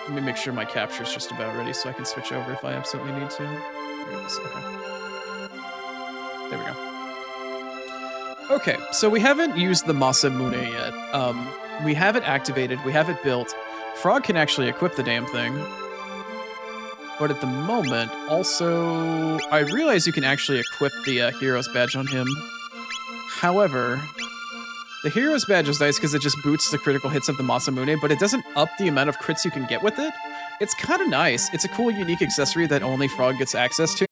Let me make sure my capture's just about ready so I can switch over if I absolutely need to. There it is, okay. There we go. Okay, so we haven't used the Masamune yet. We have it activated, we have it built. Frog can actually equip the damn thing. But at the moment, also, I realize you can actually equip the Hero's Badge on him. However, the Hero's Badge is nice because it just boosts the critical hits of the Masamune, but it doesn't up the amount of crits you can get with it. It's kind of nice. It's a cool, unique accessory that only Frog gets access to.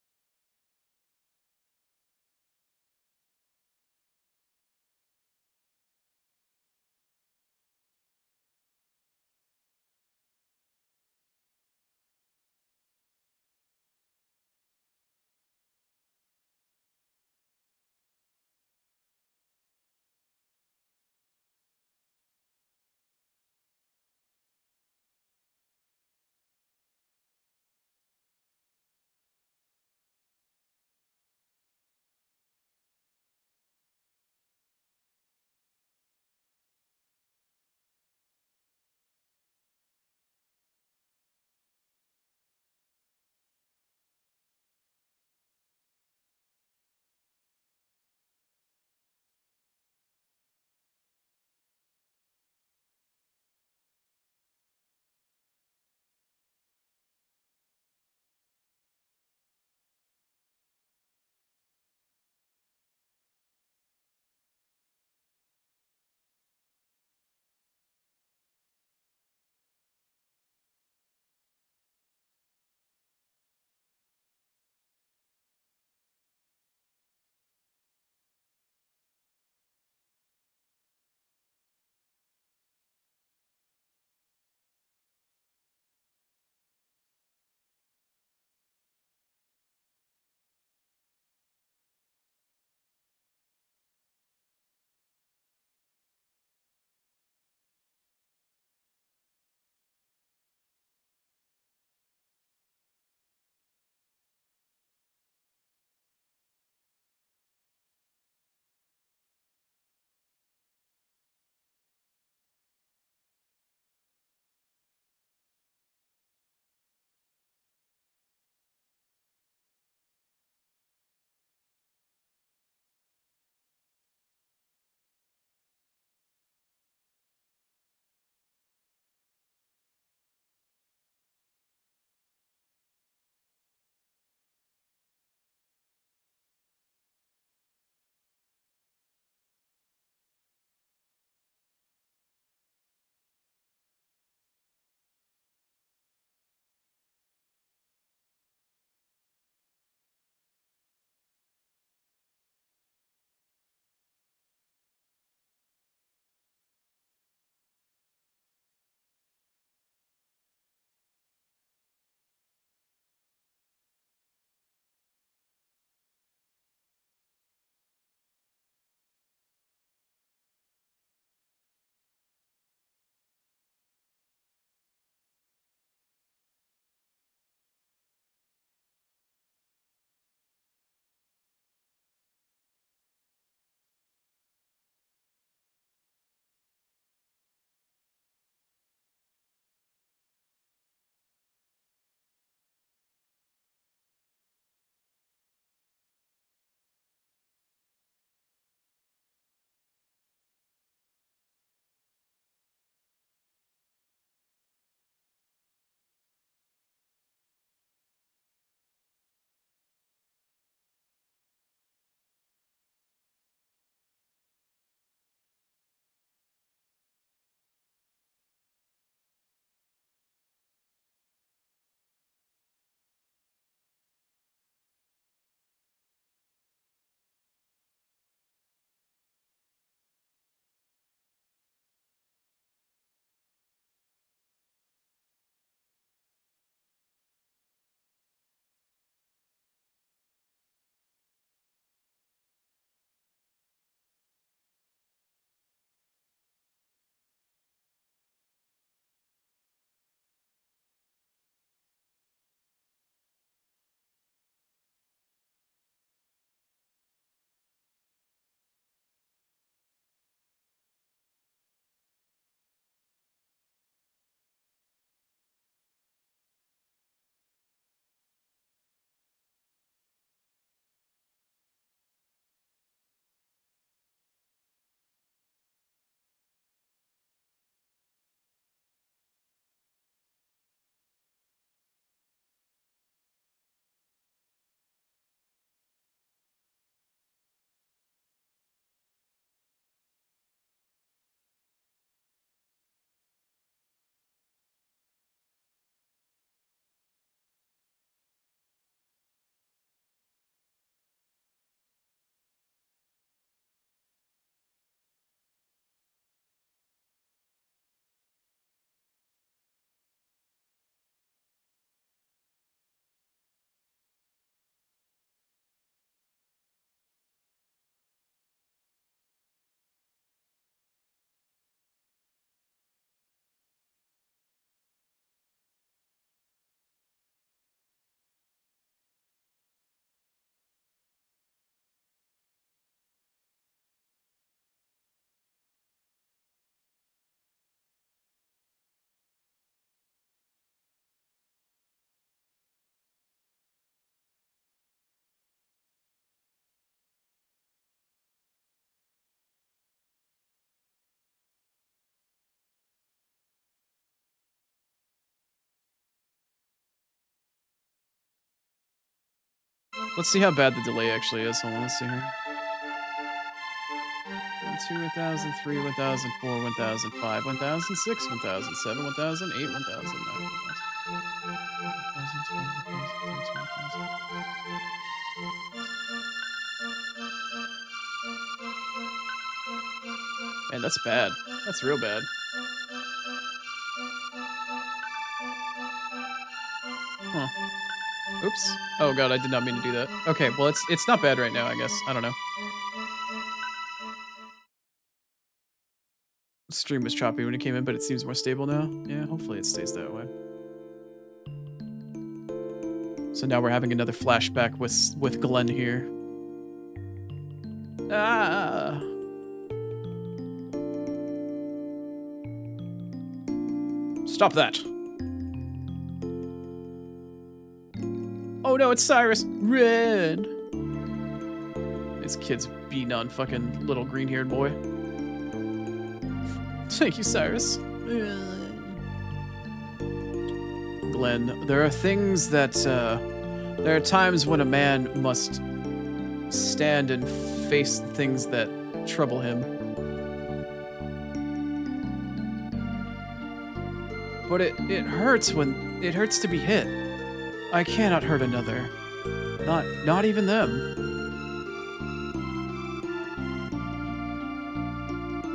Let's see how bad the delay actually is. Hold on, let's see here. 1,2, 1,000, 3, 1,000, 4, 1,000, 5, 1,000, 6, 1,000, 7, 1,000, 8, 1,000, 9, 1,000. Man, that's bad. That's real bad. Huh. Oops. Oh god, I did not mean to do that. Okay, well it's not bad right now, I guess. I don't know. The stream was choppy when it came in, but it seems more stable now. Yeah, hopefully it stays that way. So now we're having another flashback with Glenn here. Ah. Stop that. Oh no, it's Cyrus. Red. This kid's beating on fucking little green-haired boy. Thank you, Cyrus. Glenn, there are things that, there are times when a man must stand and face the things that trouble him. But it hurts when, it hurts to be hit. I cannot hurt another. Not even them.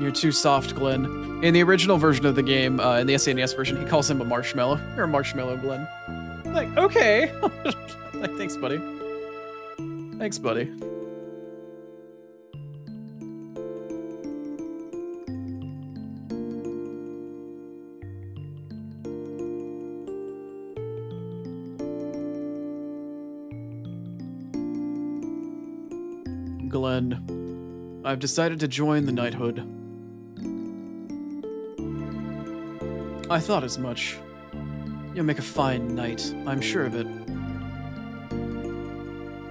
You're too soft, Glenn. In the original version of the game, in the SNES version, he calls him a marshmallow. You're a marshmallow, Glenn. Like, okay. Like, thanks, buddy. Thanks, buddy. Glenn, I've decided to join the knighthood. I thought as much. You'll make a fine knight, I'm sure of it.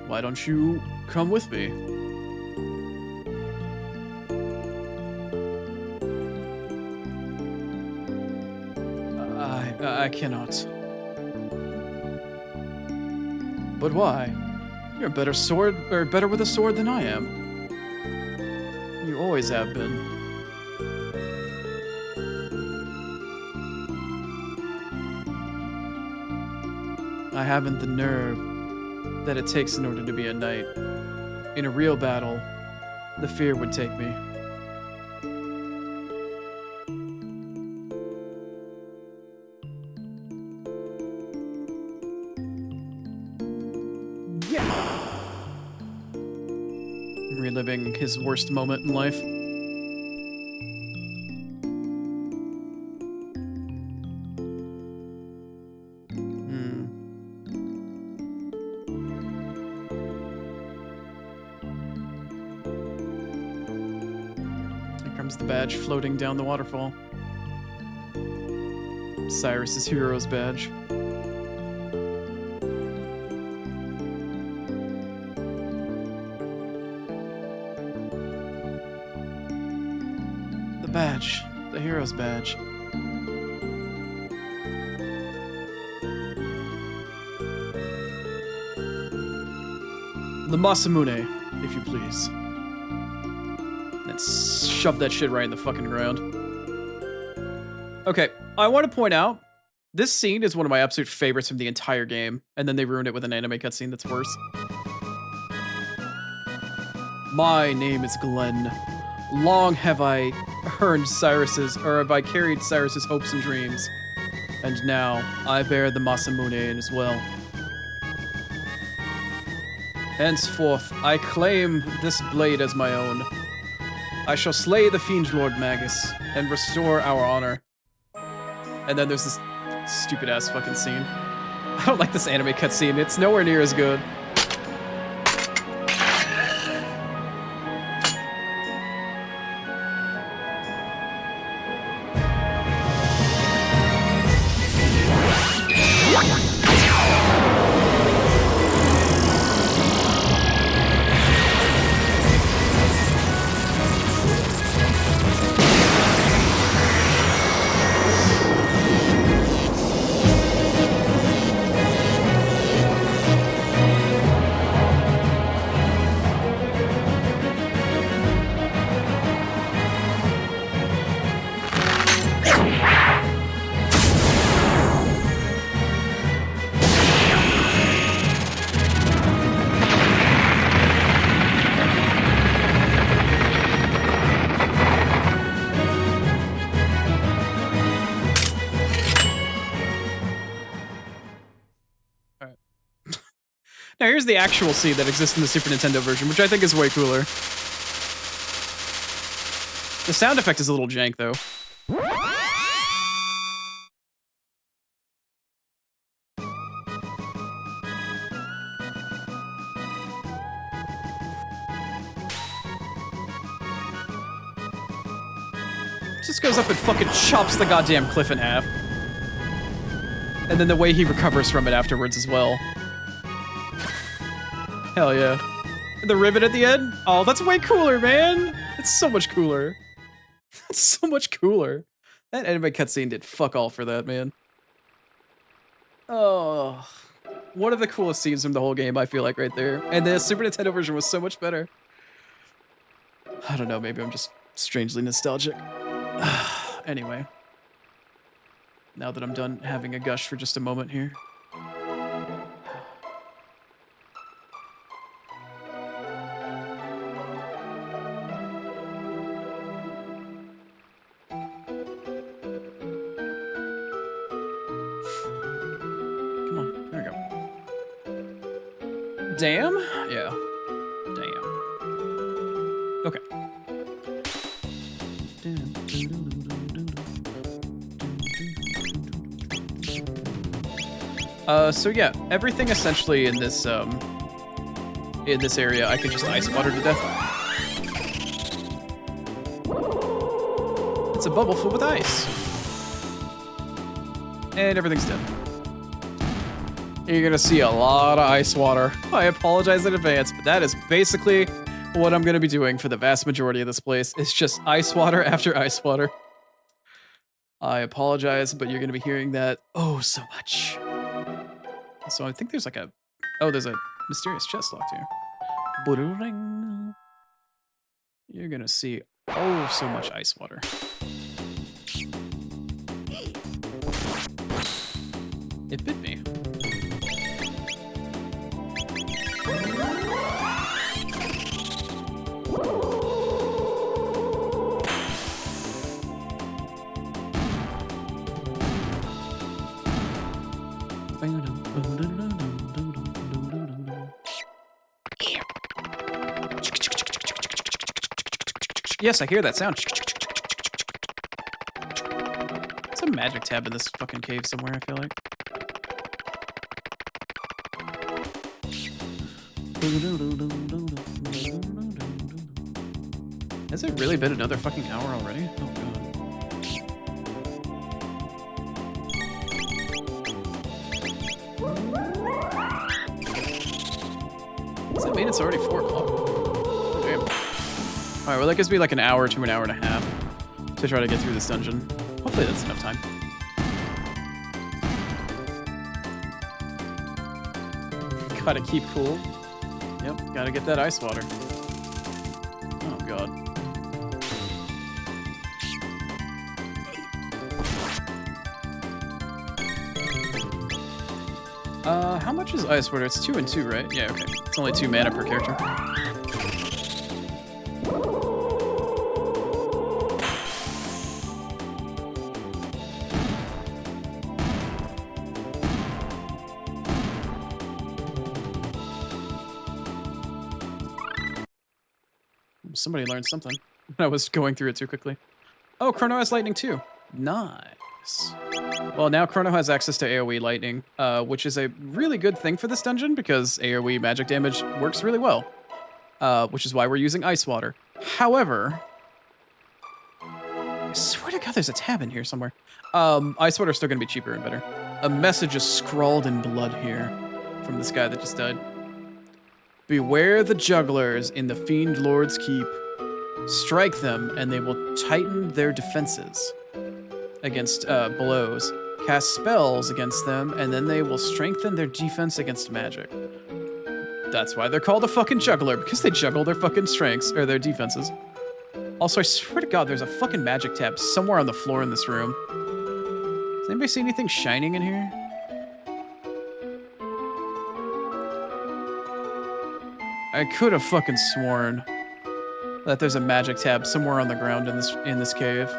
Why don't you come with me? I cannot. But why? You're a better sword, or better with a sword than I am. You always have been. I haven't the nerve that it takes in order to be a knight. In a real battle, the fear would take me. Reliving his worst moment in life. Here comes the badge floating down the waterfall. Cyrus's hero's badge. Badge, the hero's badge. The Masamune, if you please. Let's shove that shit right in the fucking ground. Okay, I want to point out, this scene is one of my absolute favorites from the entire game, and then they ruined it with an anime cutscene that's worse. My name is Glenn. Long have I earned Cyrus's, or have I carried Cyrus's hopes and dreams, and now I bear the Masamune as well. Henceforth, I claim this blade as my own. I shall slay the Fiendlord Magus and restore our honor. And then there's this stupid ass fucking scene. I don't like this anime cutscene. It's nowhere near as good. Now here's the actual scene that exists in the Super Nintendo version, which I think is way cooler. The sound effect is a little jank, though. Just goes up and fucking chops the goddamn cliff in half. And then the way he recovers from it afterwards as well. Hell yeah. The ribbon at the end? Oh, that's way cooler, man. It's so much cooler. That's so much cooler. That anime cutscene did fuck all for that, man. Oh, one of the coolest scenes from the whole game, I feel like, right there. And the Super Nintendo version was so much better. I don't know, maybe I'm just strangely nostalgic. Anyway. Now that I'm done having a gush for just a moment here. Come on, there we go. Damn? Yeah. Damn. Okay. So yeah, everything essentially in this area, I could just ice water to death. It's a bubble filled with ice. And everything's dead. You're gonna see a lot of ice water. I apologize in advance, but that is basically what I'm gonna be doing for the vast majority of this place. It's just ice water after ice water. I apologize, but you're gonna be hearing that oh so much. So I think there's like a... Oh, there's a mysterious chest locked here. You're gonna see oh so much ice water. It bit me. Yes, I hear that sound. There's a magic tab in this fucking cave somewhere, I feel like. Has it really been another fucking hour already? Oh god. Does that mean it's already 4 o'clock? Oh, damn. Alright, well that gives me like an hour to an hour and a half to try to get through this dungeon. Hopefully that's enough time. Gotta keep cool. Yep, gotta get that ice water. Oh god. How much is ice water? It's 2 and 2, right? Yeah, okay. It's only 2 mana per character. Somebody learned something. I was going through it too quickly. Oh, Chrono has lightning too. Nice. Well, now Chrono has access to AoE lightning, which is a really good thing for this dungeon because AoE magic damage works really well, which is why we're using ice water. However, I swear to God, there's a tab in here somewhere. Ice water is still going to be cheaper and better. A message is scrawled in blood here from this guy that just died. Beware the jugglers in the Fiendlord's keep. Strike them, and they will tighten their defenses against blows. Cast spells against them, and then they will strengthen their defense against magic. That's why they're called a fucking juggler, because they juggle their fucking strengths, or their defenses. Also, I swear to God, there's a fucking magic tab somewhere on the floor in this room. Does anybody see anything shining in here? I could have fucking sworn that there's a magic tab somewhere on the ground in this cave.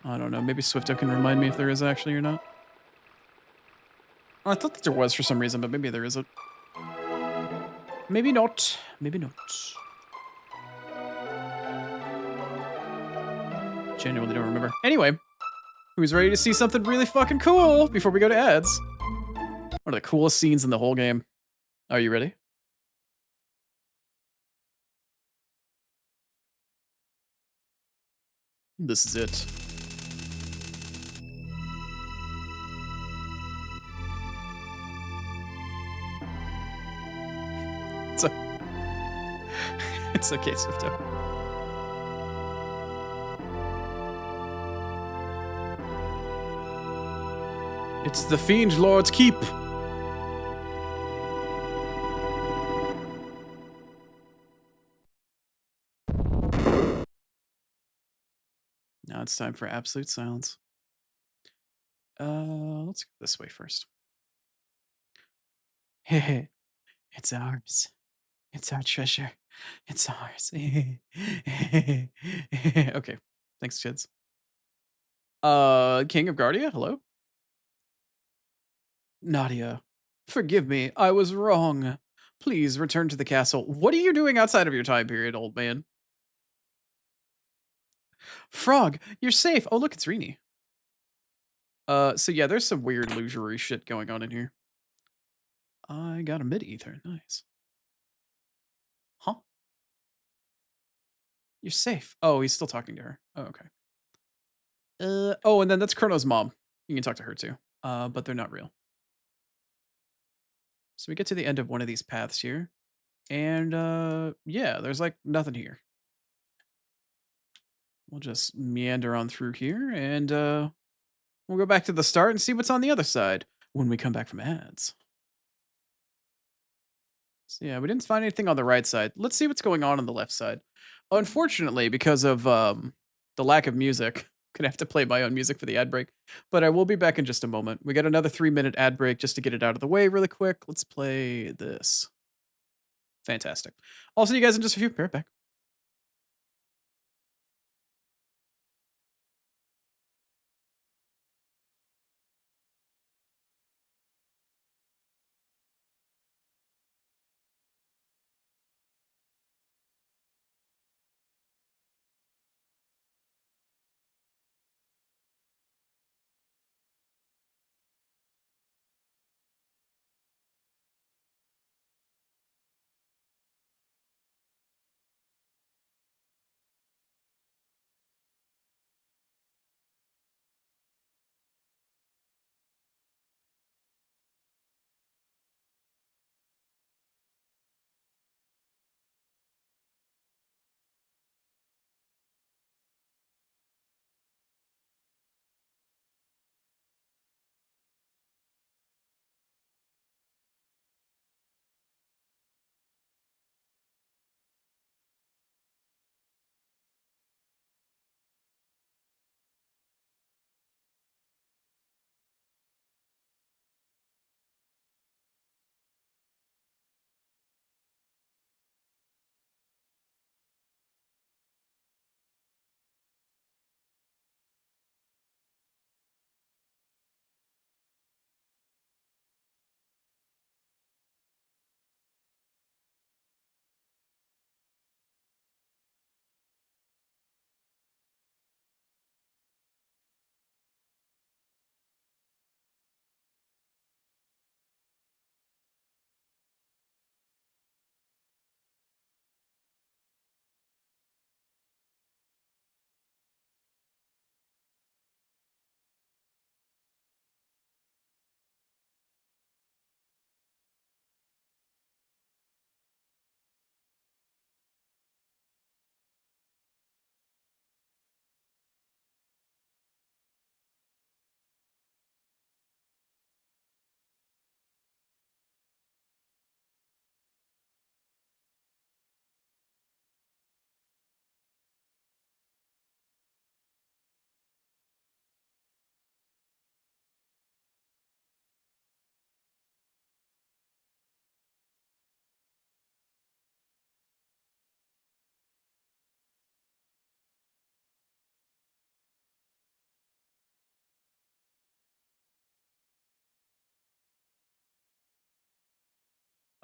I don't know. Maybe Swifto can remind me if there is actually or not. Oh, I thought that there was for some reason, but maybe there isn't. Maybe not. Maybe not. Genuinely don't remember. Anyway, who's ready to see something really fucking cool before we go to ads? One of the coolest scenes in the whole game. Are you ready? This is it. It's, it's okay, Swifto. It's the Fiendlord's keep. Now it's time for absolute silence. Let's go this way first. Hey, it's ours. It's our treasure. It's ours. Okay. Thanks, kids. King of Guardia, hello? Nadia, forgive me. I was wrong. Please return to the castle. What are you doing outside of your time period, old man? Frog, you're safe. Oh, look, it's Rini. So yeah, there's some weird illusory shit going on in here. I got a mid-ether. Nice. Huh? You're safe. Oh, he's still talking to her. Oh, okay. Oh, and then that's Chrono's mom. You can talk to her too. But they're not real. So we get to the end of one of these paths here. And yeah, there's like nothing here. We'll just meander on through here and we'll go back to the start and see what's on the other side when we come back from ads. So yeah, we didn't find anything on the right side. Let's see what's going on the left side. Unfortunately, because of the lack of music, I'm gonna have to play my own music for the ad break. But I will be back in just a moment. We got another 3-minute ad break just to get it out of the way really quick. Let's play this. Fantastic. I'll see you guys in just a few. Be right back.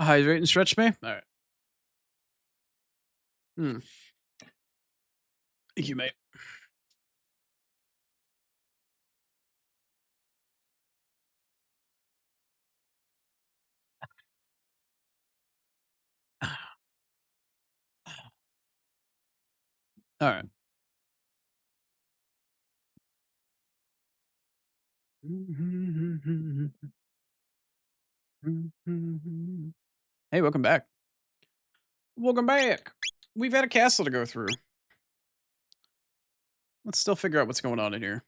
Hydrate and stretch me? Alright. Thank you, mate. Alright. Hey, welcome back. Welcome back. We've had a castle to go through. Let's still figure out what's going on in here.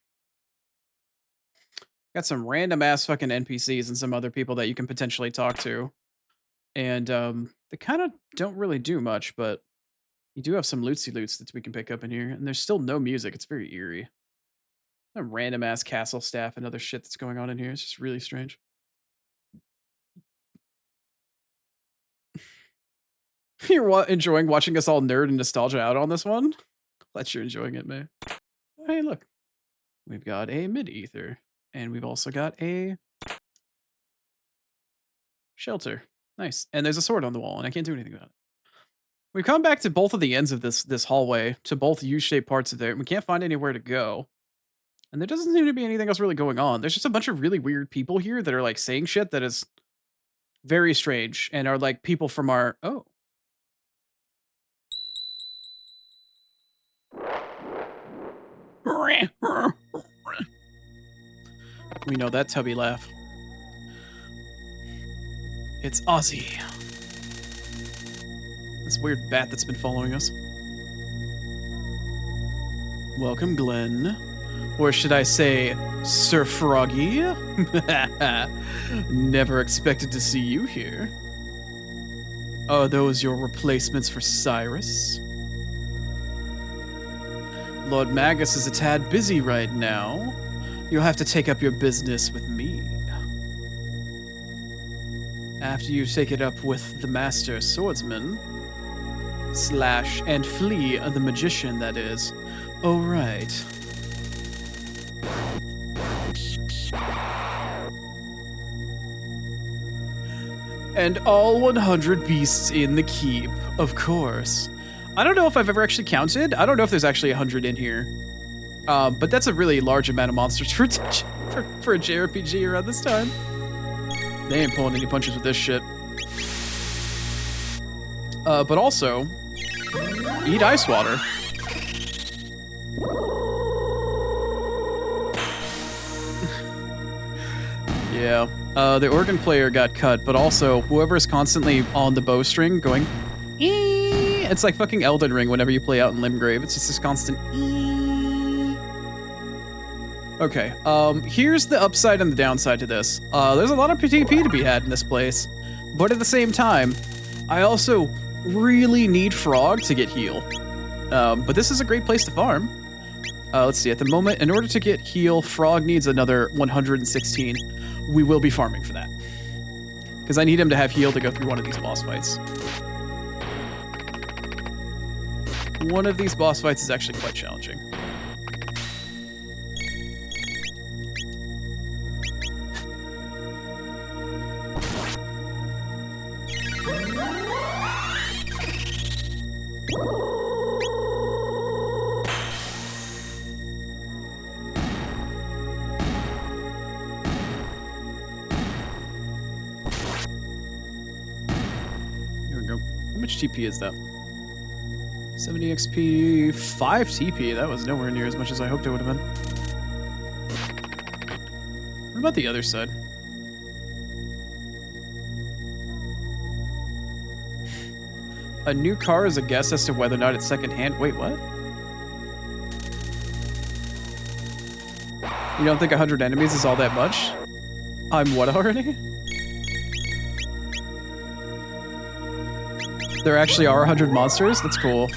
Got some random ass fucking NPCs and some other people that you can potentially talk to. And they kind of don't really do much, but you do have some lootsy loots that we can pick up in here. And there's still no music. It's very eerie. A random ass castle staff and other shit that's going on in here. It's just really strange. You're enjoying watching us all nerd and nostalgia out on this one? Glad you're enjoying it, man. Hey, look. We've got a mid-ether. And we've also got a shelter. Nice. And there's a sword on the wall, and I can't do anything about it. We've come back to both of the ends of this hallway, to both U-shaped parts of it, and we can't find anywhere to go. And there doesn't seem to be anything else really going on. There's just a bunch of really weird people here that are like saying shit that is very strange and are like people from our we know that tubby laugh. It's Ozzy. This weird bat that's been following us. Welcome, Glenn. Or should I say, Sir Froggy? Never expected to see you here. Are those your replacements for Cyrus? Lord Magus is a tad busy right now. You'll have to take up your business with me. After you take it up with the Master Swordsman, / and Flea, the magician, that is. Oh, right. And all 100 beasts in the keep, of course. I don't know if I've ever actually counted. I don't know if there's actually 100 in here. But that's a really large amount of monsters for a JRPG around this time. They ain't pulling any punches with this shit. But also, eat ice water. Yeah. The organ player got cut, but also whoever is constantly on the bowstring going, ee! It's like fucking Elden Ring whenever you play out in Limgrave. It's just this constant ee. Okay, here's the upside and the downside to this. There's a lot of TP to be had in this place, but at the same time, I also really need Frog to get heal. But this is a great place to farm. Let's see, at the moment, in order to get heal, Frog needs another 116. We will be farming for that. Because I need him to have heal to go through one of these boss fights. One of these boss fights is actually quite challenging. TP is that? 70 XP, 5 TP. That was nowhere near as much as I hoped it would have been. What about the other side? A new car is a guess as to whether or not it's secondhand. Wait, what? You don't think 100 enemies is all that much? I'm what already? There actually are 100 monsters? That's cool.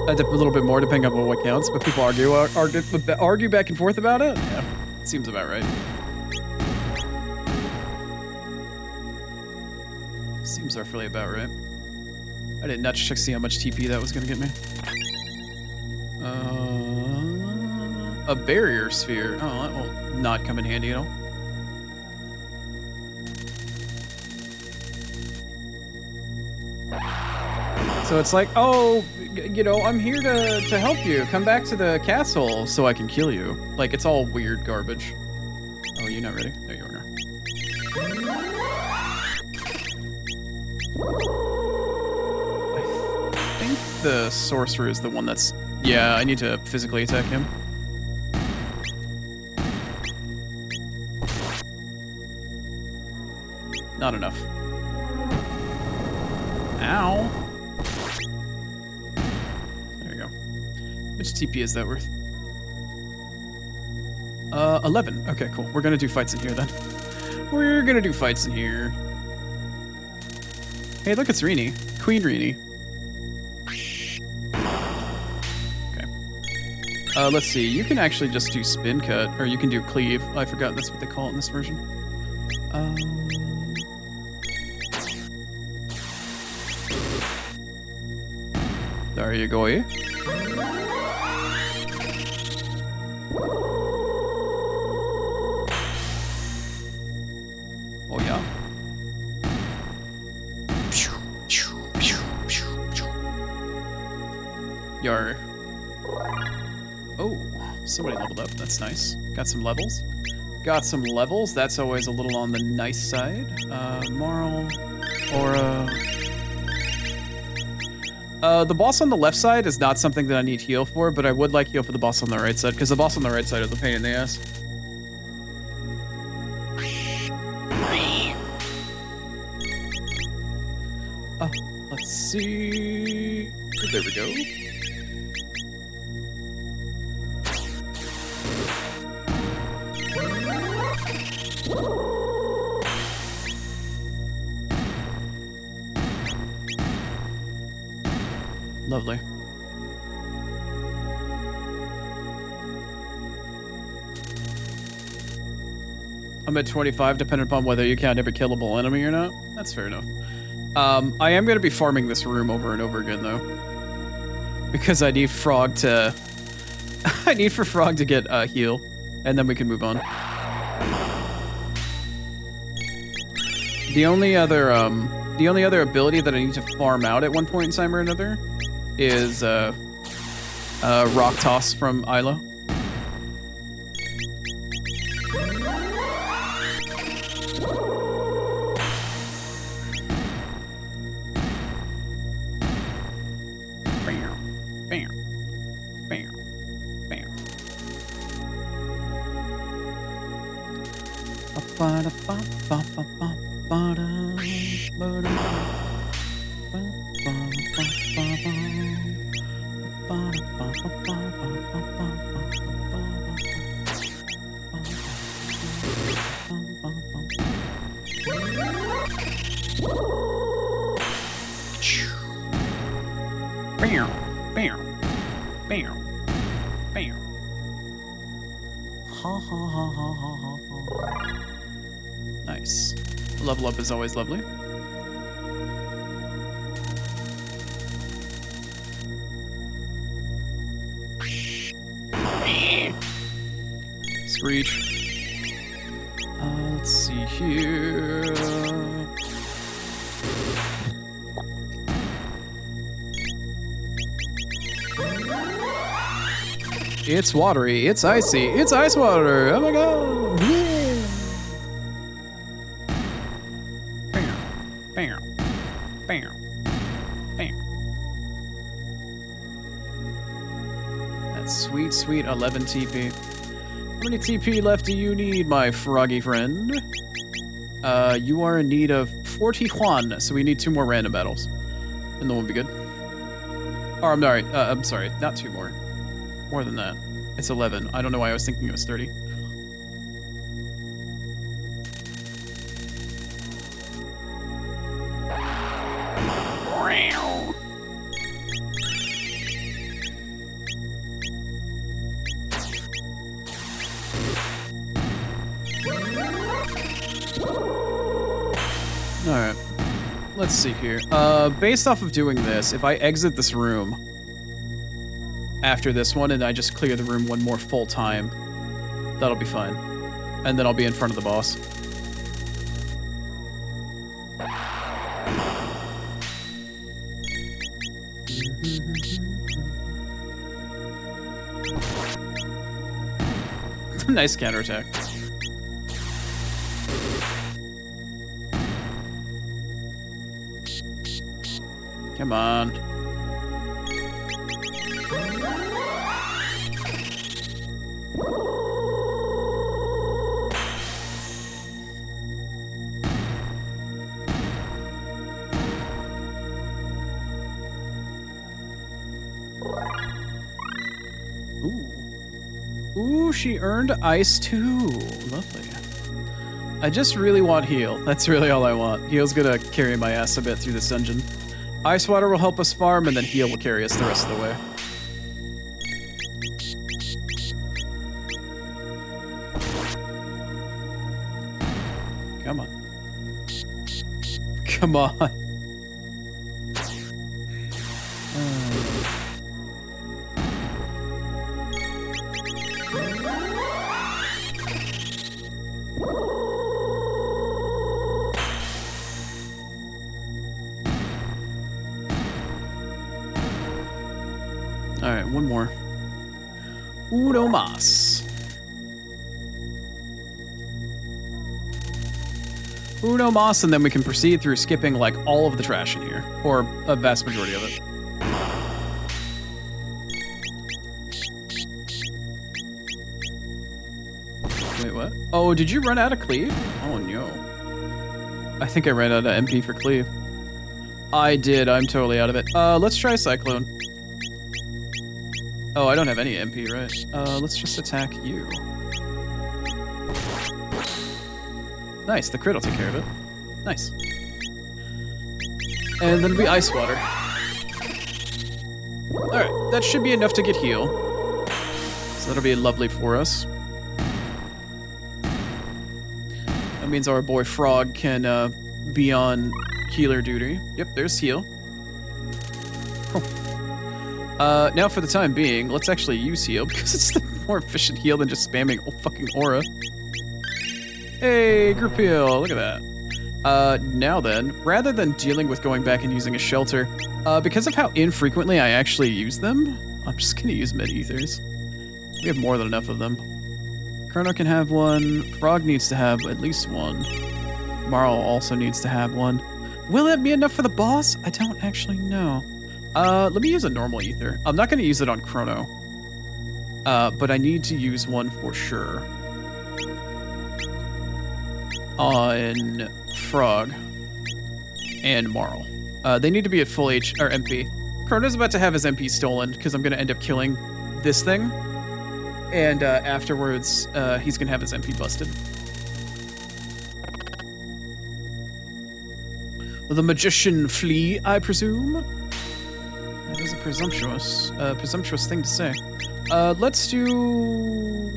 A little bit more depending on what counts, but people argue back and forth about it? Yeah, seems about right. Seems roughly about right. I did not check to see how much TP that was gonna get me. A barrier sphere. Oh, that will not come in handy at all. So it's like, oh, you know, I'm here to help you. Come back to the castle so I can kill you. Like, it's all weird garbage. Oh, you're not ready? There you are. I think the sorcerer is the one that's... Yeah, I need to physically attack him. Not enough. Ow. There you go. Which TP is that worth? 11. Okay, cool. We're gonna do fights in here then. We're gonna do fights in here. Hey, look, it's Rini. Queen Rini. Okay. Let's see. You can actually just do spin cut, or you can do cleave. I forgot that's what they call it in this version. There you go. Oh yeah. Yar. Oh, somebody leveled up. That's nice. Got some levels. Got some levels. That's always a little on the nice side. Moral, aura. The boss on the left side is not something that I need heal for, but I would like heal for the boss on the right side, because the boss on the right side is a pain in the ass. Let's see. There we go. Lovely. I'm at 25, depending upon whether you count every killable enemy or not. That's fair enough. I am going to be farming this room over and over again, though. Because I need Frog to... I need for Frog to get heal, and then we can move on. The only other ability that I need to farm out at one point in time or another is Rock Toss from Isla. Nice. Level up is always lovely. Screech. Let's see here. It's watery. It's icy. It's ice water. Oh my god. Yeah. Bam. Bam. Bam. Bam. That's sweet, sweet 11 TP. How many TP left do you need, my froggy friend? You are in need of 41, so we need 2 more random battles. And then we'll be good. Or, I'm sorry, not 2 more. More than that. It's 11. I don't know why I was thinking it was 30. Alright. Let's see here. Based off of doing this, if I exit this room after this one and I just clear the room one more full time, that'll be fine. And then I'll be in front of the boss. Nice counterattack. Come on. Ooh, she earned ice too. Lovely. I just really want heal. That's really all I want. Heal's gonna carry my ass a bit through this dungeon. Ice water will help us farm, and then heal will carry us the rest of the way. Come on. Come on. Alright, one more. Uno mas. Uno mas, and then we can proceed through skipping like all of the trash in here, or a vast majority of it. Wait, what? Oh, did you run out of cleave? Oh no. I think I ran out of MP for cleave. I did, I'm totally out of it. Let's try Cyclone. Oh, I don't have any MP, right? Let's just attack you. Nice, the crit will take care of it. Nice. And then it'll be Ice Water. Alright, that should be enough to get heal. So that'll be lovely for us. That means our boy Frog can be on healer duty. Yep, there's heal. Cool. Now for the time being, let's actually use heal because it's the more efficient heal than just spamming fucking aura. Hey, group heal, look at that. Now then, rather than dealing with going back and using a shelter, because of how infrequently I actually use them, I'm just gonna use mid-ethers. We have more than enough of them. Chrono can have one, Frog needs to have at least one. Marl also needs to have one. Will that be enough for the boss? I don't actually know. Let me use a normal ether. I'm not gonna use it on Chrono. But I need to use one for sure. On Frog and Marl. They need to be at full MP. Chrono's about to have his MP stolen because I'm gonna end up killing this thing. And afterwards, he's gonna have his MP busted. The magician flee, I presume? That is a presumptuous thing to say. Let's do...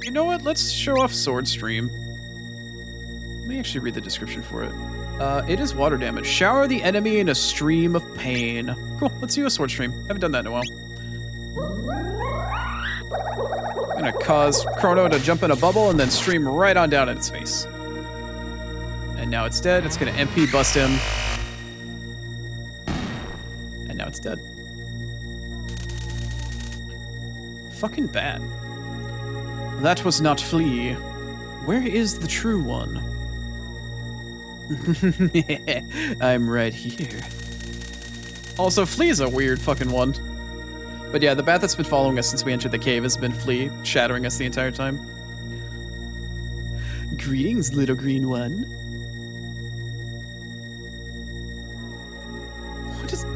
You know what? Let's show off Sword Stream. Let me actually read the description for it. It is water damage. Shower the enemy in a stream of pain. Cool, let's do a Sword Stream. Haven't done that in a while. Gonna cause Chrono to jump in a bubble and then stream right on down in its face. And now it's dead. It's gonna MP bust him. And now it's dead. Fucking bad. That was not Flea. Where is the true one? I'm right here. Also, Flea's a weird fucking one. But yeah, the bat that's been following us since we entered the cave has been Flea, shattering us the entire time. Greetings, little green one.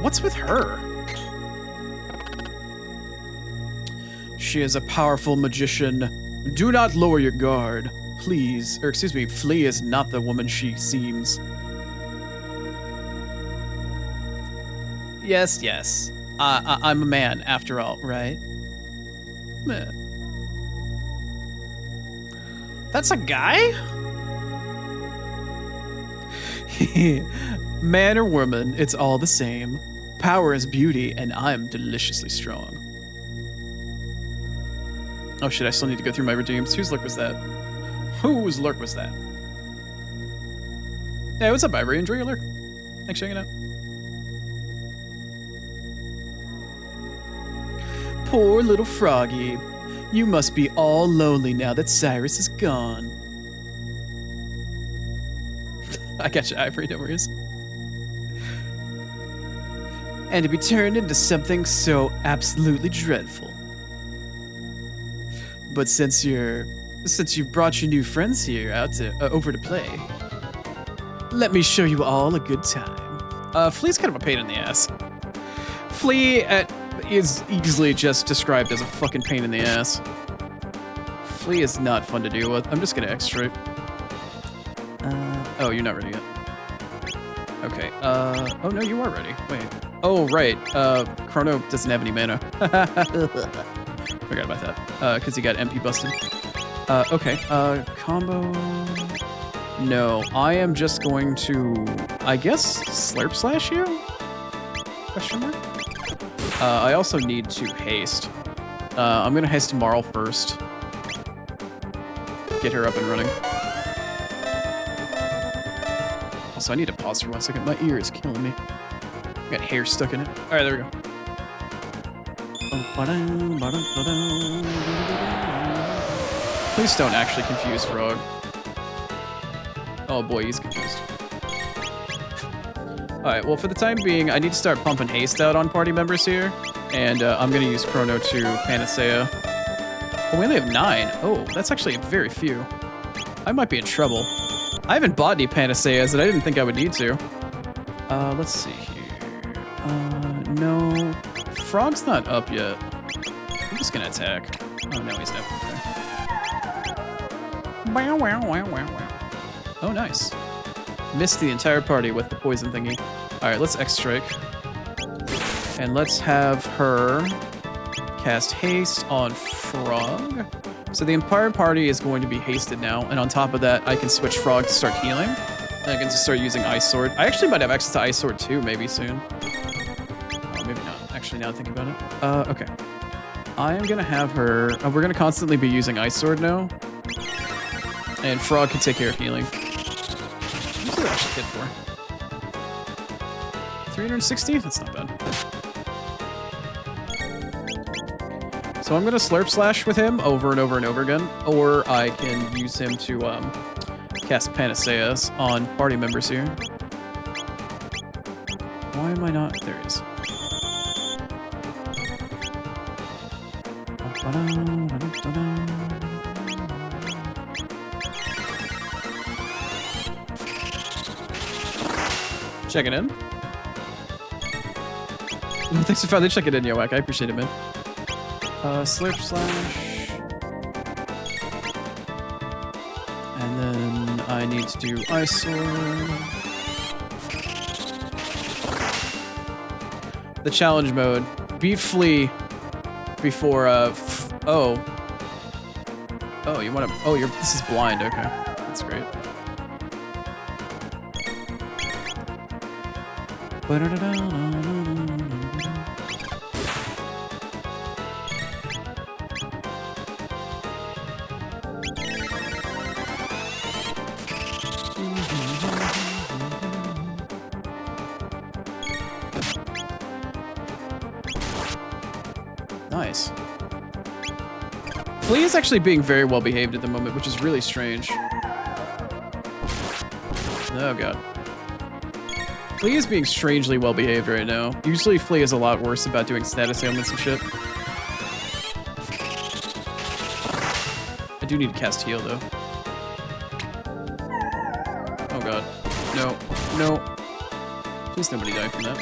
What's with her? She is a powerful magician. Do not lower your guard, please. Or excuse me, Flea is not the woman she seems. Yes, yes. I'm a man, after all, right? Meh. That's a guy? Man or woman, it's all the same. Power is beauty, and I'm deliciously strong. Oh shit, I still need to go through my redeems. Whose lurk was that? Whose lurk was that? Hey, what's up, Ivory? Enjoy your lurk. Thanks for hanging out. Poor little froggy. You must be all lonely now that Cyrus is gone. I got you, Ivory, no worries. And to be turned into something so absolutely dreadful. But since you've brought your new friends here out to over to play, let me show you all a good time. Flea's kind of a pain in the ass. Flea is easily just described as a fucking pain in the ass. Flea is not fun to deal with. I'm just gonna extra. Oh, you're not ready yet. Okay. Oh no, you are ready. Wait. Oh right. Chrono doesn't have any mana. Forgot about that. Because he got MP busted. Okay. Combo. No, I am just going to, I guess, Slurp Slash you? Question mark? I also need to haste. I'm gonna haste Marl first. Get her up and running. Also, I need to pause for 1 second. My ear is killing me. I got hair stuck in it. All right, there we go. Please don't actually confuse Frog. Oh boy, he's confused. Alright, well for the time being, I need to start pumping haste out on party members here. And I'm going to use Chrono to Panacea. Oh, we only have 9. Oh, that's actually very few. I might be in trouble. I haven't bought any Panaceas and I didn't think I would need to. Let's see here. No. Frog's not up yet. I'm just going to attack. Oh, no, he's not. Wow, wow, wow, wow, wow. Oh, nice. Missed the entire party with the poison thingy. Alright, let's X-Strike. And let's have her cast Haste on Frog. So the entire party is going to be hasted now, and on top of that, I can switch Frog to start healing. And I can just start using Ice Sword. I actually might have access to Ice Sword too, maybe soon. Oh, maybe not. Actually, now that I think about it. Okay. I am gonna have her... we're gonna constantly be using Ice Sword now. And Frog can take care of healing. What does it actually hit for? 360? That's not bad. So I'm going to Slurp Slash with him over and over and over again. Or I can use him to cast Panaceas on party members here. Why am I not? There he is. Checking in. Thanks for finally checking in, Yoak. I appreciate it, man. Slurp Slash. And then I need to do Ice Sword. The challenge mode. Beat Flea before, oh. Oh, you want to... Oh, this is blind. Okay. That's great. Nice. Flea is actually being very well behaved at the moment, which is really strange. Oh god. Flea is being strangely well behaved right now. Usually Flea is a lot worse about doing status ailments and shit. I do need to cast heal though. Oh god. No. No. Please nobody die from that.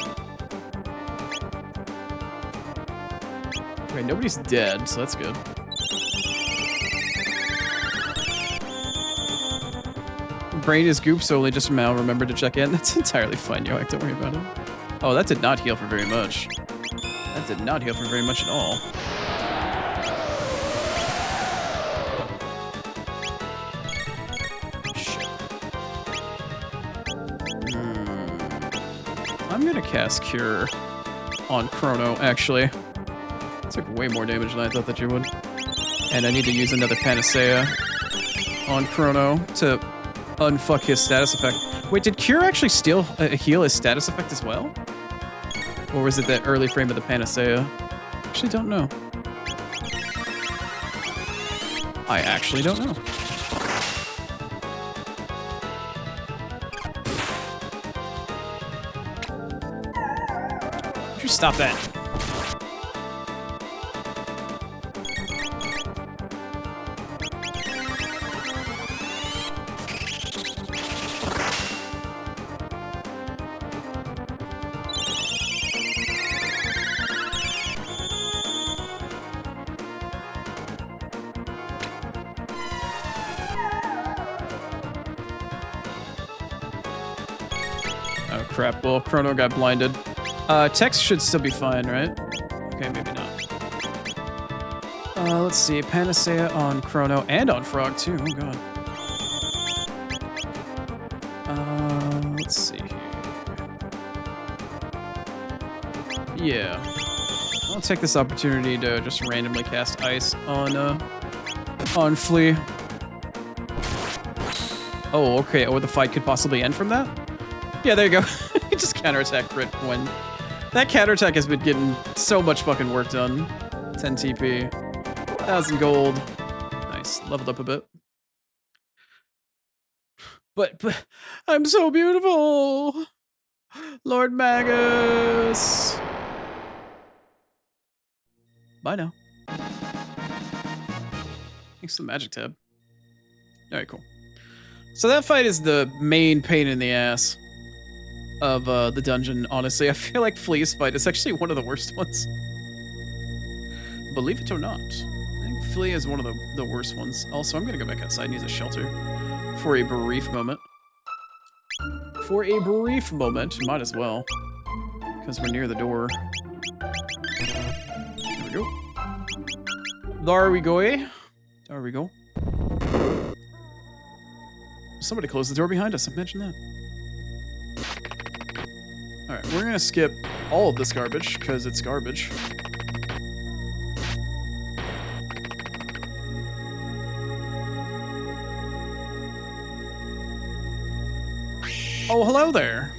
Okay, nobody's dead, so that's good. Brain is goop, so only just now remember to check in. That's entirely fine, Yoak. Don't worry about it. Oh, that did not heal for very much. That did not heal for very much at all. Shit. I'm gonna cast Cure on Chrono, actually. It took way more damage than I thought that you would. And I need to use another Panacea on Chrono to unfuck his status effect. Wait, did Cure actually still heal his status effect as well? Or was it that early frame of the Panacea? Actually don't know. I actually don't know. Would you stop that? Oh crap, well, Chrono got blinded. Text should still be fine, right? Okay, maybe not. Let's see, Panacea on Chrono and on Frog too, oh god. Let's see here. Yeah. I'll take this opportunity to just randomly cast Ice on Flea. Oh, okay, or the fight could possibly end from that? Yeah, there you go. Just counterattack crit when... That counterattack has been getting so much fucking work done. 10 TP. 1,000 gold. Nice. Leveled up a bit. But I'm so beautiful! Lord Magus! Bye now. Thanks to the magic tab. Alright, cool. So that fight is the main pain in the ass of the dungeon, honestly. I feel like Flea's fight is actually one of the worst ones. Believe it or not. I think Flea is one of the worst ones. Also, I'm gonna go back outside and use a shelter for a brief moment. For a brief moment, might as well. Because we're near the door. There we go. There we go. There we go. Somebody closed the door behind us, imagine that. Alright, we're gonna skip all of this garbage, because it's garbage. Oh, hello there!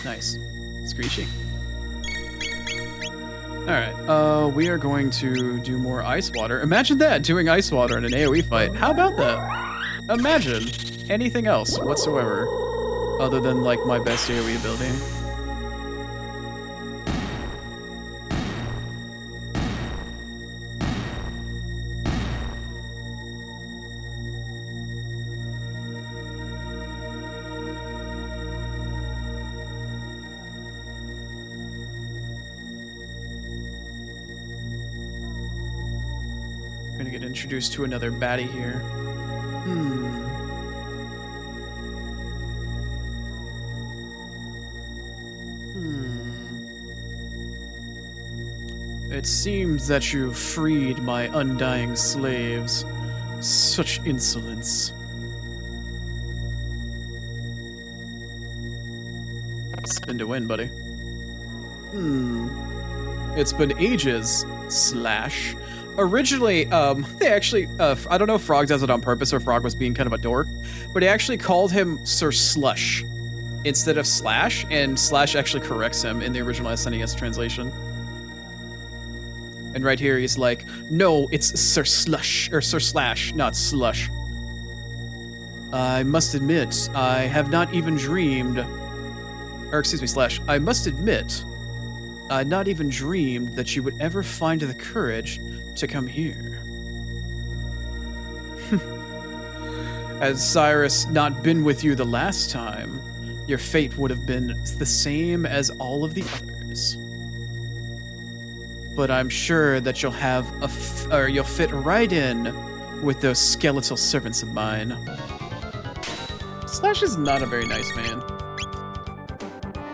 Nice. Screechy. Alright, we are going to do more ice water. Imagine that, doing ice water in an AoE fight. How about that? Imagine anything else whatsoever, other than, like, my best AoE ability. Gonna get introduced to another baddie here. It seems that you've freed my undying slaves. Such insolence. Spin to win, buddy. It's been ages, Slash. Originally, they actually, I don't know if Frog does it on purpose or Frog was being kind of a dork, but he actually called him Sir Slush instead of Slash, and Slash actually corrects him in the original SNES translation. And right here he's like, no, it's Sir Slush, or Sir Slash, not Slush. I must admit, I have not even dreamed, or excuse me, Slash, I must admit, I not even dreamed that you would ever find the courage to come here. Had Cyrus not been with you the last time, your fate would have been the same as all of the others. But I'm sure that you'll have you'll fit right in with those skeletal servants of mine. Slash is not a very nice man.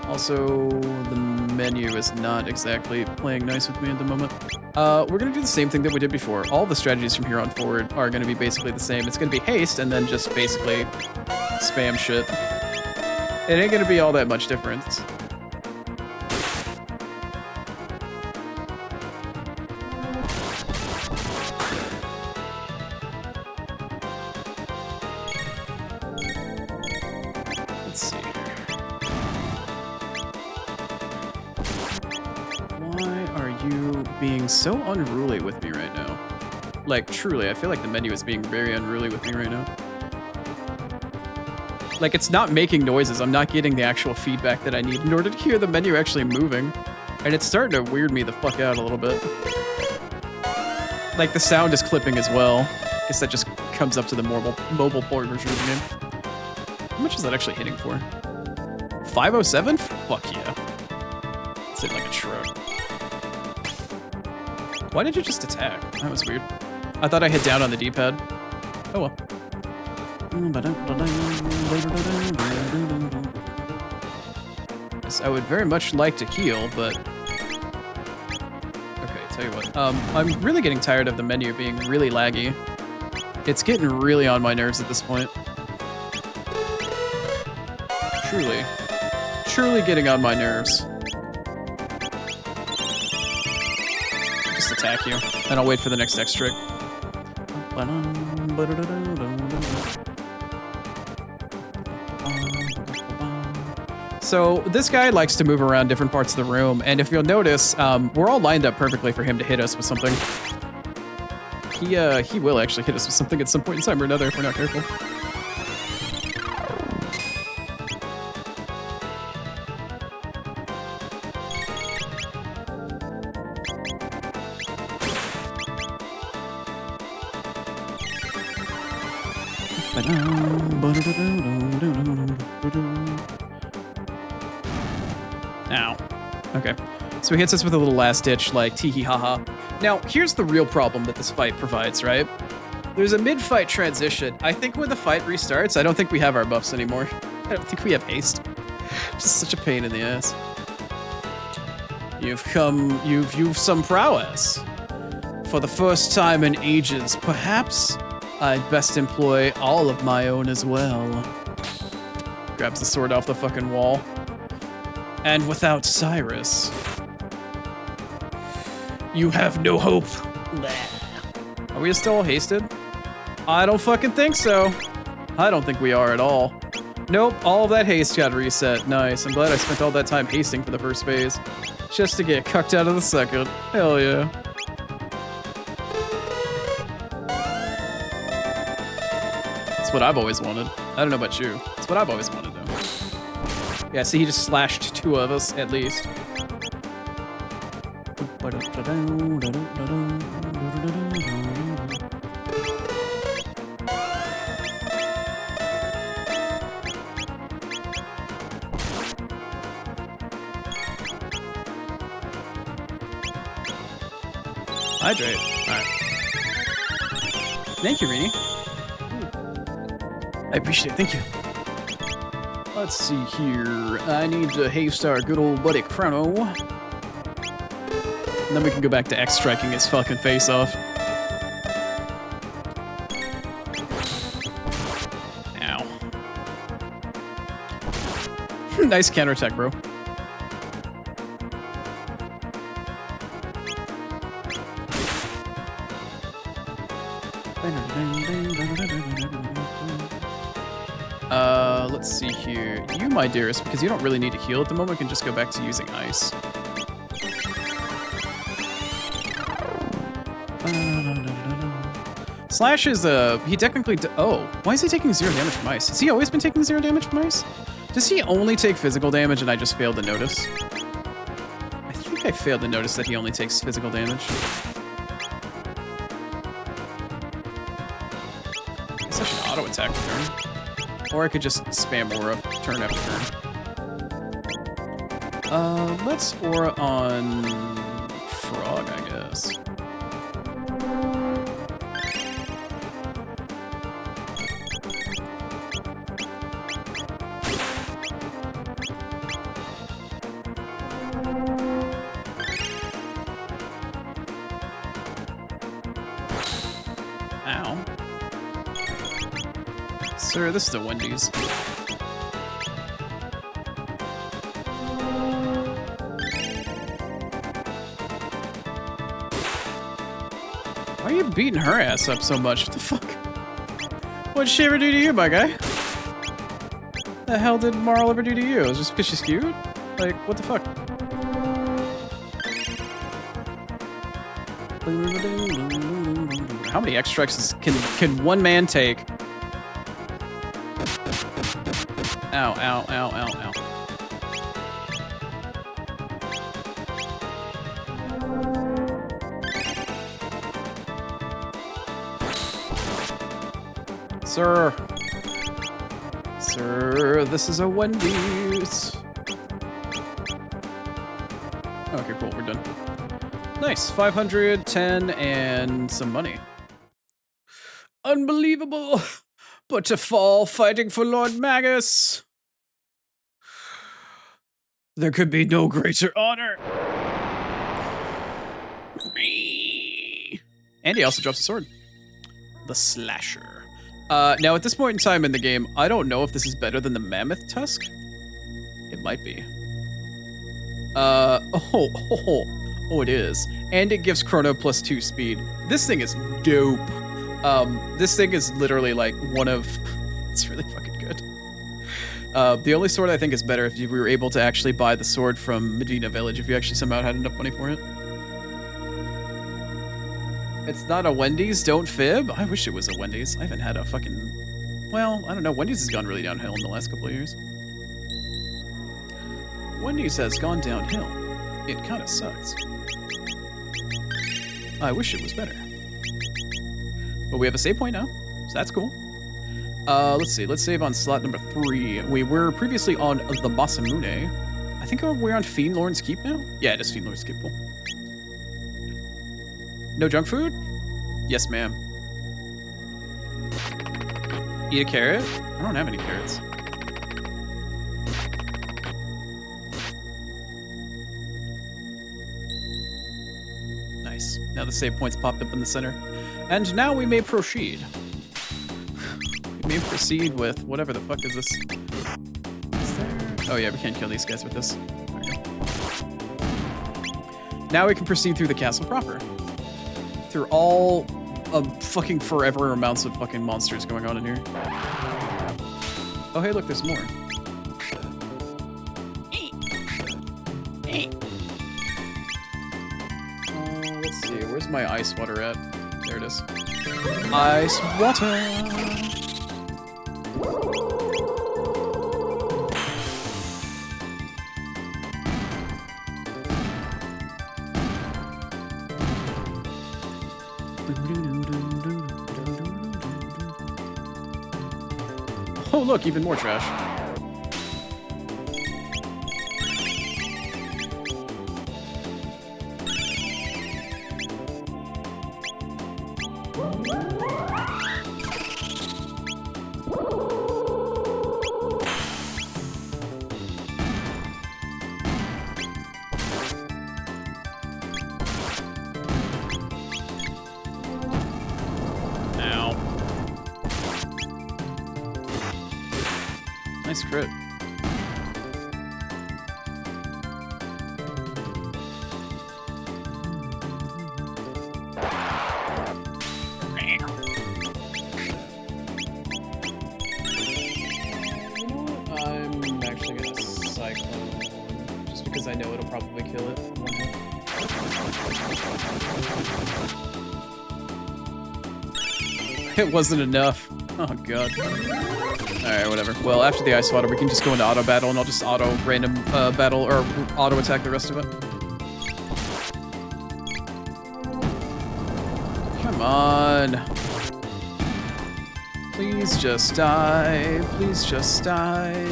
Also, the menu is not exactly playing nice with me at the moment. We're gonna do the same thing that we did before. All the strategies from here on forward are gonna be basically the same. It's gonna be haste and then just basically spam shit. It ain't gonna be all that much difference. Let's see. Why are you being so unruly with me right now. Like, truly, I feel like the menu is being very unruly with me right now. Like, it's not making noises. I'm not getting the actual feedback that I need in order to hear the menu actually moving. And it's starting to weird me the fuck out a little bit. Like, the sound is clipping as well. I guess that just comes up to the mobile port version of the game. How much is that actually hitting for? 507? Fuck yeah. It's hitting like a truck. Why did you just attack? That was weird. I thought I hit down on the D-pad. Oh well. Yes, I would very much like to heal, but... Okay, tell you what. I'm really getting tired of the menu being really laggy. It's getting really on my nerves at this point. Truly. Truly getting on my nerves. Just attack you, and I'll wait for the next X trick. So this guy likes to move around different parts of the room, and if you'll notice, we're all lined up perfectly for him to hit us with something. He will actually hit us with something at some point in time or another if we're not careful. Ow. Okay. So he hits us with a little last ditch, like tee-hee ha-ha. Now, here's the real problem that this fight provides, right? There's a mid-fight transition. I think when the fight restarts, I don't think we have our buffs anymore. I don't think we have haste. Just such a pain in the ass. You've some prowess. For the first time in ages, perhaps I'd best employ all of my own as well. Grabs the sword off the fucking wall. And without Cyrus, you have no hope. Are we still hasted? I don't fucking think so. I don't think we are at all. Nope, all of that haste got reset. Nice. I'm glad I spent all that time hasting for the first phase. Just to get cucked out of the second. Hell yeah. That's what I've always wanted. I don't know about you. That's what I've always wanted, though. Yeah, see, he just slashed two of us, at least. Hydrate. Alright. Thank you, Rini. I appreciate it. Thank you. Let's see here. I need to haste our good old buddy Chrono. And then we can go back to X striking his fucking face off. Ow. Nice counterattack, bro. Let's see here. You, my dearest, because you don't really need to heal at the moment, can just go back to using ice. Slash is he technically oh, why is he taking 0 damage from ice? Has he always been taking 0 damage from ice? Does he only take physical damage and I just failed to notice? I think I failed to notice that he only takes physical damage. I guess I should auto attack the turn. Or I could just spam Aura turn after turn. Let's Aura on Frog, I guess. Ow. Sir, this is the Wendy's. Why are you beating her ass up so much? What the fuck? What'd she ever do to you, my guy? The hell did Marl ever do to you? Just because she's cute? Like, what the fuck? How many X strikes can one man take? Ow, ow, ow, ow, ow. Sir. Sir, this is a Wendy's. Okay, cool, we're done. Nice, 510 and some money. Unbelievable! But to fall fighting for Lord Magus. There could be no greater honor. And he also drops a sword. The Slasher. Now, at this point in time in the game, I don't know if this is better than the Mammoth Tusk. It might be. Oh, it is. And it gives Chrono +2 speed. This thing is dope. This thing is literally like one of... It's really fucking good. The only sword I think is better if we were able to actually buy the sword from Medina Village, if you actually somehow had enough money for it. It's not a Wendy's, don't fib. I wish it was a Wendy's. I haven't had a fucking... Well, I don't know. Wendy's has gone really downhill in the last couple of years. Wendy's has gone downhill. It kind of sucks. I wish it was better. But we have a save point now, so that's cool. Let's see. Let's save on slot number 3. We were previously on the Masamune. I think we're on Fiendlord's Keep now? Yeah, it is Fiendlord's Keep. Cool. No junk food? Yes, ma'am. Eat a carrot? I don't have any carrots. Nice. Now the save point's popped up in the center. And now we may proceed. We may proceed with whatever the fuck is this? Is there... Oh yeah, we can't kill these guys with this. There we go. Now we can proceed through the castle proper. Through all fucking forever amounts of fucking monsters going on in here. Oh hey, look, there's more. Let's see, where's my ice water at? There it is. Ice water! Oh look, even more trash. Nice crit. I'm actually gonna cyclone just because I know it'll probably kill it. It wasn't enough. Oh god. Alright, whatever. Well, after the ice water, we can just go into auto battle, and I'll just auto random battle, or auto attack the rest of it. Come on. Please just die. Please just die.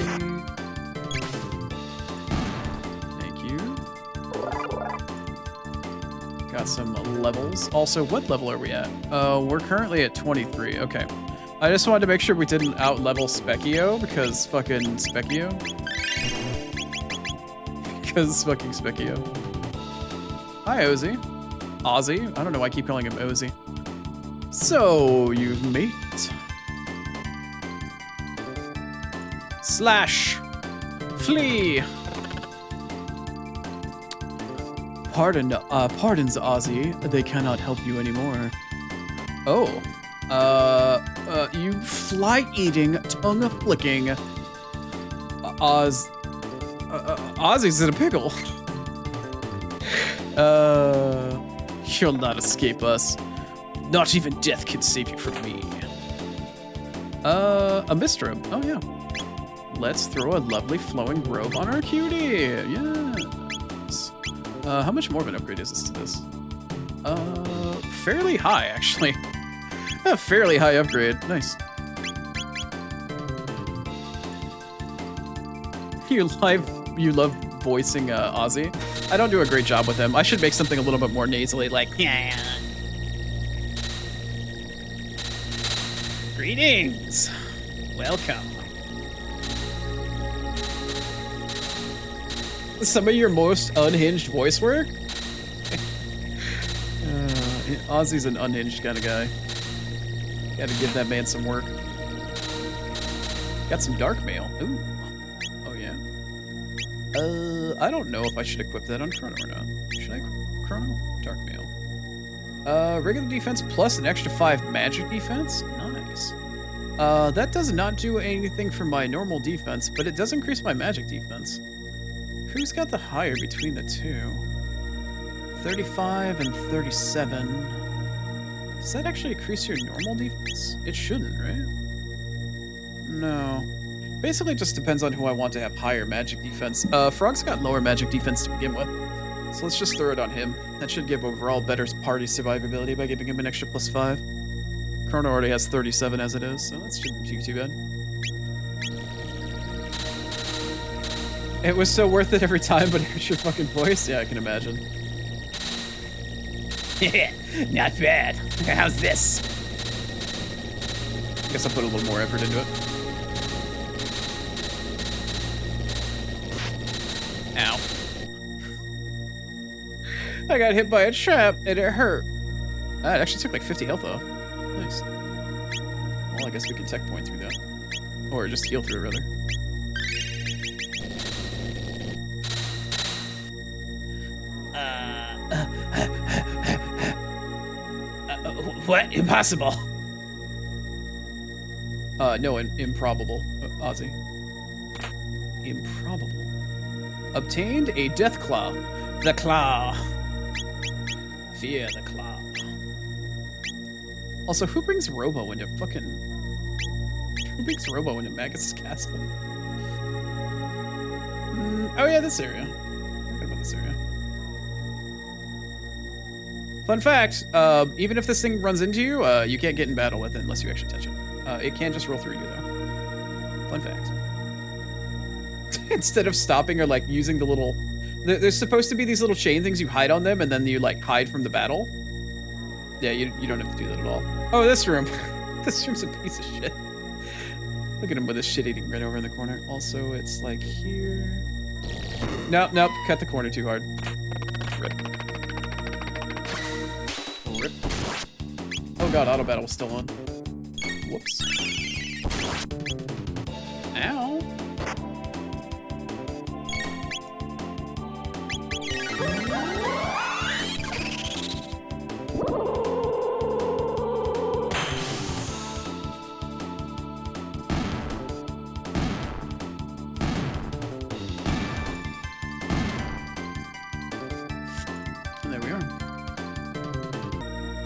Thank you. Got some levels. Also, what level are we at? We're currently at 23. Okay. I just wanted to make sure we didn't out-level Specchio, because fucking Specchio. Because fucking Specchio. Hi, Ozzy. Ozzy? I don't know why I keep calling him Ozzy. So, you've mate. Slash. Flee. Pardons Ozzy. They cannot help you anymore. Oh. You fly-eating, tongue-flicking Ozzy's in a pickle. You'll not escape us. Not even death can save you from me. A mist robe. Oh, yeah. Let's throw a lovely flowing robe on our cutie. Yes. How much more of an upgrade is this to this? Fairly high, actually. A fairly high upgrade. Nice. You love voicing Ozzy. I don't do a great job with him. I should make something a little bit more nasally, like, Yeah. Greetings. Welcome. some of your most unhinged voice work. Ozzy's an unhinged kind of guy. Gotta give that man some work. Got some dark mail. Ooh. Oh, yeah. I don't know if I should equip that on Chrono or not. Should I? Chrono? Dark mail. Regular defense plus an extra 5 magic defense? Nice. That does not do anything for my normal defense, but it does increase my magic defense. Who's got the higher between the two? 35 and 37. Does that actually increase your normal defense? It shouldn't, right? No. Basically, it just depends on who I want to have higher magic defense. Frog's got lower magic defense to begin with, so let's just throw it on him. That should give overall better party survivability by giving him an extra +5. Chrono already has 37 as it is, so that shouldn't be too bad. It was so worth it every time, but here's your fucking voice. Yeah, I can imagine. Not bad. How's this? I guess I'll put a little more effort into it. Ow. I got hit by a trap and it hurt. Ah, it actually took like 50 health off. Nice. Well, I guess we can tech point through that. Or just heal through it, rather. What? Impossible. No, improbable, Ozzy. Improbable. Obtained a death claw. The claw. Fear the claw. Also, who brings Robo into fucking... Who brings Robo into Magus's castle? Oh yeah, this area. I forgot about this area. Fun fact, even if this thing runs into you, you can't get in battle with it unless you actually touch it. It can just roll through you, though. Fun fact. Instead of stopping or, like, using the little... There's supposed to be these little chain things you hide on them, and then you, like, hide from the battle. Yeah, you don't have to do that at all. Oh, this room. This room's a piece of shit. Look at him with his shit-eating grin over in the corner. Also, it's, like, here... Nope, cut the corner too hard. Rip. Rip. Oh god, auto battle was still on. Whoops. Ow.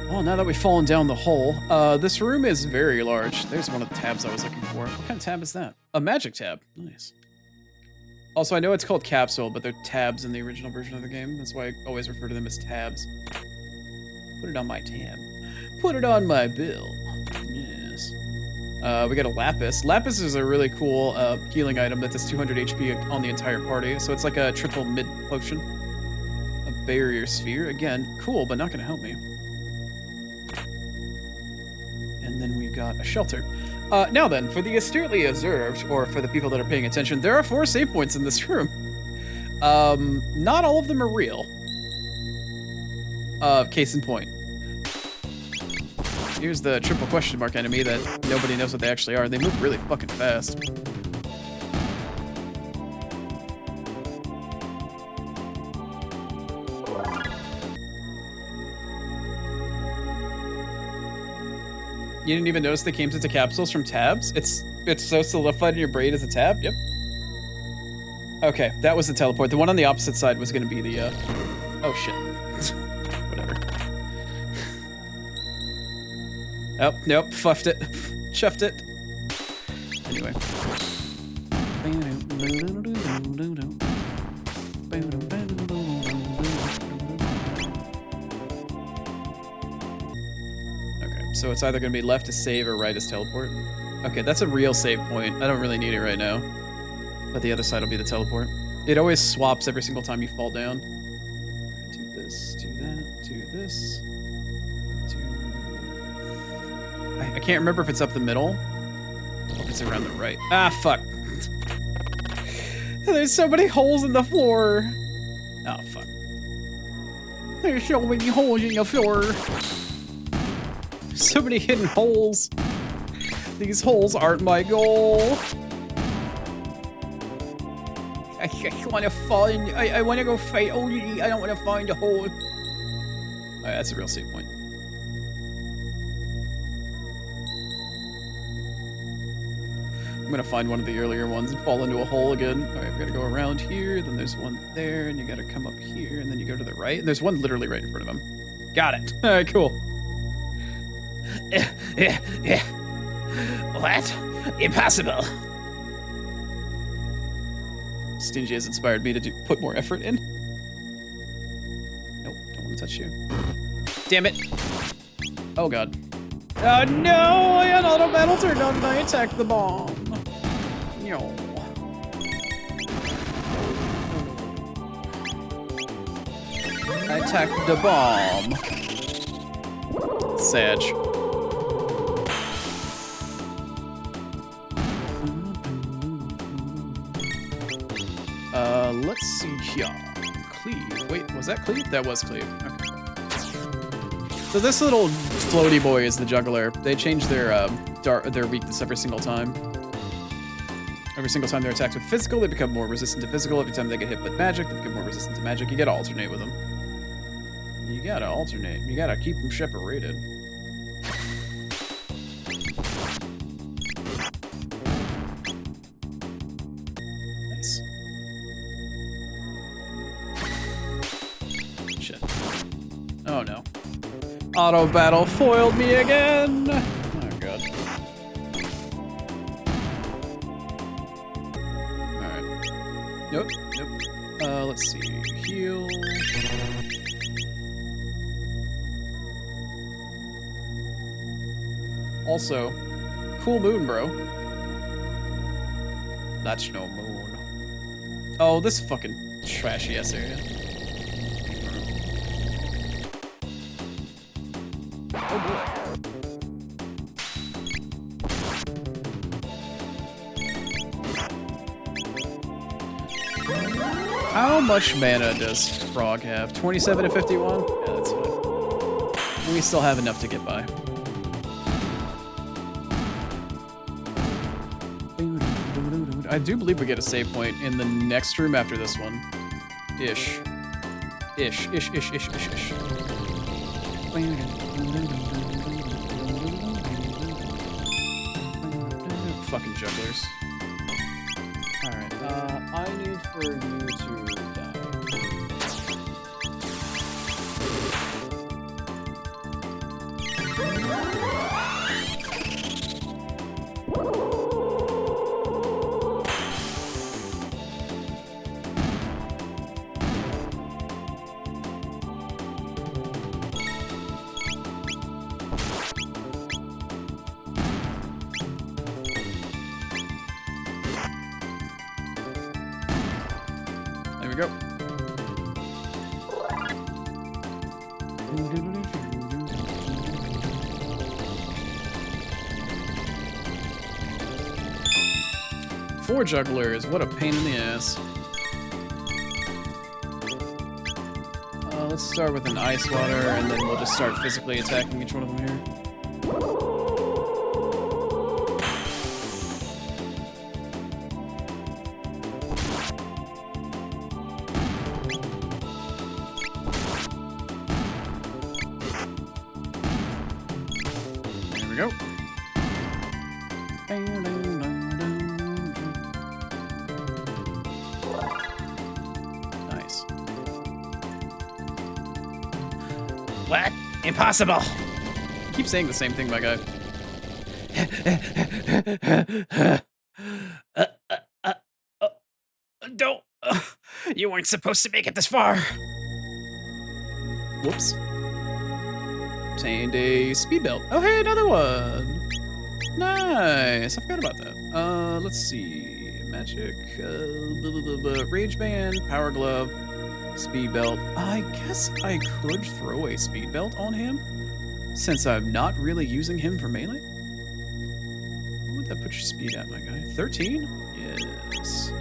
Well, now that we've fallen down the hole, this room is very large. There's one of the tabs I was looking for. What kind of tab is that? A magic tab. Nice. Also, I know it's called capsule, but they're tabs in the original version of the game. That's why I always refer to them as tabs. Put it on my tab. Put it on my bill. Yes. We got a lapis. Lapis is a really cool healing item that does 200 HP on the entire party. So it's like a triple mid potion. A barrier sphere. Again, cool, but not going to help me. And then we've got a shelter. Now then, for the astutely observed, or for the people that are paying attention, there are 4 save points in this room. Not all of them are real. Case in point. Here's the triple question mark enemy that nobody knows what they actually are. They move really fucking fast. You didn't even notice they came into capsules from tabs? It's so solidified in your brain as a tab? Yep. Okay, that was the teleport. The one on the opposite side was going to be the, oh shit. Whatever. Oh, nope, fuffed it. Chuffed it. Anyway. Okay, so it's either going to be left to save or right as teleport. Okay, that's a real save point. I don't really need it right now. But the other side will be the teleport. It always swaps every single time you fall down. Do this, do that, do this. I can't remember if it's up the middle or if it's around the right. Ah, fuck. There's so many holes in the floor. Oh, fuck. There's so many holes in the floor. So many hidden holes. These holes aren't my goal. I just want to find... I want to go fight Oni. I don't want to find a hole. Alright, that's a real save point. I'm gonna find one of the earlier ones and fall into a hole again. Alright, we gotta go around here, then there's one there, and you gotta come up here, and then you go to the right, and there's one literally right in front of him. Got it. Alright, cool. What? Impossible. Stingy has inspired me to put more effort in. Nope, don't want to touch you. Damn it. Oh god. Oh no! I had auto battle turned on and I attacked the bomb. No. I attacked the bomb. Sag. Let's see here. Cleave. Wait, was that Cleave? That was Cleave. Okay. So this little floaty boy is the juggler. They change their weakness every single time. Every single time they're attacked with physical, they become more resistant to physical. Every time they get hit with magic, they become more resistant to magic. You gotta alternate with them. You gotta alternate. You gotta keep them separated. Nice. Shit. Oh no. Auto battle foiled me again! Oh god. Alright. Nope, nope. Let's see. Heal. Also, cool moon, bro. That's no moon. Oh, this fucking trashy ass area. Oh boy. How much mana does Frog have? 27 to 51? Yeah, that's fine. We still have enough to get by. I do believe we get a save point in the next room after this one. Ish. Ish. Fucking jugglers. Alright, I need for you to die. There we go. Four jugglers, what a pain in the ass. Let's start with an ice water, and then we'll just start physically attacking each one of them here. There we go. Nice. What? Impossible. keep saying the same thing, my guy. uh, uh, uh, uh, don't. You weren't supposed to make it this far. Whoops. Obtained a speed belt. Oh, hey, another one. Nice. I forgot about that. Let's see. Magic, rage band, power glove, speed belt. I guess I could throw a speed belt on him since I'm not really using him for melee. What would that put your speed at, my guy? 13? Yes.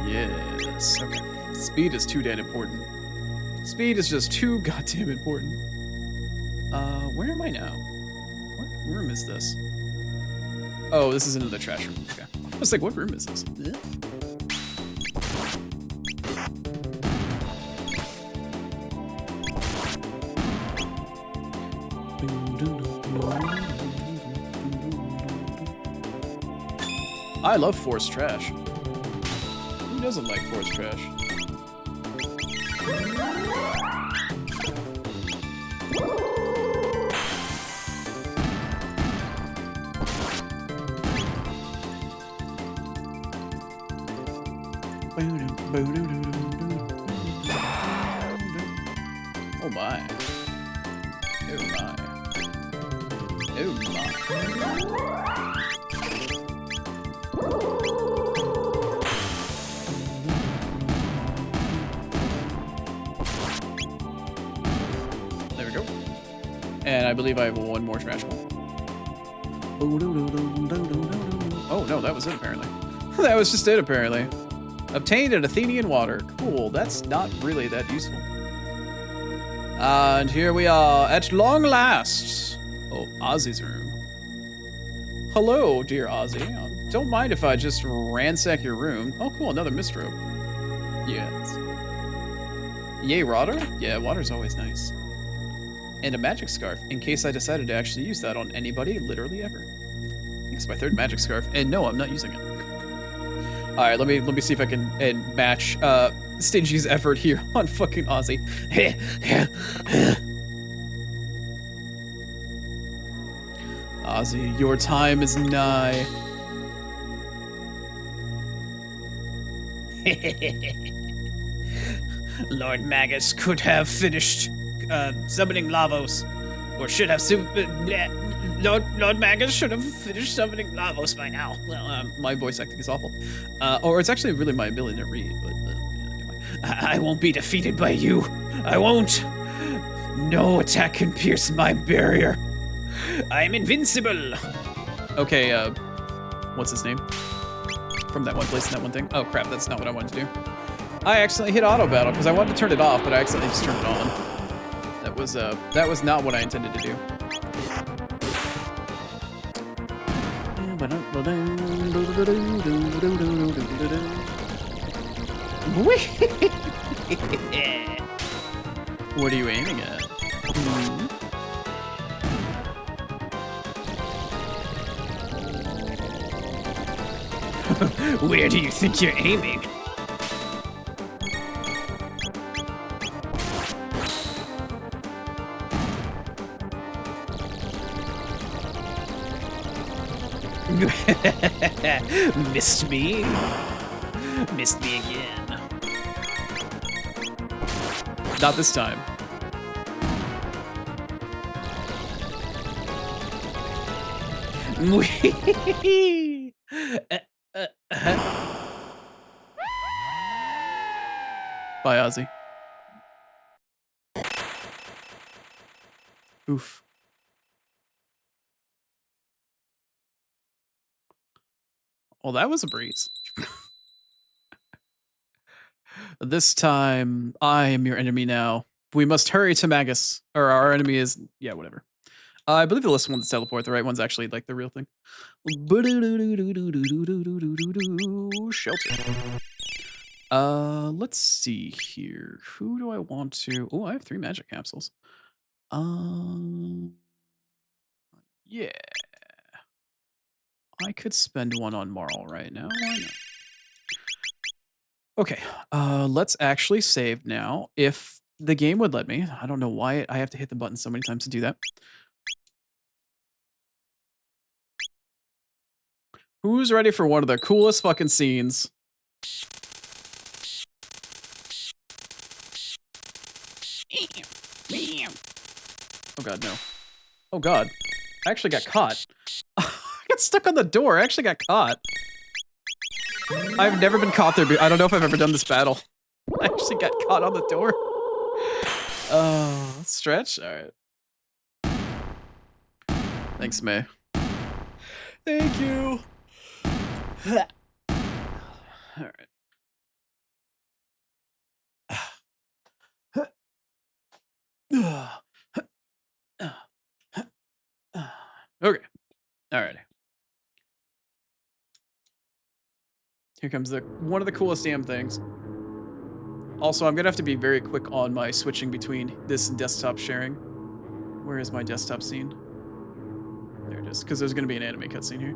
Yes. Okay. Speed is too damn important. Speed is just too goddamn important. Where am I now? What room is this? Oh, this is another trash room. Okay. I was like, what room is this? I love forced trash. Who doesn't like forced trash? Oh my. Oh my. Oh my. There we go. And I believe I have one more trash ball. Oh no, that was it apparently. That was just it apparently. Obtained an Athenian water. Cool, that's not really that useful. And here we are at long last. Oh, Ozzy's room. Hello, dear Ozzy. Don't mind if I just ransack your room. Oh, cool, another mist robe. Yes. Yay, water? Yeah, water's always nice. And a magic scarf, in case I decided to actually use that on anybody, literally ever. I think it's my third magic scarf, and no, I'm not using it. All right, let me see if I can match Stingy's effort here on fucking Ozzy. Ozzy, your time is nigh. Lord Magus could have finished summoning Lavos, or should have. Lord Magus should have finished summoning Lavos by now. Well, my voice acting is awful. Or it's actually really my ability to read, but anyway. I won't be defeated by you. I won't. No attack can pierce my barrier. I'm invincible. Okay, what's his name? From that one place and that one thing? Oh crap, that's not what I wanted to do. I accidentally hit auto battle because I wanted to turn it off, but I accidentally just turned it on. That was not what I intended to do. What are you aiming at? Where do you think you're aiming? Missed me? Missed me again. Not this time. Bye, Ozzy. Oof. Well, that was a breeze. This time, I am your enemy now. We must hurry to Magus. Or our enemy is... Yeah, whatever. I believe the list one that's teleport. The right one's actually like the real thing. Shelter. Let's see here. Who do I want to... Oh, I have 3 magic capsules. Yeah. I could spend one on Marl right now. Why not? Okay, let's actually save now. If the game would let me. I don't know why I have to hit the button so many times to do that. Who's ready for one of the coolest fucking scenes? Oh god, no. Oh god. I actually got caught. I got stuck on the door. I actually got caught. I've never been caught there. I don't know if I've ever done this battle. I actually got caught on the door. Oh, stretch? Alright. Thanks, May. Thank you. Alright. Okay. Alrighty. Here comes one of the coolest damn things. Also, I'm gonna have to be very quick on my switching between this and desktop sharing. Where is my desktop scene? There it is, because there's gonna be an anime cutscene here.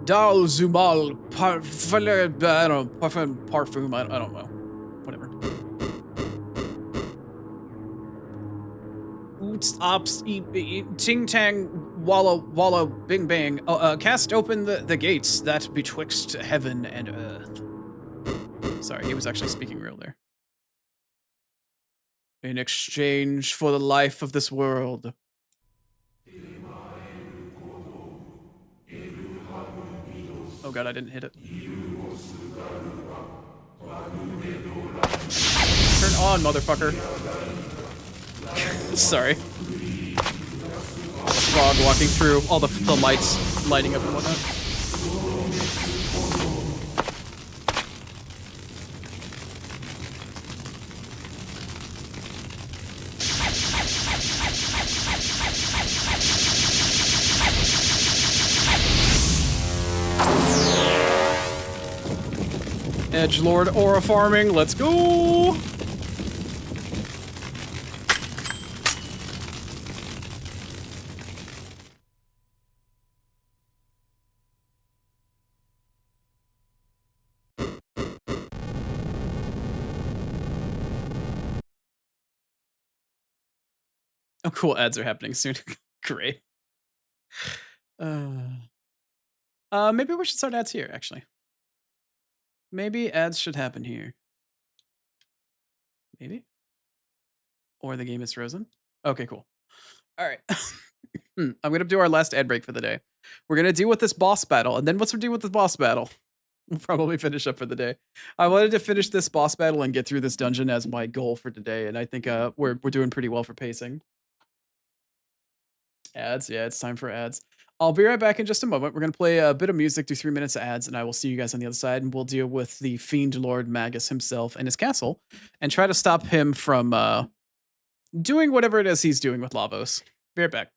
Dal Zumal I don't know, parfum, I don't know. Whatever. Oots ops ting tang walla walla bing bang. Cast open the gates that betwixt heaven and earth. Sorry, he was actually speaking real there. In exchange for the life of this world. Oh god, I didn't hit it. Turn on, motherfucker. Sorry. Frog walking through, all the lights lighting up and whatnot. Edgelord aura farming, let's go! Oh, cool. Ads are happening soon. Great. Maybe we should start ads here, actually. Maybe ads should happen here. Maybe? Or the game is frozen? Okay, cool. All right. I'm going to do our last ad break for the day. We're going to deal with this boss battle. And then once we deal with this boss battle, we'll probably finish up for the day. I wanted to finish this boss battle and get through this dungeon as my goal for today. And I think we're doing pretty well for pacing. Ads, yeah, it's time for ads. I'll be right back in just a moment. We're gonna play a bit of music, do 3 minutes of ads, and I will see you guys on the other side, and we'll deal with the Fiendlord Magus himself and his castle, and try to stop him from doing whatever it is he's doing with Lavos. Be right back.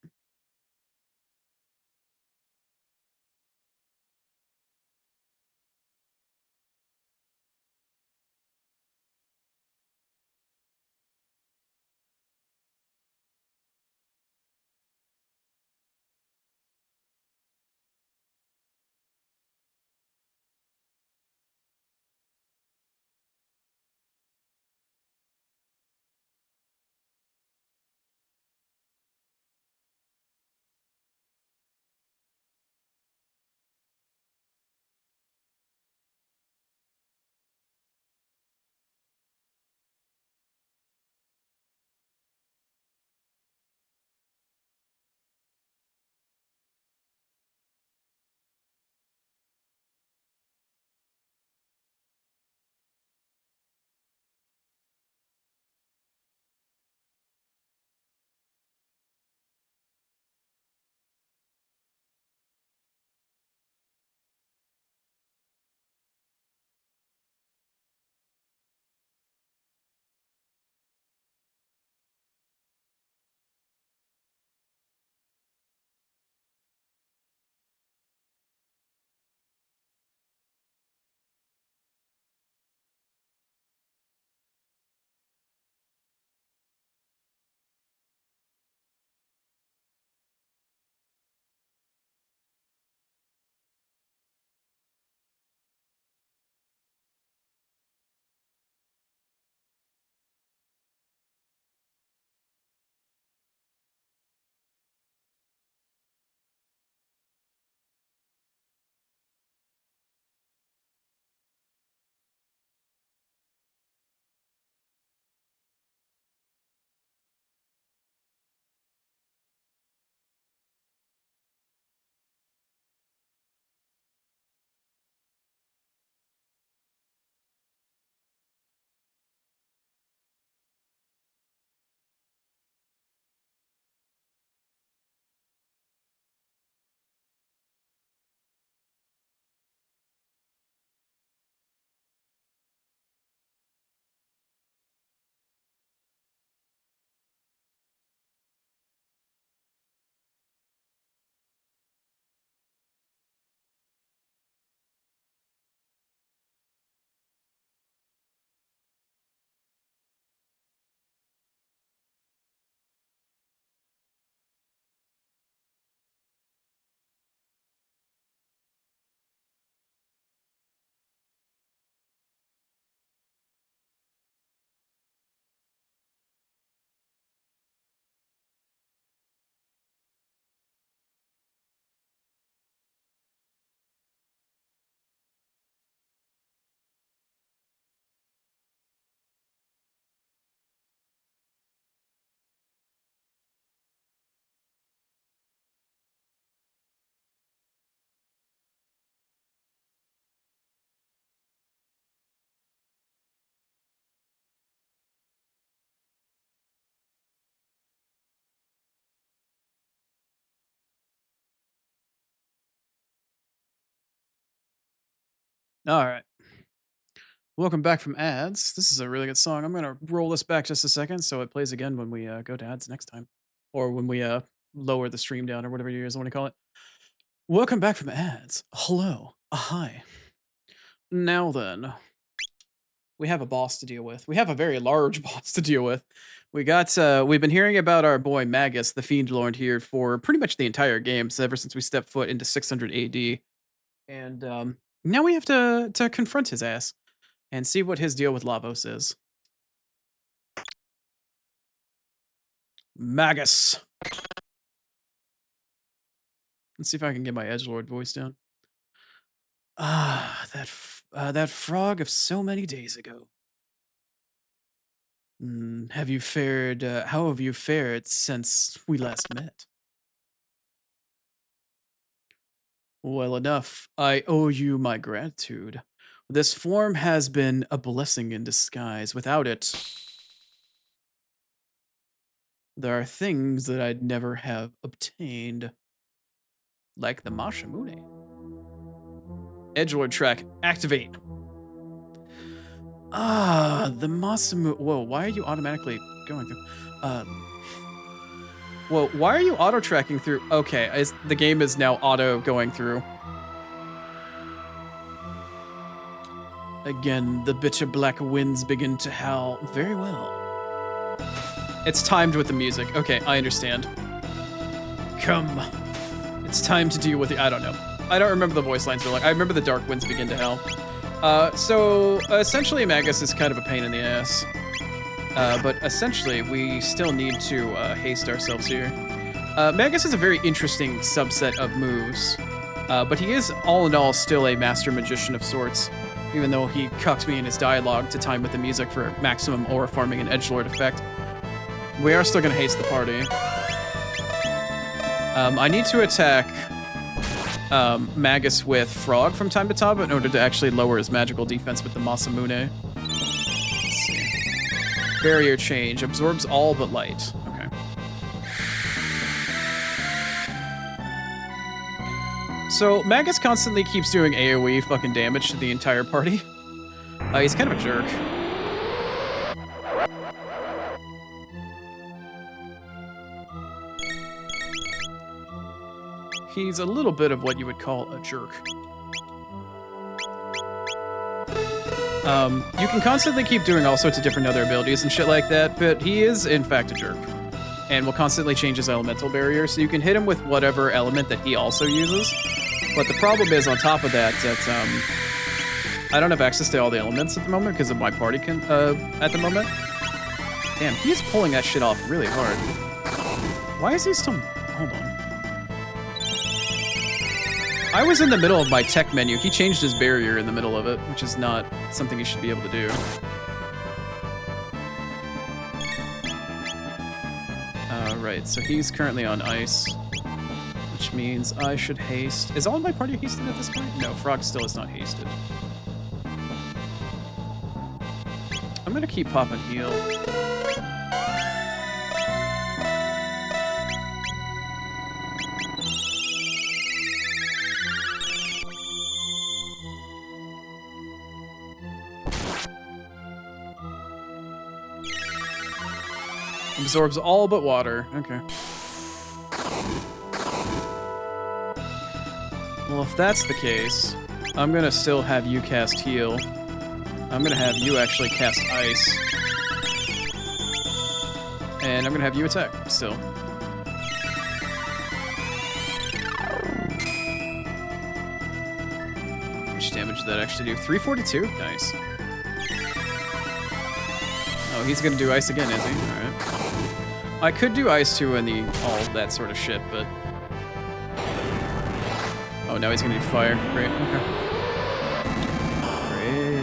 All right. Welcome back from ads. This is a really good song. I'm gonna roll this back just a second so it plays again when we go to ads next time, or when we lower the stream down or whatever you guys want to call it. Welcome back from ads. Hello. Hi. Now then, we have a boss to deal with. We have a very large boss to deal with. We've been hearing about our boy Magus, the Fiendlord, here for pretty much the entire game, so ever since we stepped foot into 600 AD. And now we have to confront his ass and see what his deal with Lavos is. Magus. Let's see if I can get my edgelord voice down. Ah, that frog of so many days ago. Have you fared? How have you fared since we last met? Well enough. I owe you my gratitude. This form has been a blessing in disguise. Without it, there are things that I'd never have obtained, like the Mashamune. Edgelord track, activate. Ah, the Masamu. Whoa, why are you automatically going through? Whoa, why are you auto tracking through? Okay, the game is now auto going through. Again, the bitter black winds begin to howl. Very well. It's timed with the music. Okay, I understand. Come. It's time to deal with it. I don't know. I don't remember the voice lines, but like I remember the dark winds begin to howl. So essentially Magus is kind of a pain in the ass. But essentially we still need to haste ourselves here. Magus is a very interesting subset of moves. But he is all in all still a master magician of sorts, even though he cucked me in his dialogue to time with the music for maximum aura farming and edgelord effect. We are still gonna haste the party. I need to attack Magus with Frog from time to time in order to actually lower his magical defense with the Masamune. Let's see. Barrier change. Absorbs all but light. Okay. So Magus constantly keeps doing AoE fucking damage to the entire party. He's kind of a jerk. He's a little bit of what you would call a jerk. You can constantly keep doing all sorts of different other abilities and shit like that, but he is, in fact, a jerk. And will constantly change his elemental barrier, so you can hit him with whatever element that he also uses. But the problem is, on top of that, I don't have access to all the elements at the moment because of my party at the moment. Damn, he is pulling that shit off really hard. Why is he still... Hold on. I was in the middle of my tech menu. He changed his barrier in the middle of it, which is not something you should be able to do. Right, so he's currently on ice, which means I should haste. Is all of my party hasted at this point? No, Frog still is not hasted. I'm gonna keep popping heal. Absorbs all but water. Okay. Well, if that's the case, I'm gonna still have you cast heal. I'm gonna have you actually cast ice. And I'm gonna have you attack still. How much damage did that actually do? 342? Nice. Oh, he's gonna do ice again, is he? Alright. I could do ice too and all that sort of shit, but... Oh, now he's gonna do fire. Great, okay. Great.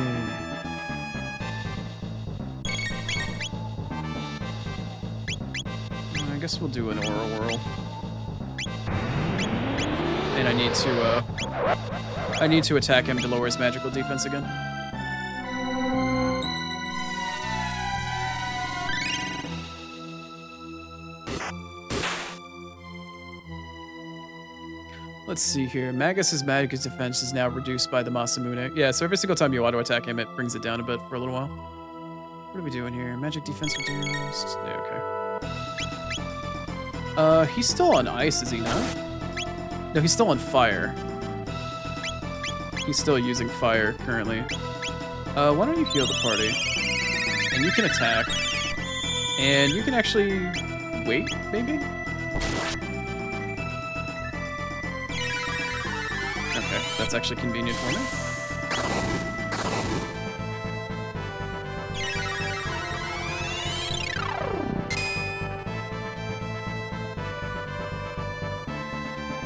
I guess we'll do an Aura Whirl. And I need to attack him to lower his magical defense again. Let's see here. Magus's magic defense is now reduced by the Masamune. Yeah, so every single time you auto attack him, it brings it down a bit for a little while. What are we doing here? Magic defense reduced. Yeah, okay. He's still on ice, is he not? No, he's still on fire. He's still using fire currently. Why don't you heal the party? And you can attack. And you can actually wait, maybe? Okay, that's actually convenient for me.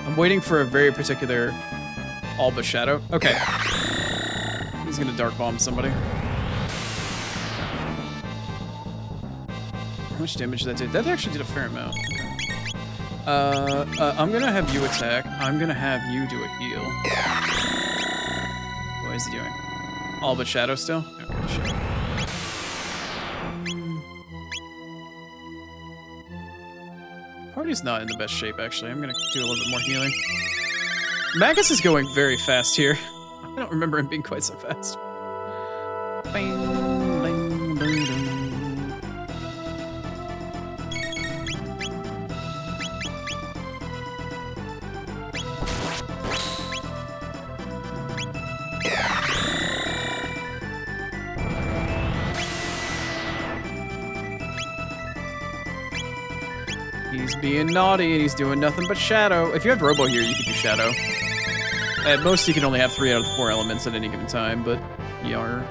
I'm waiting for a very particular all but shadow. Okay. He's gonna dark bomb somebody. How much damage did that do? That actually did a fair amount. Okay. I'm gonna have you attack. I'm gonna have you do a heal. What is he doing? All but shadow still? Okay, shit. Party's not in the best shape, actually. I'm gonna do a little bit more healing. Magus is going very fast here. I don't remember him being quite so fast. Bing, bing, bing, bing. He's being naughty and he's doing nothing but shadow. If you have Robo here, you could do shadow. At most, you can only have 3 out of the 4 elements at any given time, but yar.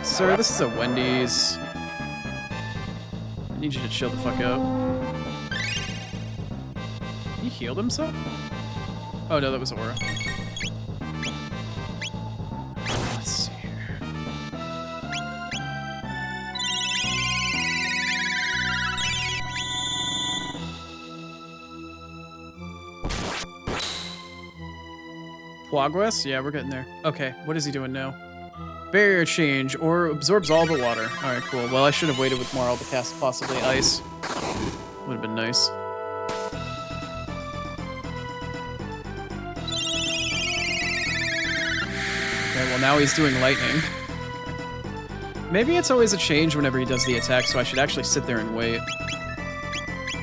Sir, this is a Wendy's. I need you to chill the fuck out. He healed himself? Oh no, that was Aura. Let's see here. Puaguas? Yeah, we're getting there. Okay, what is he doing now? Barrier change, or absorbs all the water. Alright, cool. Well, I should have waited with Marl to cast possibly ice. Would have been nice. Okay, well now he's doing lightning. Maybe it's always a change whenever he does the attack, so I should actually sit there and wait.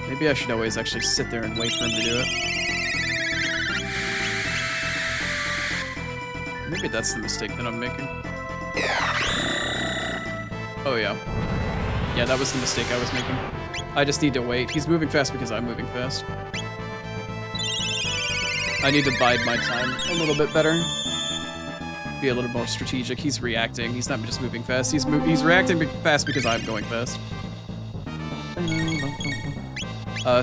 Maybe I should always actually sit there and wait for him to do it. Maybe that's the mistake that I'm making. Oh yeah. Yeah, that was the mistake I was making. I just need to wait. He's moving fast because I'm moving fast. I need to bide my time a little bit better. Be a little more strategic. He's reacting. He's not just moving fast. He's reacting fast because I'm going fast.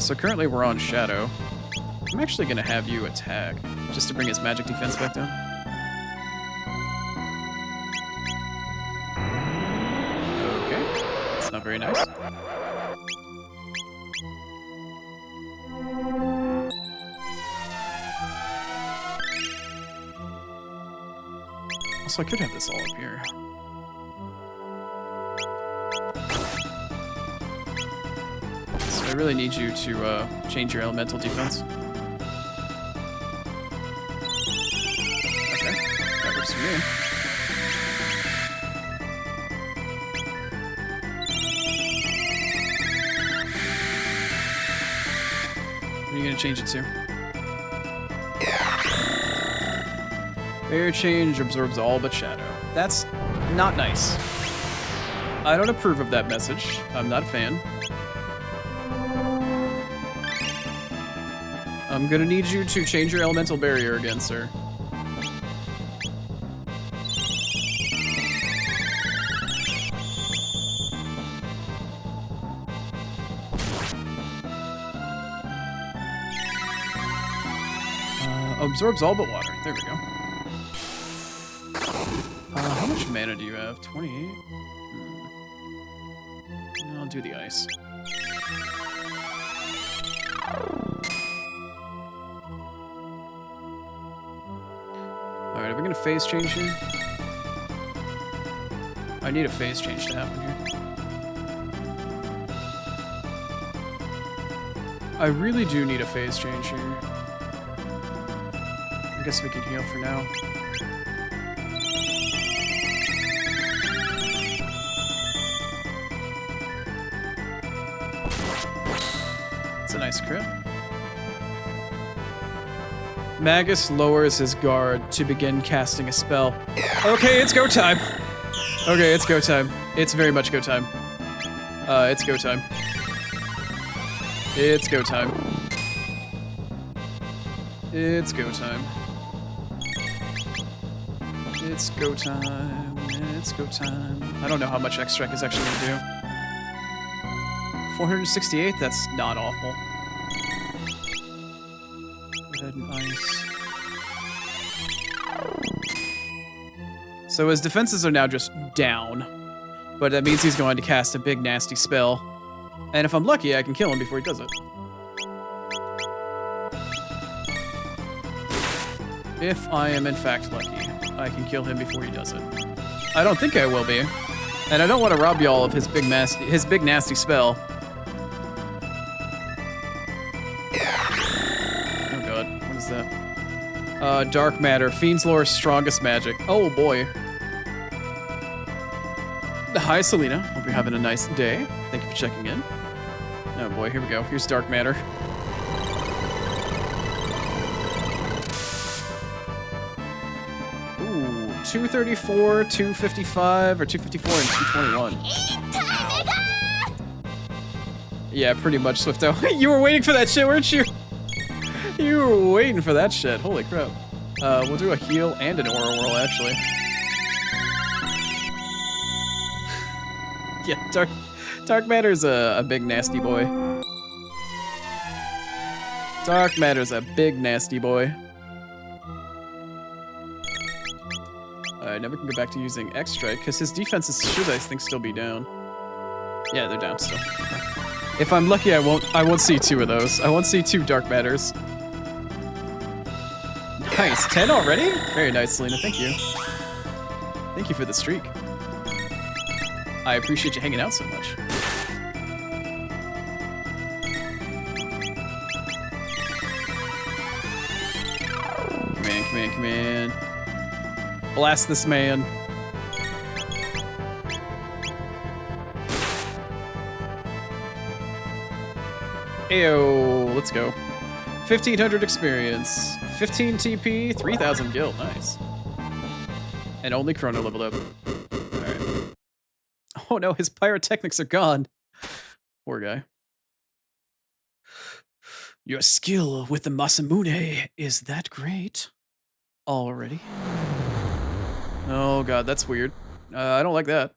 So currently we're on Shadow. I'm actually going to have you attack, just to bring his magic defense back down. Okay. That's not very nice. Also, I could have this all up here. So I really need you to change your elemental defense. Okay, that works for me. What are you gonna change it to? Barrier change absorbs all but shadow. That's not nice. I don't approve of that message. I'm not a fan. I'm gonna need you to change your elemental barrier again, sir. Absorbs all but water. There we go. How much mana do you have? 28? I'll do the ice. Alright, are we gonna phase change here? I need a phase change to happen here. I really do need a phase change here. I guess we can heal for now. It's a nice crit. Magus lowers his guard to begin casting a spell. Okay, it's go time. Okay, it's go time. It's very much go time. It's go time. It's go time. It's go time. It's go time. It's go time. I don't know how much X-Strike is actually gonna do. 468, that's not awful. Go ahead and ice. So his defenses are now just down. But that means he's going to cast a big nasty spell. And if I'm lucky, I can kill him before he does it. If I am in fact lucky, I can kill him before he does it. I don't think I will be. And I don't want to rob y'all of his big nasty spell. Oh god, what is that? Dark matter, Fiendlord's strongest magic. Oh boy. Hi Selena, hope you're having a nice day. Thank you for checking in. Oh boy, here we go. Here's dark matter. Ooh, 234, 255, or 254 and 221. Yeah, pretty much, Swifto. You were waiting for that shit, weren't you? You were waiting for that shit. Holy crap. We'll do a heal and an aura whirl, actually. Yeah, Dark Matter's a big nasty boy. Dark Matter's a big nasty boy. I never can go back to using X-Strike, because his defenses should, I think, still be down. Yeah, they're down still. If I'm lucky, I won't see two of those. I won't see two Dark Matters. Nice, 10 already? Very nice, Selena, thank you. Thank you for the streak. I appreciate you hanging out so much. Come in, come in, come in. Blast this man. Ayo, let's go. 1500 experience, 15 TP, 3000 gil, nice. And only Chrono leveled up. Alright. Oh no, his pyrotechnics are gone. Poor guy. Your skill with the Masamune is that great already? Oh god, that's weird. I don't like that.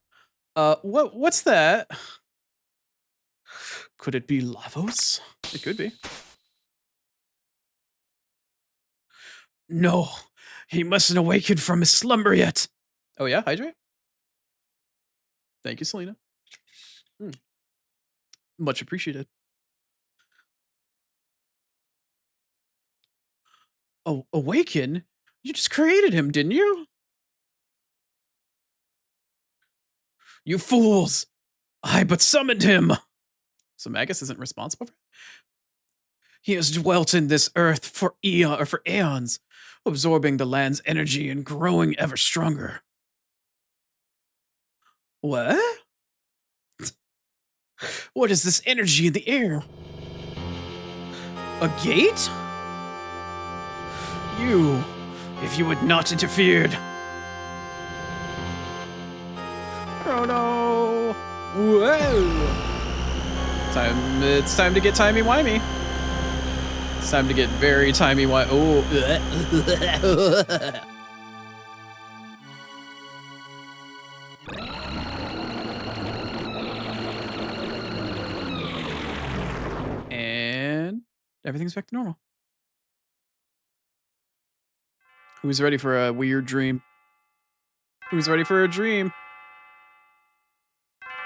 What's that? Could it be Lavos? It could be. No, he mustn't awaken from his slumber yet. Oh yeah, hydrate? Thank you, Selena. Much appreciated. Oh, awaken? You just created him, didn't you? You fools! I but summoned him! So Magus isn't responsible for it? He has dwelt in this earth for eons, absorbing the land's energy and growing ever stronger. What? What is this energy in the air? A gate? You, if you had not interfered. Oh no! Whoa! It's time to get timey-wimey. It's time to get very timey-wimey. Oh. And everything's back to normal. Who's ready for a weird dream? Who's ready for a dream?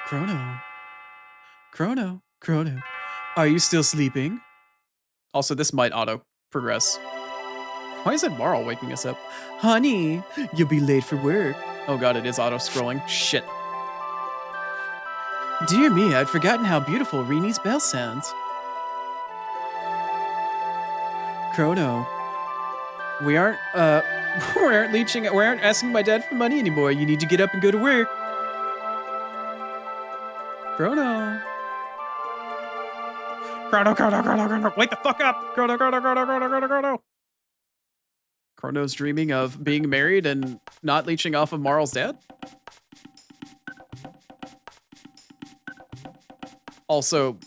Chrono. Chrono. Chrono. Are you still sleeping? Also, this might auto-progress. Why is it Marl waking us up? Honey, you'll be late for work. Oh god, it is auto-scrolling. Shit. Dear me, I'd forgotten how beautiful Rini's bell sounds. Chrono, we aren't we aren't asking my dad for money anymore. You need to get up and go to work. Chrono. Chrono. Wake the fuck up. Chrono. Chrono's dreaming of being married and not leeching off of Marl's dad. Also,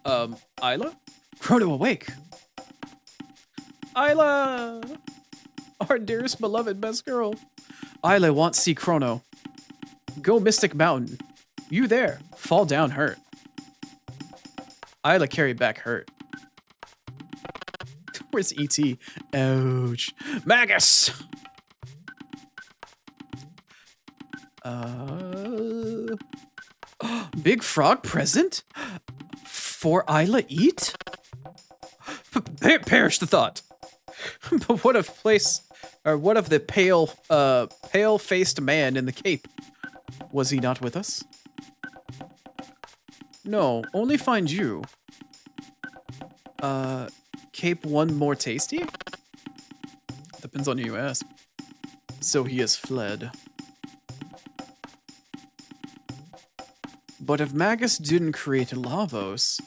Isla? Chrono, awake! Isla! Our dearest, beloved, best girl. Isla wants see Chrono. Go Mystic Mountain. You there. Fall down hurt. Isla carry back hurt. Where's E.T.? Ouch. Magus! Big frog present? For Isla eat? Perish the thought. But what of the pale-faced man in the cape? Was he not with us? No, only find you. Cape one more tasty? Depends on who you ask. So he has fled. But if Magus didn't create Lavos,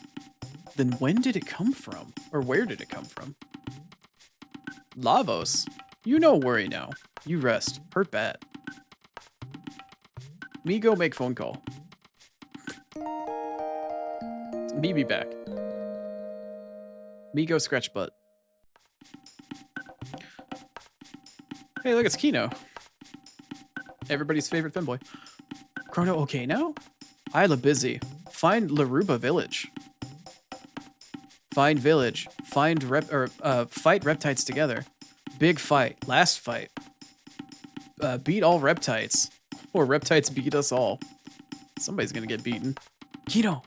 then when did it come from? Or where did it come from? Lavos? You no worry now. You rest. Hurt bad. Me go make phone call. Me be back. Me go scratch butt. Hey, look, it's Kino. Everybody's favorite femboy. Chrono okay now? Isla busy. Find Laruba village. Find village. Find fight reptites together. Big fight. Last fight. Beat all reptites. Or reptites beat us all. Somebody's gonna get beaten. Kino.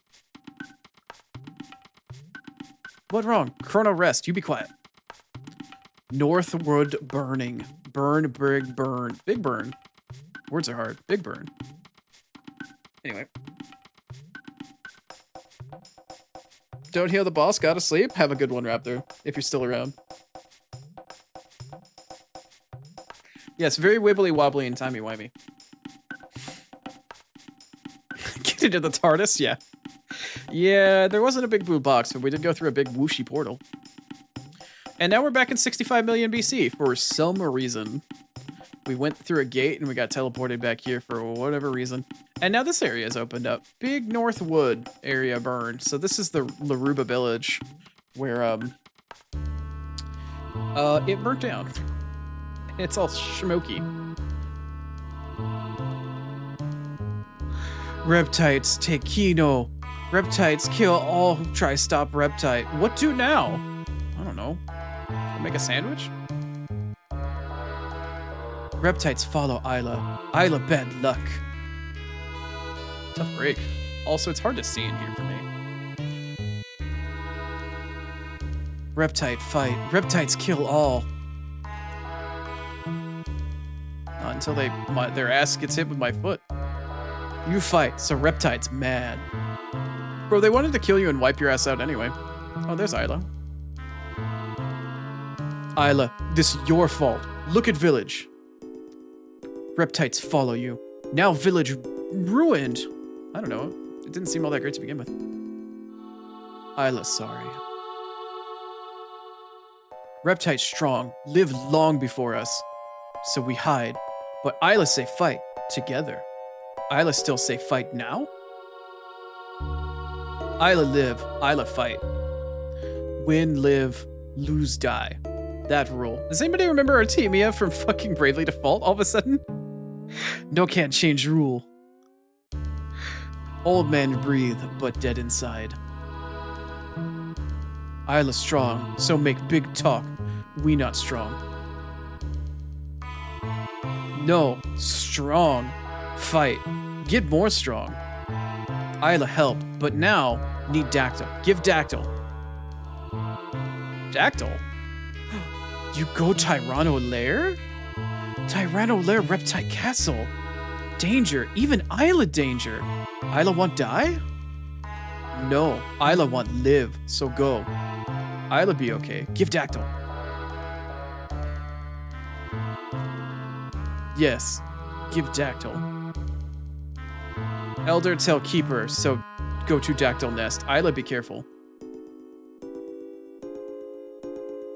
What wrong? Chrono rest. You be quiet. Northwood burning. Burn, big burn. Big burn. Words are hard. Big burn. Anyway. Don't heal the boss. Gotta sleep. Have a good one, Raptor. If you're still around. Yes, very wibbly wobbly and timey wimey. Get into the TARDIS? Yeah. Yeah, there wasn't a big blue box, but we did go through a big whooshy portal. And now we're back in 65 million BC for some reason. We went through a gate and we got teleported back here for whatever reason. And now this area is opened up. Big Northwood area burned. So this is the Laruba village where it burnt down. It's all smoky. Reptites take Kino. Reptites kill all who try stop Reptite. What do now? I don't know. Make a sandwich? Reptites follow Isla. Isla bad luck. Tough break. Also, it's hard to see in here for me. Reptite fight. Reptites kill all. Not until their ass gets hit with my foot. You fight, so Reptite's mad. Bro, they wanted to kill you and wipe your ass out anyway. Oh, there's Isla. Isla, this is your fault. Look at village. Reptites follow you. Now village ruined. I don't know. It didn't seem all that great to begin with. Isla, sorry. Reptites strong, live long before us. So we hide. But Isla say fight, together. Isla still say fight now? Isla live, Isla fight. Win, live, lose, die. That rule. Does anybody remember Artemia from fucking Bravely Default all of a sudden? No can't change rule. Old man breathe, but dead inside. Isla strong, so make big talk. We not strong. No, strong. Fight. Get more strong. Isla help, but now need Dactyl. Give Dactyl. Dactyl? You go Tyranno Lair? Tyranno Lair Reptite Castle. Danger, even Isla danger. Isla want die? No, Isla want live, so go. Isla be okay. Give Dactyl. Yes. Give Dactyl. Elder tell Keeper, so go to Dactyl Nest. Isla, be careful.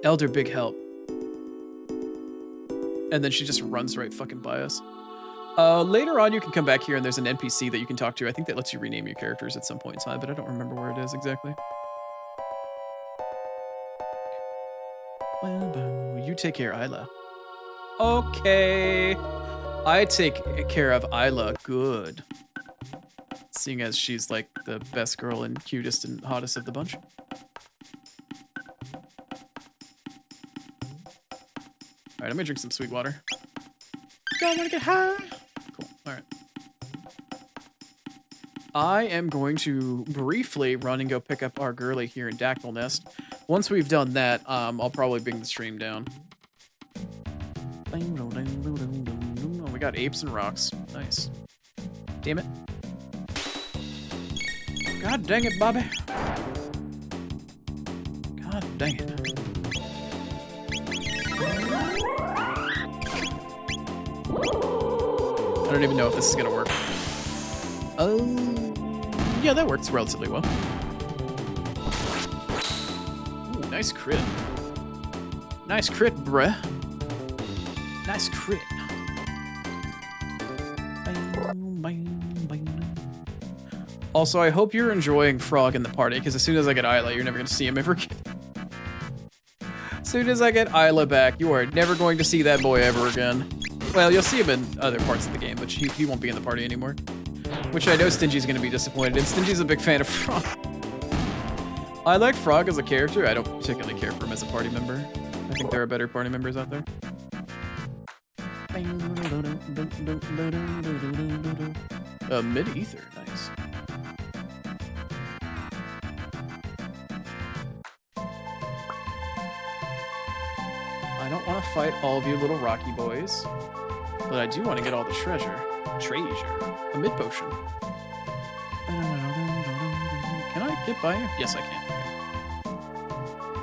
Elder, big help. And then she just runs right fucking by us. Later on, you can come back here and there's an NPC that you can talk to. I think that lets you rename your characters at some point in time, but I don't remember where it is exactly. You take care, Isla. Okay. I take care of Isla. Good. Seeing as she's like the best girl and cutest and hottest of the bunch. Alright, I'm gonna drink some sweet water. Y'all wanna get high? Cool, alright. I am going to briefly run and go pick up our girly here in Dactyl Nest. Once we've done that, I'll probably bring the stream down. Oh, we got apes and rocks. Nice. Damn it. God dang it, Bobby. God dang it. I don't even know if this is gonna work. Oh, yeah, that works relatively well. Ooh, nice crit. Nice crit, bruh. Nice crit. Also, I hope you're enjoying Frog in the party, because as soon as I get Isla, you're never going to see him ever again. As soon as I get Isla back, you are never going to see that boy ever again. Well, you'll see him in other parts of the game, but he won't be in the party anymore. Which I know Stingy's going to be disappointed in. Stingy's a big fan of Frog. I like Frog as a character. I don't particularly care for him as a party member. I think there are better party members out there. Mid-ether, nice. I don't want to fight all of you little rocky boys, but I do want to get all the treasure. A mid potion. Can I get by you? Yes, I can.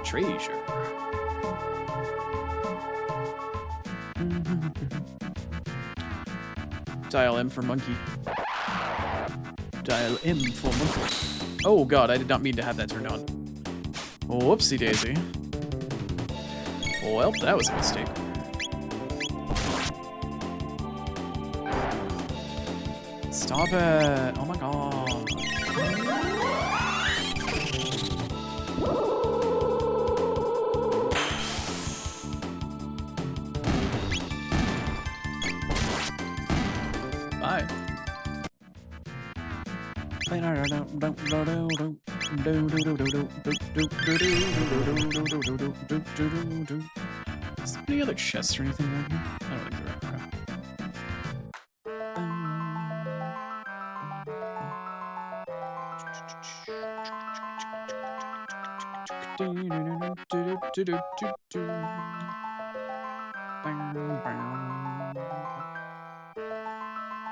Treasure. Dial M for monkey. Dial M for monkey. Oh god, I did not mean to have that turned on. Whoopsie daisy. Well, that was a mistake. Stop it! Oh my god. Bye. Is there any other chests or anything around here? I don't think there are.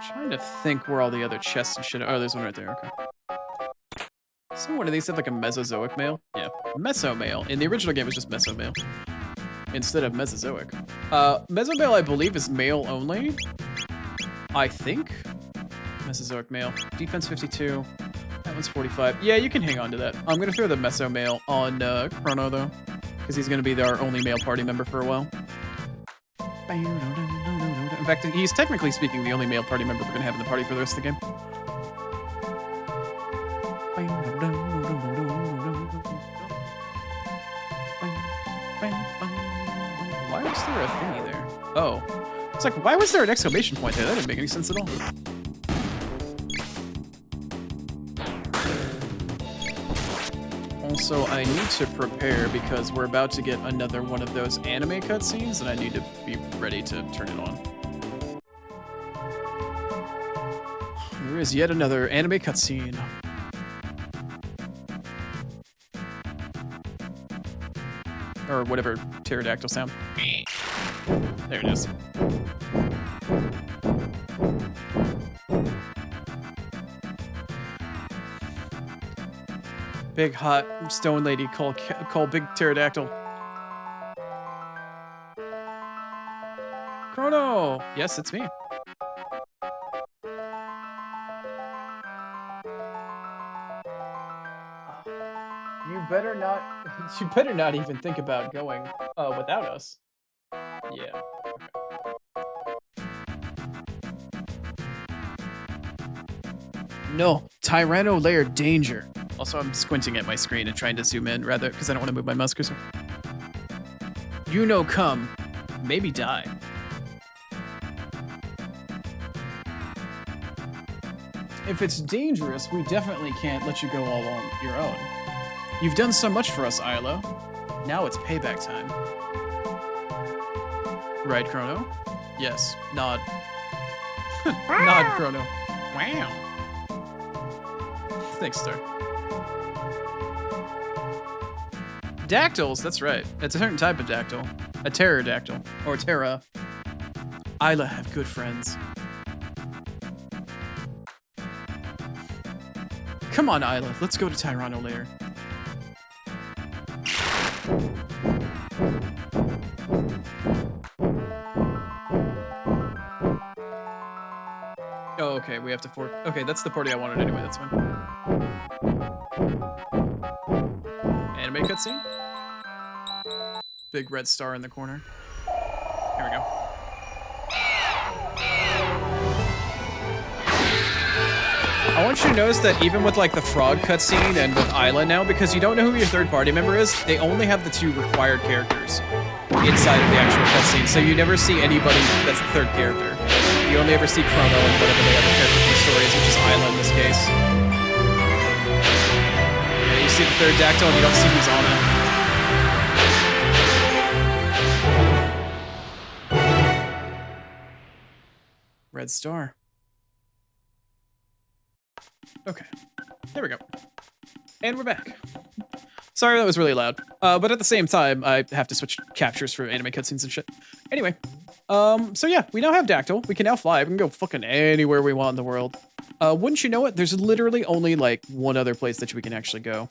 Trying to think where all the other chests and shit are. Oh, there's one right there. Okay. So what do these have, like a Mesozoic male? Yeah, Meso male. In the original game, it was just Meso male instead of Mesozoic. Meso male, I believe, is male only. I think. Mesozoic male. Defense 52. That one's 45. Yeah, you can hang on to that. I'm gonna throw the Meso male on Chrono though, because he's gonna be our only male party member for a while. In fact, he's technically speaking the only male party member we're gonna have in the party for the rest of the game. Why was there a thingy there? Oh. It's like, why was there an exclamation point there? That didn't make any sense at all. Also, I need to prepare because we're about to get another one of those anime cutscenes and I need to be ready to turn it on. There is yet another anime cutscene. Or whatever pterodactyl sound. There it is. Big hot stone lady call big pterodactyl. Chrono! Oh, yes, it's me. You better not. You better not even think about going without us. Yeah. No, Tyranno layer danger. Also, I'm squinting at my screen and trying to zoom in rather because I don't want to move my mouse cursor. You know, come, maybe die. If it's dangerous, we definitely can't let you go all on your own. You've done so much for us, Isla. Now it's payback time. Right, Chrono? Yes, nod. Nod, Chrono. Wow. Thanks, Star. Dactyls, that's right. It's a certain type of dactyl. A pterodactyl. Or Terra. Isla have good friends. Come on, Isla. Let's go to Tyranno Lair. Oh, okay. We have to fork. Okay, that's the party I wanted anyway. That's fine. Anime cutscene. Big red star in the corner. Here we go. I want you to notice that even with like the frog cutscene and with Isla now, because you don't know who your third party member is, they only have the 2 required characters inside of the actual cutscene. So you never see anybody that's the third character. You only ever see Chrono and whatever the other character from the story is, which is Isla in this case. Yeah, you see the third dactyl and you don't see who's on it. Red star. Okay, there we go. And we're back. Sorry, that was really loud. But at the same time, I have to switch captures for anime cutscenes and shit. Anyway, so yeah, we now have Dactyl. We can now fly. We can go fucking anywhere we want in the world. Wouldn't you know it? There's literally only like one other place that we can actually go.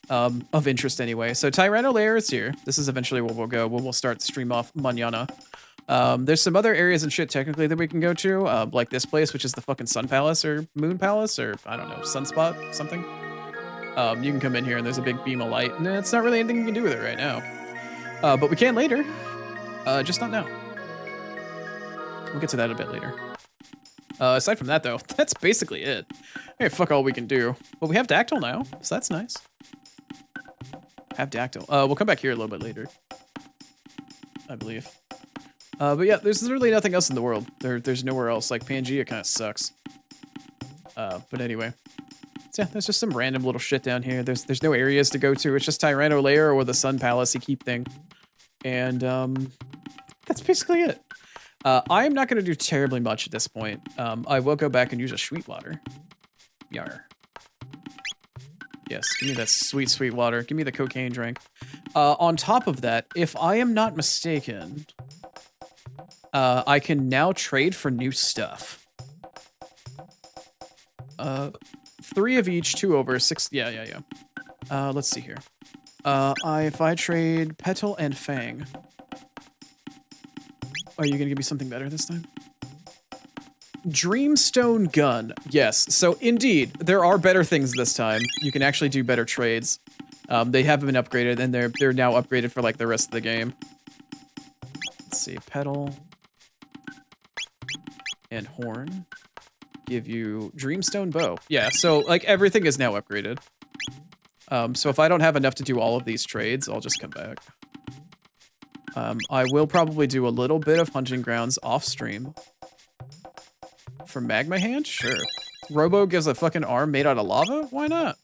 Of interest anyway. So Tyranno Lair is here. This is eventually where we'll go when we'll start the stream off mañana. There's some other areas and shit technically that we can go to, like this place, which is the fucking Sun Palace or Moon Palace or I don't know, Sunspot, something. You can come in here and there's a big beam of light, and it's not really anything you can do with it right now. But we can later, just not now. We'll get to that a bit later. Aside from that though, that's basically it. Hey, fuck all we can do. But we have Dactyl now, so that's nice. Have Dactyl. We'll come back here a little bit later, I believe. But yeah, there's literally nothing else in the world. There's nowhere else. Like, Pangea kind of sucks. But anyway. So yeah, there's just some random little shit down here. There's no areas to go to. It's just Tyranno Lair or the Sun Palace you keep thing. And, that's basically it. I'm not going to do terribly much at this point. I will go back and use a Sweetwater. Yar. Yes, give me that sweet, sweet water. Give me the cocaine drink. On top of that, if I am not mistaken... I can now trade for new stuff. 3 of each, 2 over, 6. Yeah. Let's see here. If I trade Petal and Fang. Are you gonna give me something better this time? Dreamstone Gun. Yes, so indeed, there are better things this time. You can actually do better trades. They haven't been upgraded, and they're now upgraded for like the rest of the game. Let's see, Petal. And Horn. Give you Dreamstone Bow. Yeah, so like everything is now upgraded. So if I don't have enough to do all of these trades, I'll just come back. I will probably do a little bit of Hunting Grounds off stream. For Magma Hand? Sure. Robo gives a fucking arm made out of lava? Why not?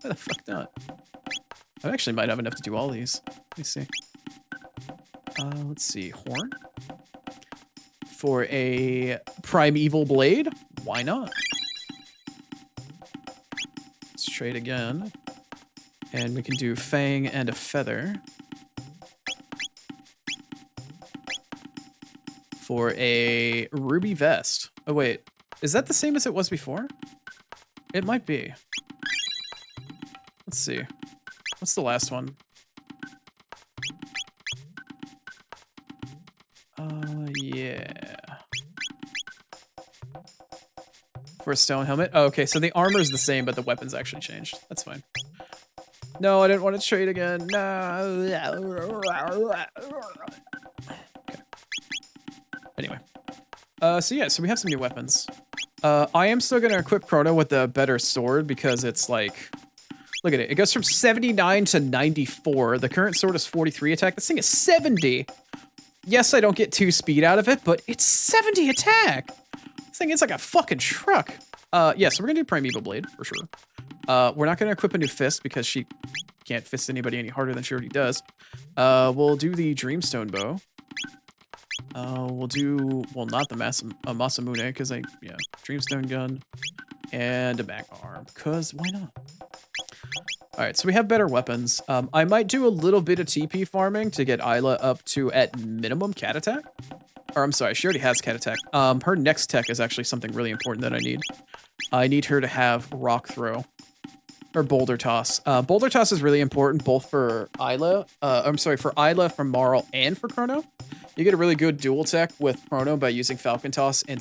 Why the fuck not? I actually might have enough to do all these. Let me see. Let's see. Horn? For a Primeval Blade? Why not? Let's trade again. And we can do Fang and a Feather. For a Ruby Vest. Oh wait, is that the same as it was before? It might be. Let's see. What's the last one? For a stone helmet? Oh, okay, so the armor's the same, but the weapon's actually changed. That's fine. No, I didn't want to trade again. No. Okay. Anyway. So yeah, so we have some new weapons. I am still gonna equip Chrono with the better sword because it's like, look at it. It goes from 79 to 94. The current sword is 43 attack. This thing is 70. Yes, I don't get 2 speed out of it, but it's 70 attack. This thing is like a fucking truck. Yeah, so we're gonna do Primeval Blade for sure. We're not gonna equip a new fist because she can't fist anybody any harder than she already does. We'll do the Dreamstone Bow. We'll do, well, not the Masamune, because Dreamstone Gun, and a back arm, because why not? Alright, so we have better weapons. I might do a little bit of TP farming to get Isla up to, at minimum, Cat Attack. Or, I'm sorry, she already has Cat Attack. Her next tech is actually something really important that I need. I need her to have Rock Throw. Or Boulder Toss. Boulder Toss is really important both for Isla, for Isla, for Marl, and for Chrono. You get a really good dual tech with Chrono by using Falcon Toss and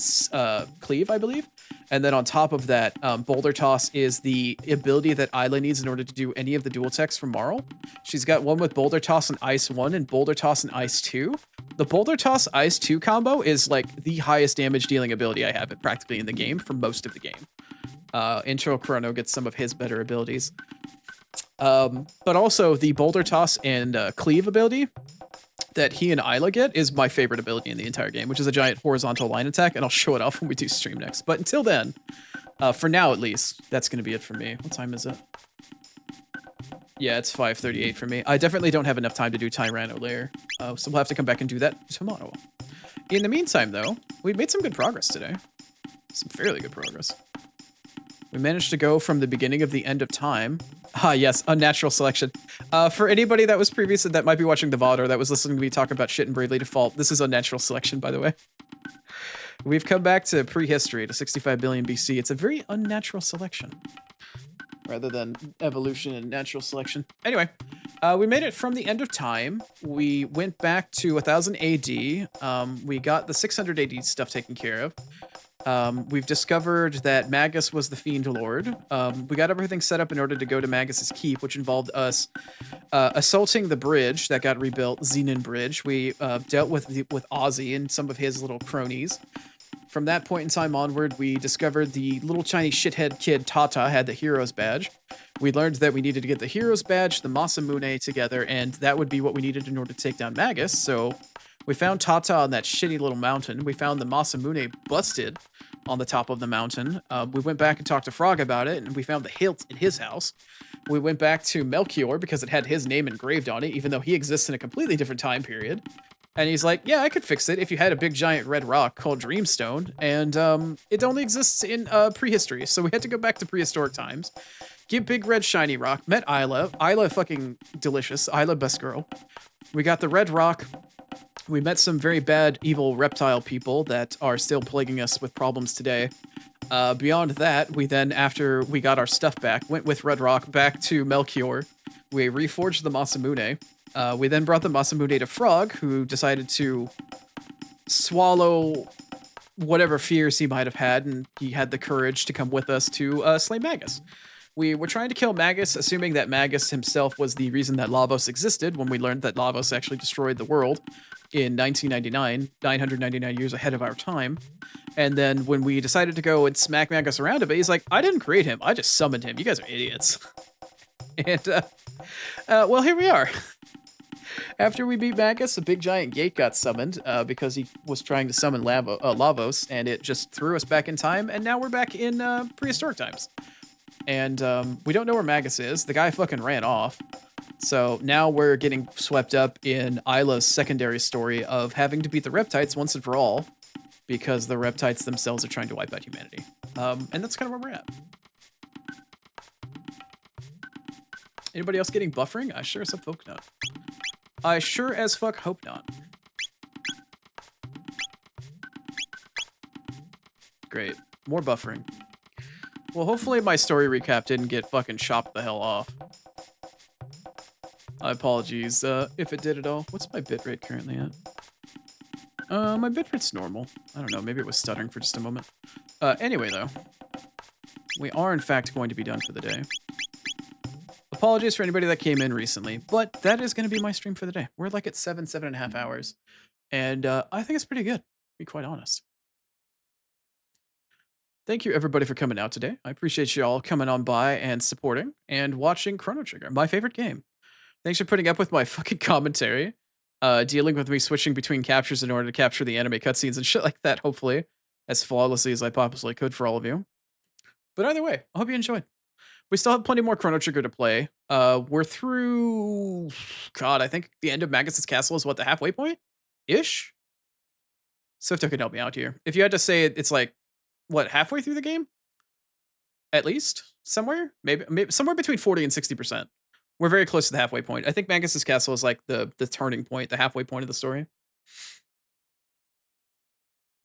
Cleave, I believe. And then on top of that, Boulder Toss is the ability that Isla needs in order to do any of the dual techs from Marl. She's got one with Boulder Toss and Ice 1 and Boulder Toss and Ice 2. The Boulder Toss Ice 2 combo is like the highest damage dealing ability I have practically in the game for most of the game. Intro Chrono gets some of his better abilities. But also the Boulder Toss and Cleave ability that he and Isla get is my favorite ability in the entire game, which is a giant horizontal line attack, and I'll show it off when we do stream next. But until then, for now at least, that's going to be it for me. What time is it? Yeah, it's 5:38 for me. I definitely don't have enough time to do Tyranno Lair, so we'll have to come back and do that tomorrow. In the meantime, though, we've made some good progress today. Some fairly good progress. We managed to go from the beginning of the end of time. Ah, yes, unnatural selection. For anybody that was previous that might be watching the VOD or that was listening to me talk about shit in Bravely Default, this is unnatural selection, by the way. We've come back to prehistory, to 65 billion BC. It's a very unnatural selection, rather than evolution and natural selection. Anyway, we made it from the end of time. We went back to 1000 AD. We got the 600 AD stuff taken care of. We've discovered that Magus was the Fiendlord. We got everything set up in order to go to Magus's keep, which involved us assaulting the bridge that got rebuilt, Xenon Bridge. We dealt with Ozzy and some of his little cronies. From that point in time onward, we discovered the little Chinese shithead kid Tata had the Hero's Badge. We learned that we needed to get the Hero's Badge, the Masamune together, and that would be what we needed in order to take down Magus, so we found Tata on that shitty little mountain. We found the Masamune busted on the top of the mountain. We went back and talked to Frog about it, and we found the hilt in his house. We went back to Melchior because it had his name engraved on it, even though he exists in a completely different time period. And he's like, yeah, I could fix it if you had a big giant red rock called Dreamstone, and it only exists in prehistory, so we had to go back to prehistoric times. Get big red shiny rock, met Isla. Isla fucking delicious. Isla best girl. We got the red rock. We met some very bad, evil reptile people that are still plaguing us with problems today. Beyond that, we then, after we got our stuff back, went with Red Rock back to Melchior. We reforged the Masamune. We then brought the Masamune to Frog, who decided to swallow whatever fears he might have had, and he had the courage to come with us to slay Magus. We were trying to kill Magus, assuming that Magus himself was the reason that Lavos existed, when we learned that Lavos actually destroyed the world in 1999, 999 years ahead of our time. And then when we decided to go and smack Magus around a bit, he's like, I didn't create him, I just summoned him. You guys are idiots. And, well, here we are. After we beat Magus, a big giant gate got summoned because he was trying to summon Lavos, and it just threw us back in time, and now we're back in prehistoric times. And we don't know where Magus is. The guy fucking ran off. So now we're getting swept up in Isla's secondary story of having to beat the Reptites once and for all, because the Reptites themselves are trying to wipe out humanity. And that's kind of where we're at. Anybody else getting buffering? I sure as fuck hope not. I sure as fuck hope not. Great. More buffering. Well, hopefully my story recap didn't get fucking chopped the hell off. Apologies if it did at all. What's my bitrate currently at? My bitrate's normal. I don't know, maybe it was stuttering for just a moment. Anyway, though. we are in fact going to be done for the day. Apologies for anybody that came in recently, but that is going to be my stream for the day. We're like at 7.5 hours, and I think it's pretty good, to be quite honest. Thank you everybody for coming out today. I appreciate you all coming on by and supporting and watching Chrono Trigger, my favorite game. Thanks for putting up with my fucking commentary, dealing with me switching between captures in order to capture the anime cutscenes and shit like that, hopefully, as flawlessly as I possibly could for all of you. But either way, I hope you enjoyed. We still have plenty more Chrono Trigger to play. We're through, God, I think the end of Magus's Castle is what, the halfway point? Ish? Swifto can help me out here. If you had to say it's like, what, halfway through the game? At least? Somewhere? Maybe somewhere between 40 and 60%. We're very close to the halfway point. I think Magus's Castle is like the turning point, the halfway point of the story.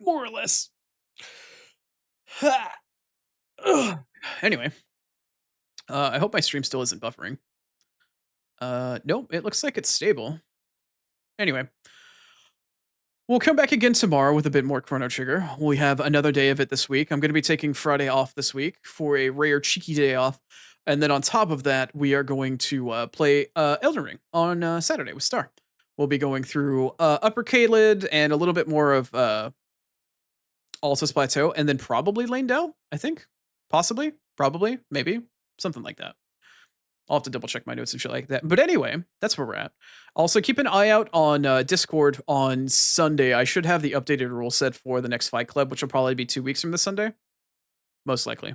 More or less. Anyway. I hope my stream still isn't buffering. Nope, it looks like it's stable. Anyway. We'll come back again tomorrow with a bit more Chrono Trigger. We have another day of it this week. I'm going to be taking Friday off this week for a rare cheeky day off. And then on top of that, we are going to play Elden Ring on Saturday with Star. We'll be going through Upper Caelid and a little bit more of Altus Plateau, and then probably Lane I think. Possibly, probably, maybe, something like that. I'll have to double check my notes and shit like that. But anyway, that's where we're at. Also, keep an eye out on Discord on Sunday. I should have the updated rule set for the next Fight Club, which will probably be 2 weeks from this Sunday. Most likely.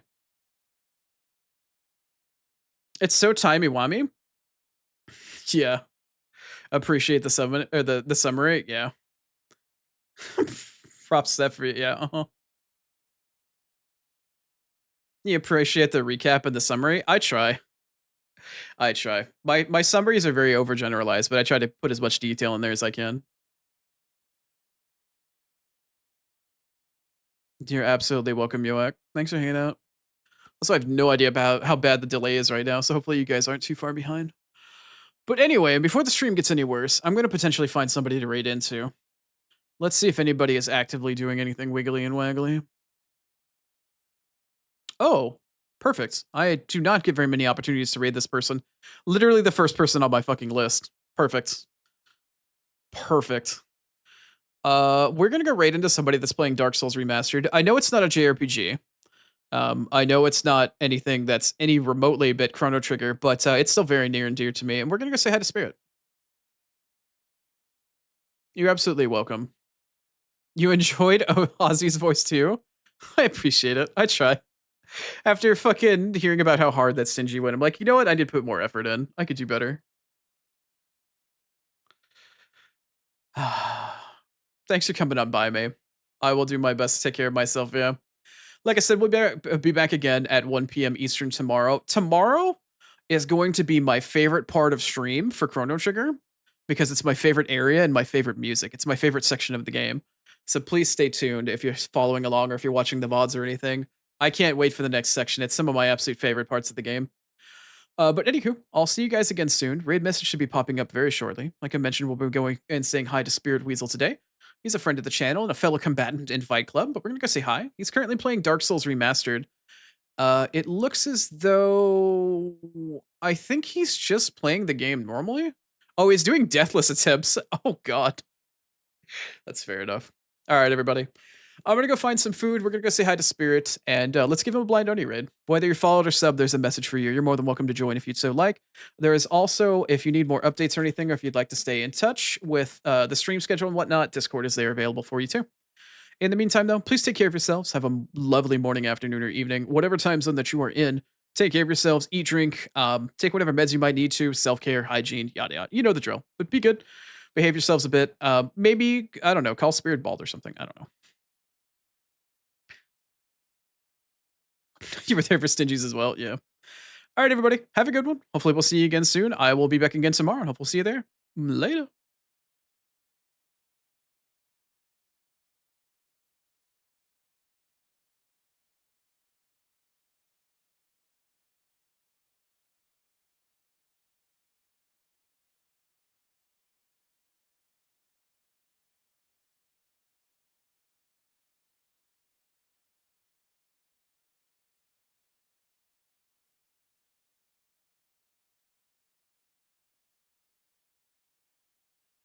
It's so timey-wimey. Yeah. Appreciate the summon or the summary. Yeah. Props to that for you. Yeah. You appreciate the recap and the summary? I try. I try. My summaries are very overgeneralized, but I try to put as much detail in there as I can. You're absolutely welcome, Yoak. Thanks for hanging out. Also, I have no idea about how bad the delay is right now, so hopefully you guys aren't too far behind. But anyway, before the stream gets any worse, I'm going to potentially find somebody to raid into. Let's see if anybody is actively doing anything wiggly and waggly. Oh, perfect. I do not get very many opportunities to raid this person. Literally the first person on my fucking list. Perfect. Perfect. We're gonna go raid into somebody that's playing Dark Souls Remastered. I know it's not a JRPG. I know it's not anything that's any remotely a bit Chrono Trigger, but it's still very near and dear to me. And we're gonna go say hi to Spirit. You're absolutely welcome. You enjoyed Ozzy's voice too? I appreciate it. I try. After fucking hearing about how hard that Stingy went, I'm like, you know what? I did put more effort in. I could do better. Thanks for coming on by, May. I will do my best to take care of myself, yeah. Like I said, we'll be back again at 1 p.m. Eastern tomorrow. Tomorrow is going to be my favorite part of stream for Chrono Trigger because it's my favorite area and my favorite music. It's my favorite section of the game. So please stay tuned if you're following along or if you're watching the VODs or anything. I can't wait for the next section. It's some of my absolute favorite parts of the game. But anywho, I'll see you guys again soon. Raid message should be popping up very shortly. Like I mentioned, we'll be going and saying hi to Spirit Weasel today. He's a friend of the channel and a fellow combatant in Fight Club, but we're gonna go say hi. He's currently playing Dark Souls Remastered. It looks as though I think he's just playing the game normally. Oh, he's doing deathless attempts. Oh god. That's fair enough. All right, everybody. I'm gonna go find some food. We're gonna go say hi to Spirit, and let's give him a blind Oni raid. Whether you're followed or sub, there's a message for you. You're more than welcome to join if you'd so like. There is also, if you need more updates or anything, or if you'd like to stay in touch with the stream schedule and whatnot, Discord is there available for you too. In the meantime, though, please take care of yourselves. Have a lovely morning, afternoon, or evening, whatever time zone that you are in. Take care of yourselves. Eat, drink, take whatever meds you might need to. Self-care, hygiene, yada yada. You know the drill. But be good. Behave yourselves a bit. Maybe, I don't know, call Spirit Bald or something. I don't know. You were there for Stingies as well. Yeah. All right, everybody. Have a good one. Hopefully, we'll see you again soon. I will be back again tomorrow, and hopefully, we'll see you there. Later.